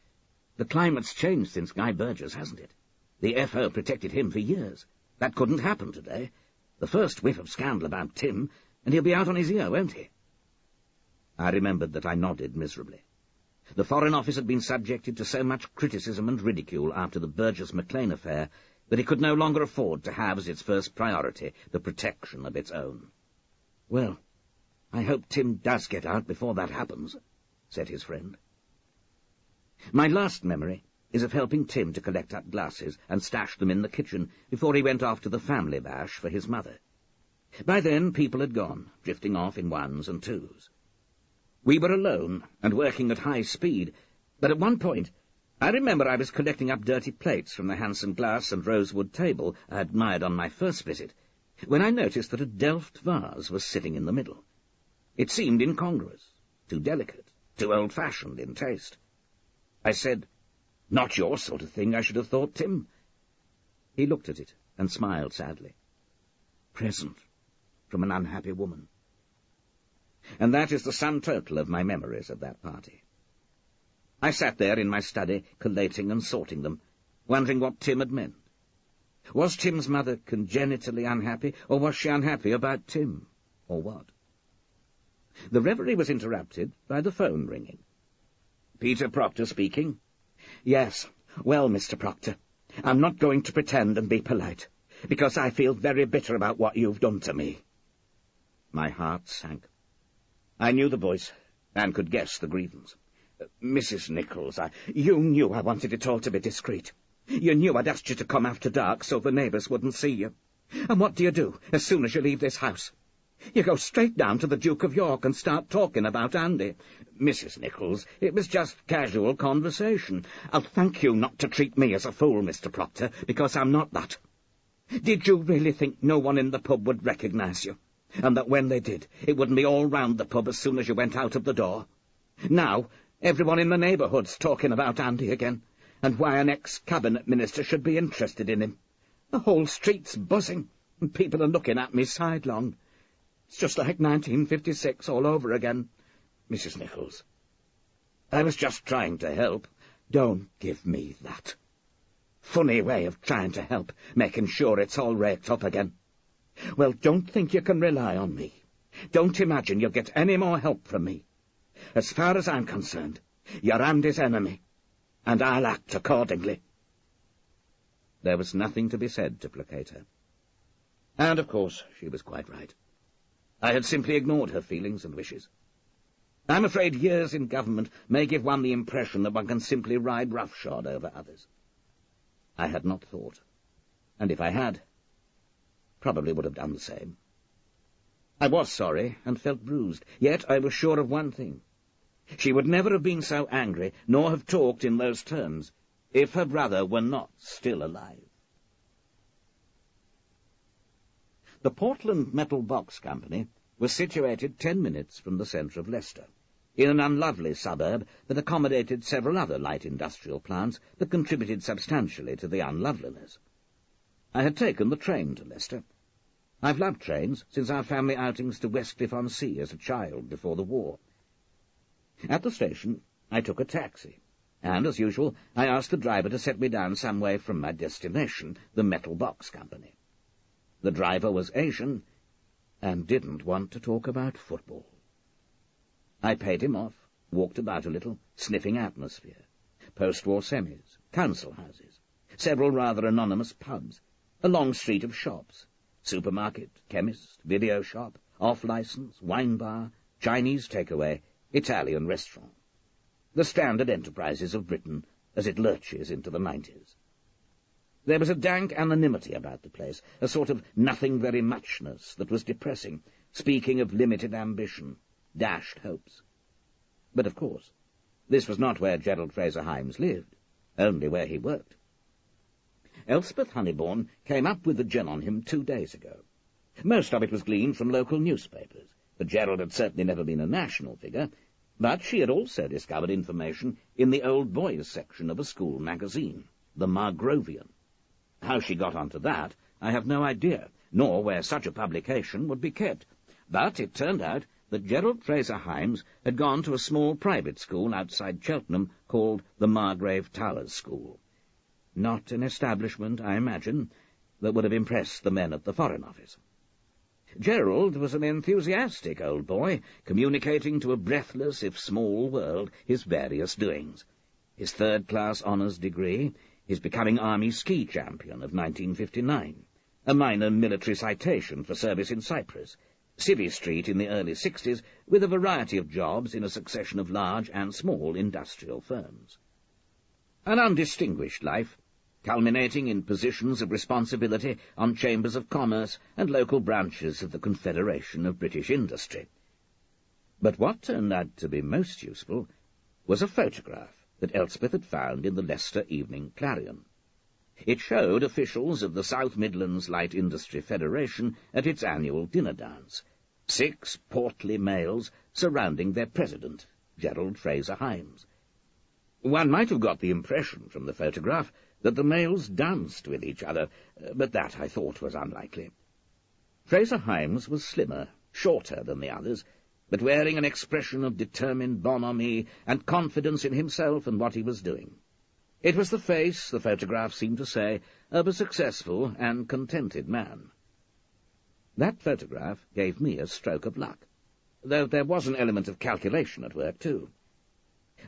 "The climate's changed since Guy Burgess, hasn't it? The FO protected him for years. That couldn't happen today. The first whiff of scandal about Tim, and he'll be out on his ear, won't he?" I remembered that I nodded miserably. The Foreign Office had been subjected to so much criticism and ridicule after the Burgess-MacLean affair that it could no longer afford to have as its first priority the protection of its own. "Well, I hope Tim does get out before that happens," said his friend. My last memory is of helping Tim to collect up glasses and stash them in the kitchen before he went off to the family bash for his mother. By then people had gone, drifting off in ones and twos. We were alone and working at high speed, but at one point I remember I was collecting up dirty plates from the handsome glass and rosewood table I admired on my first visit, when I noticed that a Delft vase was sitting in the middle. It seemed incongruous, too delicate, too old-fashioned in taste. I said, "Not your sort of thing, I should have thought, Tim." He looked at it and smiled sadly. "Present from an unhappy woman." And that is the sum total of my memories of that party. I sat there in my study, collating and sorting them, wondering what Tim had meant. Was Tim's mother congenitally unhappy, or was she unhappy about Tim, or what? The reverie was interrupted by the phone ringing. "Peter Proctor speaking." "Yes. Well, Mr. Proctor, I'm not going to pretend and be polite, because I feel very bitter about what you've done to me." My heart sank. I knew the voice, and could guess the grievance. "Mrs. Nichols, you knew I wanted it all to be discreet. You knew I'd asked you to come after dark so the neighbours wouldn't see you. And what do you do as soon as you leave this house? You go straight down to the Duke of York and start talking about Andy. Mrs. Nichols, it was just casual conversation. I'll thank you not to treat me as a fool, Mr. Proctor, because I'm not that. Did you really think no one in the pub would recognise you? And that when they did, it wouldn't be all round the pub as soon as you went out of the door? Now, everyone in the neighbourhood's talking about Andy again, and why an ex-cabinet minister should be interested in him. The whole street's buzzing, and people are looking at me sidelong. It's just like 1956 all over again. Mrs. Nichols, I was just trying to help. Don't give me that. Funny way of trying to help, making sure it's all raked up again. Well, don't think you can rely on me. Don't imagine you'll get any more help from me. As far as I'm concerned, you're Andy's enemy, and I'll act accordingly." There was nothing to be said to placate her. And, of course, she was quite right. I had simply ignored her feelings and wishes. I'm afraid years in government may give one the impression that one can simply ride roughshod over others. I had not thought, and if I had, probably would have done the same. I was sorry and felt bruised, yet I was sure of one thing. She would never have been so angry, nor have talked in those terms, if her brother were not still alive. The Portland Metal Box Company was situated 10 minutes from the centre of Leicester, in an unlovely suburb that accommodated several other light industrial plants that contributed substantially to the unloveliness. I had taken the train to Leicester. I've loved trains since our family outings to Wickliffe-on-Sea as a child before the war. At the station, I took a taxi, and, as usual, I asked the driver to set me down some way from my destination, the Metal Box Company. The driver was Asian, and didn't want to talk about football. I paid him off, walked about a little, sniffing atmosphere, post-war semis, council houses, several rather anonymous pubs, a long street of shops, supermarket, chemist, video shop, off-licence, wine bar, Chinese takeaway, Italian restaurant. The standard enterprises of Britain as it lurches into the 90s. There was a dank anonymity about the place, a sort of nothing-very-muchness that was depressing, speaking of limited ambition, dashed hopes. But, of course, this was not where Gerald Fraser Heinz lived, only where he worked. Elspeth Honeybourne came up with the gin on him 2 days ago. Most of it was gleaned from local newspapers, for Gerald had certainly never been a national figure, but she had also discovered information in the old boys section of a school magazine, the Belgravia. How she got onto that, I have no idea, nor where such a publication would be kept. But it turned out that Gerald Fraser Heinz had gone to a small private school outside Cheltenham called the Margrave Towers School. Not an establishment, I imagine, that would have impressed the men at the Foreign Office. Gerald was an enthusiastic old boy, communicating to a breathless, if small, world his various doings. His third-class honours degree, his becoming Army ski champion of 1959, a minor military citation for service in Cyprus, Civvy Street in the early 60s, with a variety of jobs in a succession of large and small industrial firms. An undistinguished life, culminating in positions of responsibility on chambers of commerce and local branches of the Confederation of British Industry. But what turned out to be most useful was a photograph that Elspeth had found in the Leicester Evening Clarion. It showed officials of the South Midlands Light Industry Federation at its annual dinner dance, 6 portly males surrounding their president, Gerald Fraser Heinz. One might have got the impression from the photograph that the males danced with each other, but that, I thought, was unlikely. Fraser Heinz was slimmer, shorter than the others, but wearing an expression of determined bonhomie and confidence in himself and what he was doing. It was the face, the photograph seemed to say, of a successful and contented man. That photograph gave me a stroke of luck, though there was an element of calculation at work, too.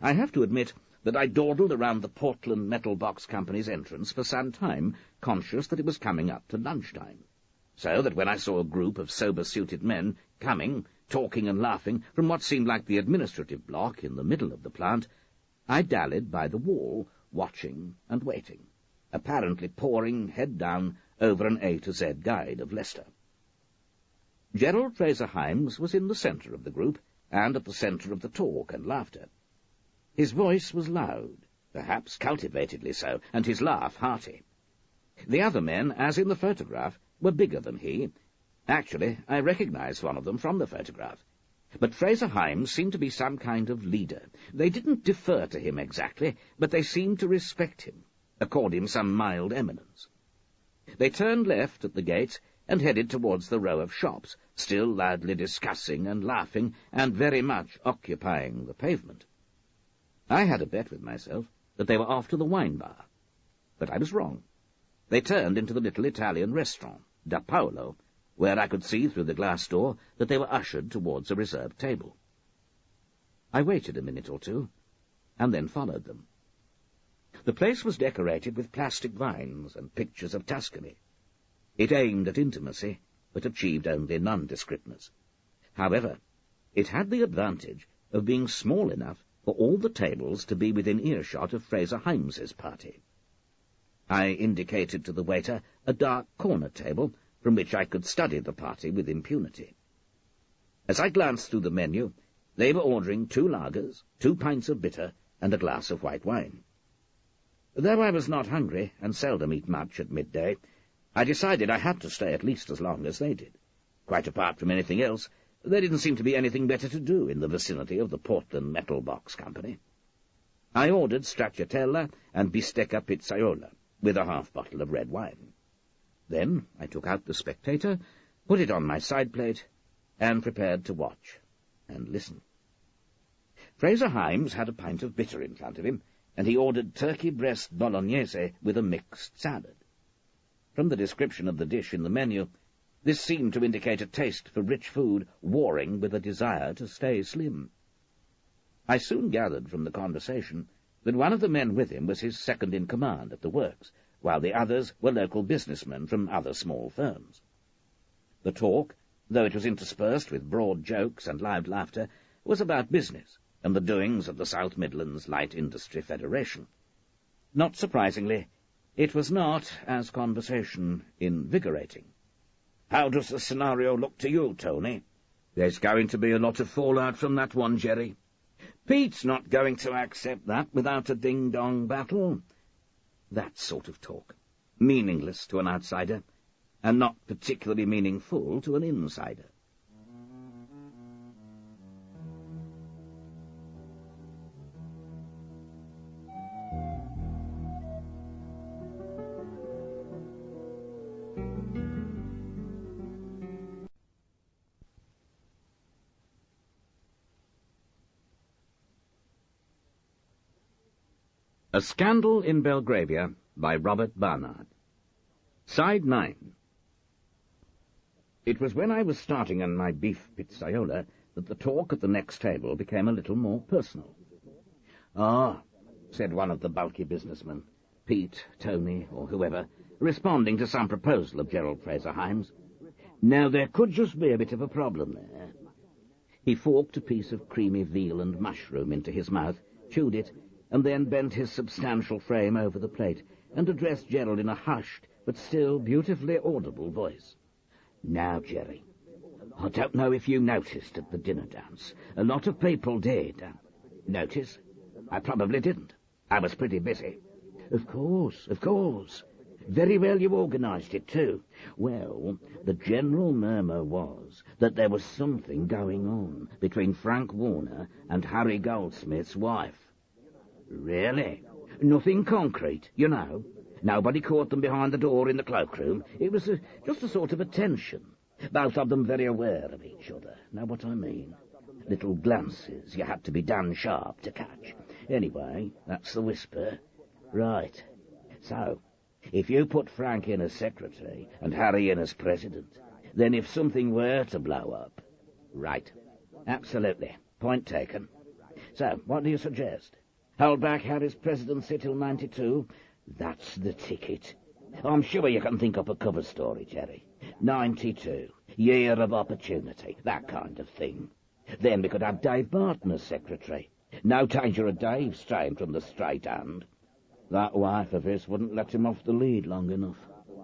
I have to admit that I dawdled around the Portland Metal Box Company's entrance for some time, conscious that it was coming up to lunchtime, so that when I saw a group of sober-suited men coming, talking and laughing, from what seemed like the administrative block in the middle of the plant, I dallied by the wall, watching and waiting, apparently poring, head down, over an A to Z guide of Leicester. Gerald Fraser Heinz was in the centre of the group, and at the centre of the talk and laughter. His voice was loud, perhaps cultivatedly so, and his laugh hearty. The other men, as in the photograph, were bigger than he. Actually, I recognized one of them from the photograph. But Fraser Heinz seemed to be some kind of leader. They didn't defer to him exactly, but they seemed to respect him, accord him some mild eminence. They turned left at the gates and headed towards the row of shops, still loudly discussing and laughing, and very much occupying the pavement. I had a bet with myself that they were off to the wine bar, but I was wrong. They turned into the little Italian restaurant, Da Paolo, where I could see through the glass door that they were ushered towards a reserved table. I waited a minute or two, and then followed them. The place was decorated with plastic vines and pictures of Tuscany. It aimed at intimacy, but achieved only nondescriptness. However, it had the advantage of being small enough for all the tables to be within earshot of Fraser Heinz's party. I indicated to the waiter a dark corner table, from which I could study the party with impunity. As I glanced through the menu, they were ordering 2 lagers, 2 pints of bitter, and a glass of white wine. Though I was not hungry, and seldom eat much at midday, I decided I had to stay at least as long as they did. Quite apart from anything else, there didn't seem to be anything better to do in the vicinity of the Portland Metal Box Company. I ordered stracciatella and bistecca pizzaiola, with a half bottle of red wine. Then I took out the Spectator, put it on my side plate, and prepared to watch and listen. Fraser Heinz had a pint of bitter in front of him, and he ordered turkey breast bolognese with a mixed salad. From the description of the dish in the menu, this seemed to indicate a taste for rich food warring with a desire to stay slim. I soon gathered from the conversation that one of the men with him was his second-in-command at the works, while the others were local businessmen from other small firms. The talk, though it was interspersed with broad jokes and loud laughter, was about business and the doings of the South Midlands Light Industry Federation. Not surprisingly, it was not, as conversation, invigorating. "How does the scenario look to you, Tony?" "There's going to be a lot of fallout from that one, Jerry." "Pete's not going to accept that without a ding-dong battle." That sort of talk, meaningless to an outsider, and not particularly meaningful to an insider. A Scandal in Belgravia by Robert Barard. Side 9. It was when I was starting on my beef pizzaiola that the talk at the next table became a little more personal. "Ah," said one of the bulky businessmen, Pete, Tony, or whoever, responding to some proposal of Gerald Fraser Heinz. "Now there could just be a bit of a problem there." He forked a piece of creamy veal and mushroom into his mouth, chewed it, and then bent his substantial frame over the plate, and addressed Gerald in a hushed, but still beautifully audible voice. "Now, Jerry, I don't know if you noticed at the dinner dance. A lot of people did. Notice? I probably didn't. I was pretty busy." Of course. Very well you organised it, too. Well, the general murmur was that there was something going on between Frank Warner and Harry Goldsmith's wife. Really? Nothing concrete, you know. Nobody caught them behind the door in the cloakroom. It was just a sort of a tension. Both of them very aware of each other. Know what I mean? Little glances you had to be damn sharp to catch. Anyway, that's the whisper. Right. So, if you put Frank in as secretary and Harry in as president, then if something were to blow up... Right. Absolutely. Point taken. So, what do you suggest? Hold back Harry's presidency till 92? That's the ticket. I'm sure you can think up a cover story, Jerry. 92, year of opportunity, that kind of thing. Then we could have Dave Barton as secretary. No danger of Dave straying from the straight hand. That wife of his wouldn't let him off the lead long enough,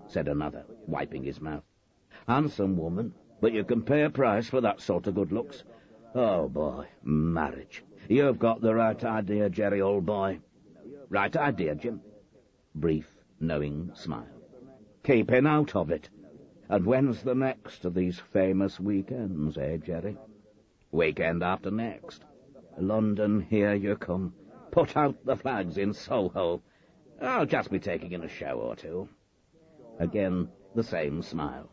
said another, wiping his mouth. Handsome woman, but you can pay a price for that sort of good looks. Oh, boy, marriage. You've got the right idea, Jerry, old boy. Right idea, Jim. Brief, knowing smile. Keeping out of it. And when's the next of these famous weekends, eh, Jerry? Weekend after next. London, here you come. Put out the flags in Soho. I'll just be taking in a show or two. Again, the same smile.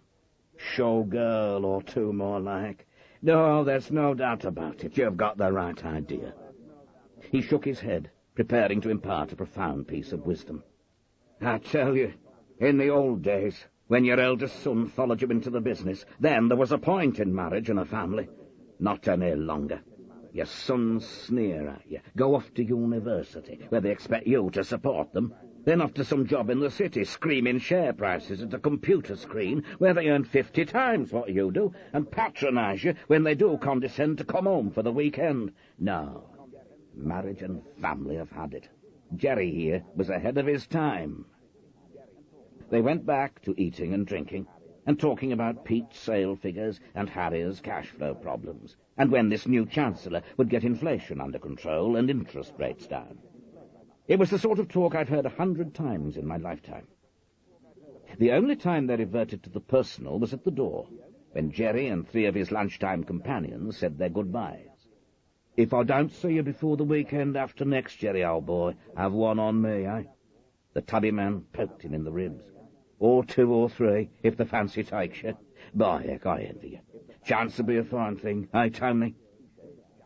Showgirl or two, more like. No, there's no doubt about it. You've got the right idea. He shook his head, preparing to impart a profound piece of wisdom. I tell you, in the old days, when your eldest son followed you into the business, then there was a point in marriage and a family. Not any longer. Your sons sneer at you, go off to university, where they expect you to support them, then off to some job in the city, screaming share prices at a computer screen, where they earn 50 times what you do, and patronise you when they do condescend to come home for the weekend. No, marriage and family have had it. Jerry here was ahead of his time. They went back to eating and drinking,
and talking about Pete's sale figures and Harry's cash flow problems, and when this new Chancellor would get inflation under control and interest rates down. It was the sort of talk I'd heard 100 times in my lifetime. The only time they reverted to the personal was at the door, when Jerry and 3 of his lunchtime companions said their goodbyes. "If I don't see you before the weekend after next, Jerry, old boy, have one on me, eh?" The tubby man poked him in the ribs. "Or 2 or 3, if the fancy takes you. By heck, I envy you. Chance to be a fine thing, eh, Tony?"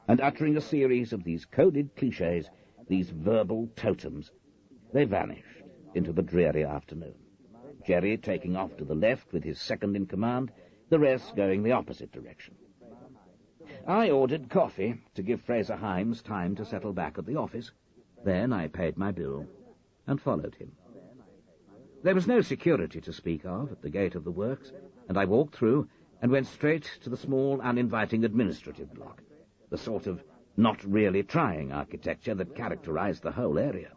And uttering a series of these coded clichés, these verbal totems, they vanished into the dreary afternoon. Jerry taking off to the left with his second-in-command, the rest going the opposite direction. I ordered coffee to give Fraser Heinz time to settle back at the office. Then I paid my bill and followed him. There was no security to speak of at the gate of the works, and I walked through and went straight to the small, uninviting administrative block, the sort of not-really-trying architecture that characterized the whole area.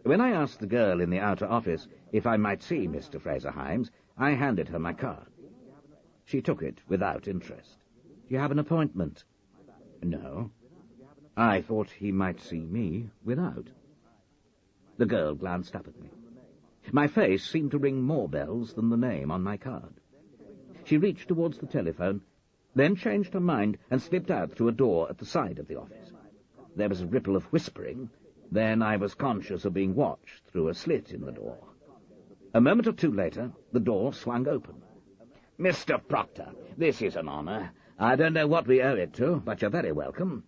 When I asked the girl in the outer office if I might see Mr. Fraser Heinz, I handed her my card. She took it without interest. "Do you have an appointment?" "No." I thought he might see me without. The girl glanced up at me. My face seemed to ring more bells than the name on my card. She reached towards the telephone, then changed her mind and slipped out through a door at the side of the office. There was a ripple of whispering. Then I was conscious of being watched through a slit in the door. A moment or two later, the door swung open. "Mr. Proctor, this is an honor. I don't know what we owe it to, but you're very welcome."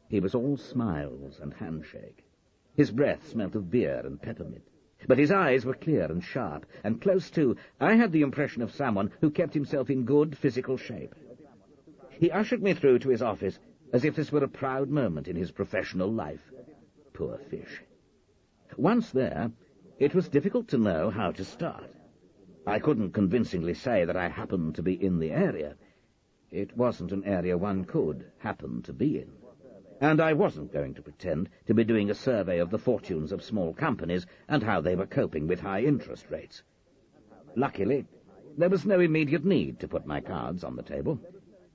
He was all smiles and handshake. His breath smelt of beer and peppermint, but his eyes were clear and sharp, and close to, I had the impression of someone who kept himself in good physical shape. He ushered me through to his office as if this were a proud moment in his professional life. Poor fish. Once there, it was difficult to know how to start. I couldn't convincingly say that I happened to be in the area. It wasn't an area one could happen to be in. And I wasn't going to pretend to be doing a survey of the fortunes of small companies and how they were coping with high interest rates. Luckily, there was no immediate need to put my cards on the table.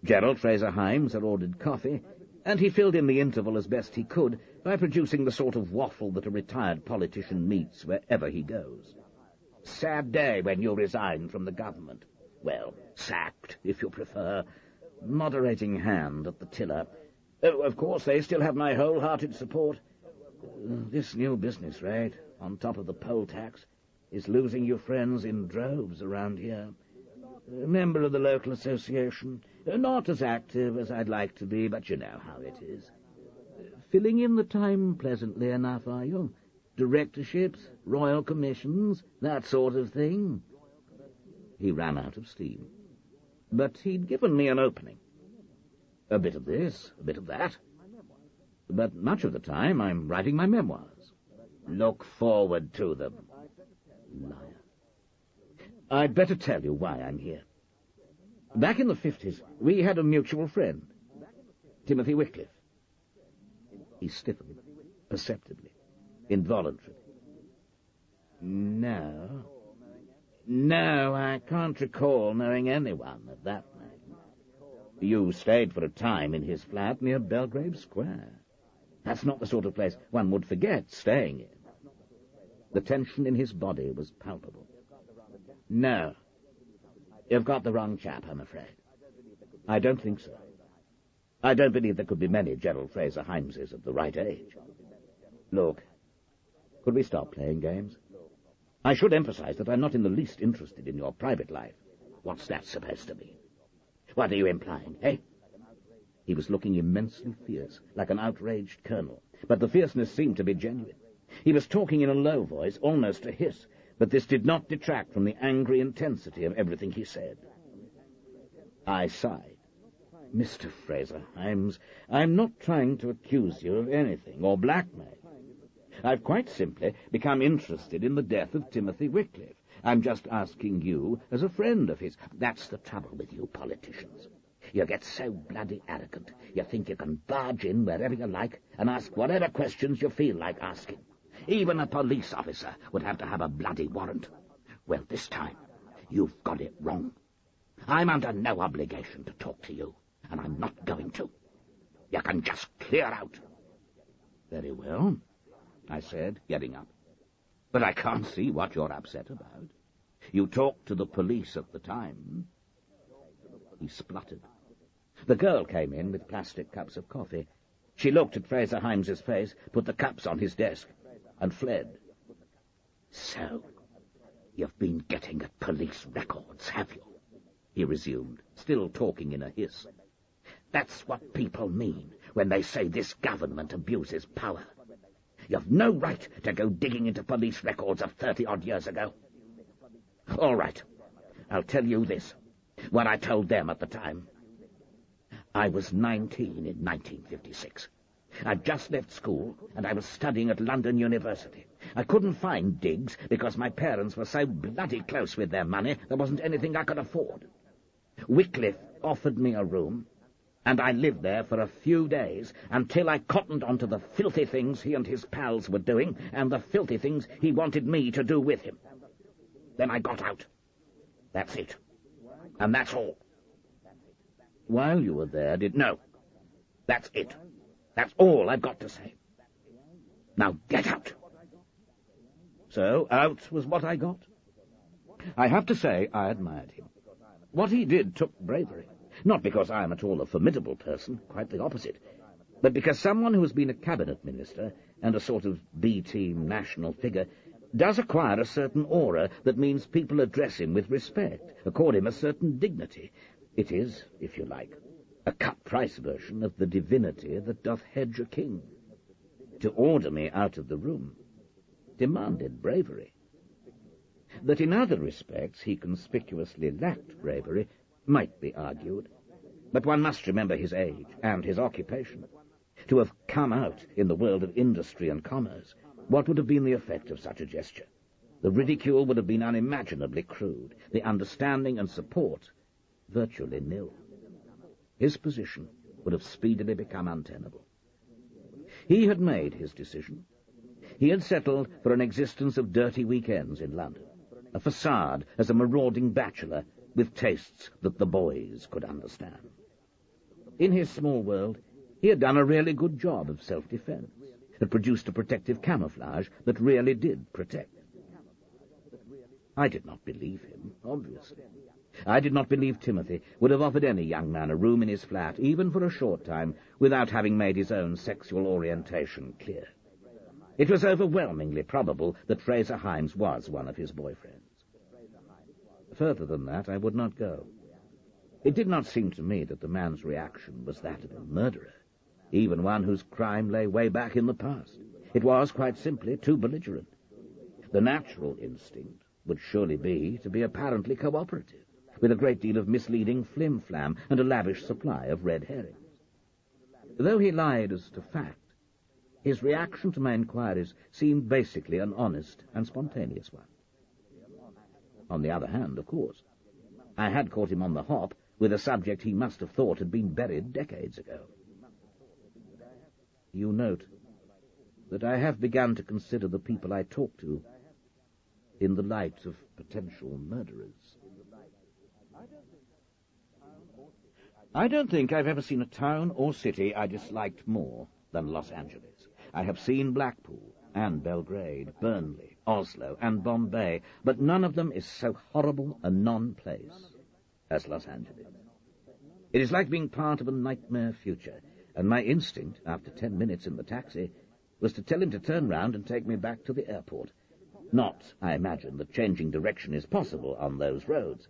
Gerald Fraser Heinz had ordered coffee, and he filled in the interval as best he could by producing the sort of waffle that a retired politician meets wherever he goes. "Sad day when you resign from the government. Well, sacked, if you prefer." Moderating hand at the tiller. "Oh, of course, they still have my wholehearted support. This new business rate, on top of the poll tax, is losing you friends in droves around here. Member of the local association. Not as active as I'd like to be, but you know how it is. Filling in the time pleasantly enough, are you? Directorships, royal commissions, that sort of thing." He ran out of steam. But he'd given me an opening. A bit of this, a bit of that. But much of the time I'm writing my memoirs. Look forward to them. Liar. I'd better tell you why I'm here. Back in the 50s, we had a mutual friend, Timothy Wickliffe. He stiffened, perceptibly, involuntarily. No, I can't recall knowing anyone of that name. You stayed for a time in his flat near Belgrave Square. That's not the sort of place one would forget staying in. The tension in his body was palpable. No, you've got the wrong chap, I'm afraid. I don't think so. I don't believe there could be many Gerald Fraser Heinzes of the right age. Look, could we stop playing games? I should emphasize that I'm not in the least interested in your private life. What's that supposed to mean? What are you implying, eh? He was looking immensely fierce, like an outraged colonel, but the fierceness seemed to be genuine. He was talking in a low voice, almost a hiss, but this did not detract from the angry intensity of everything he said. I sighed. Mr. Fraser Heinz, I'm not trying to accuse you of anything or blackmail. I've quite simply become interested in the death of Timothy Wickliffe. I'm just asking you as a friend of his. That's the trouble with you politicians. You get so bloody arrogant. You think you can barge in wherever you like and ask whatever questions you feel like asking. Even a police officer would have to have a bloody warrant. Well, this time, You've got it wrong. I'm under no obligation to talk to you, and I'm not going to. You can just clear out. Very well, I said, getting up. But I can't see what you're upset about. You talked to the police at the time. He spluttered. The girl came in with plastic cups of coffee. She looked at Fraser Heinz's face, put the cups on his desk, and fled. So, you've been getting at police records, have you? He resumed, still talking in a hiss. That's what people mean when they say this government abuses power. You've no right to go digging into police records of 30-odd years ago. All right, I'll tell you this, what I told them at the time. I was 19 in 1956. I'd just left school, and I was studying at London University. I couldn't find digs because my parents were so bloody close with their money there wasn't anything I could afford. Wickliffe offered me a room, and I lived there for a few days until I cottoned onto the filthy things he and his pals were doing and the filthy things he wanted me to do with him. Then I got out. That's it. And that's all. While you were there, No. That's it. That's all I've got to say. Now get out. So, out was what I got. I have to say I admired him. What he did took bravery. Not because I am at all a formidable person, quite the opposite, but because someone who has been a cabinet minister and a sort of B-team national figure does acquire a certain aura that means people address him with respect, accord him a certain dignity. It is, if you like, a cut-price version of the divinity that doth hedge a king. To order me out of the room demanded bravery. That in other respects he conspicuously lacked bravery might be argued, but one must remember his age and his occupation. To have come out in the world of industry and commerce, what would have been the effect of such a gesture? The ridicule would have been unimaginably crude, the understanding and support virtually nil. His position would have speedily become untenable. He had made his decision. He had settled for an existence of dirty weekends in London, a facade as a marauding bachelor with tastes that the boys could understand. In his small world, he had done a really good job of self-defense, had produced a protective camouflage that really did protect. I did not believe him, obviously. I did not believe Timothy would have offered any young man a room in his flat, even for a short time, without having made his own sexual orientation clear. It was overwhelmingly probable that Fraser Heinz was one of his boyfriends. Further than that, I would not go. It did not seem to me that the man's reaction was that of a murderer, even one whose crime lay way back in the past. It was, quite simply, too belligerent. The natural instinct would surely be to be apparently cooperative, with a great deal of misleading flim-flam and a lavish supply of red herrings. Though he lied as to fact, his reaction to my inquiries seemed basically an honest and spontaneous one. On the other hand, of course, I had caught him on the hop with a subject he must have thought had been buried decades ago. You note that I have begun to consider the people I talk to in the light of potential murderers. I don't think I've ever seen a town or city I disliked more than Los Angeles. I have seen Blackpool and Belgrade, Burnley, Oslo, and Bombay, but none of them is so horrible a non-place as Los Angeles. It is like being part of a nightmare future, and my instinct, after 10 minutes in the taxi, was to tell him to turn round and take me back to the airport. Not, I imagine, that changing direction is possible on those roads.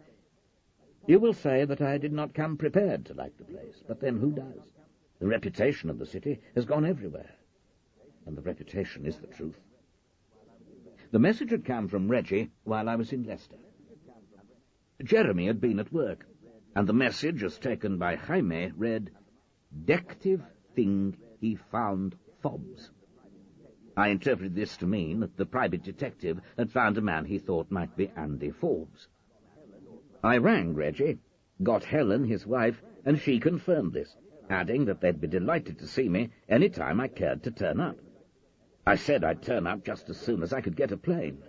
You will say that I did not come prepared to like the place, but then who does? The reputation of the city has gone everywhere, and the reputation is the truth. The message had come from Reggie while I was in Leicester. Jeremy had been at work, and the message, as taken by Jaime, read, "Detective thing he found fobs." I interpreted this to mean that the private detective had found a man he thought might be Andy Forbes. I rang Reggie, got Helen, his wife, and she confirmed this, adding that they'd be delighted to see me any time I cared to turn up. I said I'd turn up just as soon as I could get a plane.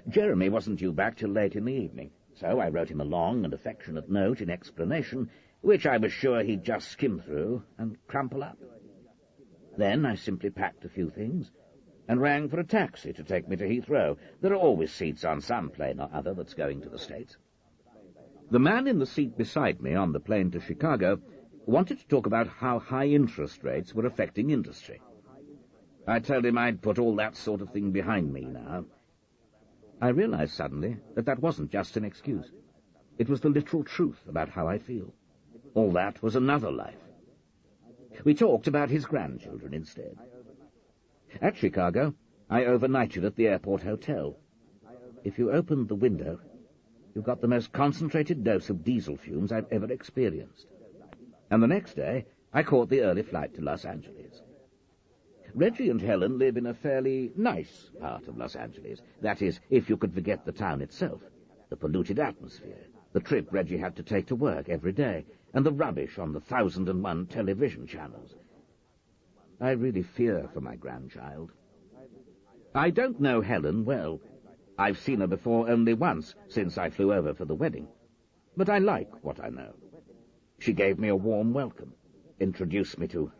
Jeremy wasn't due back till late in the evening, So I wrote him a long and affectionate note in explanation, which I was sure he'd just skim through and crumple up. Then I simply packed a few things and rang for a taxi to take me to Heathrow. There are always seats on some plane or other that's going to the States. The man in the seat beside me on the plane to Chicago wanted to talk about how high interest rates were affecting industry. I told him I'd put all that sort of thing behind me now. I realized suddenly that that wasn't just an excuse. It was the literal truth about how I feel. All that was another life. We talked about his grandchildren instead. At Chicago, I overnighted at the airport hotel. If you opened the window, you got the most concentrated dose of diesel fumes I've ever experienced. And the next day, I caught the early flight to Los Angeles. Reggie and Helen live in a fairly nice part of Los Angeles. That is, if you could forget the town itself, the polluted atmosphere, the trip Reggie had to take to work every day, and the rubbish on the 1,001 television channels. I really fear for my grandchild. I don't know Helen well. I've seen her before only once since I flew over for the wedding. But I like what I know. She gave me a warm welcome, introduced me to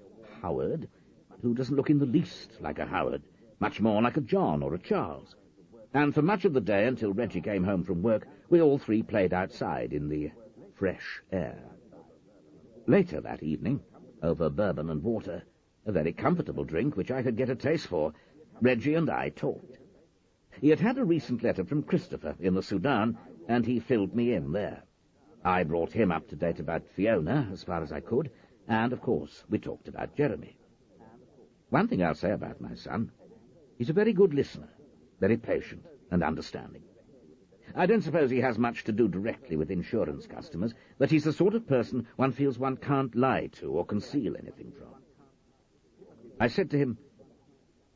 Howard, who doesn't look in the least like a Howard, much more like a John or a Charles. And for much of the day, until Reggie came home from work, we all three played outside in the fresh air. Later that evening, over bourbon and water, a very comfortable drink which I could get a taste for, Reggie and I talked. He had had a recent letter from Christopher in the Sudan, and he filled me in there. I brought him up to date about Fiona as far as I could, and, of course, we talked about Jeremy. One thing I'll say about my son, he's a very good listener, very patient and understanding. I don't suppose he has much to do directly with insurance customers, but he's the sort of person one feels one can't lie to or conceal anything from. I said to him,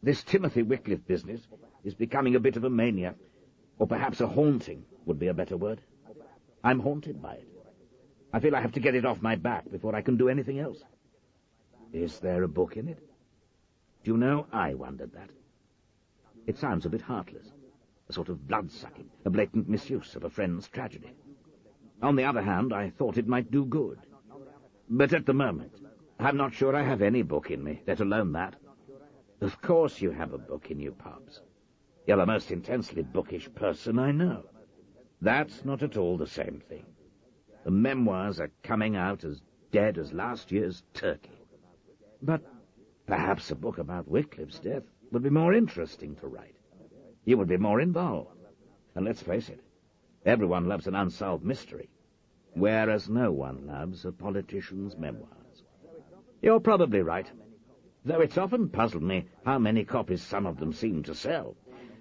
"This Timothy Wickliffe business is becoming a bit of a mania, or perhaps a haunting would be a better word. I'm haunted by it. I feel I have to get it off my back before I can do anything else." Is there a book in it? Do you know, I wondered that. It sounds a bit heartless, a sort of blood-sucking, a blatant misuse of a friend's tragedy. On the other hand, I thought it might do good. But at the moment, I'm not sure I have any book in me, let alone that. Of course you have a book in you, Pops. You're the most intensely bookish person I know. That's not at all the same thing. The memoirs are coming out as dead as last year's turkey. But perhaps a book about Wickliffe's death would be more interesting to write. You would be more involved. And let's face it, everyone loves an unsolved mystery, whereas no one loves a politician's memoirs. You're probably right, though it's often puzzled me how many copies some of them seem to sell.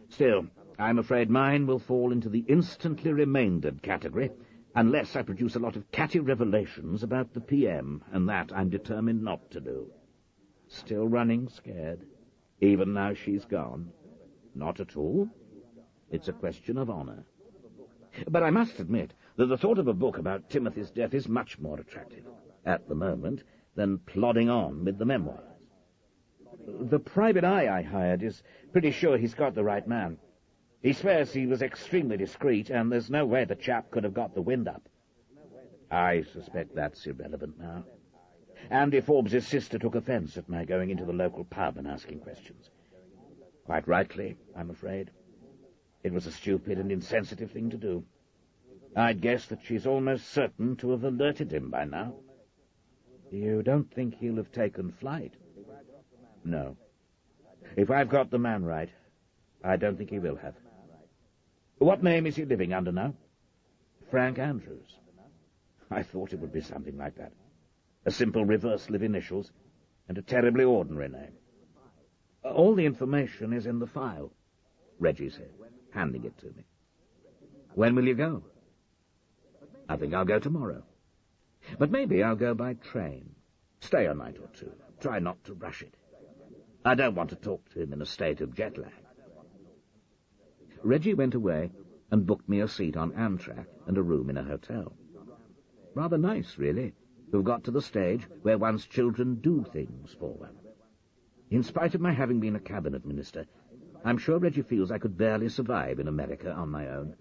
Still, I'm afraid mine will fall into the instantly remaindered category, unless I produce a lot of catty revelations about the PM, and that I'm determined not to do. Still running scared, even now she's gone? Not at all. It's a question of honor. But I must admit that the thought of a book about Timothy's death is much more attractive, at the moment, than plodding on with the memoirs. The private eye I hired is pretty sure he's got the right man. He swears he was extremely discreet, and there's no way the chap could have got the wind up. I suspect that's irrelevant now. Andy Forbes' sister took offence at my going into the local pub and asking questions. Quite rightly, I'm afraid. It was a stupid and insensitive thing to do. I'd guess that she's almost certain to have alerted him by now. You don't think he'll have taken flight? No. If I've got the man right, I don't think he will have. What name is he living under now? Frank Andrews. I thought it would be something like that. A simple reversal of initials, and a terribly ordinary name. All the information is in the file, Reggie said, handing it to me. When will you go? I think I'll go tomorrow. But maybe I'll go by train. Stay a night or two. Try not to rush it. I don't want to talk to him in a state of jet lag. Reggie went away and booked me a seat on Amtrak and a room in a hotel. Rather nice, really, to have got to the stage where one's children do things for one. In spite of my having been a cabinet minister, I'm sure Reggie feels I could barely survive in America on my own.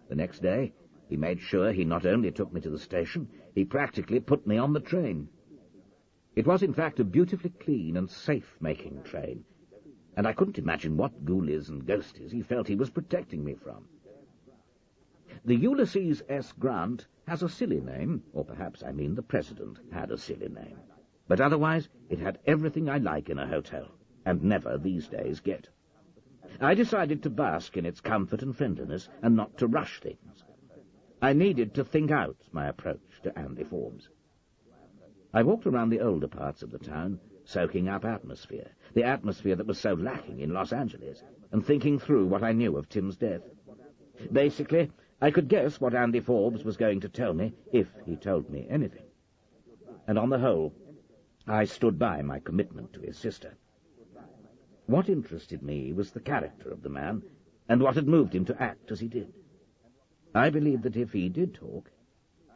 The next day,
He made sure he not only took me to the station, he practically put me on the train. It was, in fact, a beautifully clean and safe-making train, and I couldn't imagine what ghoulies and ghosties he felt he was protecting me from. The Ulysses S. Grant has a silly name, or perhaps I mean the President had a silly name. But otherwise, it had everything I like in a hotel, and never these days get. I decided to bask in its comfort and friendliness, and not to rush things. I needed to think out my approach to Andy Forbes. I walked around the older parts of the town, soaking up atmosphere, the atmosphere that was so lacking in Los Angeles, and thinking through what I knew of Tim's death. Basically, I could guess what Andy Forbes was going to tell me, if he told me anything. And on the whole, I stood by my commitment to his sister. What interested me was the character of the man, and what had moved him to act as he did. I believed that if he did talk,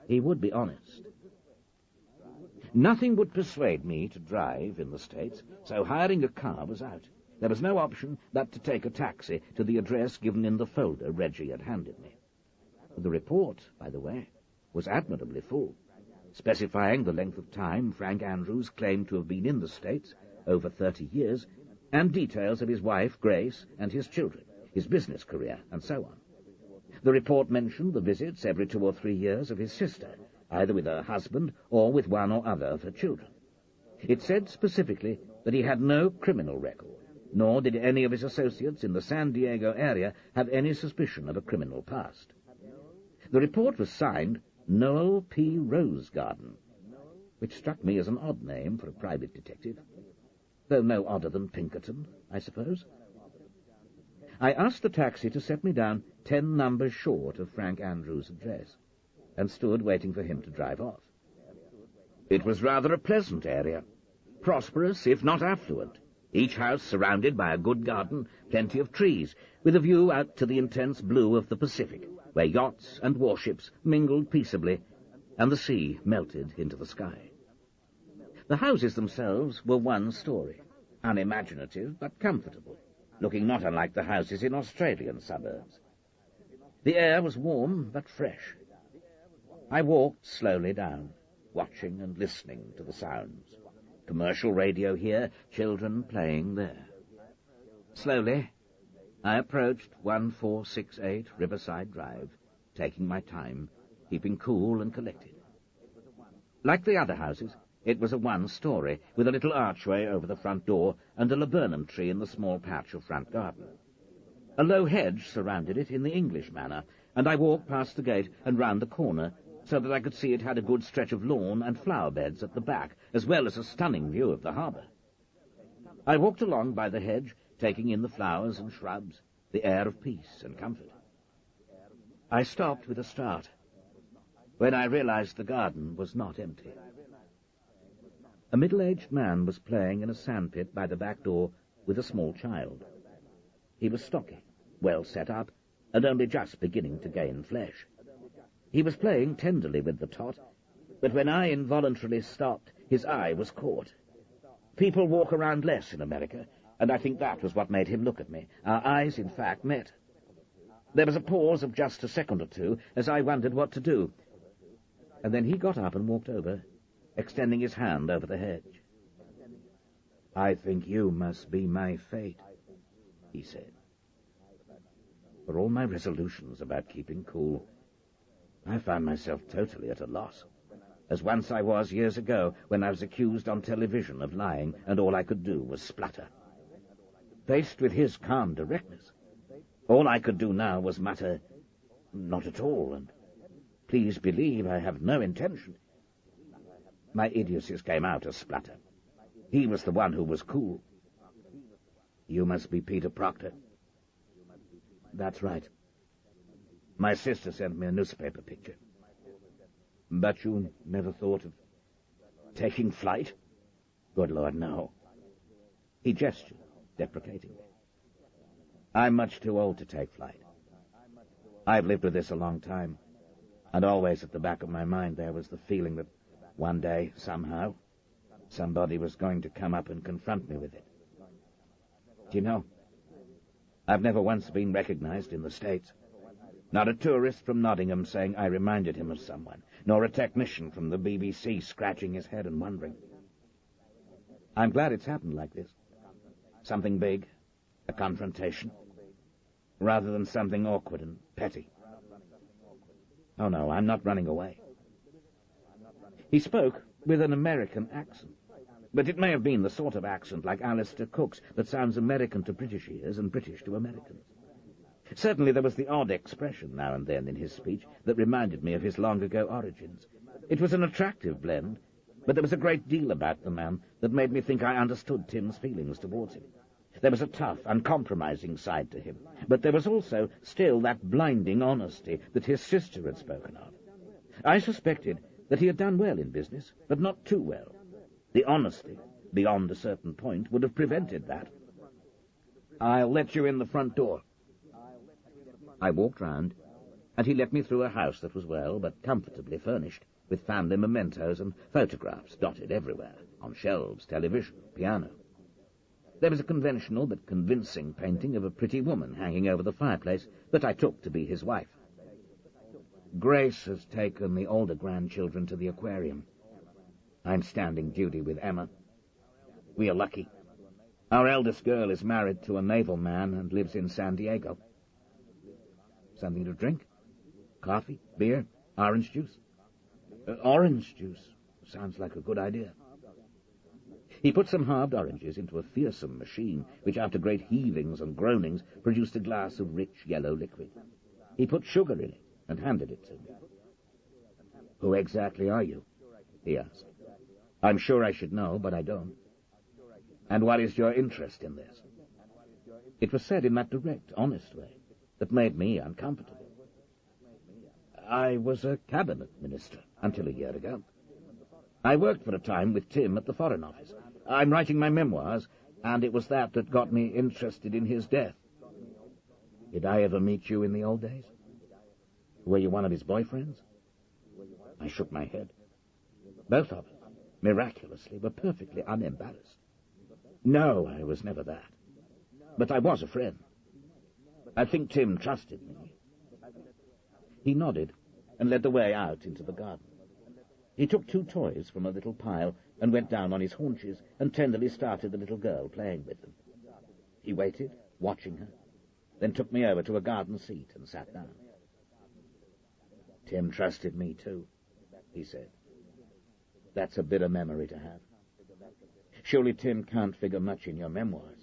he would be honest. Nothing would persuade me to drive in the States, so hiring a car was out. There was no option but to take a taxi to the address given in the folder Reggie had handed me. The report, by the way, was admirably full, specifying the length of time Frank Andrews claimed to have been in the States, over 30 years, and details of his wife, Grace, and his children, his business career, and so on. The report mentioned the visits every 2 or 3 years of his sister, either with her husband or with one or other of her children. It said specifically that he had no criminal record, nor did any of his associates in the San Diego area have any suspicion of a criminal past. The report was signed Noel P. Rosegarden, which struck me as an odd name for a private detective, though no odder than Pinkerton, I suppose. I asked the taxi to set me down 10 numbers short of Frank Andrews' address, and stood waiting for him to drive off. It was rather a pleasant area, prosperous if not affluent, each house surrounded by a good garden, plenty of trees, with a view out to the intense blue of the Pacific, where yachts and warships mingled peaceably, and the sea melted into the sky. The houses themselves were one story, unimaginative but comfortable, looking not unlike the houses in Australian suburbs. The air was warm but fresh. I walked slowly down, watching and listening to the sounds. Commercial radio here, children playing there. Slowly, I approached 1468 Riverside Drive, taking my time, keeping cool and collected. Like the other houses, it was a one-story, with a little archway over the front door and a laburnum tree in the small patch of front garden. A low hedge surrounded it in the English manner, and I walked past the gate and round the corner, so that I could see it had a good stretch of lawn and flower beds at the back, as well as a stunning view of the harbour. I walked along by the hedge, taking in the flowers and shrubs, the air of peace and comfort. I stopped with a start, when I realized the garden was not empty. A middle-aged man was playing in a sandpit by the back door with a small child. He was stocky, well set up, and only just beginning to gain flesh. He was playing tenderly with the tot, but when I involuntarily stopped, his eye was caught. People walk around less in America, and I think that was what made him look at me. Our eyes, in fact, met. There was a pause of just a second or two, as I wondered what to do. And then he got up and walked over, extending his hand over the hedge. "I think you must be my fate," he said. For all my resolutions about keeping cool, I found myself totally at a loss, as once I was years ago when I was accused on television of lying and all I could do was splutter. Faced with his calm directness, all I could do now was mutter, "Not at all," and "Please believe I have no intention." My idiocies came out as splutter. He was the one who was cool. "You must be Peter Proctor." "That's right. My sister sent me a newspaper picture." "But you never thought of taking flight?" "Good Lord, no." He gestured deprecatingly. "I'm much too old to take flight. I've lived with this a long time, and always at the back of my mind there was the feeling that one day, somehow, somebody was going to come up and confront me with it. Do you know, I've never once been recognized in the States.
Not a tourist from Nottingham saying I reminded him of someone, nor a technician from the BBC scratching his head and wondering. I'm glad it's happened like this. Something big, a confrontation, rather than something awkward and petty. Oh no, I'm not running away. He spoke with an American accent, but it may have been the sort of accent like Alistair Cook's that sounds American to British ears and British to Americans. Certainly there was the odd expression now and then in his speech that reminded me of his long-ago origins. It was an attractive blend, but there was a great deal about the man that made me think I understood Tim's feelings towards him. There was a tough, uncompromising side to him, but there was also still that blinding honesty that his sister had spoken of. I suspected that he had done well in business, but not too well. The honesty, beyond a certain point, would have prevented that. I'll let you in the front door. I walked round, and he let me through a house that was well but comfortably furnished, with family mementos and photographs dotted everywhere, on shelves, television, piano. There was a conventional but convincing painting of a pretty woman hanging over the fireplace that I took to be his wife. Grace has taken the older grandchildren to the aquarium. I'm standing duty with Emma. We are lucky. Our eldest girl is married to a naval man and lives in San Diego. Something to drink? Coffee? Beer? Orange juice? Orange juice sounds like a good idea. He put some halved oranges into a fearsome machine, which after great heavings and groanings produced a glass of rich yellow liquid. He put sugar in it and handed it to me. Who exactly are you? He asked. I'm sure I should know, but I don't. And what is your interest in this? It was said in that direct, honest way that made me uncomfortable. I was a cabinet minister until a year ago. I worked for a time with Tim at the Foreign Office. I'm writing my memoirs, and it was that got me interested in his death. Did I ever meet you in the old days? Were you one of his boyfriends? I shook my head. Both of us, miraculously, were perfectly unembarrassed. No, I was never that. But I was a friend. I think Tim trusted me. He nodded and led the way out into the garden. He took 2 toys from a little pile and went down on his haunches and tenderly started the little girl playing with them. He waited, watching her, then took me over to a garden seat and sat down. Tim trusted me too, he said. That's a bitter memory to have. Surely Tim can't figure much in your memoirs.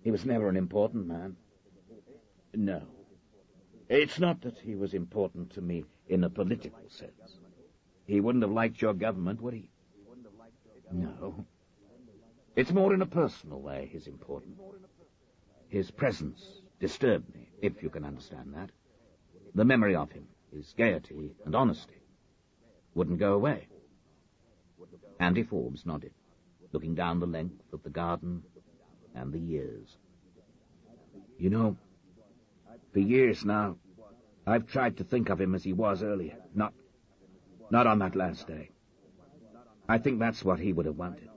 He was never an important man. No. It's not that he was important to me in a political sense. He wouldn't have liked your government, would he? No. It's more in a personal way he's important. His presence disturbed me, if you can understand that. The memory of him, his gaiety and honesty, wouldn't go away. Andy Forbes nodded, looking down the length of the garden and the years. You know, for years now, I've tried to think of him as he was earlier, not on that last day. I think that's what he would have wanted.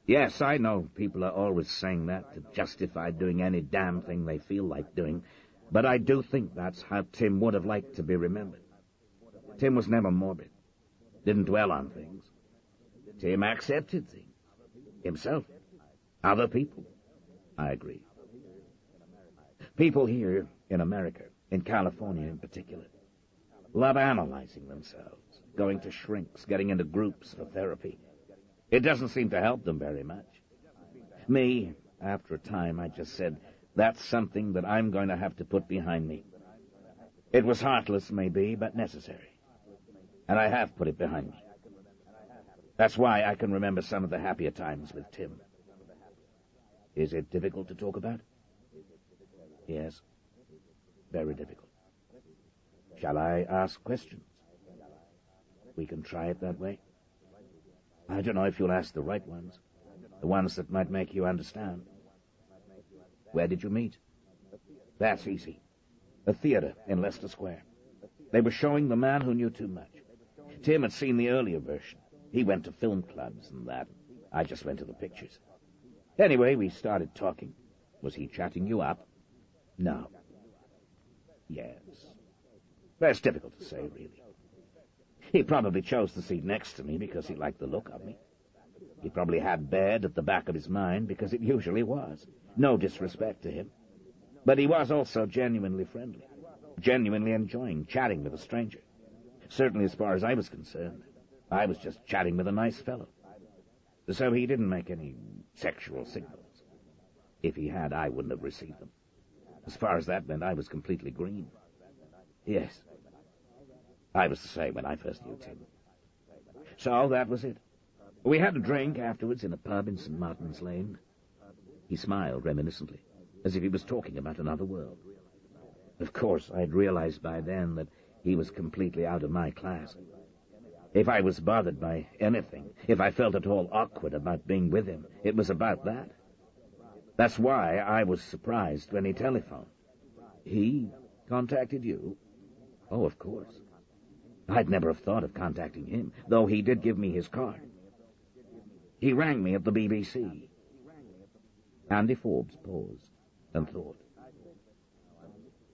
Yes, I know people are always saying that to justify doing any damn thing they feel like doing, but I do think that's how Tim would have liked to be remembered. Tim was never morbid, didn't dwell on things. Tim accepted things. Himself. Other people. I agree. People here in America, in California in particular, love analyzing themselves, going to shrinks, getting into groups for therapy. It doesn't seem to help them very much. Me, after a time, I just said, that's something that I'm going to have to put behind me. It was heartless, maybe, but necessary. And I have put it behind me. That's why I can remember some of the happier times with Tim. Is it difficult to talk about? Yes, very difficult. Shall I ask questions? We can try it that way. I don't know if you'll ask the right ones, the ones that might make you understand. Where did you meet? That's easy. A theater in Leicester Square. They were showing The Man Who Knew Too Much. Tim had seen the earlier version. He went to film clubs and that. I just went to the pictures. Anyway, we started talking. Was he chatting you up? No. Yes. That's difficult to say, really. He probably chose the seat next to me because he liked the look of me. He probably had bed at the back of his mind because it usually was. No disrespect to him. But he was also genuinely friendly, genuinely enjoying chatting with a stranger. Certainly as far as I was concerned, I was just chatting with a nice fellow. So he didn't make any sexual signals. If he had, I wouldn't have received them. As far as that went, I was completely green. Yes. I was the same when I first knew Tim. So that was it. We had a drink afterwards in a pub in St. Martin's Lane. He smiled reminiscently, as if he was talking about another world. Of course, I'd realized by then that he was completely out of my class. If I was bothered by anything, if I felt at all awkward about being with him, it was about that. That's why I was surprised when he telephoned. He contacted you? Oh, of course. I'd never have thought of contacting him, though he did give me his card. He rang me at the BBC. Andy Forbes paused and thought.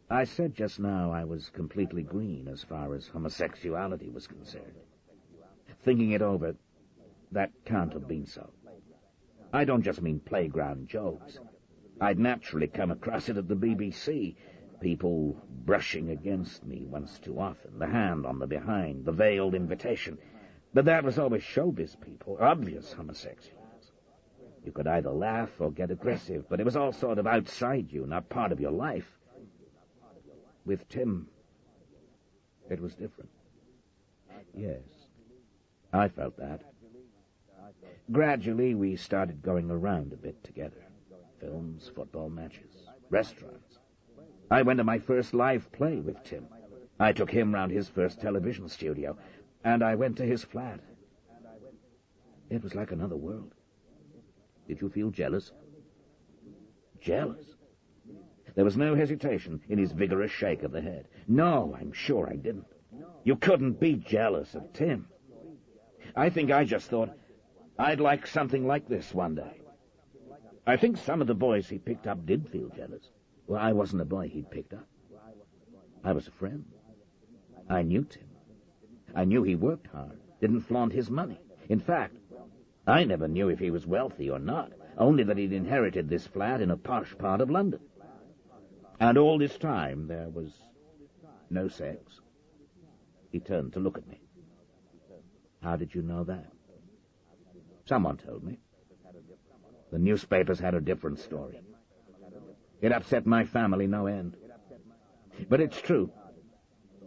I said just now I was completely green as far as homosexuality was concerned. Thinking it over, that can't have been so. I don't just mean playground jokes. I'd naturally come across it at the BBC. People brushing against me once too often, the hand on the behind, the veiled invitation. But that was always showbiz people, obvious homosexuals. You could either laugh or get aggressive, but it was all sort of outside you, not part of your life. With Tim, it was different. Yes, I felt that. Gradually, we started going around a bit together. Films, football matches, restaurants. I went to my first live play with Tim. I took him round his first television studio, and I went to his flat. It was like another world. Did you feel jealous? Jealous? There was no hesitation in his vigorous shake of the head. No, I'm sure I didn't. You couldn't be jealous of Tim. I think I just thought I'd like something like this one day. I think some of the boys he picked up did feel jealous. Well, I wasn't a boy he'd picked up. I was a friend. I knew Tim. I knew he worked hard, didn't flaunt his money. In fact, I never knew if he was wealthy or not, only that he'd inherited this flat in a posh part of London. And all this time there was no sex. He turned to look at me. How did you know that? Someone told me. The newspapers had a different story. It upset my family no end. But it's true.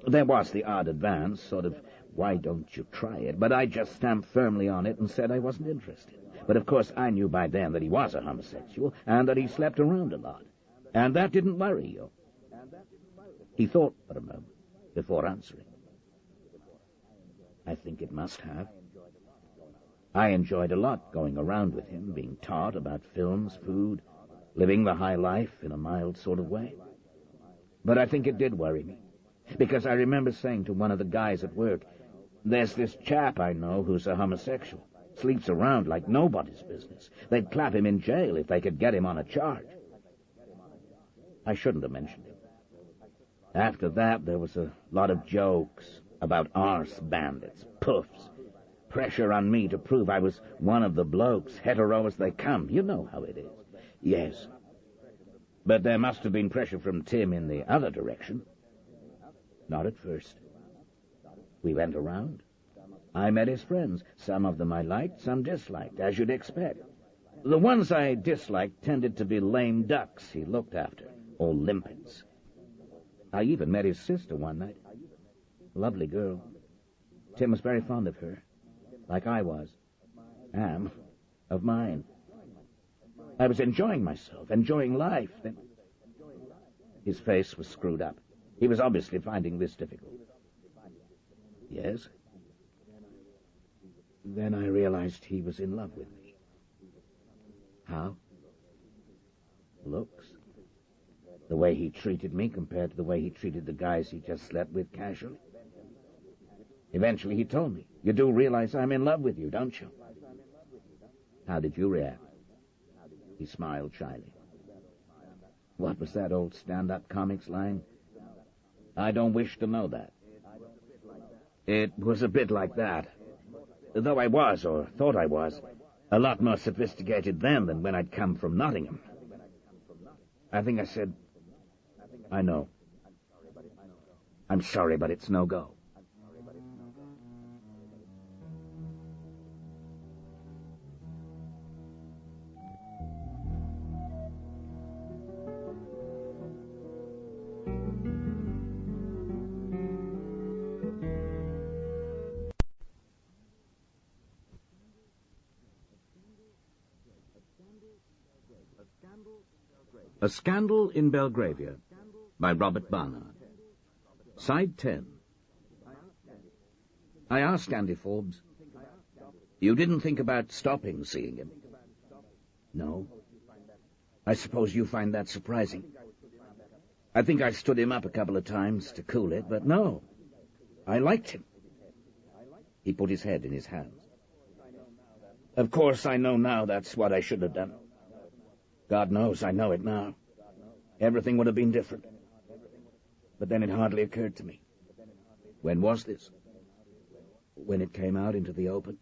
There was the odd advance, sort of, why don't you try it? But I just stamped firmly on it and said I wasn't interested. But of course I knew by then that he was a homosexual and that he slept around a lot. And that didn't worry you. He thought for a moment before answering. I think it must have. I enjoyed a lot going around with him, being taught about films, food, living the high life in a mild sort of way. But I think it did worry me, because I remember saying to one of the guys at work, there's this chap I know who's a homosexual, sleeps around like nobody's business. They'd clap him in jail if they could get him on a charge. I shouldn't have mentioned him. After that, there was a lot of jokes about arse bandits, puffs, pressure on me to prove I was one of the blokes, hetero as they come. You know how it is. Yes. But there must have been pressure from Tim in the other direction. Not at first. We went around. I met his friends. Some of them I liked, some disliked, as you'd expect. The ones I disliked tended to be lame ducks he looked after, or limpets. I even met his sister one night. Lovely girl. Tim was very fond of her, like I was. Am, of mine. I was enjoying myself, enjoying life. Then his face was screwed up. He was obviously finding this difficult. Yes? Then I realized he was in love with me. How? Looks. The way he treated me compared to the way he treated the guys he just slept with casually. Eventually he told me, you do realize I'm in love with you, don't you? How did you react? He smiled shyly. What was that old stand-up comics line?
I don't wish to know that. It was a bit like that. Though I was, or thought I was, a lot more sophisticated then than when I'd come from Nottingham. I think I said, I know. I'm sorry, but it's no go. A Scandal in Belgravia by Robert Barard. Side 10. I asked Andy Forbes, "You didn't think about stopping seeing him?" "No. I suppose you find that surprising." "I think I stood him up a couple of times to cool it, but no. I liked him." He put his head in his hands. "Of course, I know now that's what I should have done. God knows I know it now. Everything would have been different. But then it hardly occurred to me." "When was this?" "When it came out into the open.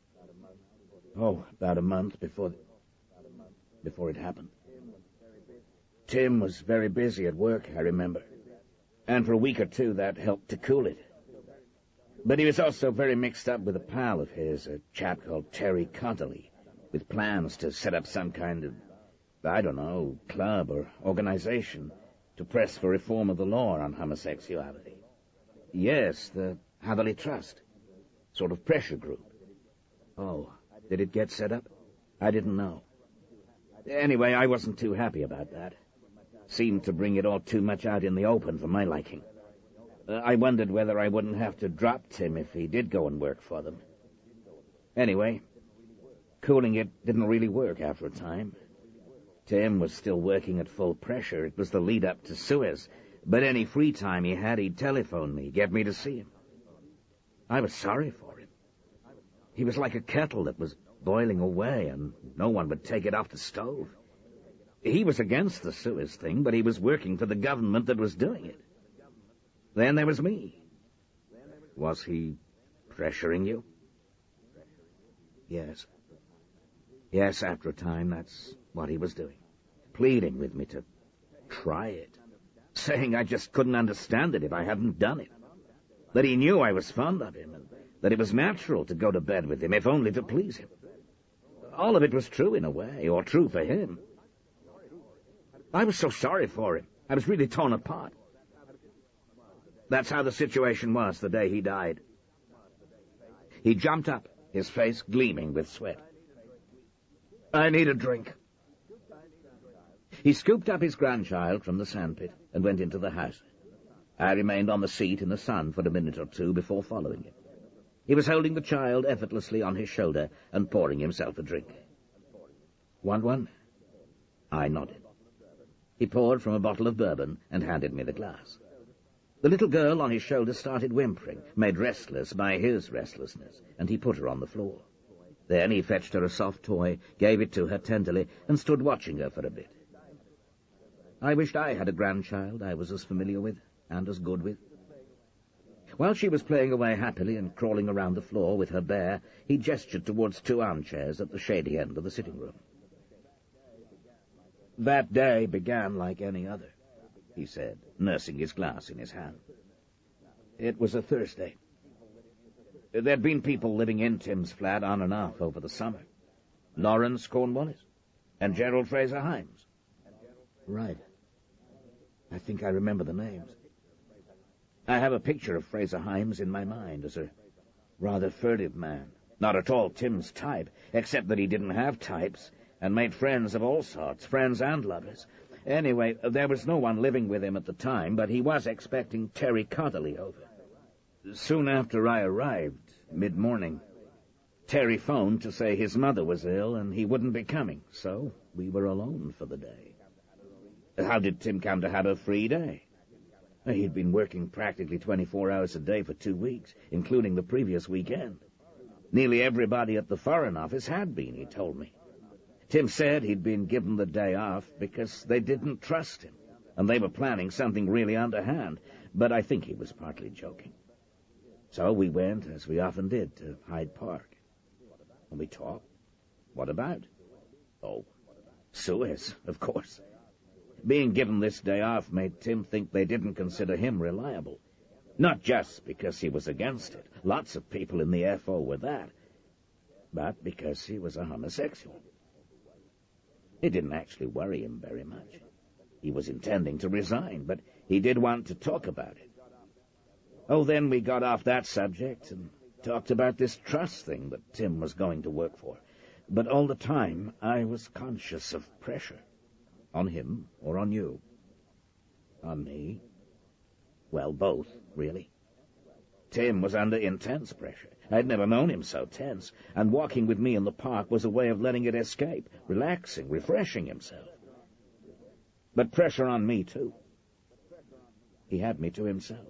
Oh, about a month before it happened. Tim was very busy at work, I remember. And for a week or two that helped to cool it. But he was also very mixed up with a pal of his, a chap called Terry Connolly, with plans to set up some kind of, I don't know, club or organization to press for reform of the law on homosexuality. Yes, the Hatherley Trust. Sort of pressure group." "Oh, did it get set up?" "I didn't know. Anyway, I wasn't too happy about that. Seemed to bring it all too much out in the open for my liking. I wondered whether I wouldn't have to drop Tim if he did go and work for them. Anyway, cooling it didn't really work after a time. Tim was still working at full pressure. It was the lead-up to Suez, but any free time he had, he'd telephone me, get me to see him. I was sorry for him. He was like a kettle that was boiling away, and no one would take it off the stove. He was against the Suez thing, but he was working for the government that was doing it. Then there was me." "Was he pressuring you?" Yes. Yes, after a time, that's what he was doing. Pleading with me to try it. Saying I just couldn't understand it if I hadn't done it. That he knew I was fond of him, and that it was natural to go to bed with him, if only to please him. All of it was true in a way, or true for him. I was so sorry for him. I was really torn apart. That's how the situation was the day he died. He jumped up, his face gleaming with sweat. "I need a drink." He scooped up his grandchild from the sandpit and went into the house. I remained on the seat in the sun for a minute or two before following him. He was holding the child effortlessly on his shoulder and pouring himself a drink. "Want one?" I nodded. He poured from a bottle of bourbon and handed me the glass. The little girl on his shoulder started whimpering, made restless by his restlessness, and he put her on the floor. Then he fetched her a soft toy, gave it to her tenderly, and stood watching her for a bit. I wished I had a grandchild I was as familiar with and as good with. While she was playing away happily and crawling around the floor with her bear, he gestured towards two armchairs at the shady end of the sitting room. "That day began like any other," he said, nursing his glass in his hand. "It was a Thursday. There'd been people living in Tim's flat on and off over the summer. Lawrence Cornwallis and Gerald Fraser Heinz." "Right. I think I remember the names." I have a picture of Fraser Heinz in my mind as a rather furtive man. Not at all Tim's type, except that he didn't have types and made friends of all sorts, friends and lovers. Anyway, there was no one living with him at the time, but he was expecting Terry Connolly over. Soon after I arrived, mid-morning, Terry phoned to say his mother was ill and he wouldn't be coming, so we were alone for the day. How did Tim come to have a free day? He'd been working practically 24 hours a day for 2 weeks, including the previous weekend. Nearly everybody at the Foreign Office had been, he told me. Tim said he'd been given the day off because they didn't trust him, and they were planning something really underhand.
but I think he was partly joking. So we went, as we often did, to Hyde Park. And we talked. What about? Oh, Suez, of course. Being given this day off made Tim think they didn't consider him reliable. Not just because he was against it. Lots of people in the FO were that. But because he was a homosexual. It didn't actually worry him very much. He was intending to resign, but he did want to talk about it. Oh, then we got off that subject and talked about this trust thing that Tim was going to work for. But all the time, I was conscious of pressure. On him or on you? On me? Well, both, really. Tim was under intense pressure. I'd never known him so tense, and walking with me in the park was a way of letting it escape, relaxing, refreshing himself. But pressure on me, too. He had me to himself,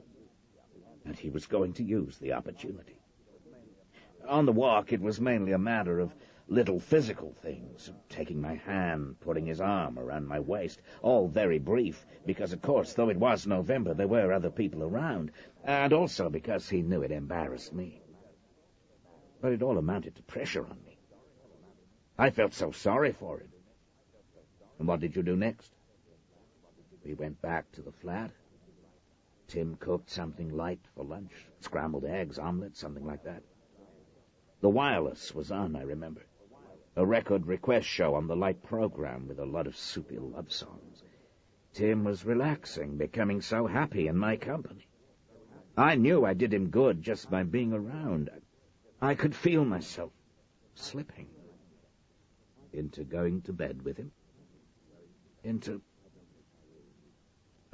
and he was going to use the opportunity. On the walk, it was mainly a matter of little physical things, taking my hand, putting his arm around my waist, all very brief, because, of course, though it was November, there were other people around, and also because he knew it embarrassed me. But it all amounted to pressure on me. I felt so sorry for him. And what did you do next? We went back to the flat. Tim cooked something light for lunch, scrambled eggs, omelette, something like that. The wireless was on, I remember. A record request show on the light program with a lot of soupy love songs. Tim was relaxing, becoming so happy in my company. I knew I did him good just by being around. I could feel myself slipping into going to bed with him.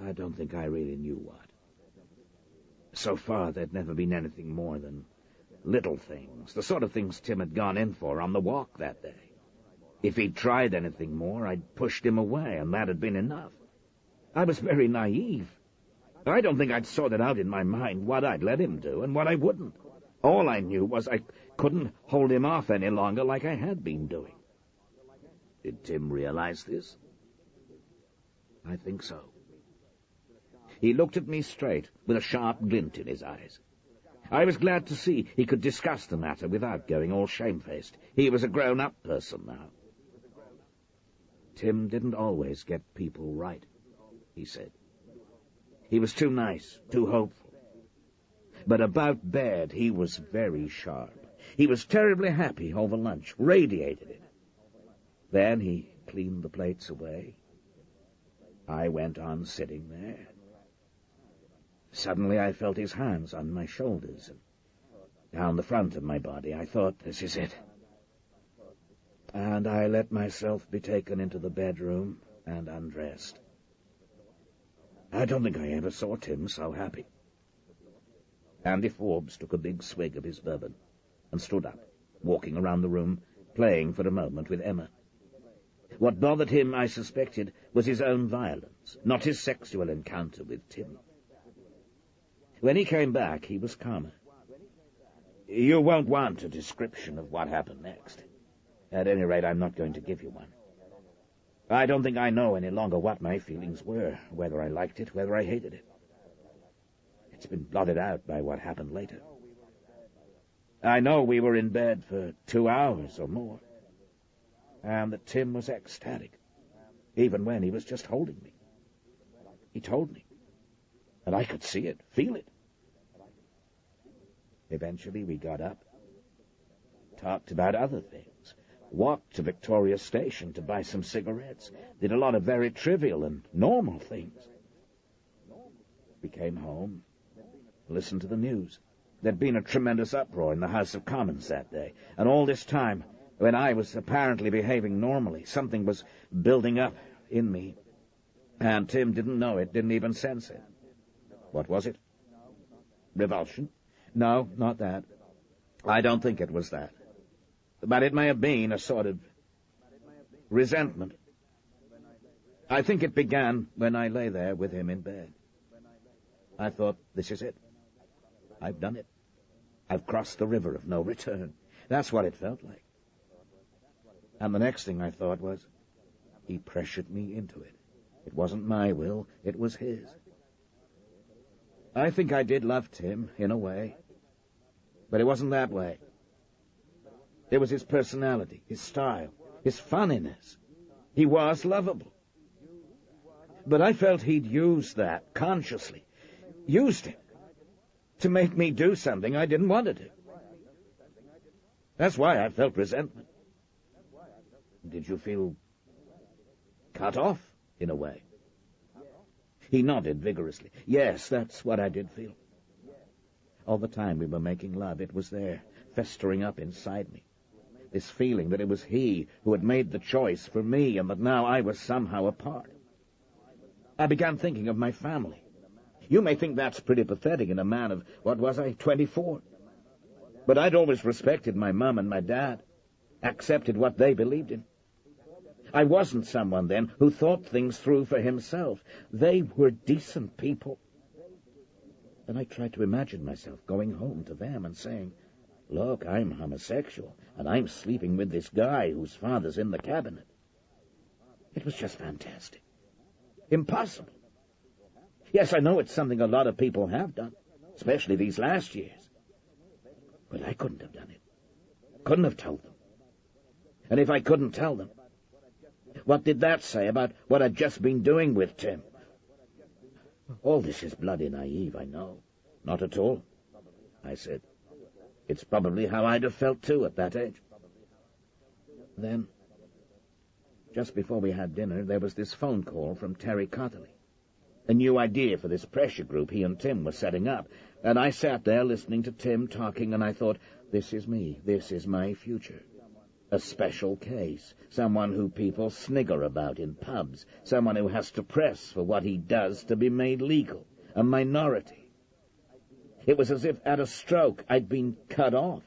I don't think I really knew what. So far, there'd never been anything more than little things, the sort of things Tim had gone in for on the walk that day. If he'd tried anything more, I'd pushed him away, and that had been enough. I was very naive. I don't think I'd sorted out in my mind what I'd let him do and what I wouldn't. All I knew was I couldn't hold him off any longer like I had been doing. Did Tim realize this? I think so. He looked at me straight, with a sharp glint in his eyes. I was glad to see he could discuss the matter without going all shamefaced. He was a grown-up person now. Tim didn't always get people right, he said. He was too nice, too hopeful. But about bed, he was very sharp. He was terribly happy over lunch, radiated it. Then he cleaned the plates away. I went on sitting there. Suddenly I felt his hands on my shoulders and down the front of my body. I thought, this is it. And I let myself be taken into the bedroom and undressed. I don't think I ever saw Tim so happy. Andy Forbes took a big swig of his bourbon and stood up, walking around the room, playing for a moment with Emma. What bothered him, I suspected, was his own violence, not his sexual encounter with Tim. When he came back, he was calmer. You won't want a description of what happened next. At any rate, I'm not going to give you one. I don't think I know any longer what my feelings were, whether I liked it, whether I hated it. It's been blotted out by what happened later. I know we were in bed for 2 hours or more, and that Tim was ecstatic, even when he was just holding me. He told me, and I could see it, feel it. Eventually we got up, talked about other things, walked to Victoria Station to buy some cigarettes, did a lot of very trivial and normal things. We came home, listened to the news. There'd been a tremendous uproar in the House of Commons that day, and all this time, when I was apparently behaving normally, something was building up in me, and Tim didn't know it, didn't even sense it. What was it? Revulsion? No, not that. I don't think it was that. But it may have been a sort of resentment. I think it began when I lay there with him in bed. I thought, this is it. I've done it. I've crossed the river of no return. That's what it felt like. And the next thing I thought was, he pressured me into it. It wasn't my will, it was his. I think I did love Tim, in a way. But it wasn't that way. It was his personality, his style, his funniness. He was lovable. But I felt he'd used that, consciously. Used it to make me do something I didn't want to do. That's why I felt resentment. Did you feel cut off, in a way? He nodded vigorously. Yes, that's what I did feel. All the time we were making love, it was there, festering up inside me. This feeling that it was he who had made the choice for me and that now I was somehow a part. I began thinking of my family. You may think that's pretty pathetic in a man of, 24? But I'd always respected my mum and my dad, accepted what they believed in. I wasn't someone then who thought things through for himself. They were decent people. And I tried to imagine myself going home to them and saying, look, I'm homosexual, and I'm sleeping with this guy whose father's in the cabinet. It was just fantastic. Impossible. Yes, I know it's something a lot of people have done, especially these last years. But I couldn't have done it. Couldn't have told them. And if I couldn't tell them, what did that say about what I'd just been doing with Tim? All this is bloody naive, I know. Not at all, I said. It's probably how I'd have felt, too, at that age. Then, just before we had dinner, there was this phone call from Terry Cotterley. A new idea for this pressure group he and Tim were setting up. And I sat there listening to Tim talking, and I thought, this is me, this is my future. A special case, someone who people snigger about in pubs, someone who has to press for what he does to be made legal, a minority. It was as if at a stroke I'd been cut off,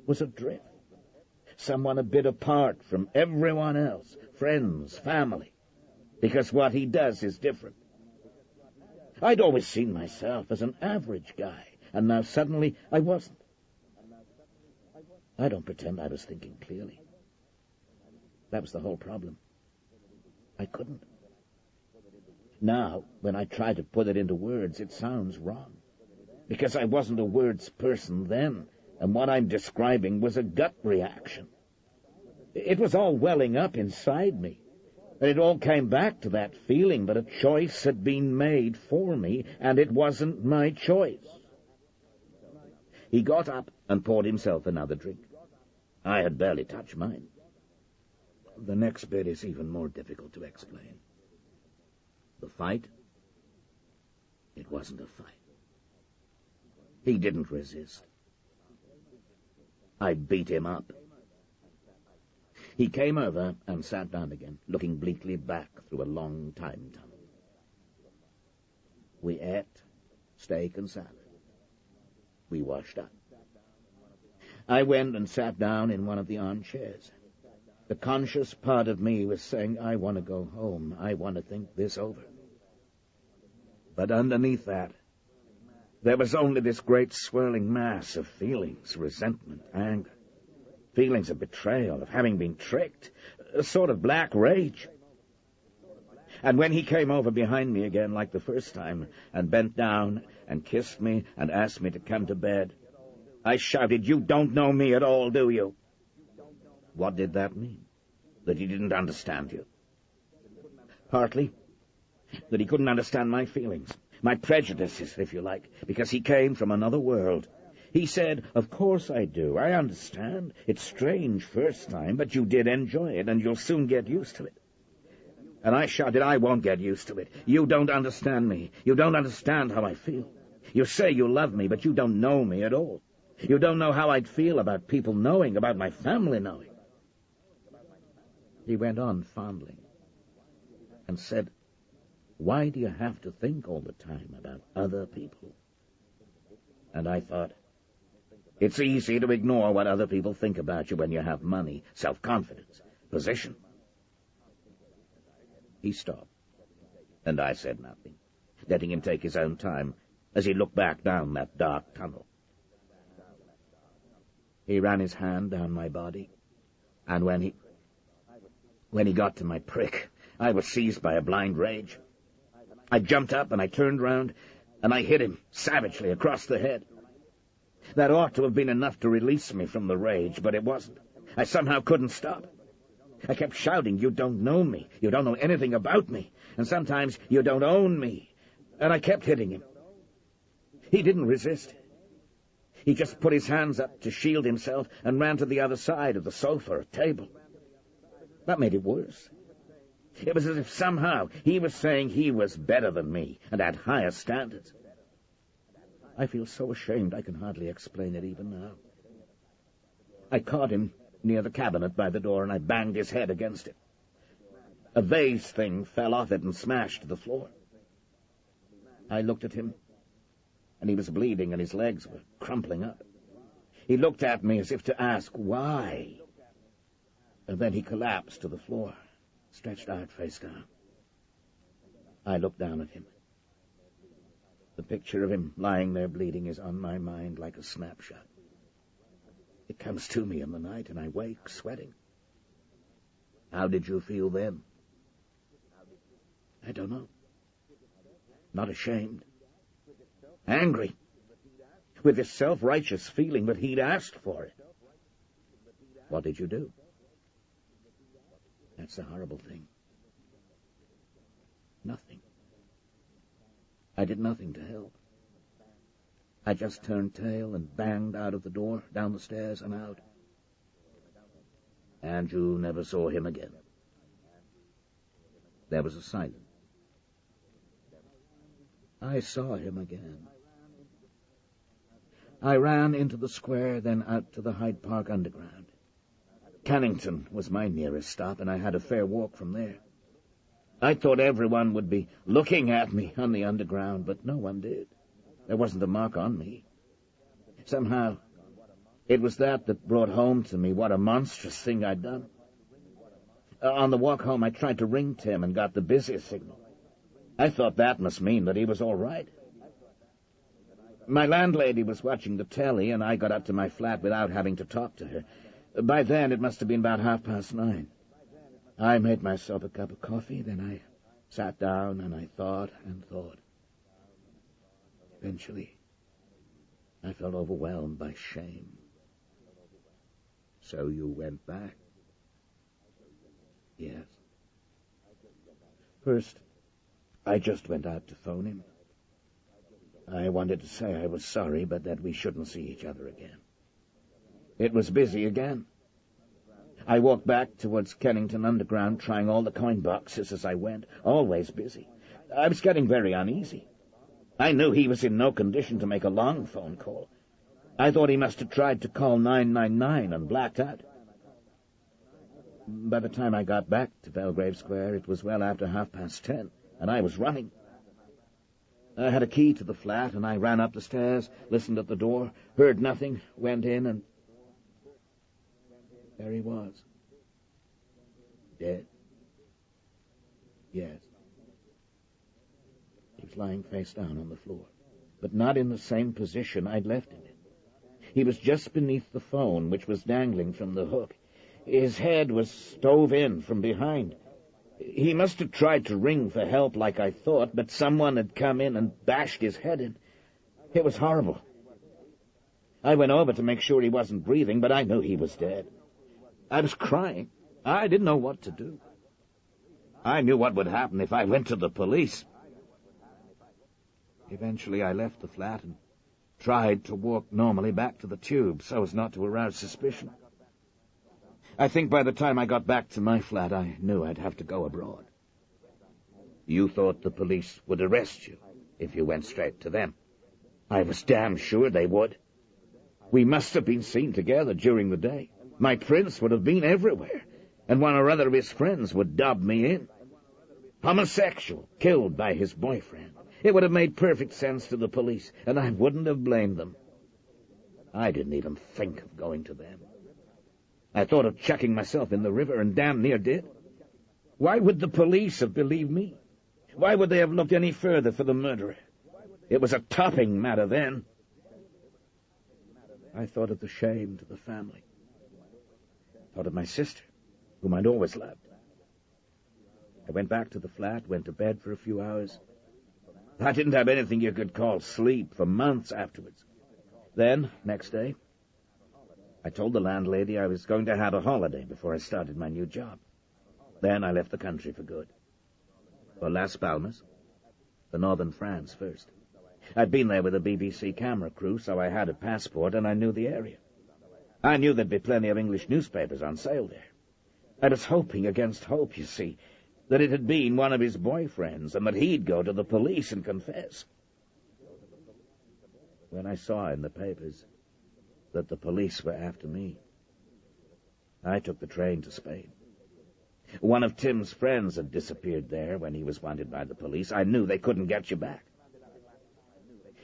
was adrift, someone a bit apart from everyone else, friends, family, because what he does is different. I'd always seen myself as an average guy, and now suddenly I wasn't. I don't pretend I was thinking clearly. That was the whole problem. I couldn't. Now, when I try to put it into words, it sounds wrong. Because I wasn't a words person then, and what I'm describing was a gut reaction. It was all welling up inside me, and it all came back to that feeling that a choice had been made for me, and it wasn't my choice. He got up and poured himself another drink. I had barely touched mine. The next bit is even more difficult to explain. The fight? It wasn't a fight. He didn't resist. I beat him up. He came over and sat down again, looking bleakly back through a long time tunnel. We ate steak and salad. We washed up. I went and sat down in one of the armchairs. The conscious part of me was saying, I want to go home. I want to think this over. But underneath that, there was only this great swirling mass of feelings, resentment, anger, feelings of betrayal, of having been tricked, a sort of black rage. And when he came over behind me again like the first time and bent down and kissed me and asked me to come to bed, I shouted, you don't know me at all, do you? What did that mean? That he didn't understand you? Partly that he couldn't understand my feelings, my prejudices, if you like, because he came from another world. He said, of course I do, I understand. It's strange first time, but you did enjoy it, and you'll soon get used to it. And I shouted, I won't get used to it. You don't understand me. You don't understand how I feel. You say you love me, but you don't know me at all. You don't know how I'd feel about people knowing, about my family knowing. He went on fondling and said, why do you have to think all the time about other people? And I thought, it's easy to ignore what other people think about you when you have money, self-confidence, position. He stopped, and I said nothing, letting him take his own time as he looked back down that dark tunnel. He ran his hand down my body, and when he got to my prick, I was seized by a blind rage. I jumped up and I turned round, and I hit him savagely across the head. That ought to have been enough to release me from the rage, but it wasn't. I somehow couldn't stop. I kept shouting, "You don't know me. You don't know anything about me. And sometimes you don't own me." And I kept hitting him. He didn't resist. He just put his hands up to shield himself and ran to the other side of the sofa or table. That made it worse. It was as if somehow he was saying he was better than me and had higher standards. I feel so ashamed I can hardly explain it even now. I caught him near the cabinet by the door, and I banged his head against it. A vase thing fell off it and smashed to the floor. I looked at him, and he was bleeding, and his legs were crumpling up. He looked at me as if to ask, why? And then he collapsed to the floor, stretched out face down. I looked down at him. The picture of him lying there bleeding is on my mind like a snapshot. It comes to me in the night, and I wake sweating. How did you feel then? I don't know. Not ashamed. Angry. With this self-righteous feeling that he'd asked for it. What did you do? That's the horrible thing. Nothing. I did nothing to help. I just turned tail and banged out of the door, down the stairs and out. And you never saw him again? There was a silence. I saw him again. I ran into the square, then out to the Hyde Park Underground. Cannington was my nearest stop, and I had a fair walk from there. I thought everyone would be looking at me on the Underground, but no one did. There wasn't a mark on me. Somehow, it was that brought home to me what a monstrous thing I'd done. On the walk home, I tried to ring Tim and got the busy signal. I thought that must mean that he was all right. My landlady was watching the telly, and I got up to my flat without having to talk to her. By then, it must have been about 9:30. I made myself a cup of coffee, then I sat down and I thought and thought. Eventually, I felt overwhelmed by shame. So you went back? Yes. First, I just went out to phone him. I wanted to say I was sorry, but that we shouldn't see each other again. It was busy again. I walked back towards Kennington Underground, trying all the coin boxes as I went, always busy. I was getting very uneasy. I knew he was in no condition to make a long phone call. I thought he must have tried to call 999 and blacked out. By the time I got back to Belgrave Square, it was well after 10:30, and I was running. I had a key to the flat, and I ran up the stairs, listened at the door, heard nothing, went in, and there he was. Dead? Yes. He was lying face down on the floor, but not in the same position I'd left him in. He was just beneath the phone, which was dangling from the hook. His head was stove in from behind. He must have tried to ring for help like I thought, but someone had come in and bashed his head in. It was horrible. I went over to make sure he wasn't breathing, but I knew he was dead. I was crying. I didn't know what to do. I knew what would happen if I went to the police. Eventually I left the flat and tried to walk normally back to the tube so as not to arouse suspicion. I think by the time I got back to my flat, I knew I'd have to go abroad. You thought the police would arrest you if you went straight to them? I was damn sure they would. We must have been seen together during the day. My prince would have been everywhere, and one or other of his friends would dub me in. Homosexual, killed by his boyfriend. It would have made perfect sense to the police, and I wouldn't have blamed them. I didn't even think of going to them. I thought of chucking myself in the river, and damn near did. Why would the police have believed me? Why would they have looked any further for the murderer? It was a topping matter then. I thought of the shame to the family. Thought of my sister, whom I'd always loved. I went back to the flat, went to bed for a few hours, I didn't have anything you could call sleep for months afterwards. Then, next day, I told the landlady I was going to have a holiday before I started my new job. Then I left the country for good. For Las Palmas, for northern France first. I'd been there with a BBC camera crew, so I had a passport and I knew the area. I knew there'd be plenty of English newspapers on sale there. I was hoping against hope, you see, that it had been one of his boyfriends and that he'd go to the police and confess. When I saw in the papers that the police were after me, I took the train to Spain. One of Tim's friends had disappeared there when he was wanted by the police. I knew they couldn't get you back.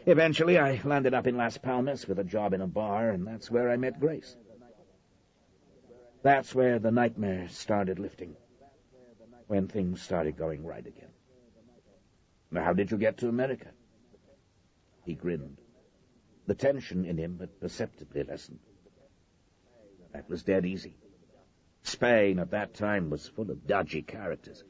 Eventually, I landed up in Las Palmas with a job in a bar, and that's where I met Grace. That's where the nightmares started lifting, when things started going right again. Now, how did you get to America? He grinned. The tension in him had perceptibly lessened. That was dead easy. Spain at that time was full of dodgy characters.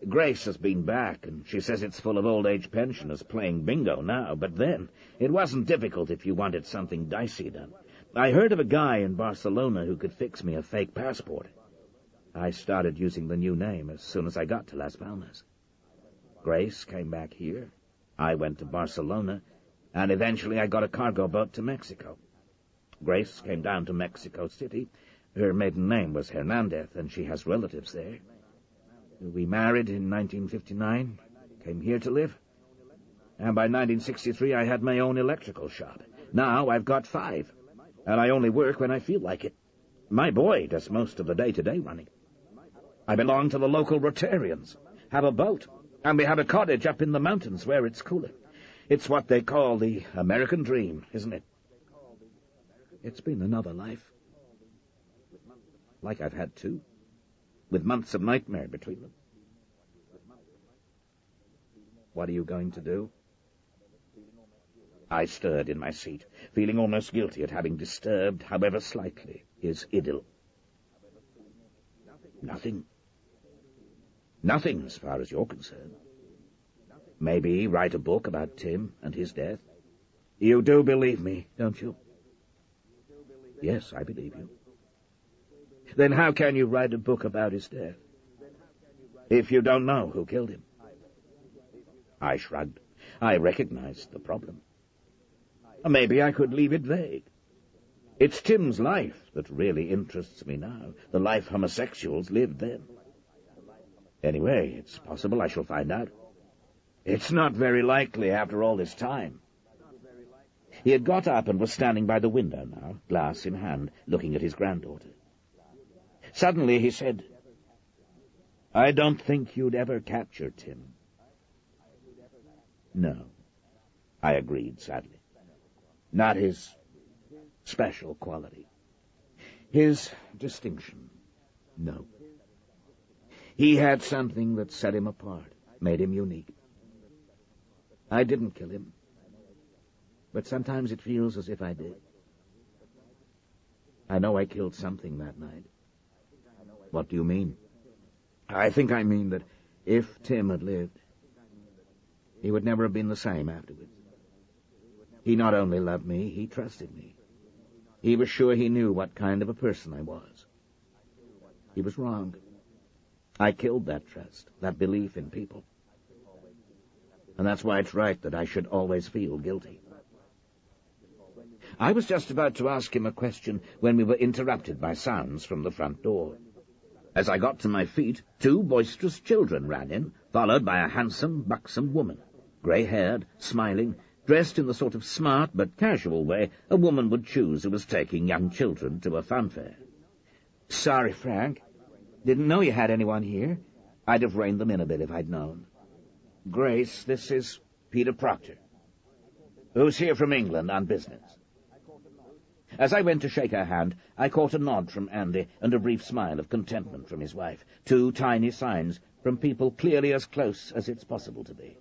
Grace has been back, and she says it's full of old-age pensioners playing bingo now, but then it wasn't difficult if you wanted something dicey done. I heard of a guy in Barcelona who could fix me a fake passport. I started using the new name as soon as I got to Las Palmas. Grace came back here. I went to Barcelona, and eventually I got a cargo boat to Mexico. Grace came down to Mexico City. Her maiden name was Hernandez, and she has relatives there. We married in 1959, came here to live, and by 1963 I had my own electrical shop. Now I've got 5, and I only work when I feel like it. My boy does most of the day-to-day running. I belong to the local Rotarians, have a boat, and we have a cottage up in the mountains where it's cooler. It's what they call the American dream, isn't it? It's been another life. Like I've had 2. With months of nightmare between them. What are you going to do? I stirred in my seat, feeling almost guilty at having disturbed, however slightly, his idyll. Nothing. Nothing, as far as you're concerned. Maybe write a book about Tim and his death. You do believe me, don't you? Yes, I believe you. Then how can you write a book about his death, if you don't know who killed him? I shrugged. I recognized the problem. Maybe I could leave it vague. It's Tim's life that really interests me now, the life homosexuals lived then. Anyway, it's possible I shall find out. It's not very likely after all this time. He had got up and was standing by the window now, glass in hand, looking at his granddaughter. Suddenly he said, "I don't think you'd ever capture Tim." No, I agreed sadly. Not his special quality. His distinction. No. He had something that set him apart, made him unique. I didn't kill him, but sometimes it feels as if I did. I know I killed something that night. What do you mean? I think I mean that if Tim had lived, he would never have been the same afterwards. He not only loved me, he trusted me. He was sure he knew what kind of a person I was. He was wrong. I killed that trust, that belief in people. And that's why it's right that I should always feel guilty. I was just about to ask him a question when we were interrupted by sounds from the front door. As I got to my feet, 2 boisterous children ran in, followed by a handsome, buxom woman, grey-haired, smiling, dressed in the sort of smart but casual way a woman would choose who was taking young children to a funfair. "Sorry, Frank. Didn't know you had anyone here. I'd have reined them in a bit if I'd known. Grace, this is Peter Proctor, who's here from England on business." As I went to shake her hand, I caught a nod from Andy and a brief smile of contentment from his wife, 2 tiny signs from people clearly as close as it's possible to be.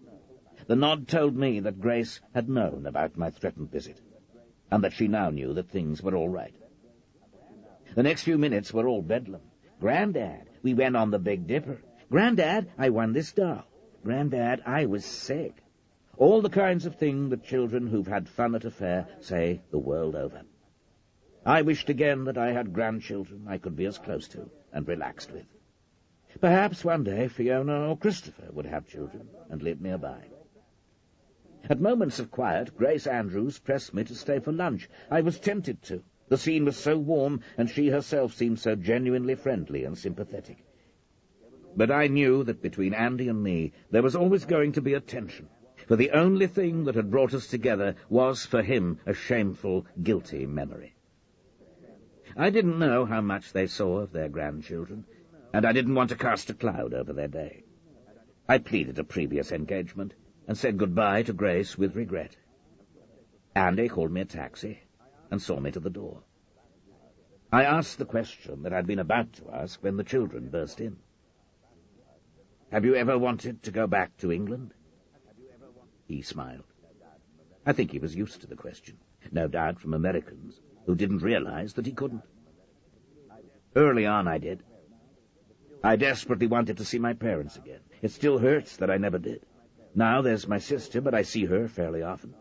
The nod told me that Grace had known about my threatened visit, and that she now knew that things were all right. The next few minutes were all bedlam. "Grandad, we went on the Big Dipper. Grandad, I won this doll. Grandad, I was sick. All the kinds of thing that children who've had fun at a fair say the world over. I wished again that I had grandchildren I could be as close to and relaxed with. Perhaps one day Fiona or Christopher would have children and live nearby. At moments of quiet, Grace Andrews pressed me to stay for lunch. I was tempted to. The scene was so warm, and she herself seemed so genuinely friendly and sympathetic. But I knew that between Andy and me there was always going to be a tension, for the only thing that had brought us together was, for him, a shameful, guilty memory. I didn't know how much they saw of their grandchildren, and I didn't want to cast a cloud over their day. I pleaded a previous engagement, and said goodbye to Grace with regret. Andy called me a taxi and saw me to the door. I asked the question that I'd been about to ask when the children burst in. "Have you ever wanted to go back to England?" He smiled. I think he was used to the question, no doubt from Americans who didn't realize that he couldn't. Early on I did. I desperately wanted to see my parents again. It still hurts that I never did. Now there's my sister, but I see her fairly often.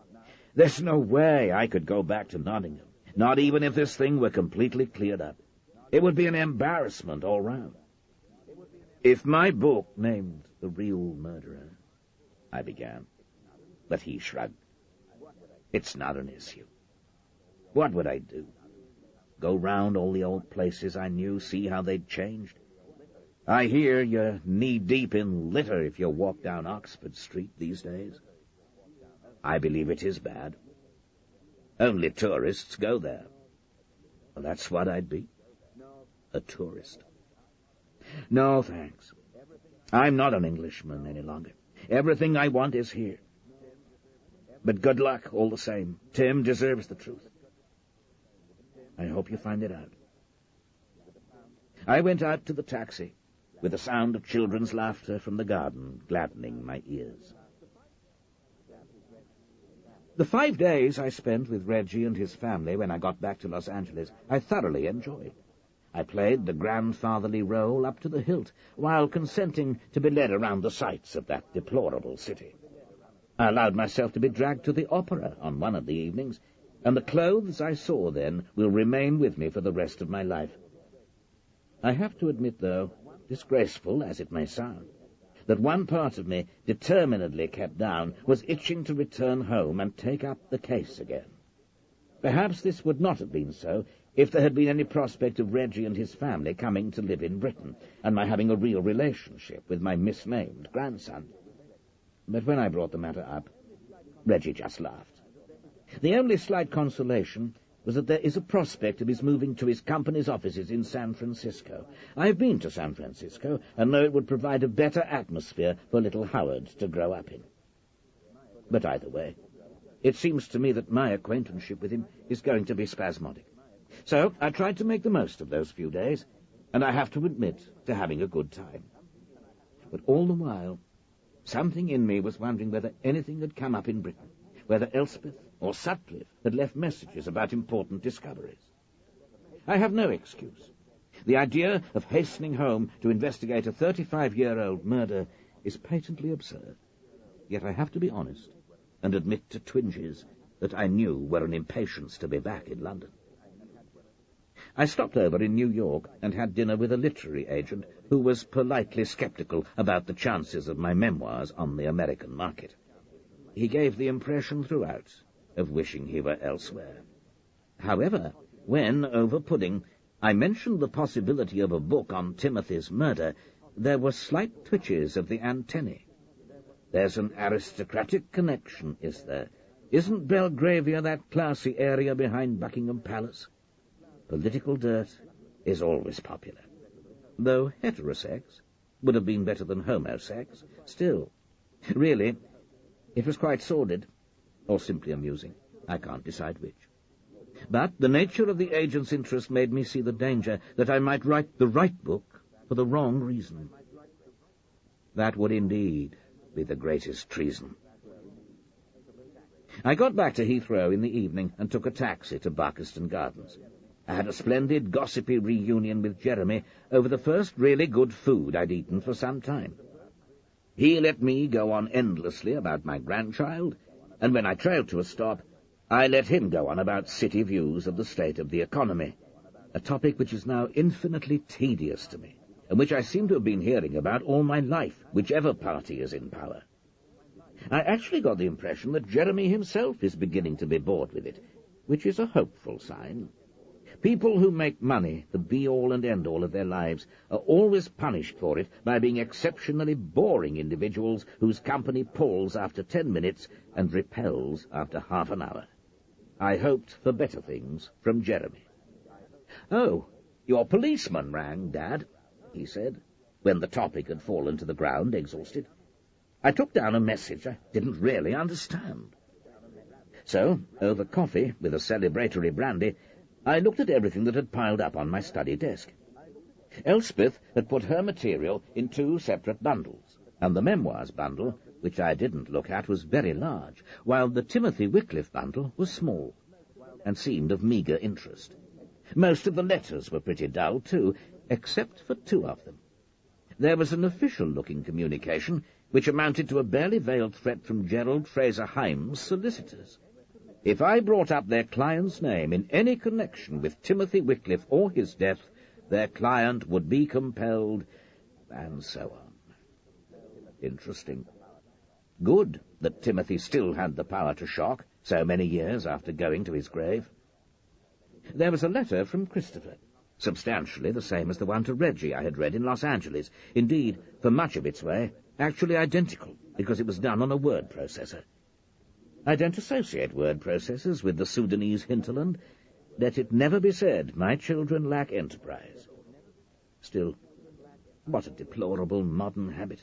There's no way I could go back to Nottingham, not even if this thing were completely cleared up. It would be an embarrassment all round. If my book named The Real Murderer, I began, but he shrugged. It's not an issue. What would I do? Go round all the old places I knew, see how they'd changed? I hear you're knee-deep in litter if you walk down Oxford Street these days. I believe it is bad. Only tourists go there. Well, that's what I'd be. A tourist. No, thanks. I'm not an Englishman any longer. Everything I want is here. But good luck all the same. Tim deserves the truth. I hope you find it out. I went out to the taxi, with the sound of children's laughter from the garden gladdening my ears. The 5 days I spent with Reggie and his family when I got back to Los Angeles, I thoroughly enjoyed. I played the grandfatherly role up to the hilt, while consenting to be led around the sights of that deplorable city. I allowed myself to be dragged to the opera on one of the evenings, and the clothes I saw then will remain with me for the rest of my life. I have to admit, though, disgraceful as it may sound, that one part of me, determinedly kept down, was itching to return home and take up the case again. Perhaps this would not have been so if there had been any prospect of Reggie and his family coming to live in Britain, and my having a real relationship with my misnamed grandson. But when I brought the matter up, Reggie just laughed. The only slight consolation was that there is a prospect of his moving to his company's offices in San Francisco. I've been to San Francisco, and know it would provide a better atmosphere for little Howard to grow up in. But either way, it seems to me that my acquaintanceship with him is going to be spasmodic. So I tried to make the most of those few days, and I have to admit to having a good time. But all the while, something in me was wondering whether anything had come up in Britain, whether Elspeth or Sutcliffe had left messages about important discoveries. I have no excuse. The idea of hastening home to investigate a 35-year-old murder is patently absurd. Yet I have to be honest and admit to twinges that I knew were an impatience to be back in London. I stopped over in New York and had dinner with a literary agent who was politely sceptical about the chances of my memoirs on the American market. He gave the impression throughout of wishing he were elsewhere. However, when, over pudding, I mentioned the possibility of a book on Timothy's murder, there were slight twitches of the antennae. There's an aristocratic connection, is there? Isn't Belgravia that classy area behind Buckingham Palace? Political dirt is always popular. Though heterosex would have been better than homosex, still. Really, it was quite sordid, or simply amusing. I can't decide which. But the nature of the agent's interest made me see the danger that I might write the right book for the wrong reason. That would indeed be the greatest treason. I got back to Heathrow in the evening and took a taxi to Barkiston Gardens. I had a splendid, gossipy reunion with Jeremy over the first really good food I'd eaten for some time. He let me go on endlessly about my grandchild, and when I trailed to a stop, I let him go on about city views of the state of the economy, a topic which is now infinitely tedious to me, and which I seem to have been hearing about all my life, whichever party is in power. I actually got the impression that Jeremy himself is beginning to be bored with it, which is a hopeful sign. People who make money the be-all and end-all of their lives are always punished for it by being exceptionally boring individuals whose company palls after 10 minutes and repels after half an hour. I hoped for better things from Jeremy. "Oh, your policeman rang, Dad," he said, when the topic had fallen to the ground, exhausted. "I took down a message I didn't really understand." So, over coffee, with a celebratory brandy, I looked at everything that had piled up on my study desk. Elspeth had put her material in 2 separate bundles, and the memoirs bundle, which I didn't look at, was very large, while the Timothy Wickliffe bundle was small, and seemed of meagre interest. Most of the letters were pretty dull, too, except for 2 of them. There was an official-looking communication, which amounted to a barely veiled threat from Gerald Fraser Heinz solicitors. If I brought up their client's name in any connection with Timothy Wickliffe or his death, their client would be compelled, and so on. Interesting. Good that Timothy still had the power to shock, so many years after going to his grave. There was a letter from Christopher, substantially the same as the one to Reggie I had read in Los Angeles. Indeed, for much of its way, actually identical, because it was done on a word processor. I don't associate word processors with the Sudanese hinterland. Let it never be said, my children lack enterprise. Still, what a deplorable modern habit.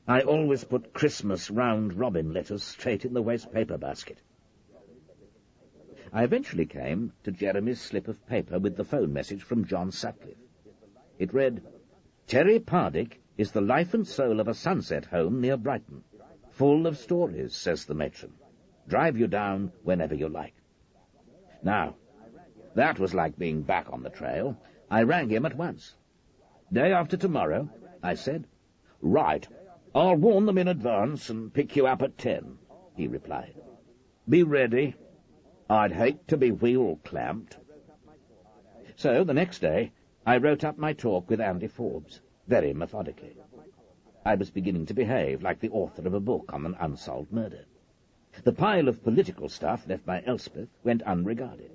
I always put Christmas round-robin letters straight in the waste-paper basket. I eventually came to Jeremy's slip of paper with the phone message from John Sutcliffe. It read, "Terry Pardick is the life and soul of a sunset home near Brighton. Full of stories, says the matron. Drive you down whenever you like." Now, that was like being back on the trail. I rang him at once. "Day after tomorrow," I said. "Right. I'll warn them in advance and pick you up at 10, he replied. "Be ready. I'd hate to be wheel-clamped." So, the next day, I wrote up my talk with Andy Forbes, very methodically. I was beginning to behave like the author of a book on an unsolved murder. The pile of political stuff left by Elspeth went unregarded.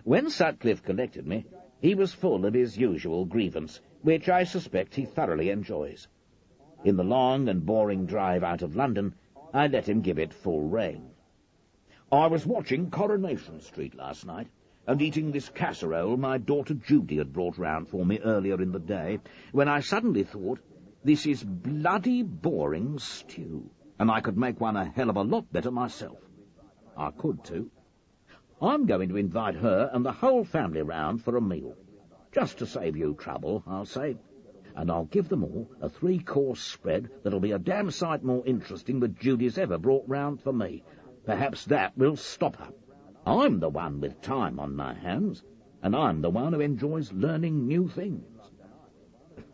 When Sutcliffe collected me, he was full of his usual grievance, which I suspect he thoroughly enjoys. In the long and boring drive out of London, I let him give it full rein. "I was watching Coronation Street last night, and eating this casserole my daughter Judy had brought round for me earlier in the day, when I suddenly thought, this is bloody boring stew, and I could make one a hell of a lot better myself. I could, too. I'm going to invite her and the whole family round for a meal. Just to save you trouble, I'll say. And I'll give them all a 3-course spread that'll be a damn sight more interesting than Judy's ever brought round for me. Perhaps that will stop her. I'm the one with time on my hands, and I'm the one who enjoys learning new things."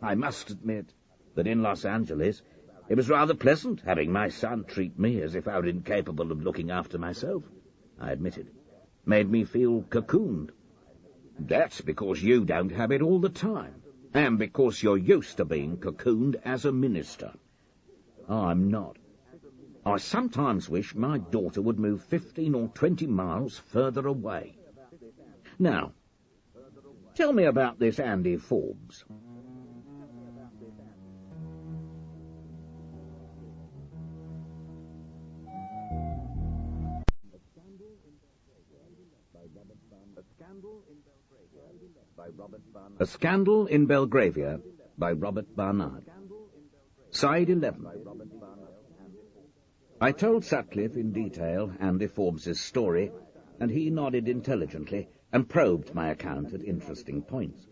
I must admit that in Los Angeles it was rather pleasant having my son treat me as if I were incapable of looking after myself, I admitted. Made me feel cocooned. "That's because you don't have it all the time, and because you're used to being cocooned as a minister. I'm not. I sometimes wish my daughter would move 15 or 20 miles further away. Now, tell me about this Andy Forbes." A Scandal in Belgravia by Robert Barnard. Side 11. I told Sutcliffe in detail Andy Forbes's story, and he nodded intelligently and probed my account at interesting points.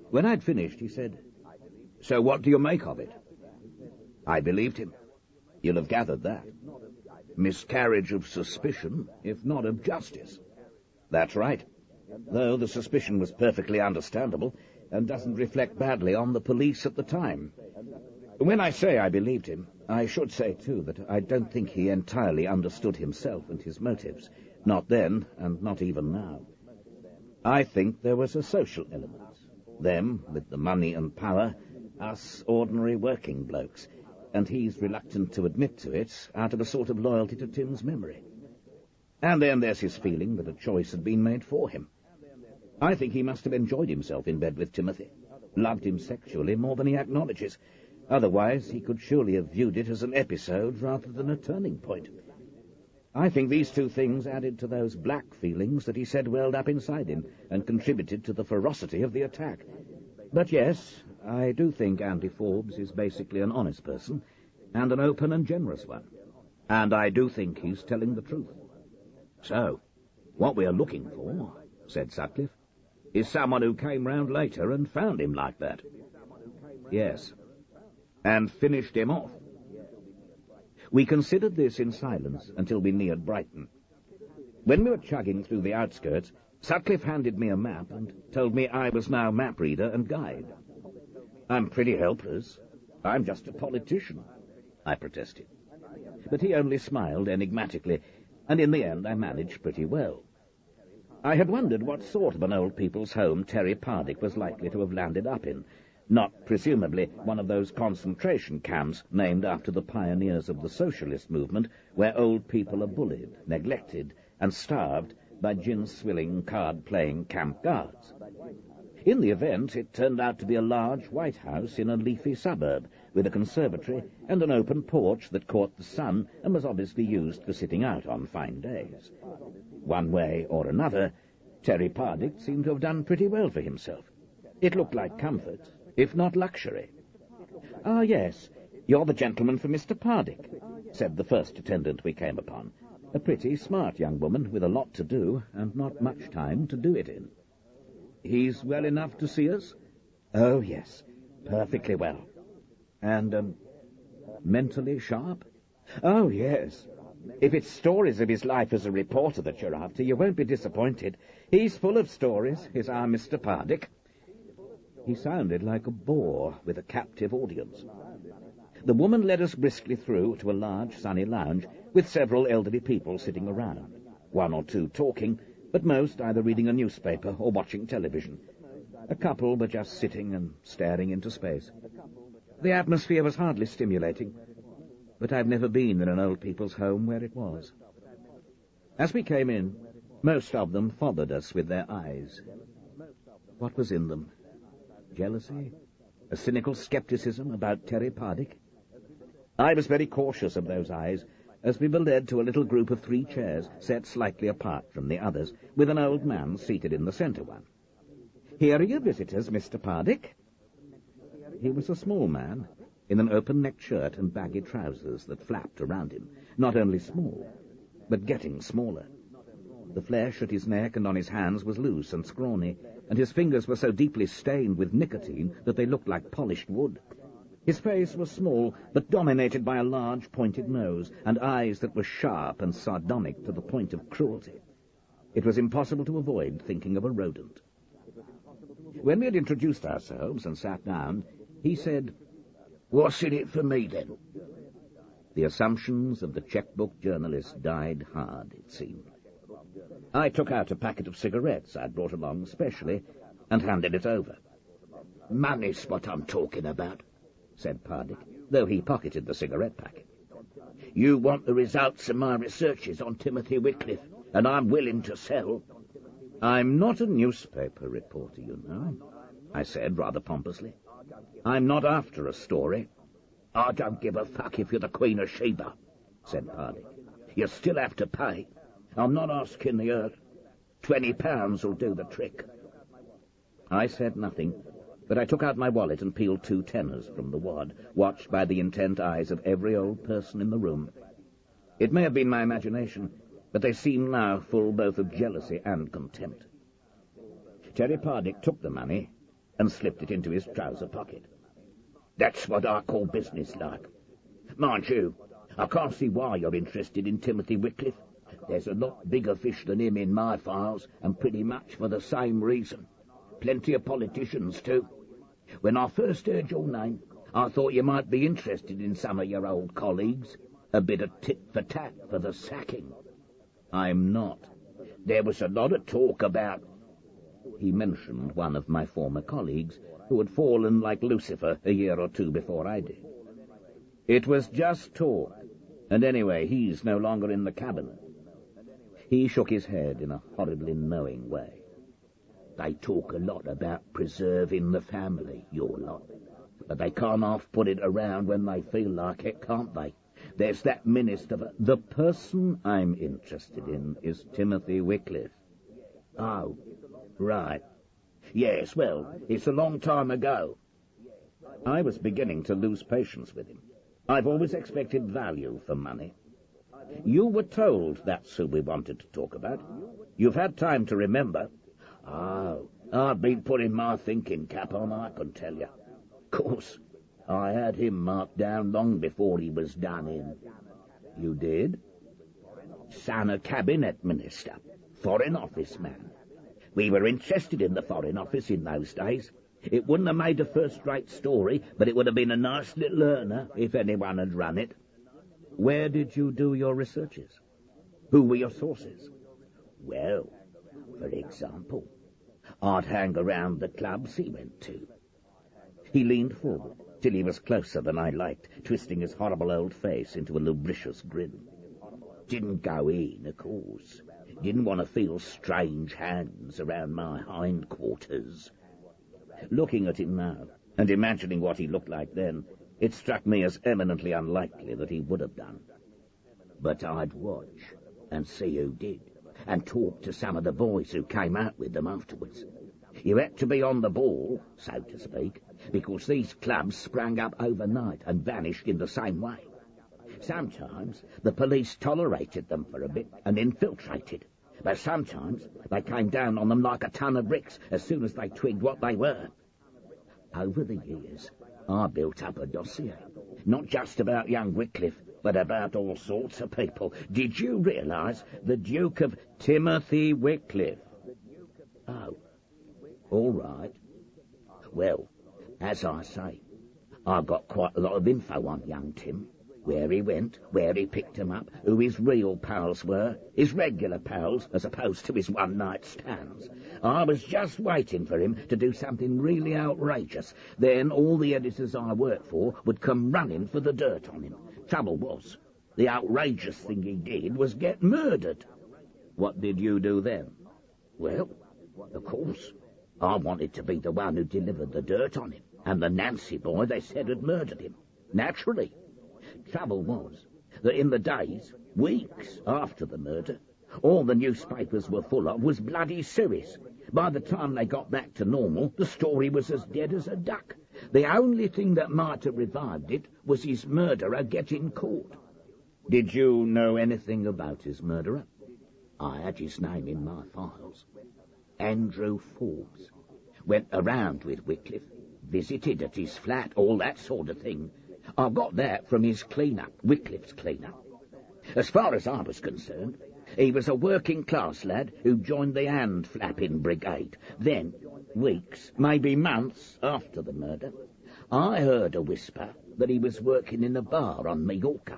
When I'd finished, he said, "So what do you make of it?" I believed him. You'll have gathered that. Miscarriage of suspicion, if not of justice. That's right. Though the suspicion was perfectly understandable and doesn't reflect badly on the police at the time. When I say I believed him, I should say, too, that I don't think he entirely understood himself and his motives. Not then, and not even now. I think there was a social element. Them, with the money and power, us ordinary working blokes, and he's reluctant to admit to it out of a sort of loyalty to Tim's memory. And then there's his feeling that a choice had been made for him. I think he must have enjoyed himself in bed with Timothy, loved him sexually more than he acknowledges. Otherwise, he could surely have viewed it as an episode rather than a turning point. I think these two things added to those black feelings that he said welled up inside him and contributed to the ferocity of the attack. But yes, I do think Andy Forbes is basically an honest person, and an open and generous one. And I do think he's telling the truth. So, what we are looking for, said Sutcliffe, is someone who came round later and found him like that. Yes. And finished him off. We considered this in silence until we neared Brighton. When we were chugging through the outskirts, Sutcliffe handed me a map and told me I was now map reader and guide. I'm pretty helpless. I'm just a politician, I protested. But he only smiled enigmatically, and in the end I managed pretty well. I had wondered what sort of an old people's home Terry Pardick was likely to have landed up in, not presumably one of those concentration camps named after the pioneers of the socialist movement, where old people are bullied, neglected, and starved by gin-swilling, card-playing camp guards. In the event, it turned out to be a large white house in a leafy suburb, with a conservatory and an open porch that caught the sun and was obviously used for sitting out on fine days. One way or another, Terry Pardick seemed to have done pretty well for himself. It looked like comfort, if not luxury. "Ah, yes, you're the gentleman for Mr. Pardick," said the first attendant we came upon, a pretty, smart young woman with a lot to do and not much time to do it in. "He's well enough to see us?" "Oh, yes, perfectly well." "And, mentally sharp?" "Oh, yes. If it's stories of his life as a reporter that you're after, you won't be disappointed. He's full of stories, is our Mr. Pardick." He sounded like a bore with a captive audience. The woman led us briskly through to a large sunny lounge with several elderly people sitting around, one or two talking, but most either reading a newspaper or watching television. A couple were just sitting and staring into space. The atmosphere was hardly stimulating, but I've never been in an old people's home where it was. As we came in, most of them followed us with their eyes. What was in them? Jealousy? A cynical skepticism about Terry Pardick? I was very cautious of those eyes as we were led to a little group of 3 chairs set slightly apart from the others, with an old man seated in the centre one. "Here are your visitors, Mr. Pardick." He was a small man, in an open-necked shirt and baggy trousers that flapped around him, not only small, but getting smaller. The flesh at his neck and on his hands was loose and scrawny, and his fingers were so deeply stained with nicotine that they looked like polished wood. His face was small, but dominated by a large pointed nose and eyes that were sharp and sardonic to the point of cruelty. It was impossible to avoid thinking of a rodent. When we had introduced ourselves and sat down, he said, "What's in it for me, then?" The assumptions of the checkbook journalist died hard, it seemed. I took out a packet of cigarettes I'd brought along specially and handed it over. "Money's what I'm talking about," said Pardick, though he pocketed the cigarette packet. "You want the results of my researches on Timothy Wickliffe, and I'm willing to sell." "I'm not a newspaper reporter, you know," I said rather pompously. "I'm not after a story." "I don't give a fuck if you're the Queen of Sheba," said Pardick. "You still have to pay. I'm not asking the earth. £20 will do the trick." I said nothing, but I took out my wallet and peeled 2 tenors from the wad, watched by the intent eyes of every old person in the room. It may have been my imagination, but they seemed now full both of jealousy and contempt. Terry Pardick took the money and slipped it into his trouser pocket. "That's what I call business-like. Mind you, I can't see why you're interested in Timothy Wickliffe. There's a lot bigger fish than him in my files, and pretty much for the same reason. Plenty of politicians, too. When I first heard your name, I thought you might be interested in some of your old colleagues. A bit of tit-for-tat for the sacking. I'm not. There was a lot of talk about... He mentioned one of my former colleagues who had fallen like Lucifer a year or two before I did. It was just talk, and anyway, he's no longer in the cabinet. He shook his head in a horribly knowing way. They talk a lot about preserving the family, your lot. But they can't half put it around when they feel like it, can't they? There's that minister... The person I'm interested in is Timothy Wickliffe. Oh, right. Yes, well, it's a long time ago. I was beginning to lose patience with him. I've always expected value for money. You were told that's who we wanted to talk about. You've had time to remember. Oh, I've been putting my thinking cap on, I can tell you. Of course, I had him marked down long before he was done in. You did? Son of cabinet minister, foreign office man. We were interested in the Foreign Office in those days. It wouldn't have made a first-rate story, but it would have been a nice little earner if anyone had run it. Where did you do your researches? Who were your sources? Well, for example, I'd hang around the clubs he went to. He leaned forward till he was closer than I liked, twisting his horrible old face into a lubricious grin. Didn't go in, of course. Didn't want to feel strange hands around my hindquarters. Looking at him now, and imagining what he looked like then, it struck me as eminently unlikely that he would have done. But I'd watch and see who did, and talk to some of the boys who came out with them afterwards. You had to be on the ball, so to speak, because these clubs sprang up overnight and vanished in the same way. Sometimes the police tolerated them for a bit and infiltrated, but sometimes they came down on them like a ton of bricks as soon as they twigged what they were. Over the years, I built up a dossier, not just about young Wickliffe, but about all sorts of people. Did you realise the Duke of Timothy Wickliffe? Oh, all right. Well, as I say, I've got quite a lot of info on young Tim. Where he went, where he picked him up, who his real pals were, his regular pals, as opposed to his one-night stands. I was just waiting for him to do something really outrageous. Then all the editors I worked for would come running for the dirt on him. Trouble was, the outrageous thing he did was get murdered. What did you do then? Well, of course, I wanted to be the one who delivered the dirt on him, and the Nancy boy they said had murdered him. Naturally. Trouble was that in the days, weeks after the murder, all the newspapers were full of was bloody sueys. By the time they got back to normal, the story was as dead as a duck. The only thing that might have revived it was his murderer getting caught. Did you know anything about his murderer? I had his name in my files. Andrew Forbes. Went around with Wickliffe, visited at his flat, all that sort of thing. I got that from his clean-up, Wickliffe's clean-up. As far as I was concerned, he was a working-class lad who joined the hand-flapping brigade. Then, weeks, maybe months after the murder, I heard a whisper that he was working in a bar on Majorca.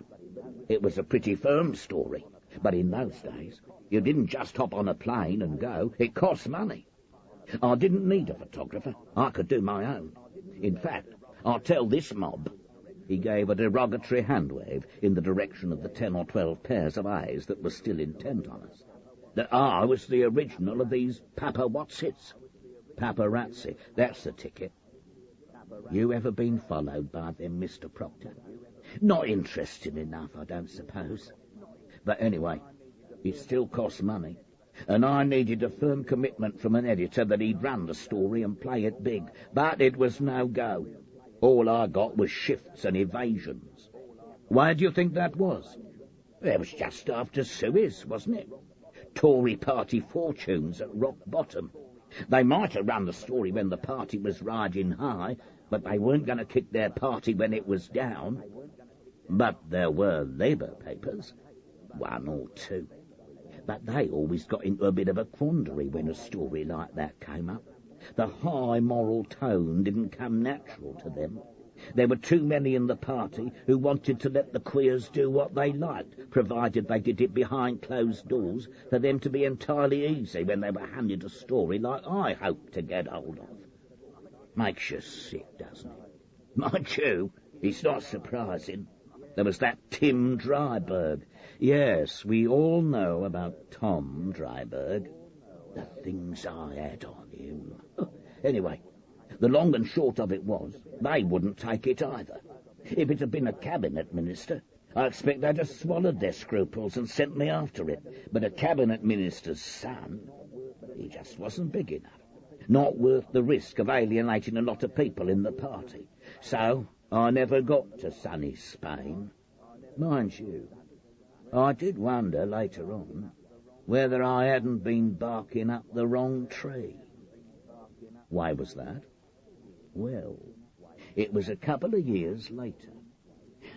It was a pretty firm story, but in those days, you didn't just hop on a plane and go. It cost money. I didn't need a photographer. I could do my own. In fact, I'll tell this mob. He gave a derogatory hand-wave in the direction of the 10 or 12 pairs of eyes that were still intent on us, that I was the original of these Papa-Watsits. Paparazzi, that's the ticket. You ever been followed by them, Mr. Proctor? Not interesting enough, I don't suppose. But anyway, it still costs money, and I needed a firm commitment from an editor that he'd run the story and play it big, but it was no go. All I got was shifts and evasions. Why do you think that was? It was just after Suez, wasn't it? Tory party fortunes at rock bottom. They might have run the story when the party was riding high, but they weren't going to kick their party when it was down. But there were Labour papers, one or two. But they always got into a bit of a quandary when a story like that came up. The high moral tone didn't come natural to them. There were too many in the party who wanted to let the queers do what they liked, provided they did it behind closed doors, for them to be entirely easy when they were handed a story like I hoped to get hold of. Makes you sick, doesn't it? Mind you, it's not surprising. There was that Tim Dryburgh. Yes, we all know about Tom Dryburgh. The things I had on him. Anyway, the long and short of it was, they wouldn't take it either. If it had been a cabinet minister, I expect they'd have swallowed their scruples and sent me after it. But a cabinet minister's son, he just wasn't big enough. Not worth the risk of alienating a lot of people in the party. So I never got to sunny Spain. Mind you, I did wonder later on whether I hadn't been barking up the wrong tree. Why was that? Well, it was a couple of years later.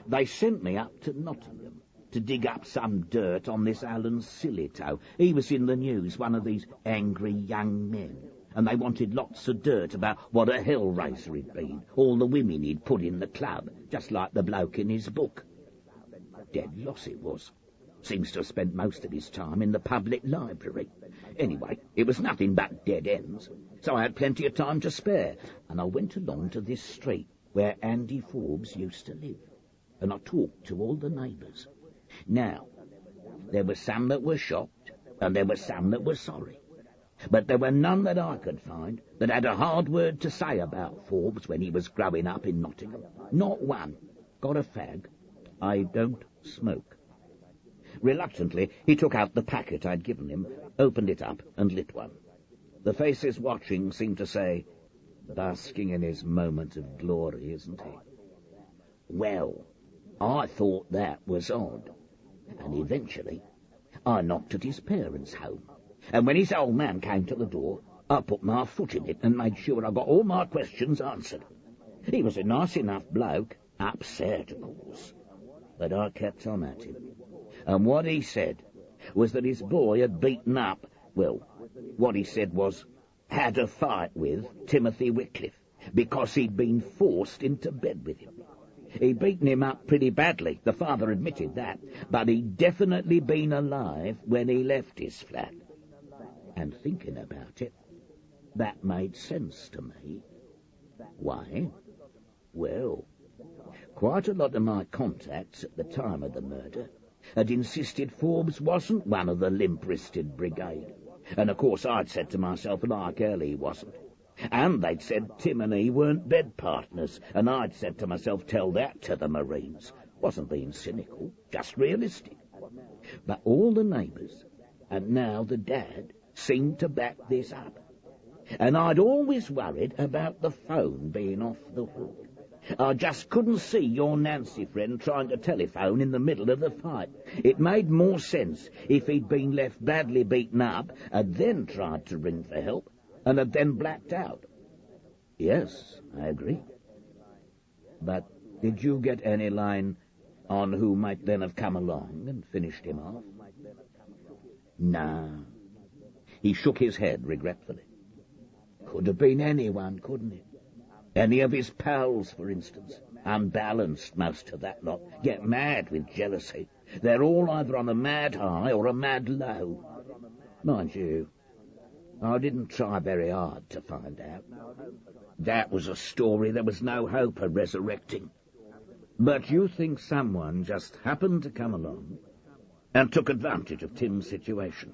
They sent me up to Nottingham to dig up some dirt on this Alan Sillitoe. He was in the news, one of these angry young men, and they wanted lots of dirt about what a hellraiser he'd been, all the women he'd put in the club, just like the bloke in his book. Dead loss it was. Seems to have spent most of his time in the public library. Anyway, it was nothing but dead ends, so I had plenty of time to spare, and I went along to this street where Andy Forbes used to live, and I talked to all the neighbours. Now, there were some that were shocked, and there were some that were sorry, but there were none that I could find that had a hard word to say about Forbes when he was growing up in Nottingham. Not one. Got a fag? I don't smoke. Reluctantly, he took out the packet I'd given him, opened it up, and lit one. The faces watching seemed to say, basking in his moment of glory, isn't he? Well, I thought that was odd, and eventually I knocked at his parents' home, and when his old man came to the door, I put my foot in it and made sure I got all my questions answered. He was a nice enough bloke, upset, of course, but I kept on at him. And what he said was that his boy had beaten up, well, what he said was, had a fight with Timothy Wickliffe, because he'd been forced into bed with him. He'd beaten him up pretty badly, the father admitted that, but he'd definitely been alive when he left his flat. And thinking about it, that made sense to me. Why? Well, quite a lot of my contacts at the time of the murder had insisted Forbes wasn't one of the limp-wristed brigade. And of course I'd said to myself like hell he wasn't. And they'd said Tim and he weren't bed partners, and I'd said to myself, tell that to the Marines. Wasn't being cynical, just realistic. But all the neighbours, and now the dad, seemed to back this up. And I'd always worried about the phone being off the hook. I just couldn't see your Nancy friend trying to telephone in the middle of the fight. It made more sense if he'd been left badly beaten up, and then tried to ring for help, and had then blacked out. Yes, I agree. But did you get any line on who might then have come along and finished him off? No. He shook his head regretfully. Could have been anyone, couldn't it? Any of his pals, for instance. Unbalanced, most of that lot. Get mad with jealousy. They're all either on a mad high or a mad low. Mind you, I didn't try very hard to find out. That was a story there was no hope of resurrecting. But you think someone just happened to come along and took advantage of Tim's situation?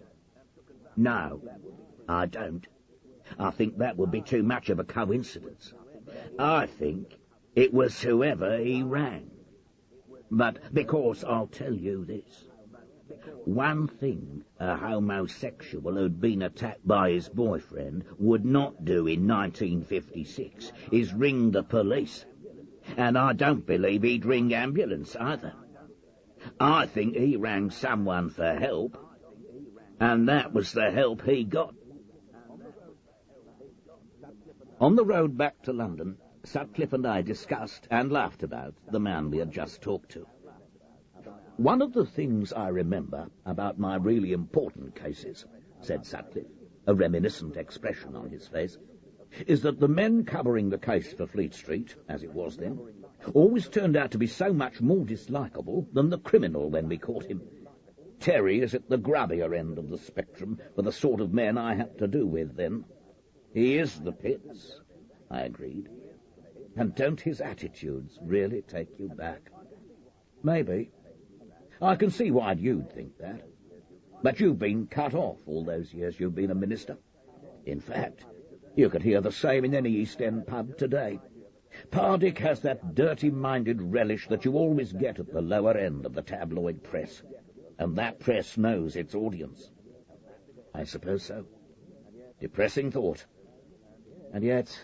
No, I don't. I think that would be too much of a coincidence. I think it was whoever he rang. But because I'll tell you this, one thing a homosexual who'd been attacked by his boyfriend would not do in 1956 is ring the police. And I don't believe he'd ring ambulance either. I think he rang someone for help, and that was the help he got. On the road back to London, Sutcliffe and I discussed and laughed about the man we had just talked to. One of the things I remember about my really important cases, said Sutcliffe, a reminiscent expression on his face, is that the men covering the case for Fleet Street, as it was then, Always turned out to be so much more dislikable than the criminal when we caught him. Terry is at the grubbier end of the spectrum for the sort of men I had to do with then. He is the pits, I agreed. And don't his attitudes really take you back? Maybe. I can see why you'd think that. But you've been cut off all those years you've been a minister. In fact, you could hear the same in any East End pub today. Pardick has that dirty-minded relish that you always get at the lower end of the tabloid press. And that press knows its audience. I suppose so. Depressing thought. And yet...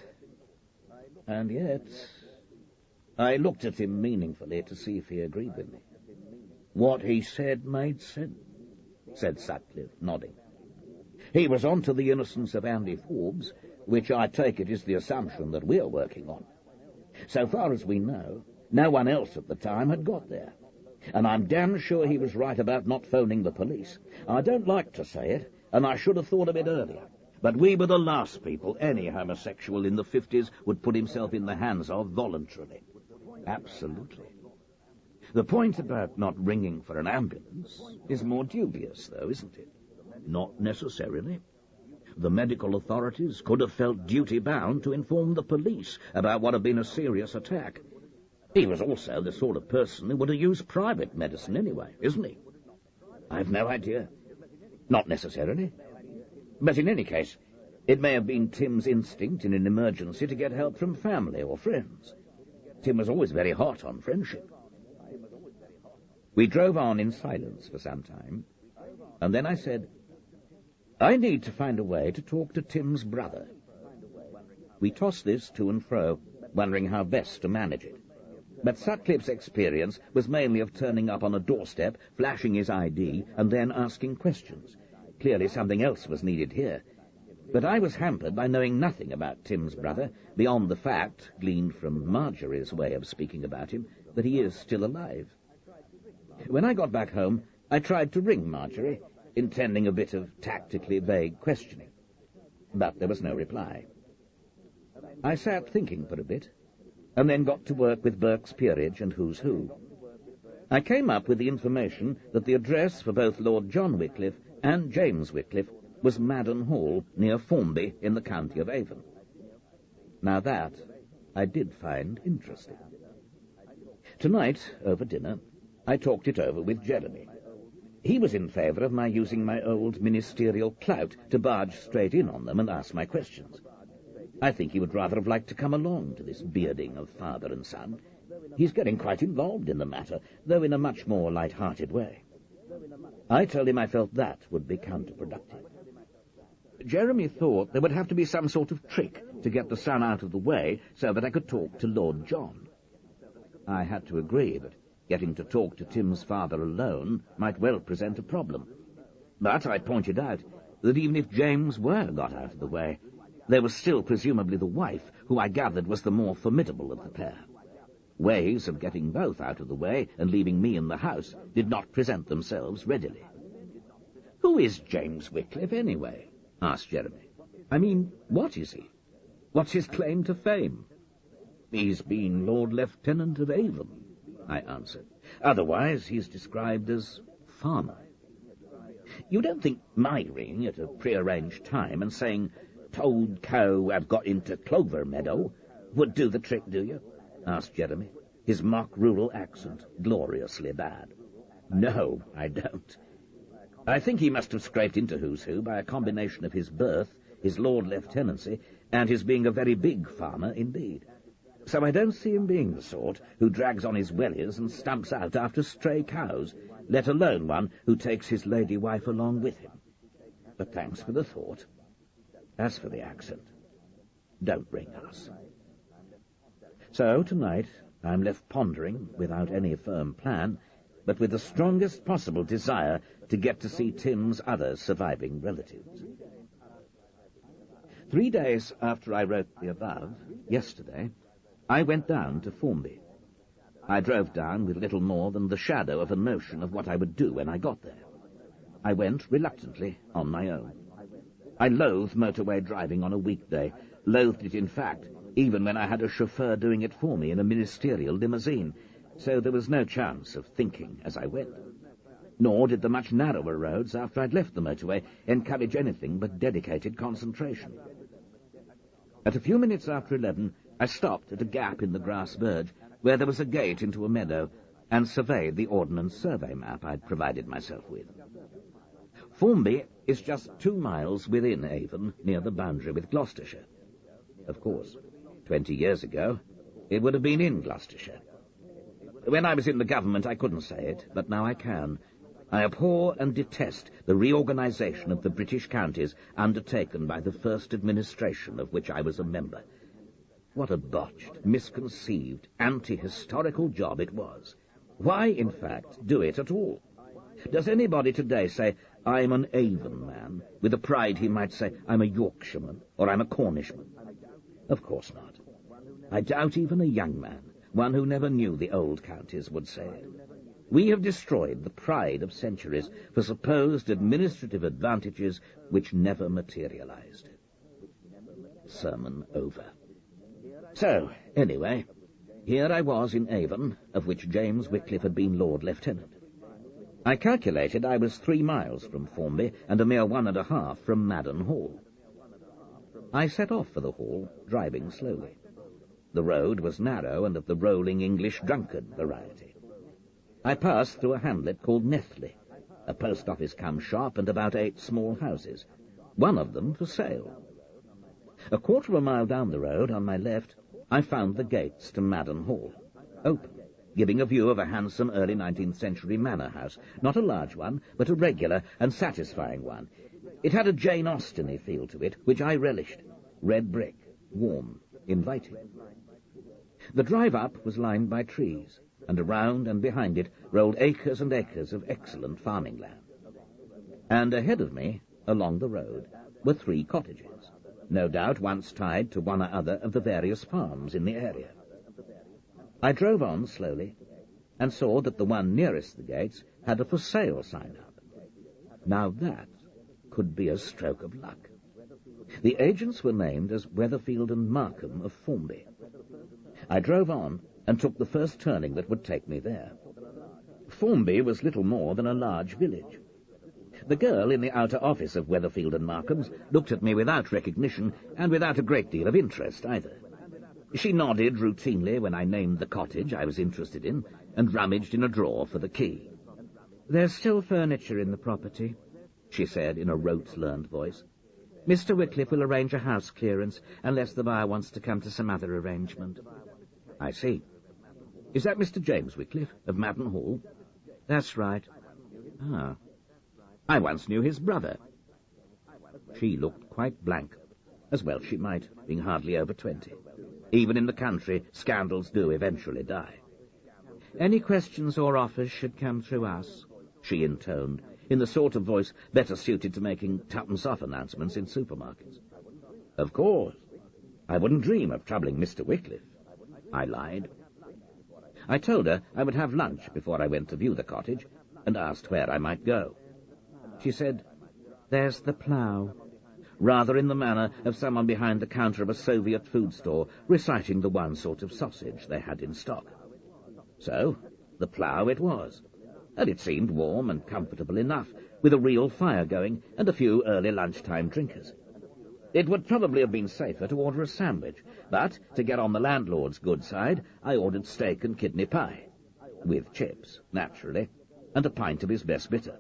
I looked at him meaningfully to see if he agreed with me. What he said made sense, said Sutcliffe, nodding. He was on to the innocence of Andy Forbes, which I take it is the assumption that we're working on. So far as we know, no one else at the time had got there. And I'm damn sure he was right about not phoning the police. I don't like to say it, and I should have thought of it earlier. But we were the last people any homosexual in the 50s would put himself in the hands of voluntarily. Absolutely. The point about not ringing for an ambulance is more dubious, though, isn't it? Not necessarily. The medical authorities could have felt duty-bound to inform the police about what had been a serious attack. He was also the sort of person who would have used private medicine anyway, isn't he? I've no idea. Not necessarily. But in any case, it may have been Tim's instinct in an emergency to get help from family or friends. Tim was always very hot on friendship. We drove on in silence for some time, and then I said, I need to find a way to talk to Tim's brother. We tossed this to and fro, wondering how best to manage it. But Sutcliffe's experience was mainly of turning up on a doorstep, flashing his ID, and then asking questions. Clearly something else was needed here. But I was hampered by knowing nothing about Tim's brother, beyond the fact, gleaned from Marjorie's way of speaking about him, that he is still alive. When I got back home, I tried to ring Marjorie, intending a bit of tactically vague questioning. But there was no reply. I sat thinking for a bit, and then got to work with Burke's Peerage and Who's Who. I came up with the information that the address for both Lord John Wickliffe and James Wickliffe was Madden Hall, near Formby, in the county of Avon. Now that I did find interesting. Tonight, over dinner, I talked it over with Jeremy. He was in favour of my using my old ministerial clout to barge straight in on them and ask my questions. I think he would rather have liked to come along to this bearding of father and son. He's getting quite involved in the matter, though in a much more light-hearted way. I told him I felt that would be counterproductive. Jeremy thought there would have to be some sort of trick to get the son out of the way so that I could talk to Lord John. I had to agree that getting to talk to Tim's father alone might well present a problem. But I pointed out that even if James were got out of the way, there was still presumably the wife, who I gathered was the more formidable of the pair. Ways of getting both out of the way and leaving me in the house did not present themselves readily. "Who is James Wickliffe, anyway?" asked Jeremy. "I mean, what is he? What's his claim to fame?" "He's been Lord Lieutenant of Avon," I answered. "Otherwise he's described as farmer. You don't think my ring at a prearranged time and saying, 'Told cow I've got into Clover Meadow,' would do the trick, do you?" asked Jeremy, his mock rural accent gloriously bad. "No, I don't. I think he must have scraped into Who's Who by a combination of his birth, his Lord Lieutenancy, and his being a very big farmer indeed. So I don't see him being the sort who drags on his wellies and stumps out after stray cows, let alone one who takes his lady wife along with him. But thanks for the thought. As for the accent, don't ring us." So tonight I'm left pondering, without any firm plan, but with the strongest possible desire to get to see Tim's other surviving relatives. 3 days after I wrote the above, yesterday, I went down to Formby. I drove down with little more than the shadow of a notion of what I would do when I got there. I went reluctantly on my own. I loathed motorway driving on a weekday, loathed it in fact, even when I had a chauffeur doing it for me in a ministerial limousine, so there was no chance of thinking as I went. Nor did the much narrower roads after I'd left the motorway encourage anything but dedicated concentration. At a few minutes after 11, I stopped at a gap in the grass verge where there was a gate into a meadow and surveyed the Ordnance Survey map I'd provided myself with. Formby is just 2 miles within Avon, near the boundary with Gloucestershire. Of course, 20 years ago, it would have been in Gloucestershire. When I was in the government, I couldn't say it, but now I can. I abhor and detest the reorganisation of the British counties undertaken by the first administration of which I was a member. What a botched, misconceived, anti-historical job it was. Why, in fact, do it at all? Does anybody today say, I'm an Avon man, with a pride he might say, I'm a Yorkshireman, or I'm a Cornishman? Of course not. I doubt even a young man, one who never knew the old counties, would say it. We have destroyed the pride of centuries for supposed administrative advantages which never materialized. Sermon over. So, anyway, here I was in Avon, of which James Wickliffe had been Lord Lieutenant. I calculated I was 3 miles from Formby and a mere 1.5 from Madden Hall. I set off for the hall, driving slowly. The road was narrow and of the rolling English drunkard variety. I passed through a hamlet called Nethley, a post office cum shop and about 8 small houses, one of them for sale. A quarter of a mile down the road, on my left, I found the gates to Madden Hall, open, giving a view of a handsome early 19th century manor house, not a large one, but a regular and satisfying one. It had a Jane Austen-y feel to it, which I relished. Red brick, warm, inviting. The drive up was lined by trees, and around and behind it rolled acres and acres of excellent farming land. And ahead of me, along the road, were 3 cottages, no doubt once tied to one or other of the various farms in the area. I drove on slowly, and saw that the one nearest the gates had a for sale sign up. Now that could be a stroke of luck. The agents were named as Weatherfield and Markham of Formby. I drove on and took the first turning that would take me there. Formby was little more than a large village. The girl in the outer office of Weatherfield and Markham's looked at me without recognition and without a great deal of interest either. She nodded routinely when I named the cottage I was interested in and rummaged in a drawer for the key. "There's still furniture in the property," she said in a rote-learned voice. "Mr. Wickliffe will arrange a house clearance unless the buyer wants to come to some other arrangement." "I see. Is that Mr. James Wickliffe of Madden Hall?" "That's right." "Ah. I once knew his brother." She looked quite blank, as well she might, being hardly over 20. Even in the country, scandals do eventually die. "Any questions or offers should come through us," she intoned, in the sort of voice better suited to making tuppence-off announcements in supermarkets. "Of course. I wouldn't dream of troubling Mr. Wickliffe," I lied. I told her I would have lunch before I went to view the cottage, and asked where I might go. She said, "There's the plough," rather in the manner of someone behind the counter of a Soviet food store reciting the one sort of sausage they had in stock. So, the plough it was, and it seemed warm and comfortable enough, with a real fire going and a few early lunchtime drinkers. It would probably have been safer to order a sandwich, but, to get on the landlord's good side, I ordered steak and kidney pie, with chips, naturally, and a pint of his best bitter.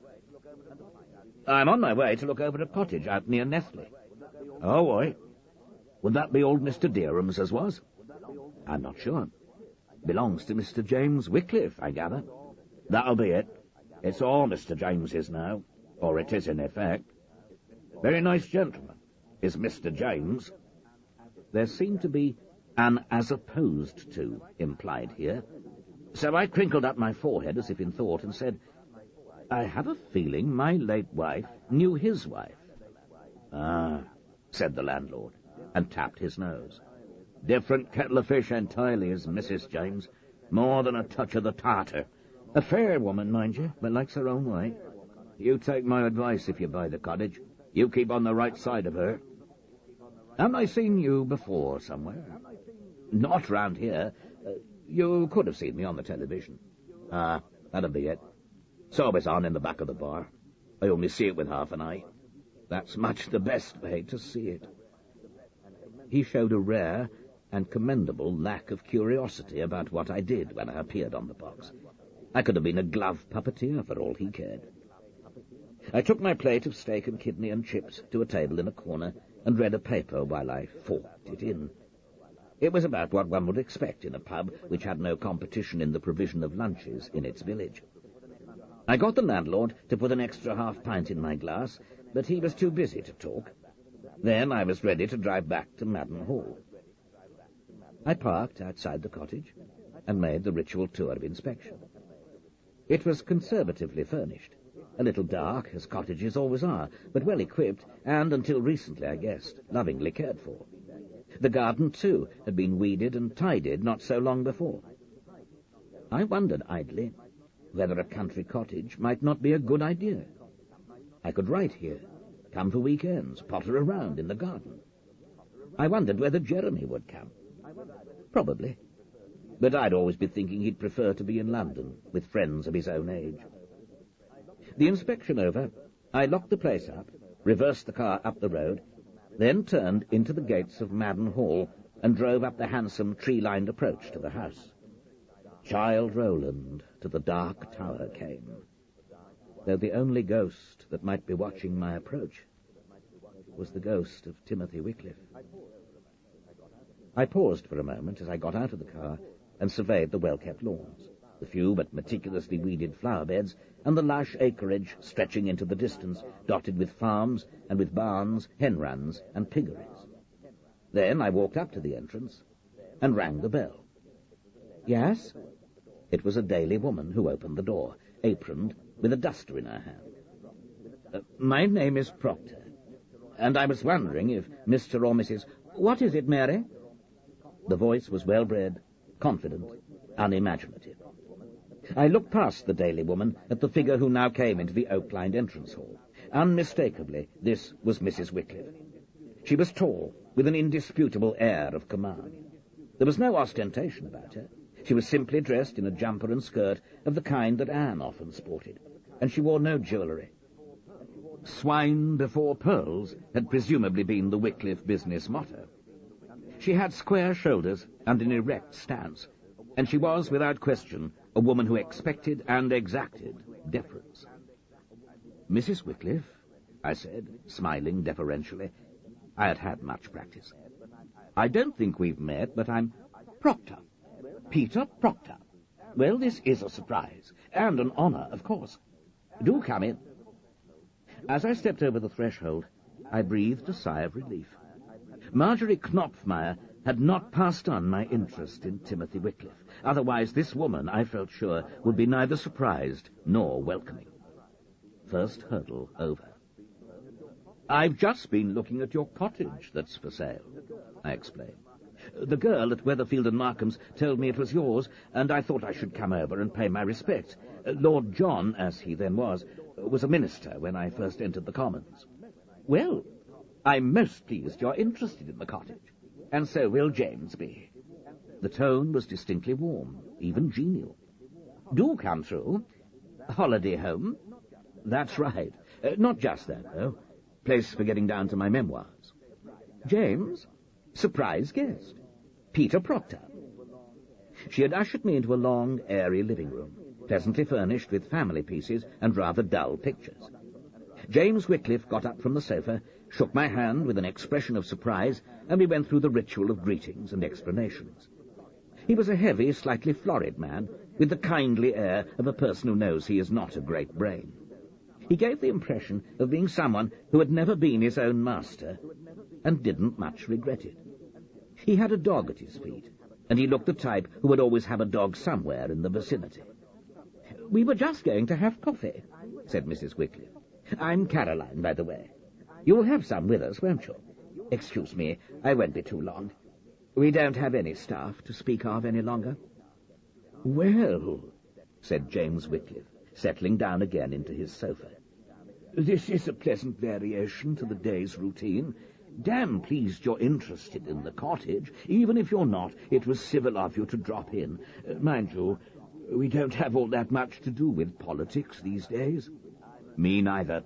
"I'm on my way to look over a cottage out near Nethley." "Oh, boy. Would that be old Mr. Derham's as was?" "I'm not sure. Belongs to Mr. James Wickliffe, I gather." "That'll be it. It's all Mr. James's now, or it is in effect. Very nice gentleman, is Mr. James." There seemed to be an as opposed to implied here, so I crinkled up my forehead as if in thought and said, "I have a feeling my late wife knew his wife." "Ah," said the landlord, and tapped his nose. "Different kettle of fish entirely is Mrs. James, more than a touch of the tartar. A fair woman, mind you, but likes her own way. You take my advice if you buy the cottage. You keep on the right side of her."
Haven't I seen you before somewhere? Not round here. You could have seen me on the television. Ah, that'd be it. It's always on in the back of the bar. I only see it with half an eye. That's much the best way to see it. He showed a rare and commendable lack of curiosity about what I did when I appeared on the box. I could have been a glove puppeteer for all he cared. I took my plate of steak and kidney and chips to a table in a corner and read a paper while I forked it in. It was about what one would expect in a pub which had no competition in the provision of lunches in its village. I got the landlord to put an extra half-pint in my glass, but he was too busy to talk. Then I was ready to drive back to Madden Hall. I parked outside the cottage and made the ritual tour of inspection. It was conservatively furnished, a little dark, as cottages always are, but well equipped, and, until recently, I guessed, lovingly cared for. The garden, too, had been weeded and tidied not so long before. I wondered idly whether a country cottage might not be a good idea. I could write here, come for weekends, potter around in the garden. I wondered whether Jeremy would come. Probably. But I'd always be thinking he'd prefer to be in London, with friends of his own age. The inspection over, I locked the place up, reversed the car up the road, then turned into the gates of Madden Hall and drove up the handsome tree-lined approach to the house. Childe Roland to the dark tower came, though the only ghost that might be watching my approach was the ghost of Timothy Wickliffe. I paused for a moment as I got out of the car and surveyed the well-kept lawns, the few but meticulously weeded flower beds, and the lush acreage stretching into the distance, dotted with farms and with barns, hen-runs, and piggeries. Then I walked up to the entrance and rang the bell. Yes? It was a daily woman who opened the door, aproned, with a duster in her hand. My name is Proctor, and I was wondering if Mr. or Mrs. What is it, Mary? The voice was well-bred, confident, unimaginative. I looked past the daily woman at the figure who now came into the oak-lined entrance hall. Unmistakably, this was Mrs. Wickliffe. She was tall, with an indisputable air of command. There was no ostentation about her. She was simply dressed in a jumper and skirt of the kind that Anne often sported, and she wore no jewellery. Swine before pearls had presumably been the Wickliffe business motto. She had square shoulders and an erect stance, and she was, without question, a woman who expected and exacted deference. Mrs. Wickliffe, I said, smiling deferentially. I had had much practice. I don't think we've met, but I'm Proctor. Peter Proctor. Well, this is a surprise, and an honour, of course. Do come in. As I stepped over the threshold, I breathed a sigh of relief. Marjorie Knopfmeyer had not passed on my interest in Timothy Wickliffe. Otherwise, this woman, I felt sure, would be neither surprised nor welcoming. First hurdle over. I've just been looking at your cottage that's for sale, I explained. The girl at Weatherfield and Markham's told me it was yours, and I thought I should come over and pay my respects. Lord John, as he then was a minister when I first entered the Commons. Well, I'm most pleased you're interested in the cottage, and so will James be. The tone was distinctly warm, even genial. Do come through. Holiday home? That's right. Not just that, though. Place for getting down to my memoirs. James? Surprise guest. Peter Proctor. She had ushered me into a long, airy living room, pleasantly furnished with family pieces and rather dull pictures. James Wickliffe got up from the sofa, shook my hand with an expression of surprise, and we went through the ritual of greetings and explanations. He was a heavy, slightly florid man, with the kindly air of a person who knows he is not a great brain. He gave the impression of being someone who had never been his own master, and didn't much regret it. He had a dog at his feet, and he looked the type who would always have a dog somewhere in the vicinity. We were just going to have coffee, said Mrs. Wickliffe. I'm Caroline, by the way. You'll have some with us, won't you? Excuse me, I won't be too long. We don't have any staff to speak of any longer. Well, said James Wickliffe, settling down again into his sofa. This is a pleasant variation to the day's routine.
Damn pleased you're interested in the cottage. Even if you're not, it was civil of you to drop in. Mind you, we don't have all that much to do with politics these days. Me neither.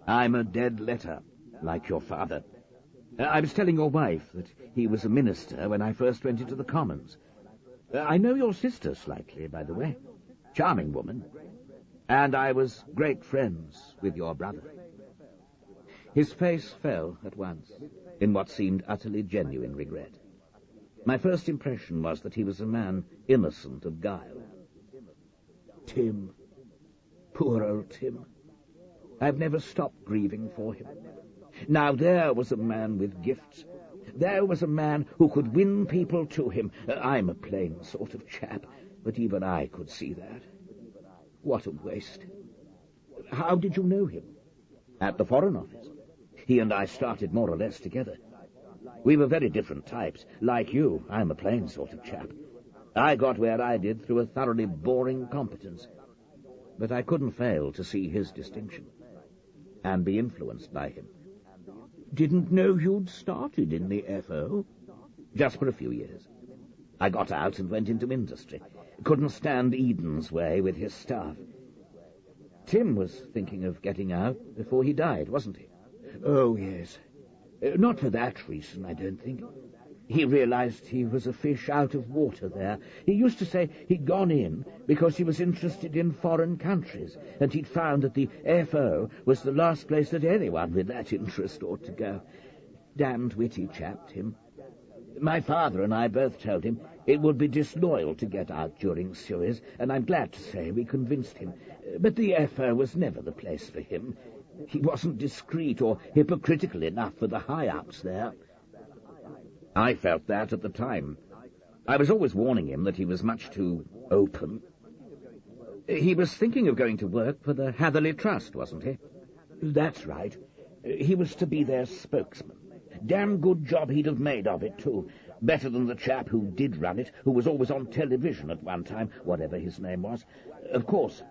I'm a dead letter, like your father. I was telling your wife that he was a minister when I first went into the Commons. I know your sister slightly, by the way. Charming woman. And I was great friends with your brother. His face fell at once, in what seemed utterly genuine regret. My first impression was that he was a man innocent of guile. Tim. Poor old Tim. I've never stopped grieving for him. Now there was a man with gifts. There was a man who could win people to him. I'm a plain sort of chap, but even I could see that. What a waste. How did you know him? At the Foreign Office. He and I started more or less together. We were very different types. Like you, I'm a plain sort of chap. I got where I did through a thoroughly boring competence. But I couldn't fail to see his distinction and be influenced by him. Didn't know you'd started in the FO? Just for a few years. I got out and went into industry. Couldn't stand Eden's way with his staff. Tim was thinking of getting out before he died, wasn't he? Oh, yes. Not for that reason, I don't think. He realized he was a fish out of water there. He used to say he'd gone in because he was interested in foreign countries, and he'd found that the FO was the last place that anyone with that interest ought to go. Damned witty chap, Tim. My father and I both told him it would be disloyal to get out during Suez, and I'm glad to say we convinced him. But the FO was never the place for him. He wasn't discreet or hypocritical enough for the high-ups there. I felt that at the time. I was always warning him that he was much too open. He was thinking of going to work for the Hatherley Trust, wasn't he? That's right. He was to be their spokesman. Damn good job he'd have made of it, too. Better than the chap who did run it, who was always on television at one time, whatever his name was. Of course,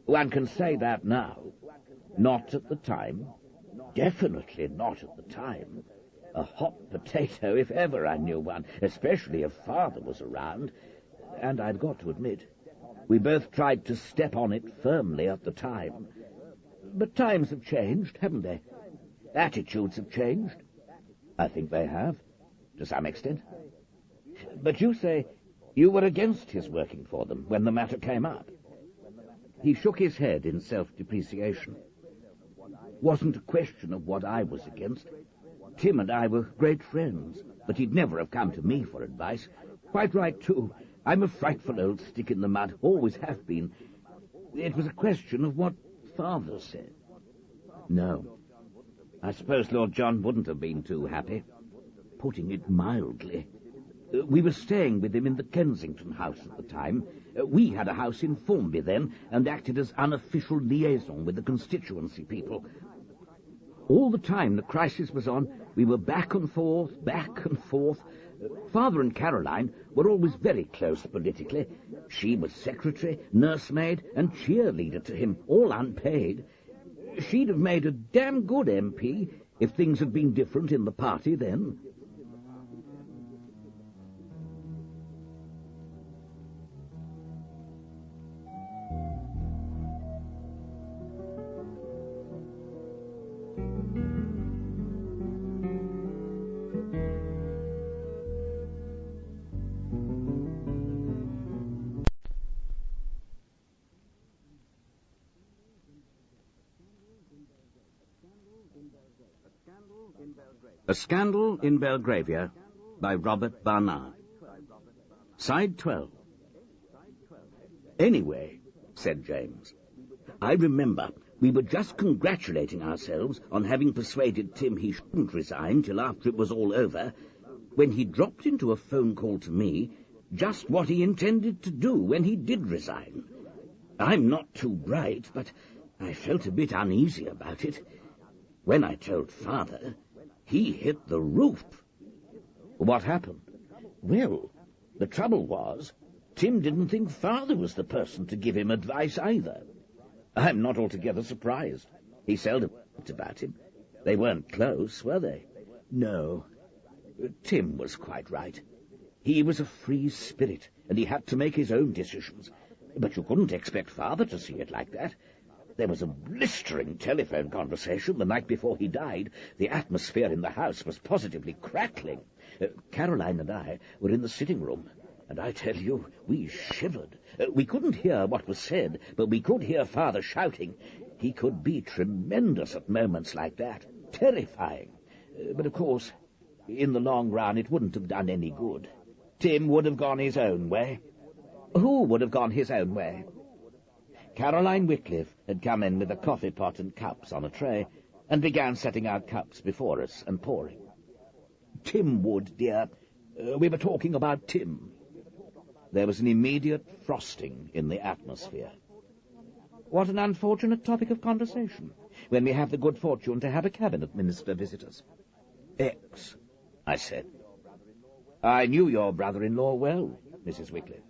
one can say that now. Not at the time. Definitely not at the time. A hot potato, if ever I knew one, especially if Father was around. And I've got to admit, we both tried to step on it firmly at the time. But times have changed, haven't they? Attitudes have changed. I think they have, to some extent. But you say you were against his working for them when the matter came up. He shook his head in self-depreciation. Wasn't a question of what I was against. Tim and I were great friends, but he'd never have come to me for advice. Quite right, too. I'm a frightful old stick in the mud, always have been. It was a question of what Father said. No. I suppose Lord John wouldn't have been too happy, putting it mildly. We were staying with him in the Kensington house at the time. We had a house in Formby then, and acted as unofficial liaison with the constituency people. All the time the crisis was on, we were back and forth. Father and Caroline were always very close politically. She was secretary, nursemaid, and cheerleader to him, all unpaid. She'd have made a damn good MP if things had been different in the party then.
A Scandal in Belgravia by Robert Barard. Side 12. Anyway, said James, I remember we were just congratulating ourselves on having persuaded Tim he shouldn't resign till after it was all over, when he dropped into a phone call to me just what he intended to do when he did resign. I'm not too bright, but I felt a bit uneasy about it. When I told Father, he hit the roof. What happened? Well, the trouble was, Tim didn't think Father was the person to give him advice either. I'm not altogether surprised. He seldom talked about him. They weren't close, were they?
No, Tim was quite right. He was a free spirit, and he had to make his own decisions. But you couldn't expect Father to see it like that. There was a blistering telephone conversation the night before he died. The atmosphere in the house was positively crackling. Caroline and I were in the sitting room, and I tell you, we shivered. We couldn't hear what was said, but we could hear Father shouting. He could be tremendous at moments like that, terrifying. But of course, in the long run, it wouldn't have done any good. Tim would have gone his own way. Who would have gone his own way? Caroline Wickliffe had come in with a coffee pot and cups on a tray, and began setting out cups before us and pouring. Tim would, dear. We were talking about Tim. There was an immediate frosting in the atmosphere. What an unfortunate topic of conversation, when we have the good fortune to have a cabinet minister visit us. X, I said. I knew your brother-in-law well, Mrs. Wickliffe.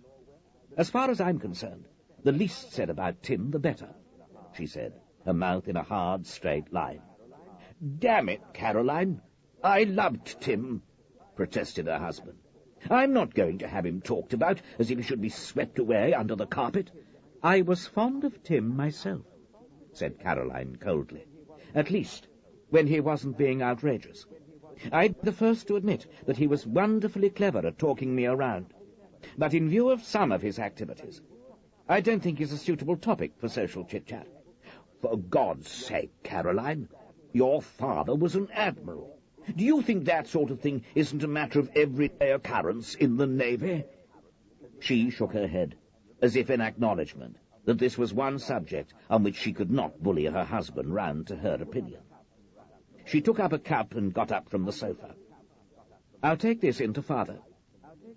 As far as I'm concerned, the least said about Tim, the better, she said, her mouth in a hard, straight line. Damn it, Caroline, I loved Tim, protested her husband. I'm not going to have him talked about as if he should be swept away under the carpet. I was fond of Tim myself, said Caroline coldly. At least, when he wasn't being outrageous. I'd be the first to admit that he was wonderfully clever at talking me around. But in view of some of his activities, I don't think he's a suitable topic for social chit-chat. For God's sake, Caroline, your father was an admiral. Do you think that sort of thing isn't a matter of everyday occurrence in the Navy? She shook her head, as if in acknowledgement that this was one subject on which she could not bully her husband round to her opinion. She took up a cup and got up from the sofa. I'll take this in to Father.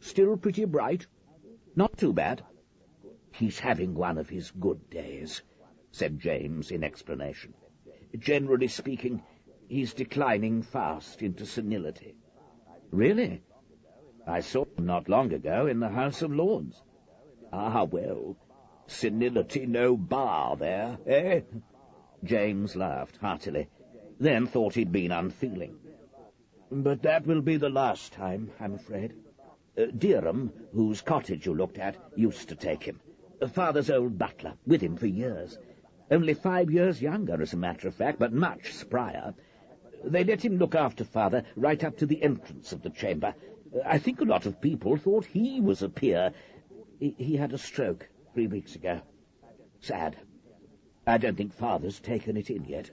Still pretty bright? Not too bad. He's having one of his good days, said James in explanation. Generally speaking, he's declining fast into senility. Really? I saw him not long ago in the House of Lords. Ah, well, senility no bar there, eh? James laughed heartily, then thought he'd been unfeeling. But that will be the last time, I'm afraid. Derham, whose cottage you looked at, used to take him. Father's old butler, with him for years. Only 5 years younger, as a matter of fact, but much sprier. They let him look after Father right up to the entrance of the chamber. I think a lot of people thought he was a peer. He had a stroke 3 weeks ago. Sad. I don't think Father's taken it in yet.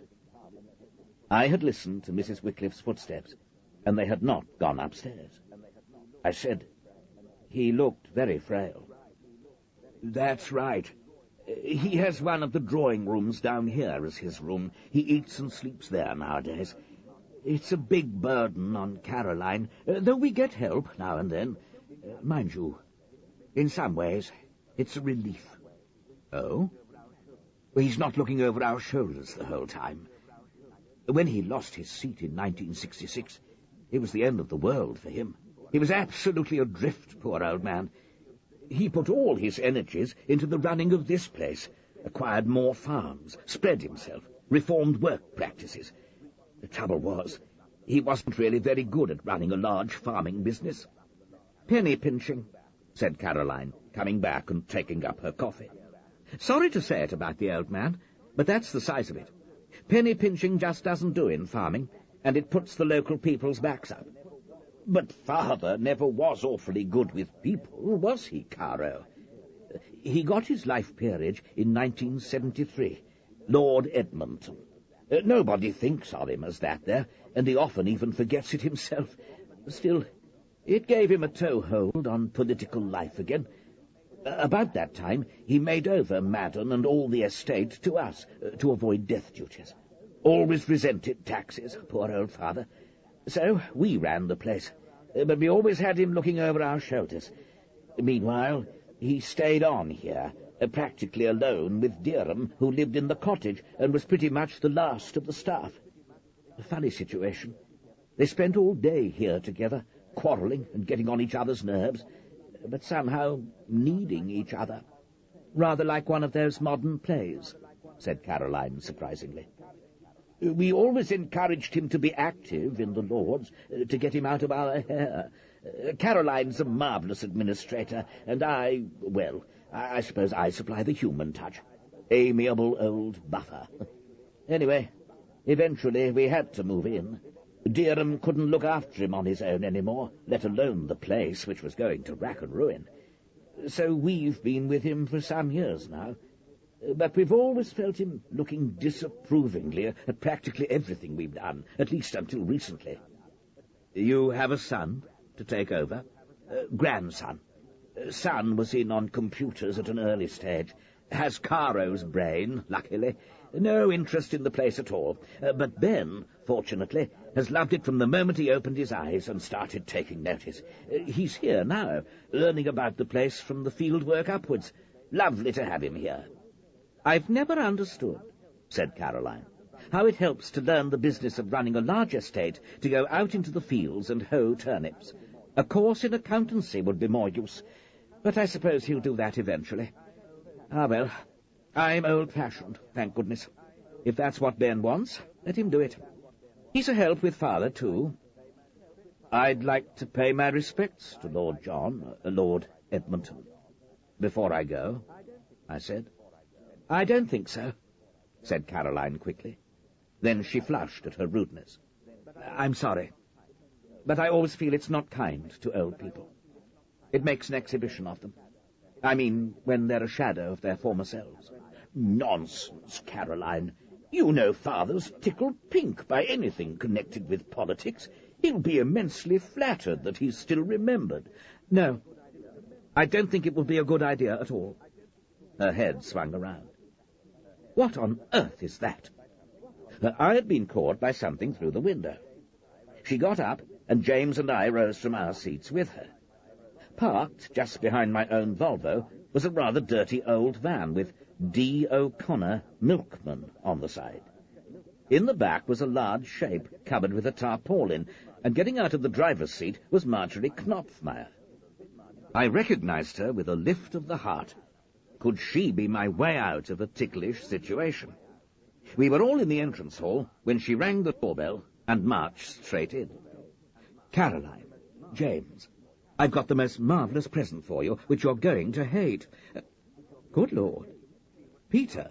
I had listened to Mrs. Wickliffe's footsteps, and they had not gone upstairs. I said, he looked very frail. That's right. He has one of the drawing rooms down here as his room. He eats and sleeps there nowadays. It's a big burden on Caroline, though we get help now and then. Mind you, in some ways, it's a relief. Oh? Well, he's not looking over our shoulders the whole time. When he lost his seat in 1966, it was the end of the world for him. He was absolutely adrift, poor old man. He put all his energies into the running of this place, acquired more farms, spread himself, reformed work practices. The trouble was, he wasn't really very good at running a large farming business. Penny pinching, said Caroline, coming back and taking up her coffee. Sorry to say it about the old man, but that's the size of it. Penny pinching just doesn't do in farming, and it puts the local people's backs up. But Father never was awfully good with people, was he, Caro? He got his life peerage in 1973, Lord Edmonton. Nobody thinks of him as that there, and he often even forgets it himself. Still, it gave him a toehold on political life again. About that time, he made over Madden and all the estate to us, to avoid death duties. Always resented taxes, poor old Father. So we ran the place, but we always had him looking over our shoulders. Meanwhile, he stayed on here, practically alone with Derham, who lived in the cottage and was pretty much the last of the staff. A funny situation. They spent all day here together, quarrelling and getting on each other's nerves, but somehow needing each other. Rather like one of those modern plays, said Caroline surprisingly. We always encouraged him to be active in the Lords, to get him out of our hair. Caroline's a marvellous administrator, and I suppose I supply the human touch. Amiable old buffer. Anyway, eventually we had to move in. Derham couldn't look after him on his own anymore, let alone the place, which was going to rack and ruin. So we've been with him for some years now. But we've always felt him looking disapprovingly at practically everything we've done, at least until recently.
You have a son to take over?
Grandson. Son was in on computers at an early stage. Has Caro's brain, luckily. No interest in the place at all. But Ben, fortunately, has loved it from the moment he opened his eyes and started taking notice. He's here now, learning about the place from the field work upwards. Lovely to have him here.
I've never understood, said Caroline, how it helps to learn the business of running a large estate to go out into the fields and hoe turnips. A course in accountancy would be more use, but I suppose he'll do that eventually. Ah, well, I'm old-fashioned, thank goodness. If that's what Ben wants, let him do it. He's a help with Father, too. I'd like to pay my respects to Lord John, Lord Edmonton. Before I go, I said. I don't think so, said Caroline quickly. Then she flushed at her rudeness. I'm sorry, but I always feel it's not kind to old people. It makes an exhibition of them. I mean, when they're a shadow of their former selves.
Nonsense, Caroline. You know Father's tickled pink by anything connected with politics. He'll be immensely flattered that he's still remembered.
No, I don't think it would be a good idea at all. Her head swung around. What on earth is that? Her eye had been caught by something through the window. She got up, and James and I rose from our seats with her. Parked just behind my own Volvo was a rather dirty old van with D. O'Connor, milkman, on the side. In the back was a large shape covered with a tarpaulin, and getting out of the driver's seat was Marjorie Knopfmeyer. I recognized her with a lift of the heart. Could she be my way out of a ticklish situation? We were all in the entrance hall when she rang the doorbell and marched straight in. Caroline, James, I've got the most marvellous present for you, which you're going to hate. Good Lord. Peter.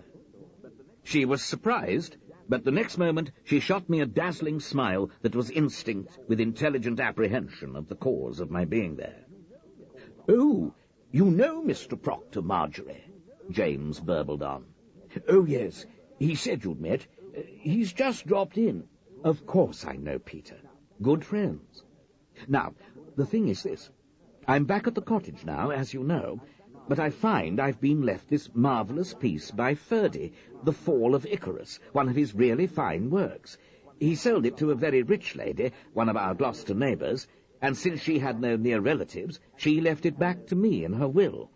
She was surprised, but the next moment she shot me a dazzling smile that was instinct with intelligent apprehension of the cause of my being there.
Oh, you know Mr. Proctor, Marjorie, James burbled on.
Oh, yes, he said you'd met. He's just dropped in. Of course I know Peter. Good friends. Now, the thing is this. I'm back at the cottage now, as you know, but I find I've been left this marvellous piece by Ferdy, The Fall of Icarus, one of his really fine works. He sold it to a very rich lady, one of our Gloucester neighbours, and since she had no near relatives, she left it back to me in her will.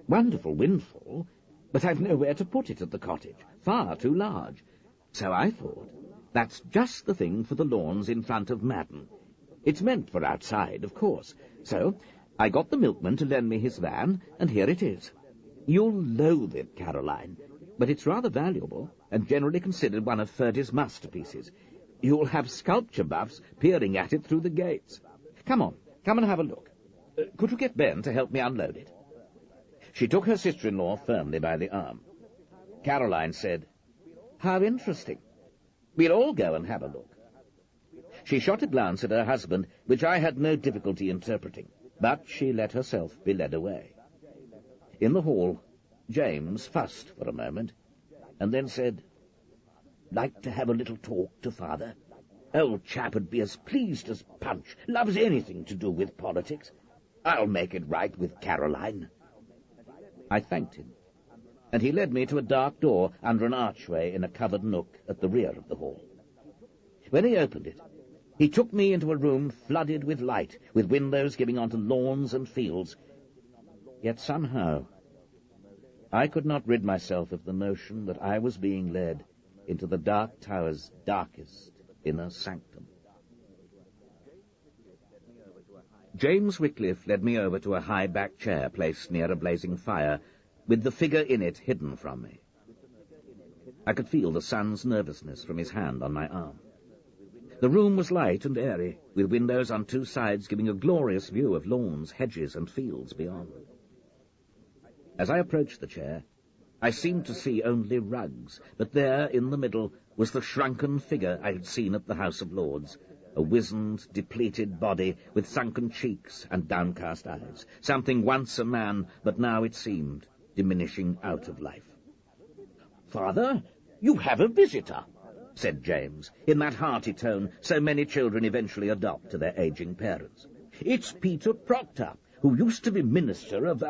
Wonderful windfall, but I've nowhere to put it at the cottage, far too large. So I thought, that's just the thing for the lawns in front of Madden. It's meant for outside, of course, so I got the milkman to lend me his van, and here it is. You'll loathe it, Caroline, but it's rather valuable, and generally considered one of Ferdy's masterpieces. You'll have sculpture buffs peering at it through the gates. Come on, come and have a look. Could you get Ben to help me unload it? She took her sister-in-law firmly by the arm. Caroline said, How interesting. We'll all go and have a look. She shot a glance at her husband, which I had no difficulty interpreting, but she let herself be led away. In the hall, James fussed for a moment, and then said, Like to have a little talk to Father? Old chap'd be as pleased as Punch, loves anything to do with politics. I'll make it right with Caroline. I thanked him, and he led me to a dark door under an archway in a covered nook at the rear of the hall. When he opened it, he took me into a room flooded with light, with windows giving onto lawns and fields. Yet somehow I could not rid myself of the notion that I was being led into the dark tower's darkest inner sanctum. James Wickliffe led me over to a high-backed chair placed near a blazing fire, with the figure in it hidden from me. I could feel the son's nervousness from his hand on my arm. The room was light and airy, with windows on two sides giving a glorious view of lawns, hedges, and fields beyond. As I approached the chair, I seemed to see only rugs, but there, in the middle, was the shrunken figure I had seen at the House of Lords, a wizened, depleted body with sunken cheeks and downcast eyes, something once a man, but now, it seemed, diminishing out of life. "Father, you have a visitor," said James, in that hearty tone so many children eventually adopt to their aging parents. "It's Peter Proctor, who used to be Minister of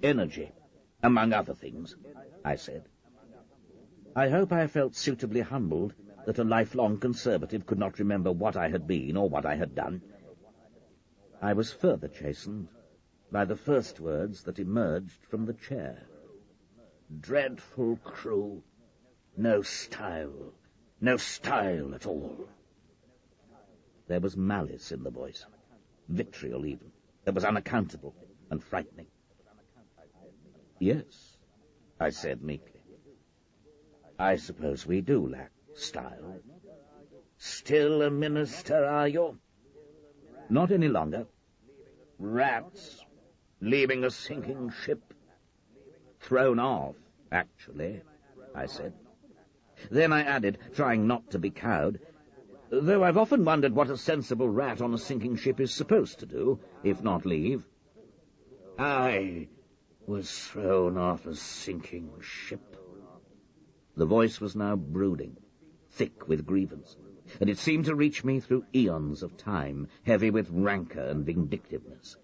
Energy, among other things," I said. I hope I felt suitably humbled that a lifelong Conservative could not remember what I had been or what I had done. I was further chastened by the first words that emerged from the chair. "Dreadful crew. No style at all." There was malice in the voice, vitriol even, that was unaccountable and frightening. "Yes," I said meekly. "I suppose we do lack style." "Still a minister, are you?" "Not any longer." "Rats, leaving a sinking ship." "Thrown off, actually," I said. Then I added, trying not to be cowed, "Though I've often wondered what a sensible rat on a sinking ship is supposed to do, if not leave." "I was thrown off a sinking ship." The voice was now brooding, thick with grievance, and it seemed to reach me through eons of time, heavy with rancour and vindictiveness.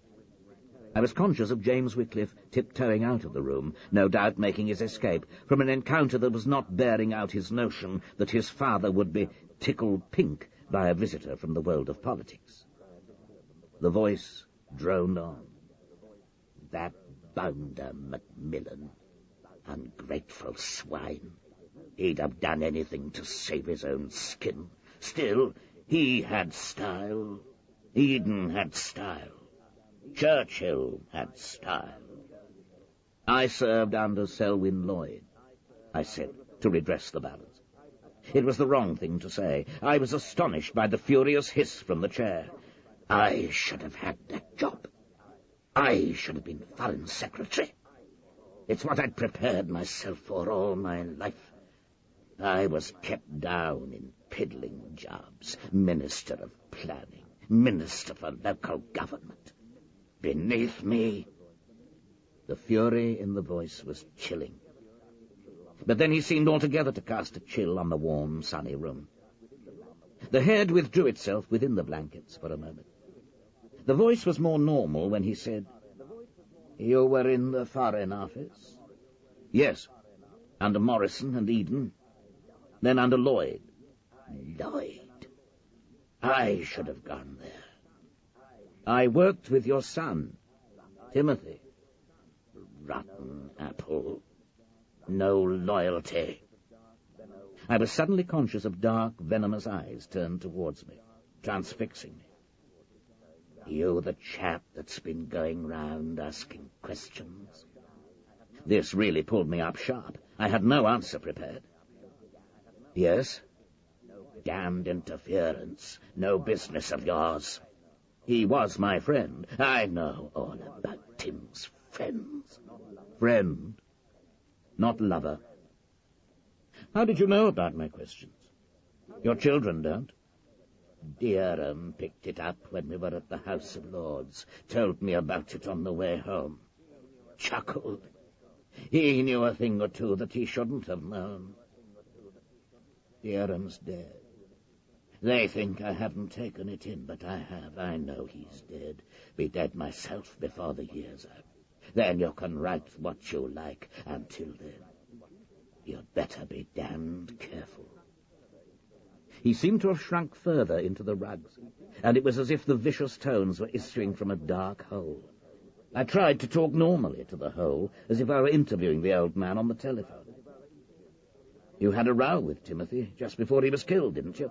I was conscious of James Wickliffe tiptoeing out of the room, no doubt making his escape from an encounter that was not bearing out his notion that his father would be tickled pink by a visitor from the world of politics. The voice droned on. "That bounder Macmillan, ungrateful swine. He'd have done anything to save his own skin. Still, he had style. Eden had style. Churchill had style." "I served under Selwyn Lloyd," I said, to redress the balance. It was the wrong thing to say. I was astonished by the furious hiss from the chair. "I should have had that job. I should have been Foreign Secretary. It's what I'd prepared myself for all my life. I was kept down in piddling jobs, Minister of Planning, Minister for Local Government. Beneath me." The fury in the voice was chilling. But then he seemed altogether to cast a chill on the warm, sunny room. The head withdrew itself within the blankets for a moment. The voice was more normal when he said, "You were in the Foreign Office?" "Yes, under Morrison and Eden, then under Lloyd." "Lloyd? I should have gone there." "I worked with your son, Timothy." "Rotten apple. No loyalty." I was suddenly conscious of dark, venomous eyes turned towards me, transfixing me. "You the chap that's been going round asking questions?" This really pulled me up sharp. I had no answer prepared. "Yes." "Damned interference. No business of yours." "He was my friend."
"I know all about Tim's friends."
"Friend, not lover." "How did you know about my questions? Your children don't."
"Deerham picked it up when we were at the House of Lords. Told me about it on the way home. Chuckled. He knew a thing or two that he shouldn't have known. Deerham's dead. They think I haven't taken it in, but I have. I know he's dead. Be dead myself before the year's out. Then you can write what you like. Until then, you'd better be damned careful."
He seemed to have shrunk further into the rugs, and it was as if the vicious tones were issuing from a dark hole. I tried to talk normally to the hole, as if I were interviewing the old man on the telephone. "You had a row with Timothy just before he was killed, didn't you?"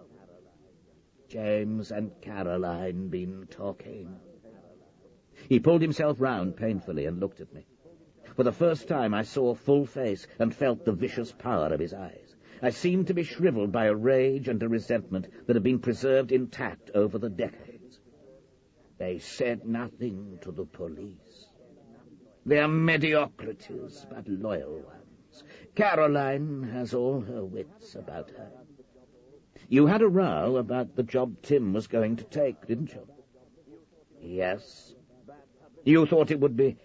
"James and Caroline been talking."
He pulled himself round painfully and looked at me.
For the first time I saw full face and felt the vicious power of his eyes. I seemed to be shriveled by a rage and a resentment that had been preserved intact over the decades. They said nothing to the police. They are mediocrities, but loyal ones. Caroline has all her wits about her. You had a row about the job Tim was going to take, didn't you? Yes. You thought it would be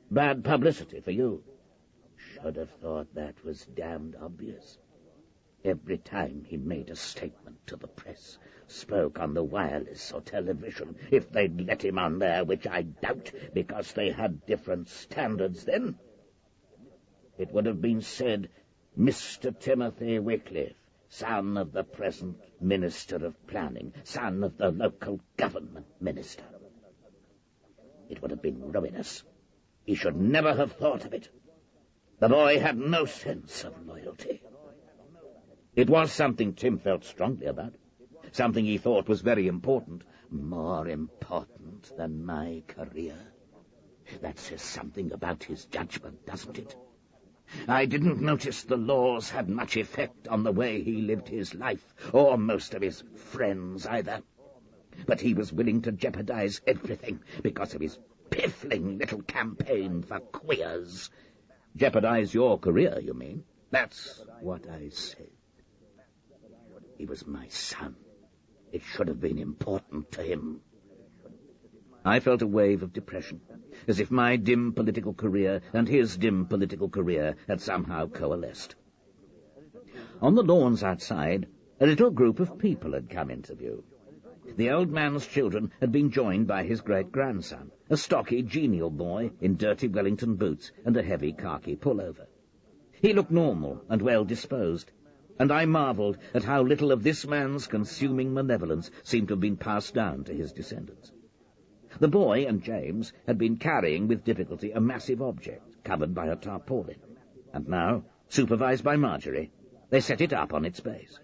bad publicity for you. Should have thought that was damned obvious. Every time he made a statement to the press, spoke on the wireless or television, if they'd let him on there, which I doubt, because they had different standards then, it would have been said, Mr. Timothy Wickliffe, son of the present Minister of Planning, son of the local government minister. It would have been ruinous. He should never have thought of it. The boy had no sense of loyalty. It was something Tim felt strongly about, something he thought was very important, more important than my career. That says something about his judgment, doesn't it? I didn't notice the laws had much effect on the way he lived his life, or most of his friends either. But he was willing to jeopardize everything because of his piffling little campaign for queers. Jeopardize your career, you mean? That's what I said. He was my son. It should have been important to him. I felt a wave of depression, as if my dim political career and his dim political career had somehow coalesced. On the lawns outside, a little group of people had come into view. The old man's children had been joined by his great-grandson, a stocky, genial boy in dirty Wellington boots and a heavy khaki pullover. He looked normal and well-disposed, and I marvelled at how little of this man's consuming malevolence seemed to have been passed down to his descendants. The boy and James had been carrying with difficulty a massive object covered by a tarpaulin, and now, supervised by Marjorie, they set it up on its base.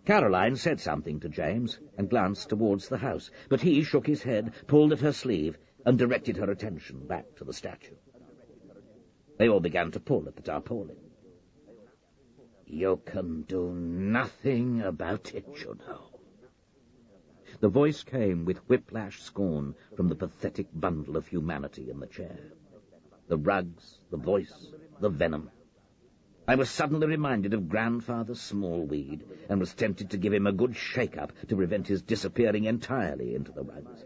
Caroline said something to James and glanced towards the house, but he shook his head, pulled at her sleeve, and directed her attention back to the statue. They all began to pull at the tarpaulin. You can do nothing about it, you know. The voice came with whiplash scorn from the pathetic bundle of humanity in the chair. The rugs, the voice, the venom. I was suddenly reminded of Grandfather Smallweed, and was tempted to give him a good shake-up to prevent his disappearing entirely into the rugs.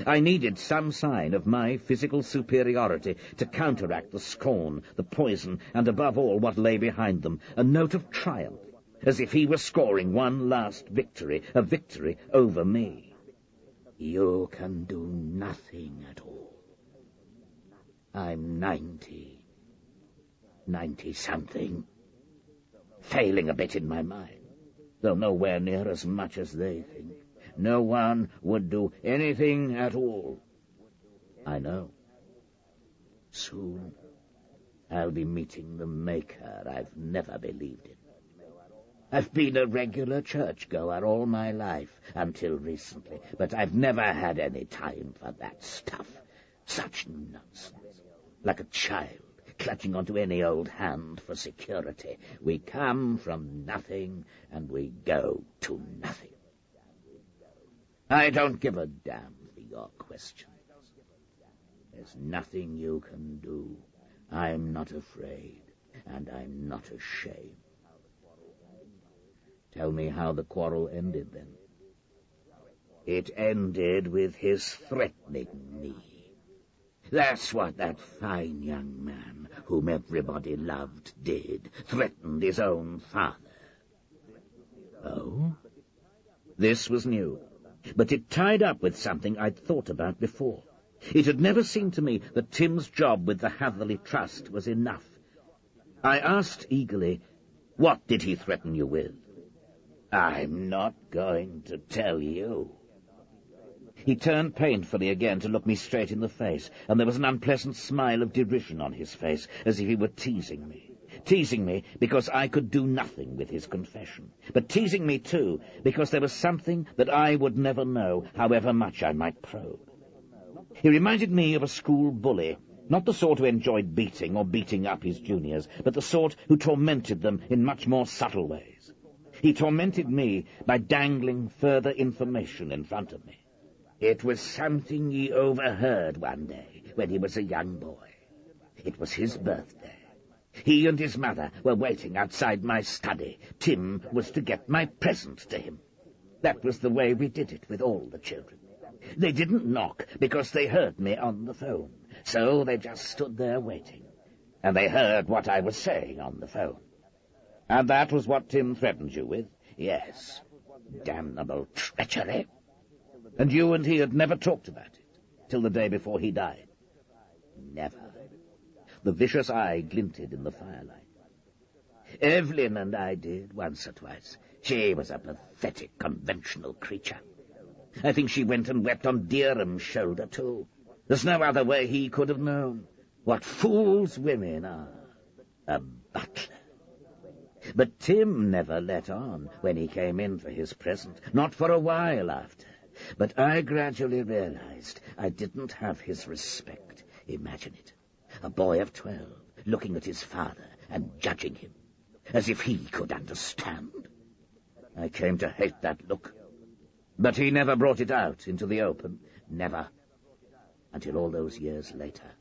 I needed some sign of my physical superiority to counteract the scorn, the poison, and above all what lay behind them, a note of triumph, as if he were scoring one last victory, a victory over me. You can do nothing at all. I'm 90-something, failing a bit in my mind, though nowhere near as much as they think. No one would do anything at all. I know. Soon I'll be meeting the Maker I've never believed in. I've been a regular churchgoer all my life, until recently, but I've never had any time for that stuff. Such nonsense. Like a child clutching onto any old hand for security. We come from nothing, and we go to nothing. I don't give a damn for your questions. There's nothing you can do. I'm not afraid, and I'm not ashamed. Tell me how the quarrel ended, then. It ended with his threatening me. That's what that fine young man, whom everybody loved, did. Threatened his own father. Oh? This was new, but it tied up with something I'd thought about before. It had never seemed to me that Tim's job with the Hatherley Trust was enough. I asked eagerly, what did he threaten you with? I'm not going to tell you. He turned painfully again to look me straight in the face, and there was an unpleasant smile of derision on his face, as if he were teasing me. Teasing me because I could do nothing with his confession, but teasing me, too, because there was something that I would never know, however much I might probe. He reminded me of a school bully Not the sort who enjoyed beating or beating up his juniors, but the sort who tormented them in much more subtle ways. He tormented me by dangling further information in front of me. It was something he overheard one day when he was a young boy. It was his birthday. He and his mother were waiting outside my study. Tim was to get my present to him. That was the way we did it with all the children. They didn't knock because they heard me on the phone, so they just stood there waiting. And they heard what I was saying on the phone. And that was what Tim threatened you with? Yes. Damnable treachery. And you and he had never talked about it, till the day before he died? Never. The vicious eye glinted in the firelight. Evelyn and I did, once or twice. She was a pathetic, conventional creature. I think she went and wept on Deerham's shoulder, too. There's no other way he could have known. What fools women are. A butler. But Tim never let on when he came in for his present, not for a while after. But I gradually realized I didn't have his respect. Imagine it. A boy of 12, looking at his father and judging him, as if he could understand. I came to hate that look. But he never brought it out into the open. Never. Until all those years later.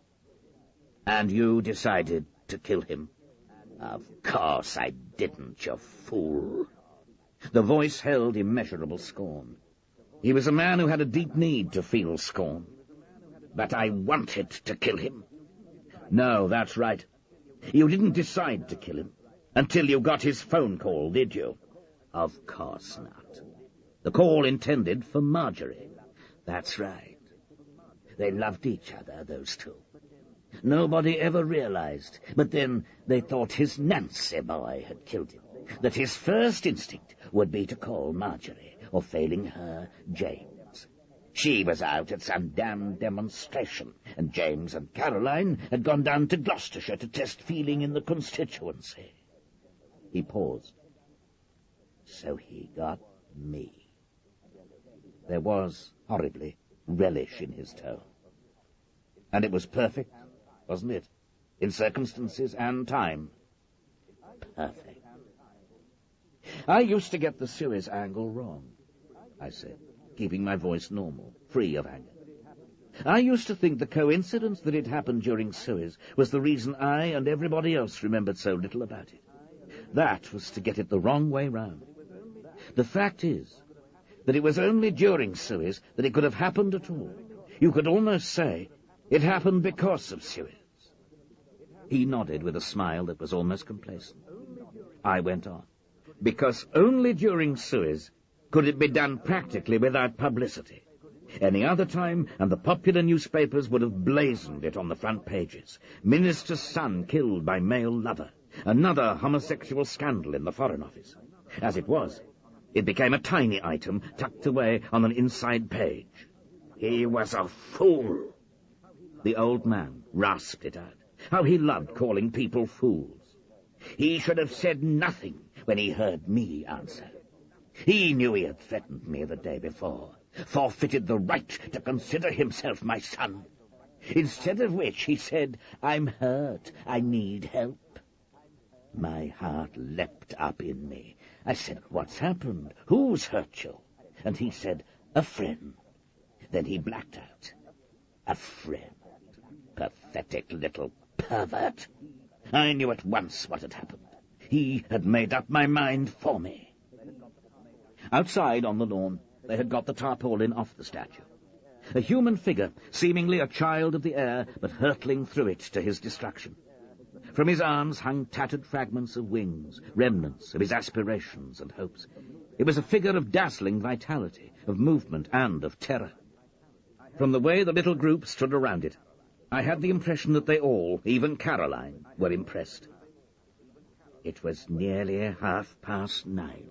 And you decided to kill him? Of course I didn't, you fool. The voice held immeasurable scorn. He was a man who had a deep need to feel scorn. But I wanted to kill him. No, that's right. You didn't decide to kill him until you got his phone call, did you? Of course not. The call intended for Marjorie. That's right. They loved each other, those two. Nobody ever realized, but then they thought his Nancy boy had killed him, that his first instinct would be to call Marjorie, or failing her, James. She was out at some damn demonstration, and James and Caroline had gone down to Gloucestershire to test feeling in the constituency. He paused. So he got me. There was, horribly, relish in his tone. And it was perfect, wasn't it? In circumstances and time. Perfect. I used to get the Suez angle wrong, I said, keeping my voice normal, free of anger. I used to think the coincidence that it happened during Suez was the reason I and everybody else remembered so little about it. That was to get it the wrong way round. The fact is that it was only during Suez that it could have happened at all. You could almost say it happened because of Suez. He nodded with a smile that was almost complacent. I went on. Because only during Suez could it be done practically without publicity. Any other time, and the popular newspapers would have blazoned it on the front pages. Minister's son killed by male lover. Another homosexual scandal in the Foreign Office. As it was, it became a tiny item tucked away on an inside page. He was a fool. The old man rasped it out. How he loved calling people fools. He should have said nothing when he heard me answer. He knew he had threatened me the day before, forfeited the right to consider himself my son. Instead of which he said, I'm hurt, I need help. My heart leapt up in me. I said, what's happened? Who's hurt you? And he said, a friend. Then he blacked out. A friend. Pathetic little pervert. I knew at once what had happened. He had made up my mind for me. Outside on the lawn, they had got the tarpaulin off the statue. A human figure, seemingly a child of the air, but hurtling through it to his destruction. From his arms hung tattered fragments of wings, remnants of his aspirations and hopes. It was a figure of dazzling vitality, of movement and of terror. From the way the little group stood around it, I had the impression that they all, even Caroline, were impressed. It was nearly 9:30,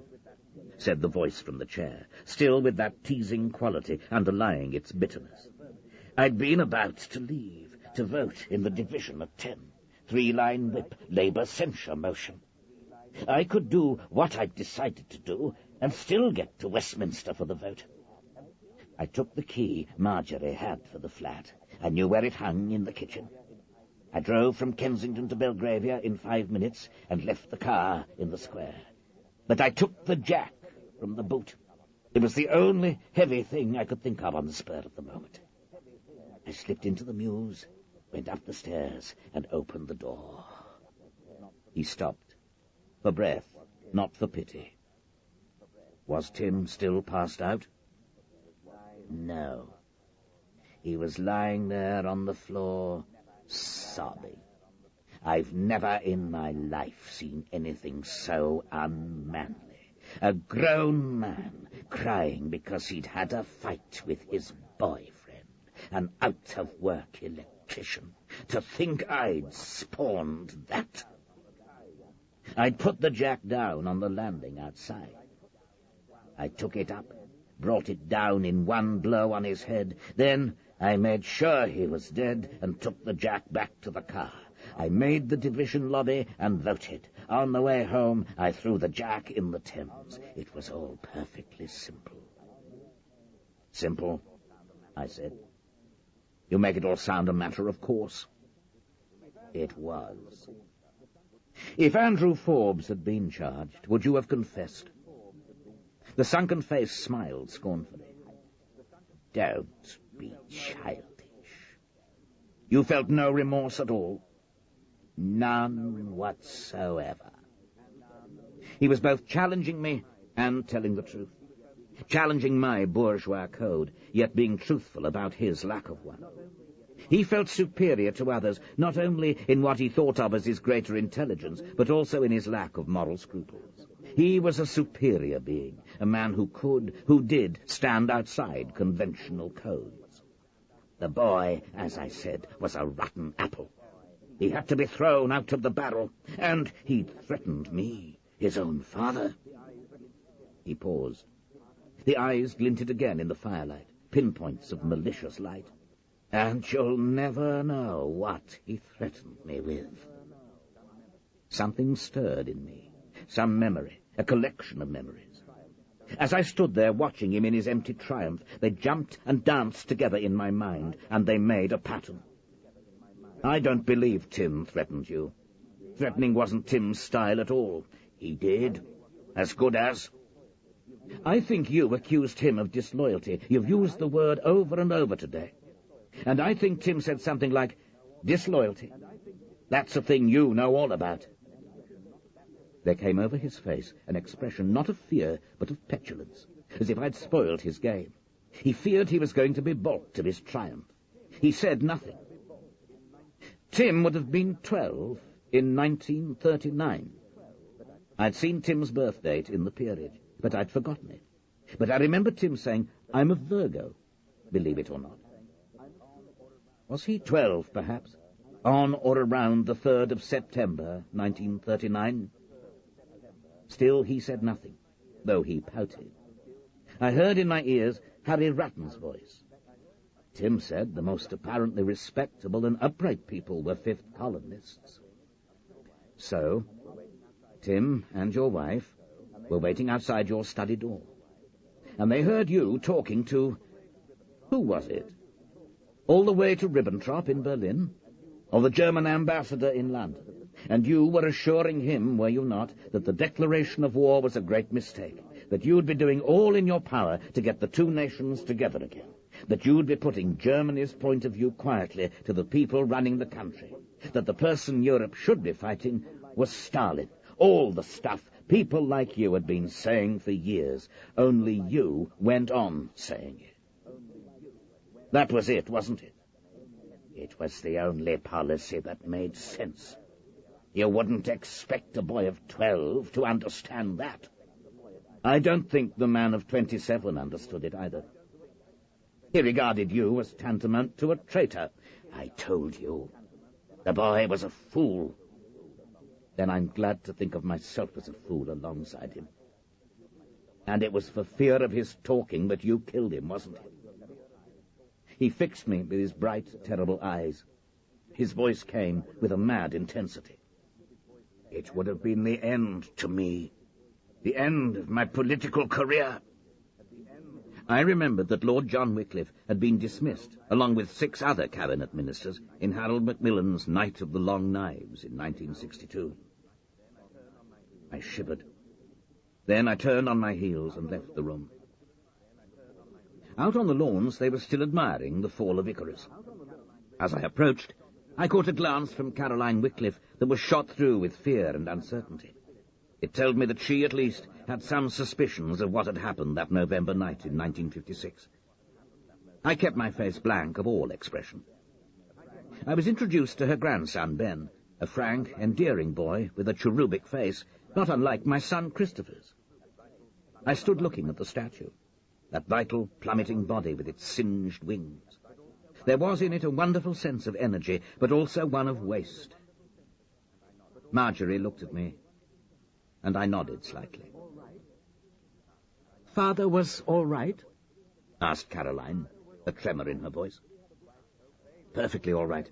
said the voice from the chair, still with that teasing quality underlying its bitterness. I'd been about to leave, to vote in the division at 10. 3-line whip, Labour censure motion. I could do what I'd decided to do and still get to Westminster for the vote. I took the key Marjorie had for the flat. I knew where it hung in the kitchen. I drove from Kensington to Belgravia in 5 minutes and left the car in the square. But I took the jack from the boot. It was the only heavy thing I could think of on the spur of the moment. I slipped into the mews, went up the stairs, and opened the door. He stopped, for breath, not for pity. Was Tim still passed out? No. He was lying there on the floor, sobbing. I've never in my life seen anything so unmanly. A grown man crying because he'd had a fight with his boyfriend, an out-of-work electrician. To think I'd spawned that. I'd put the jack down on the landing outside. I took it up, brought it down in one blow on his head. Then I made sure he was dead and took the jack back to the car. I made the division lobby and voted. On the way home, I threw the jack in the Thames. It was all perfectly simple. Simple, I said. You make it all sound a matter of course. It was. If Andrew Forbes had been charged, would you have confessed? The sunken face smiled scornfully. Don't be childish. You felt no remorse at all? None whatsoever. He was both challenging me and telling the truth. Challenging my bourgeois code, yet being truthful about his lack of one. He felt superior to others, not only in what he thought of as his greater intelligence, but also in his lack of moral scruples. He was a superior being, a man who did stand outside conventional codes. The boy, as I said, was a rotten apple. He had to be thrown out of the barrel, and he'd threatened me, his own father. He paused. The eyes glinted again in the firelight, pinpoints of malicious light. And you'll never know what he threatened me with. Something stirred in me, some memory, a collection of memories. As I stood there watching him in his empty triumph, they jumped and danced together in my mind, and they made a pattern. I don't believe Tim threatened you. Threatening wasn't Tim's style at all. He did, as good as. I think you accused him of disloyalty. You've used the word over and over today. And I think Tim said something like, disloyalty. That's a thing you know all about. There came over his face an expression not of fear, but of petulance, as if I'd spoiled his game. He feared he was going to be balked of his triumph. He said nothing. Tim would have been 12 in 1939. I'd seen Tim's birth date in the peerage, but I'd forgotten it. But I remember Tim saying, I'm a Virgo, believe it or not. Was he 12, perhaps? On or around the 3rd of September, 1939? Still he said nothing, though he pouted. I heard in my ears Harry Ratton's voice. Tim said the most apparently respectable and upright people were fifth columnists. So, Tim and your wife were waiting outside your study door, and they heard you talking to... Who was it? All the way to Ribbentrop in Berlin, or the German ambassador in London, and you were assuring him, were you not, that the declaration of war was a great mistake, that you'd be doing all in your power to get the two nations together again, that you'd be putting Germany's point of view quietly to the people running the country, that the person Europe should be fighting was Stalin, all the stuff people like you had been saying for years, only you went on saying it. That was it, wasn't it? It was the only policy that made sense. You wouldn't expect a boy of 12 to understand that. I don't think the man of 27 understood it either. He regarded you as tantamount to a traitor. I told you. The boy was a fool. Then I'm glad to think of myself as a fool alongside him. And it was for fear of his talking that you killed him, wasn't it? He fixed me with his bright, terrible eyes. His voice came with a mad intensity. It would have been the end to me, the end of my political career.
I remembered that Lord John Wickliffe had been dismissed, along with 6 other cabinet ministers, in Harold Macmillan's Night of the Long Knives in 1962. I shivered. Then I turned on my heels and left the room. Out on the lawns they were still admiring the fall of Icarus. As I approached, I caught a glance from Caroline Wickliffe that was shot through with fear and uncertainty. It told me that she, at least, had some suspicions of what had happened that November night in 1956. I kept my face blank of all expression. I was introduced to her grandson, Ben, a frank, endearing boy with a cherubic face, not unlike my son Christopher's. I stood looking at the statue, that vital, plummeting body with its singed wings. There was in it a wonderful sense of energy, but also one of waste. Marjorie looked at me, and I nodded slightly.
"Father was all right?"
asked Caroline, a tremor in her voice. "Perfectly all right.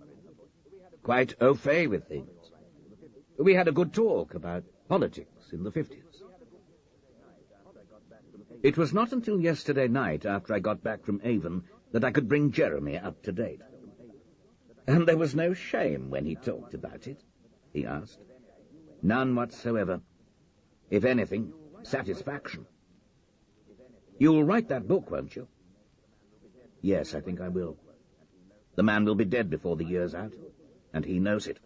Quite au fait with things. We had a good talk about politics in the 50s. It was not until yesterday night, after I got back from Avon, that I could bring Jeremy up to date." "And there was no shame when he talked about it?" he asked. "None whatsoever. If anything, satisfaction." "You'll write that book, won't you?" "Yes, I think I will. The man will be dead before the year's out, and he knows it.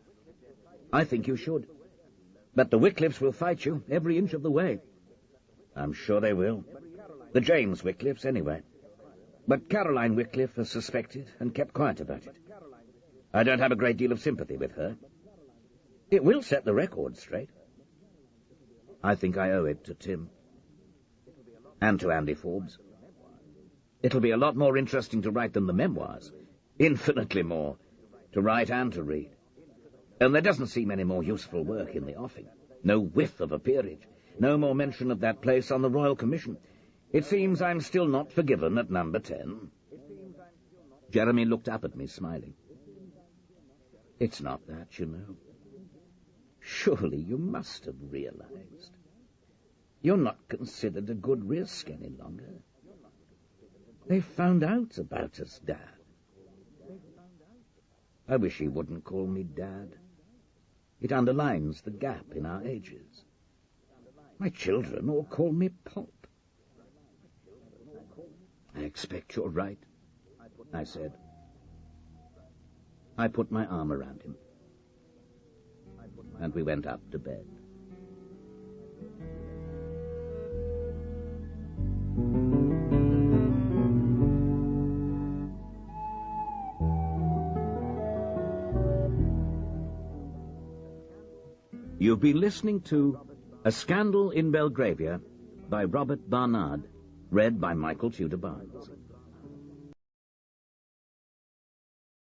I think you should. But the Wickliffes will fight you every inch of the way." "I'm sure they will. The James Wickliffes, anyway. But Caroline Wickliffe has suspected and kept quiet about it. I don't have a great deal of sympathy with her. It will set the record straight. I think I owe it to Tim. And to Andy Forbes. It'll be a lot more interesting to write than the memoirs. Infinitely more. To write and to read. And there doesn't seem any more useful work in the offing. No whiff of a peerage. No more mention of that place on the Royal Commission. It seems I'm still not forgiven at number 10. Jeremy looked up at me, smiling. "It's not that, you know. Surely you must have realized. You're not considered a good risk any longer. They've found out about us, Dad. I wish he wouldn't call me Dad. It underlines the gap in our ages. My children all call me Pop." "I expect you're right," I said. I put my arm around him, and we went up to bed. You've been listening to A Scandal in Belgravia by Robert Barnard, read by Michael Tudor Barnes.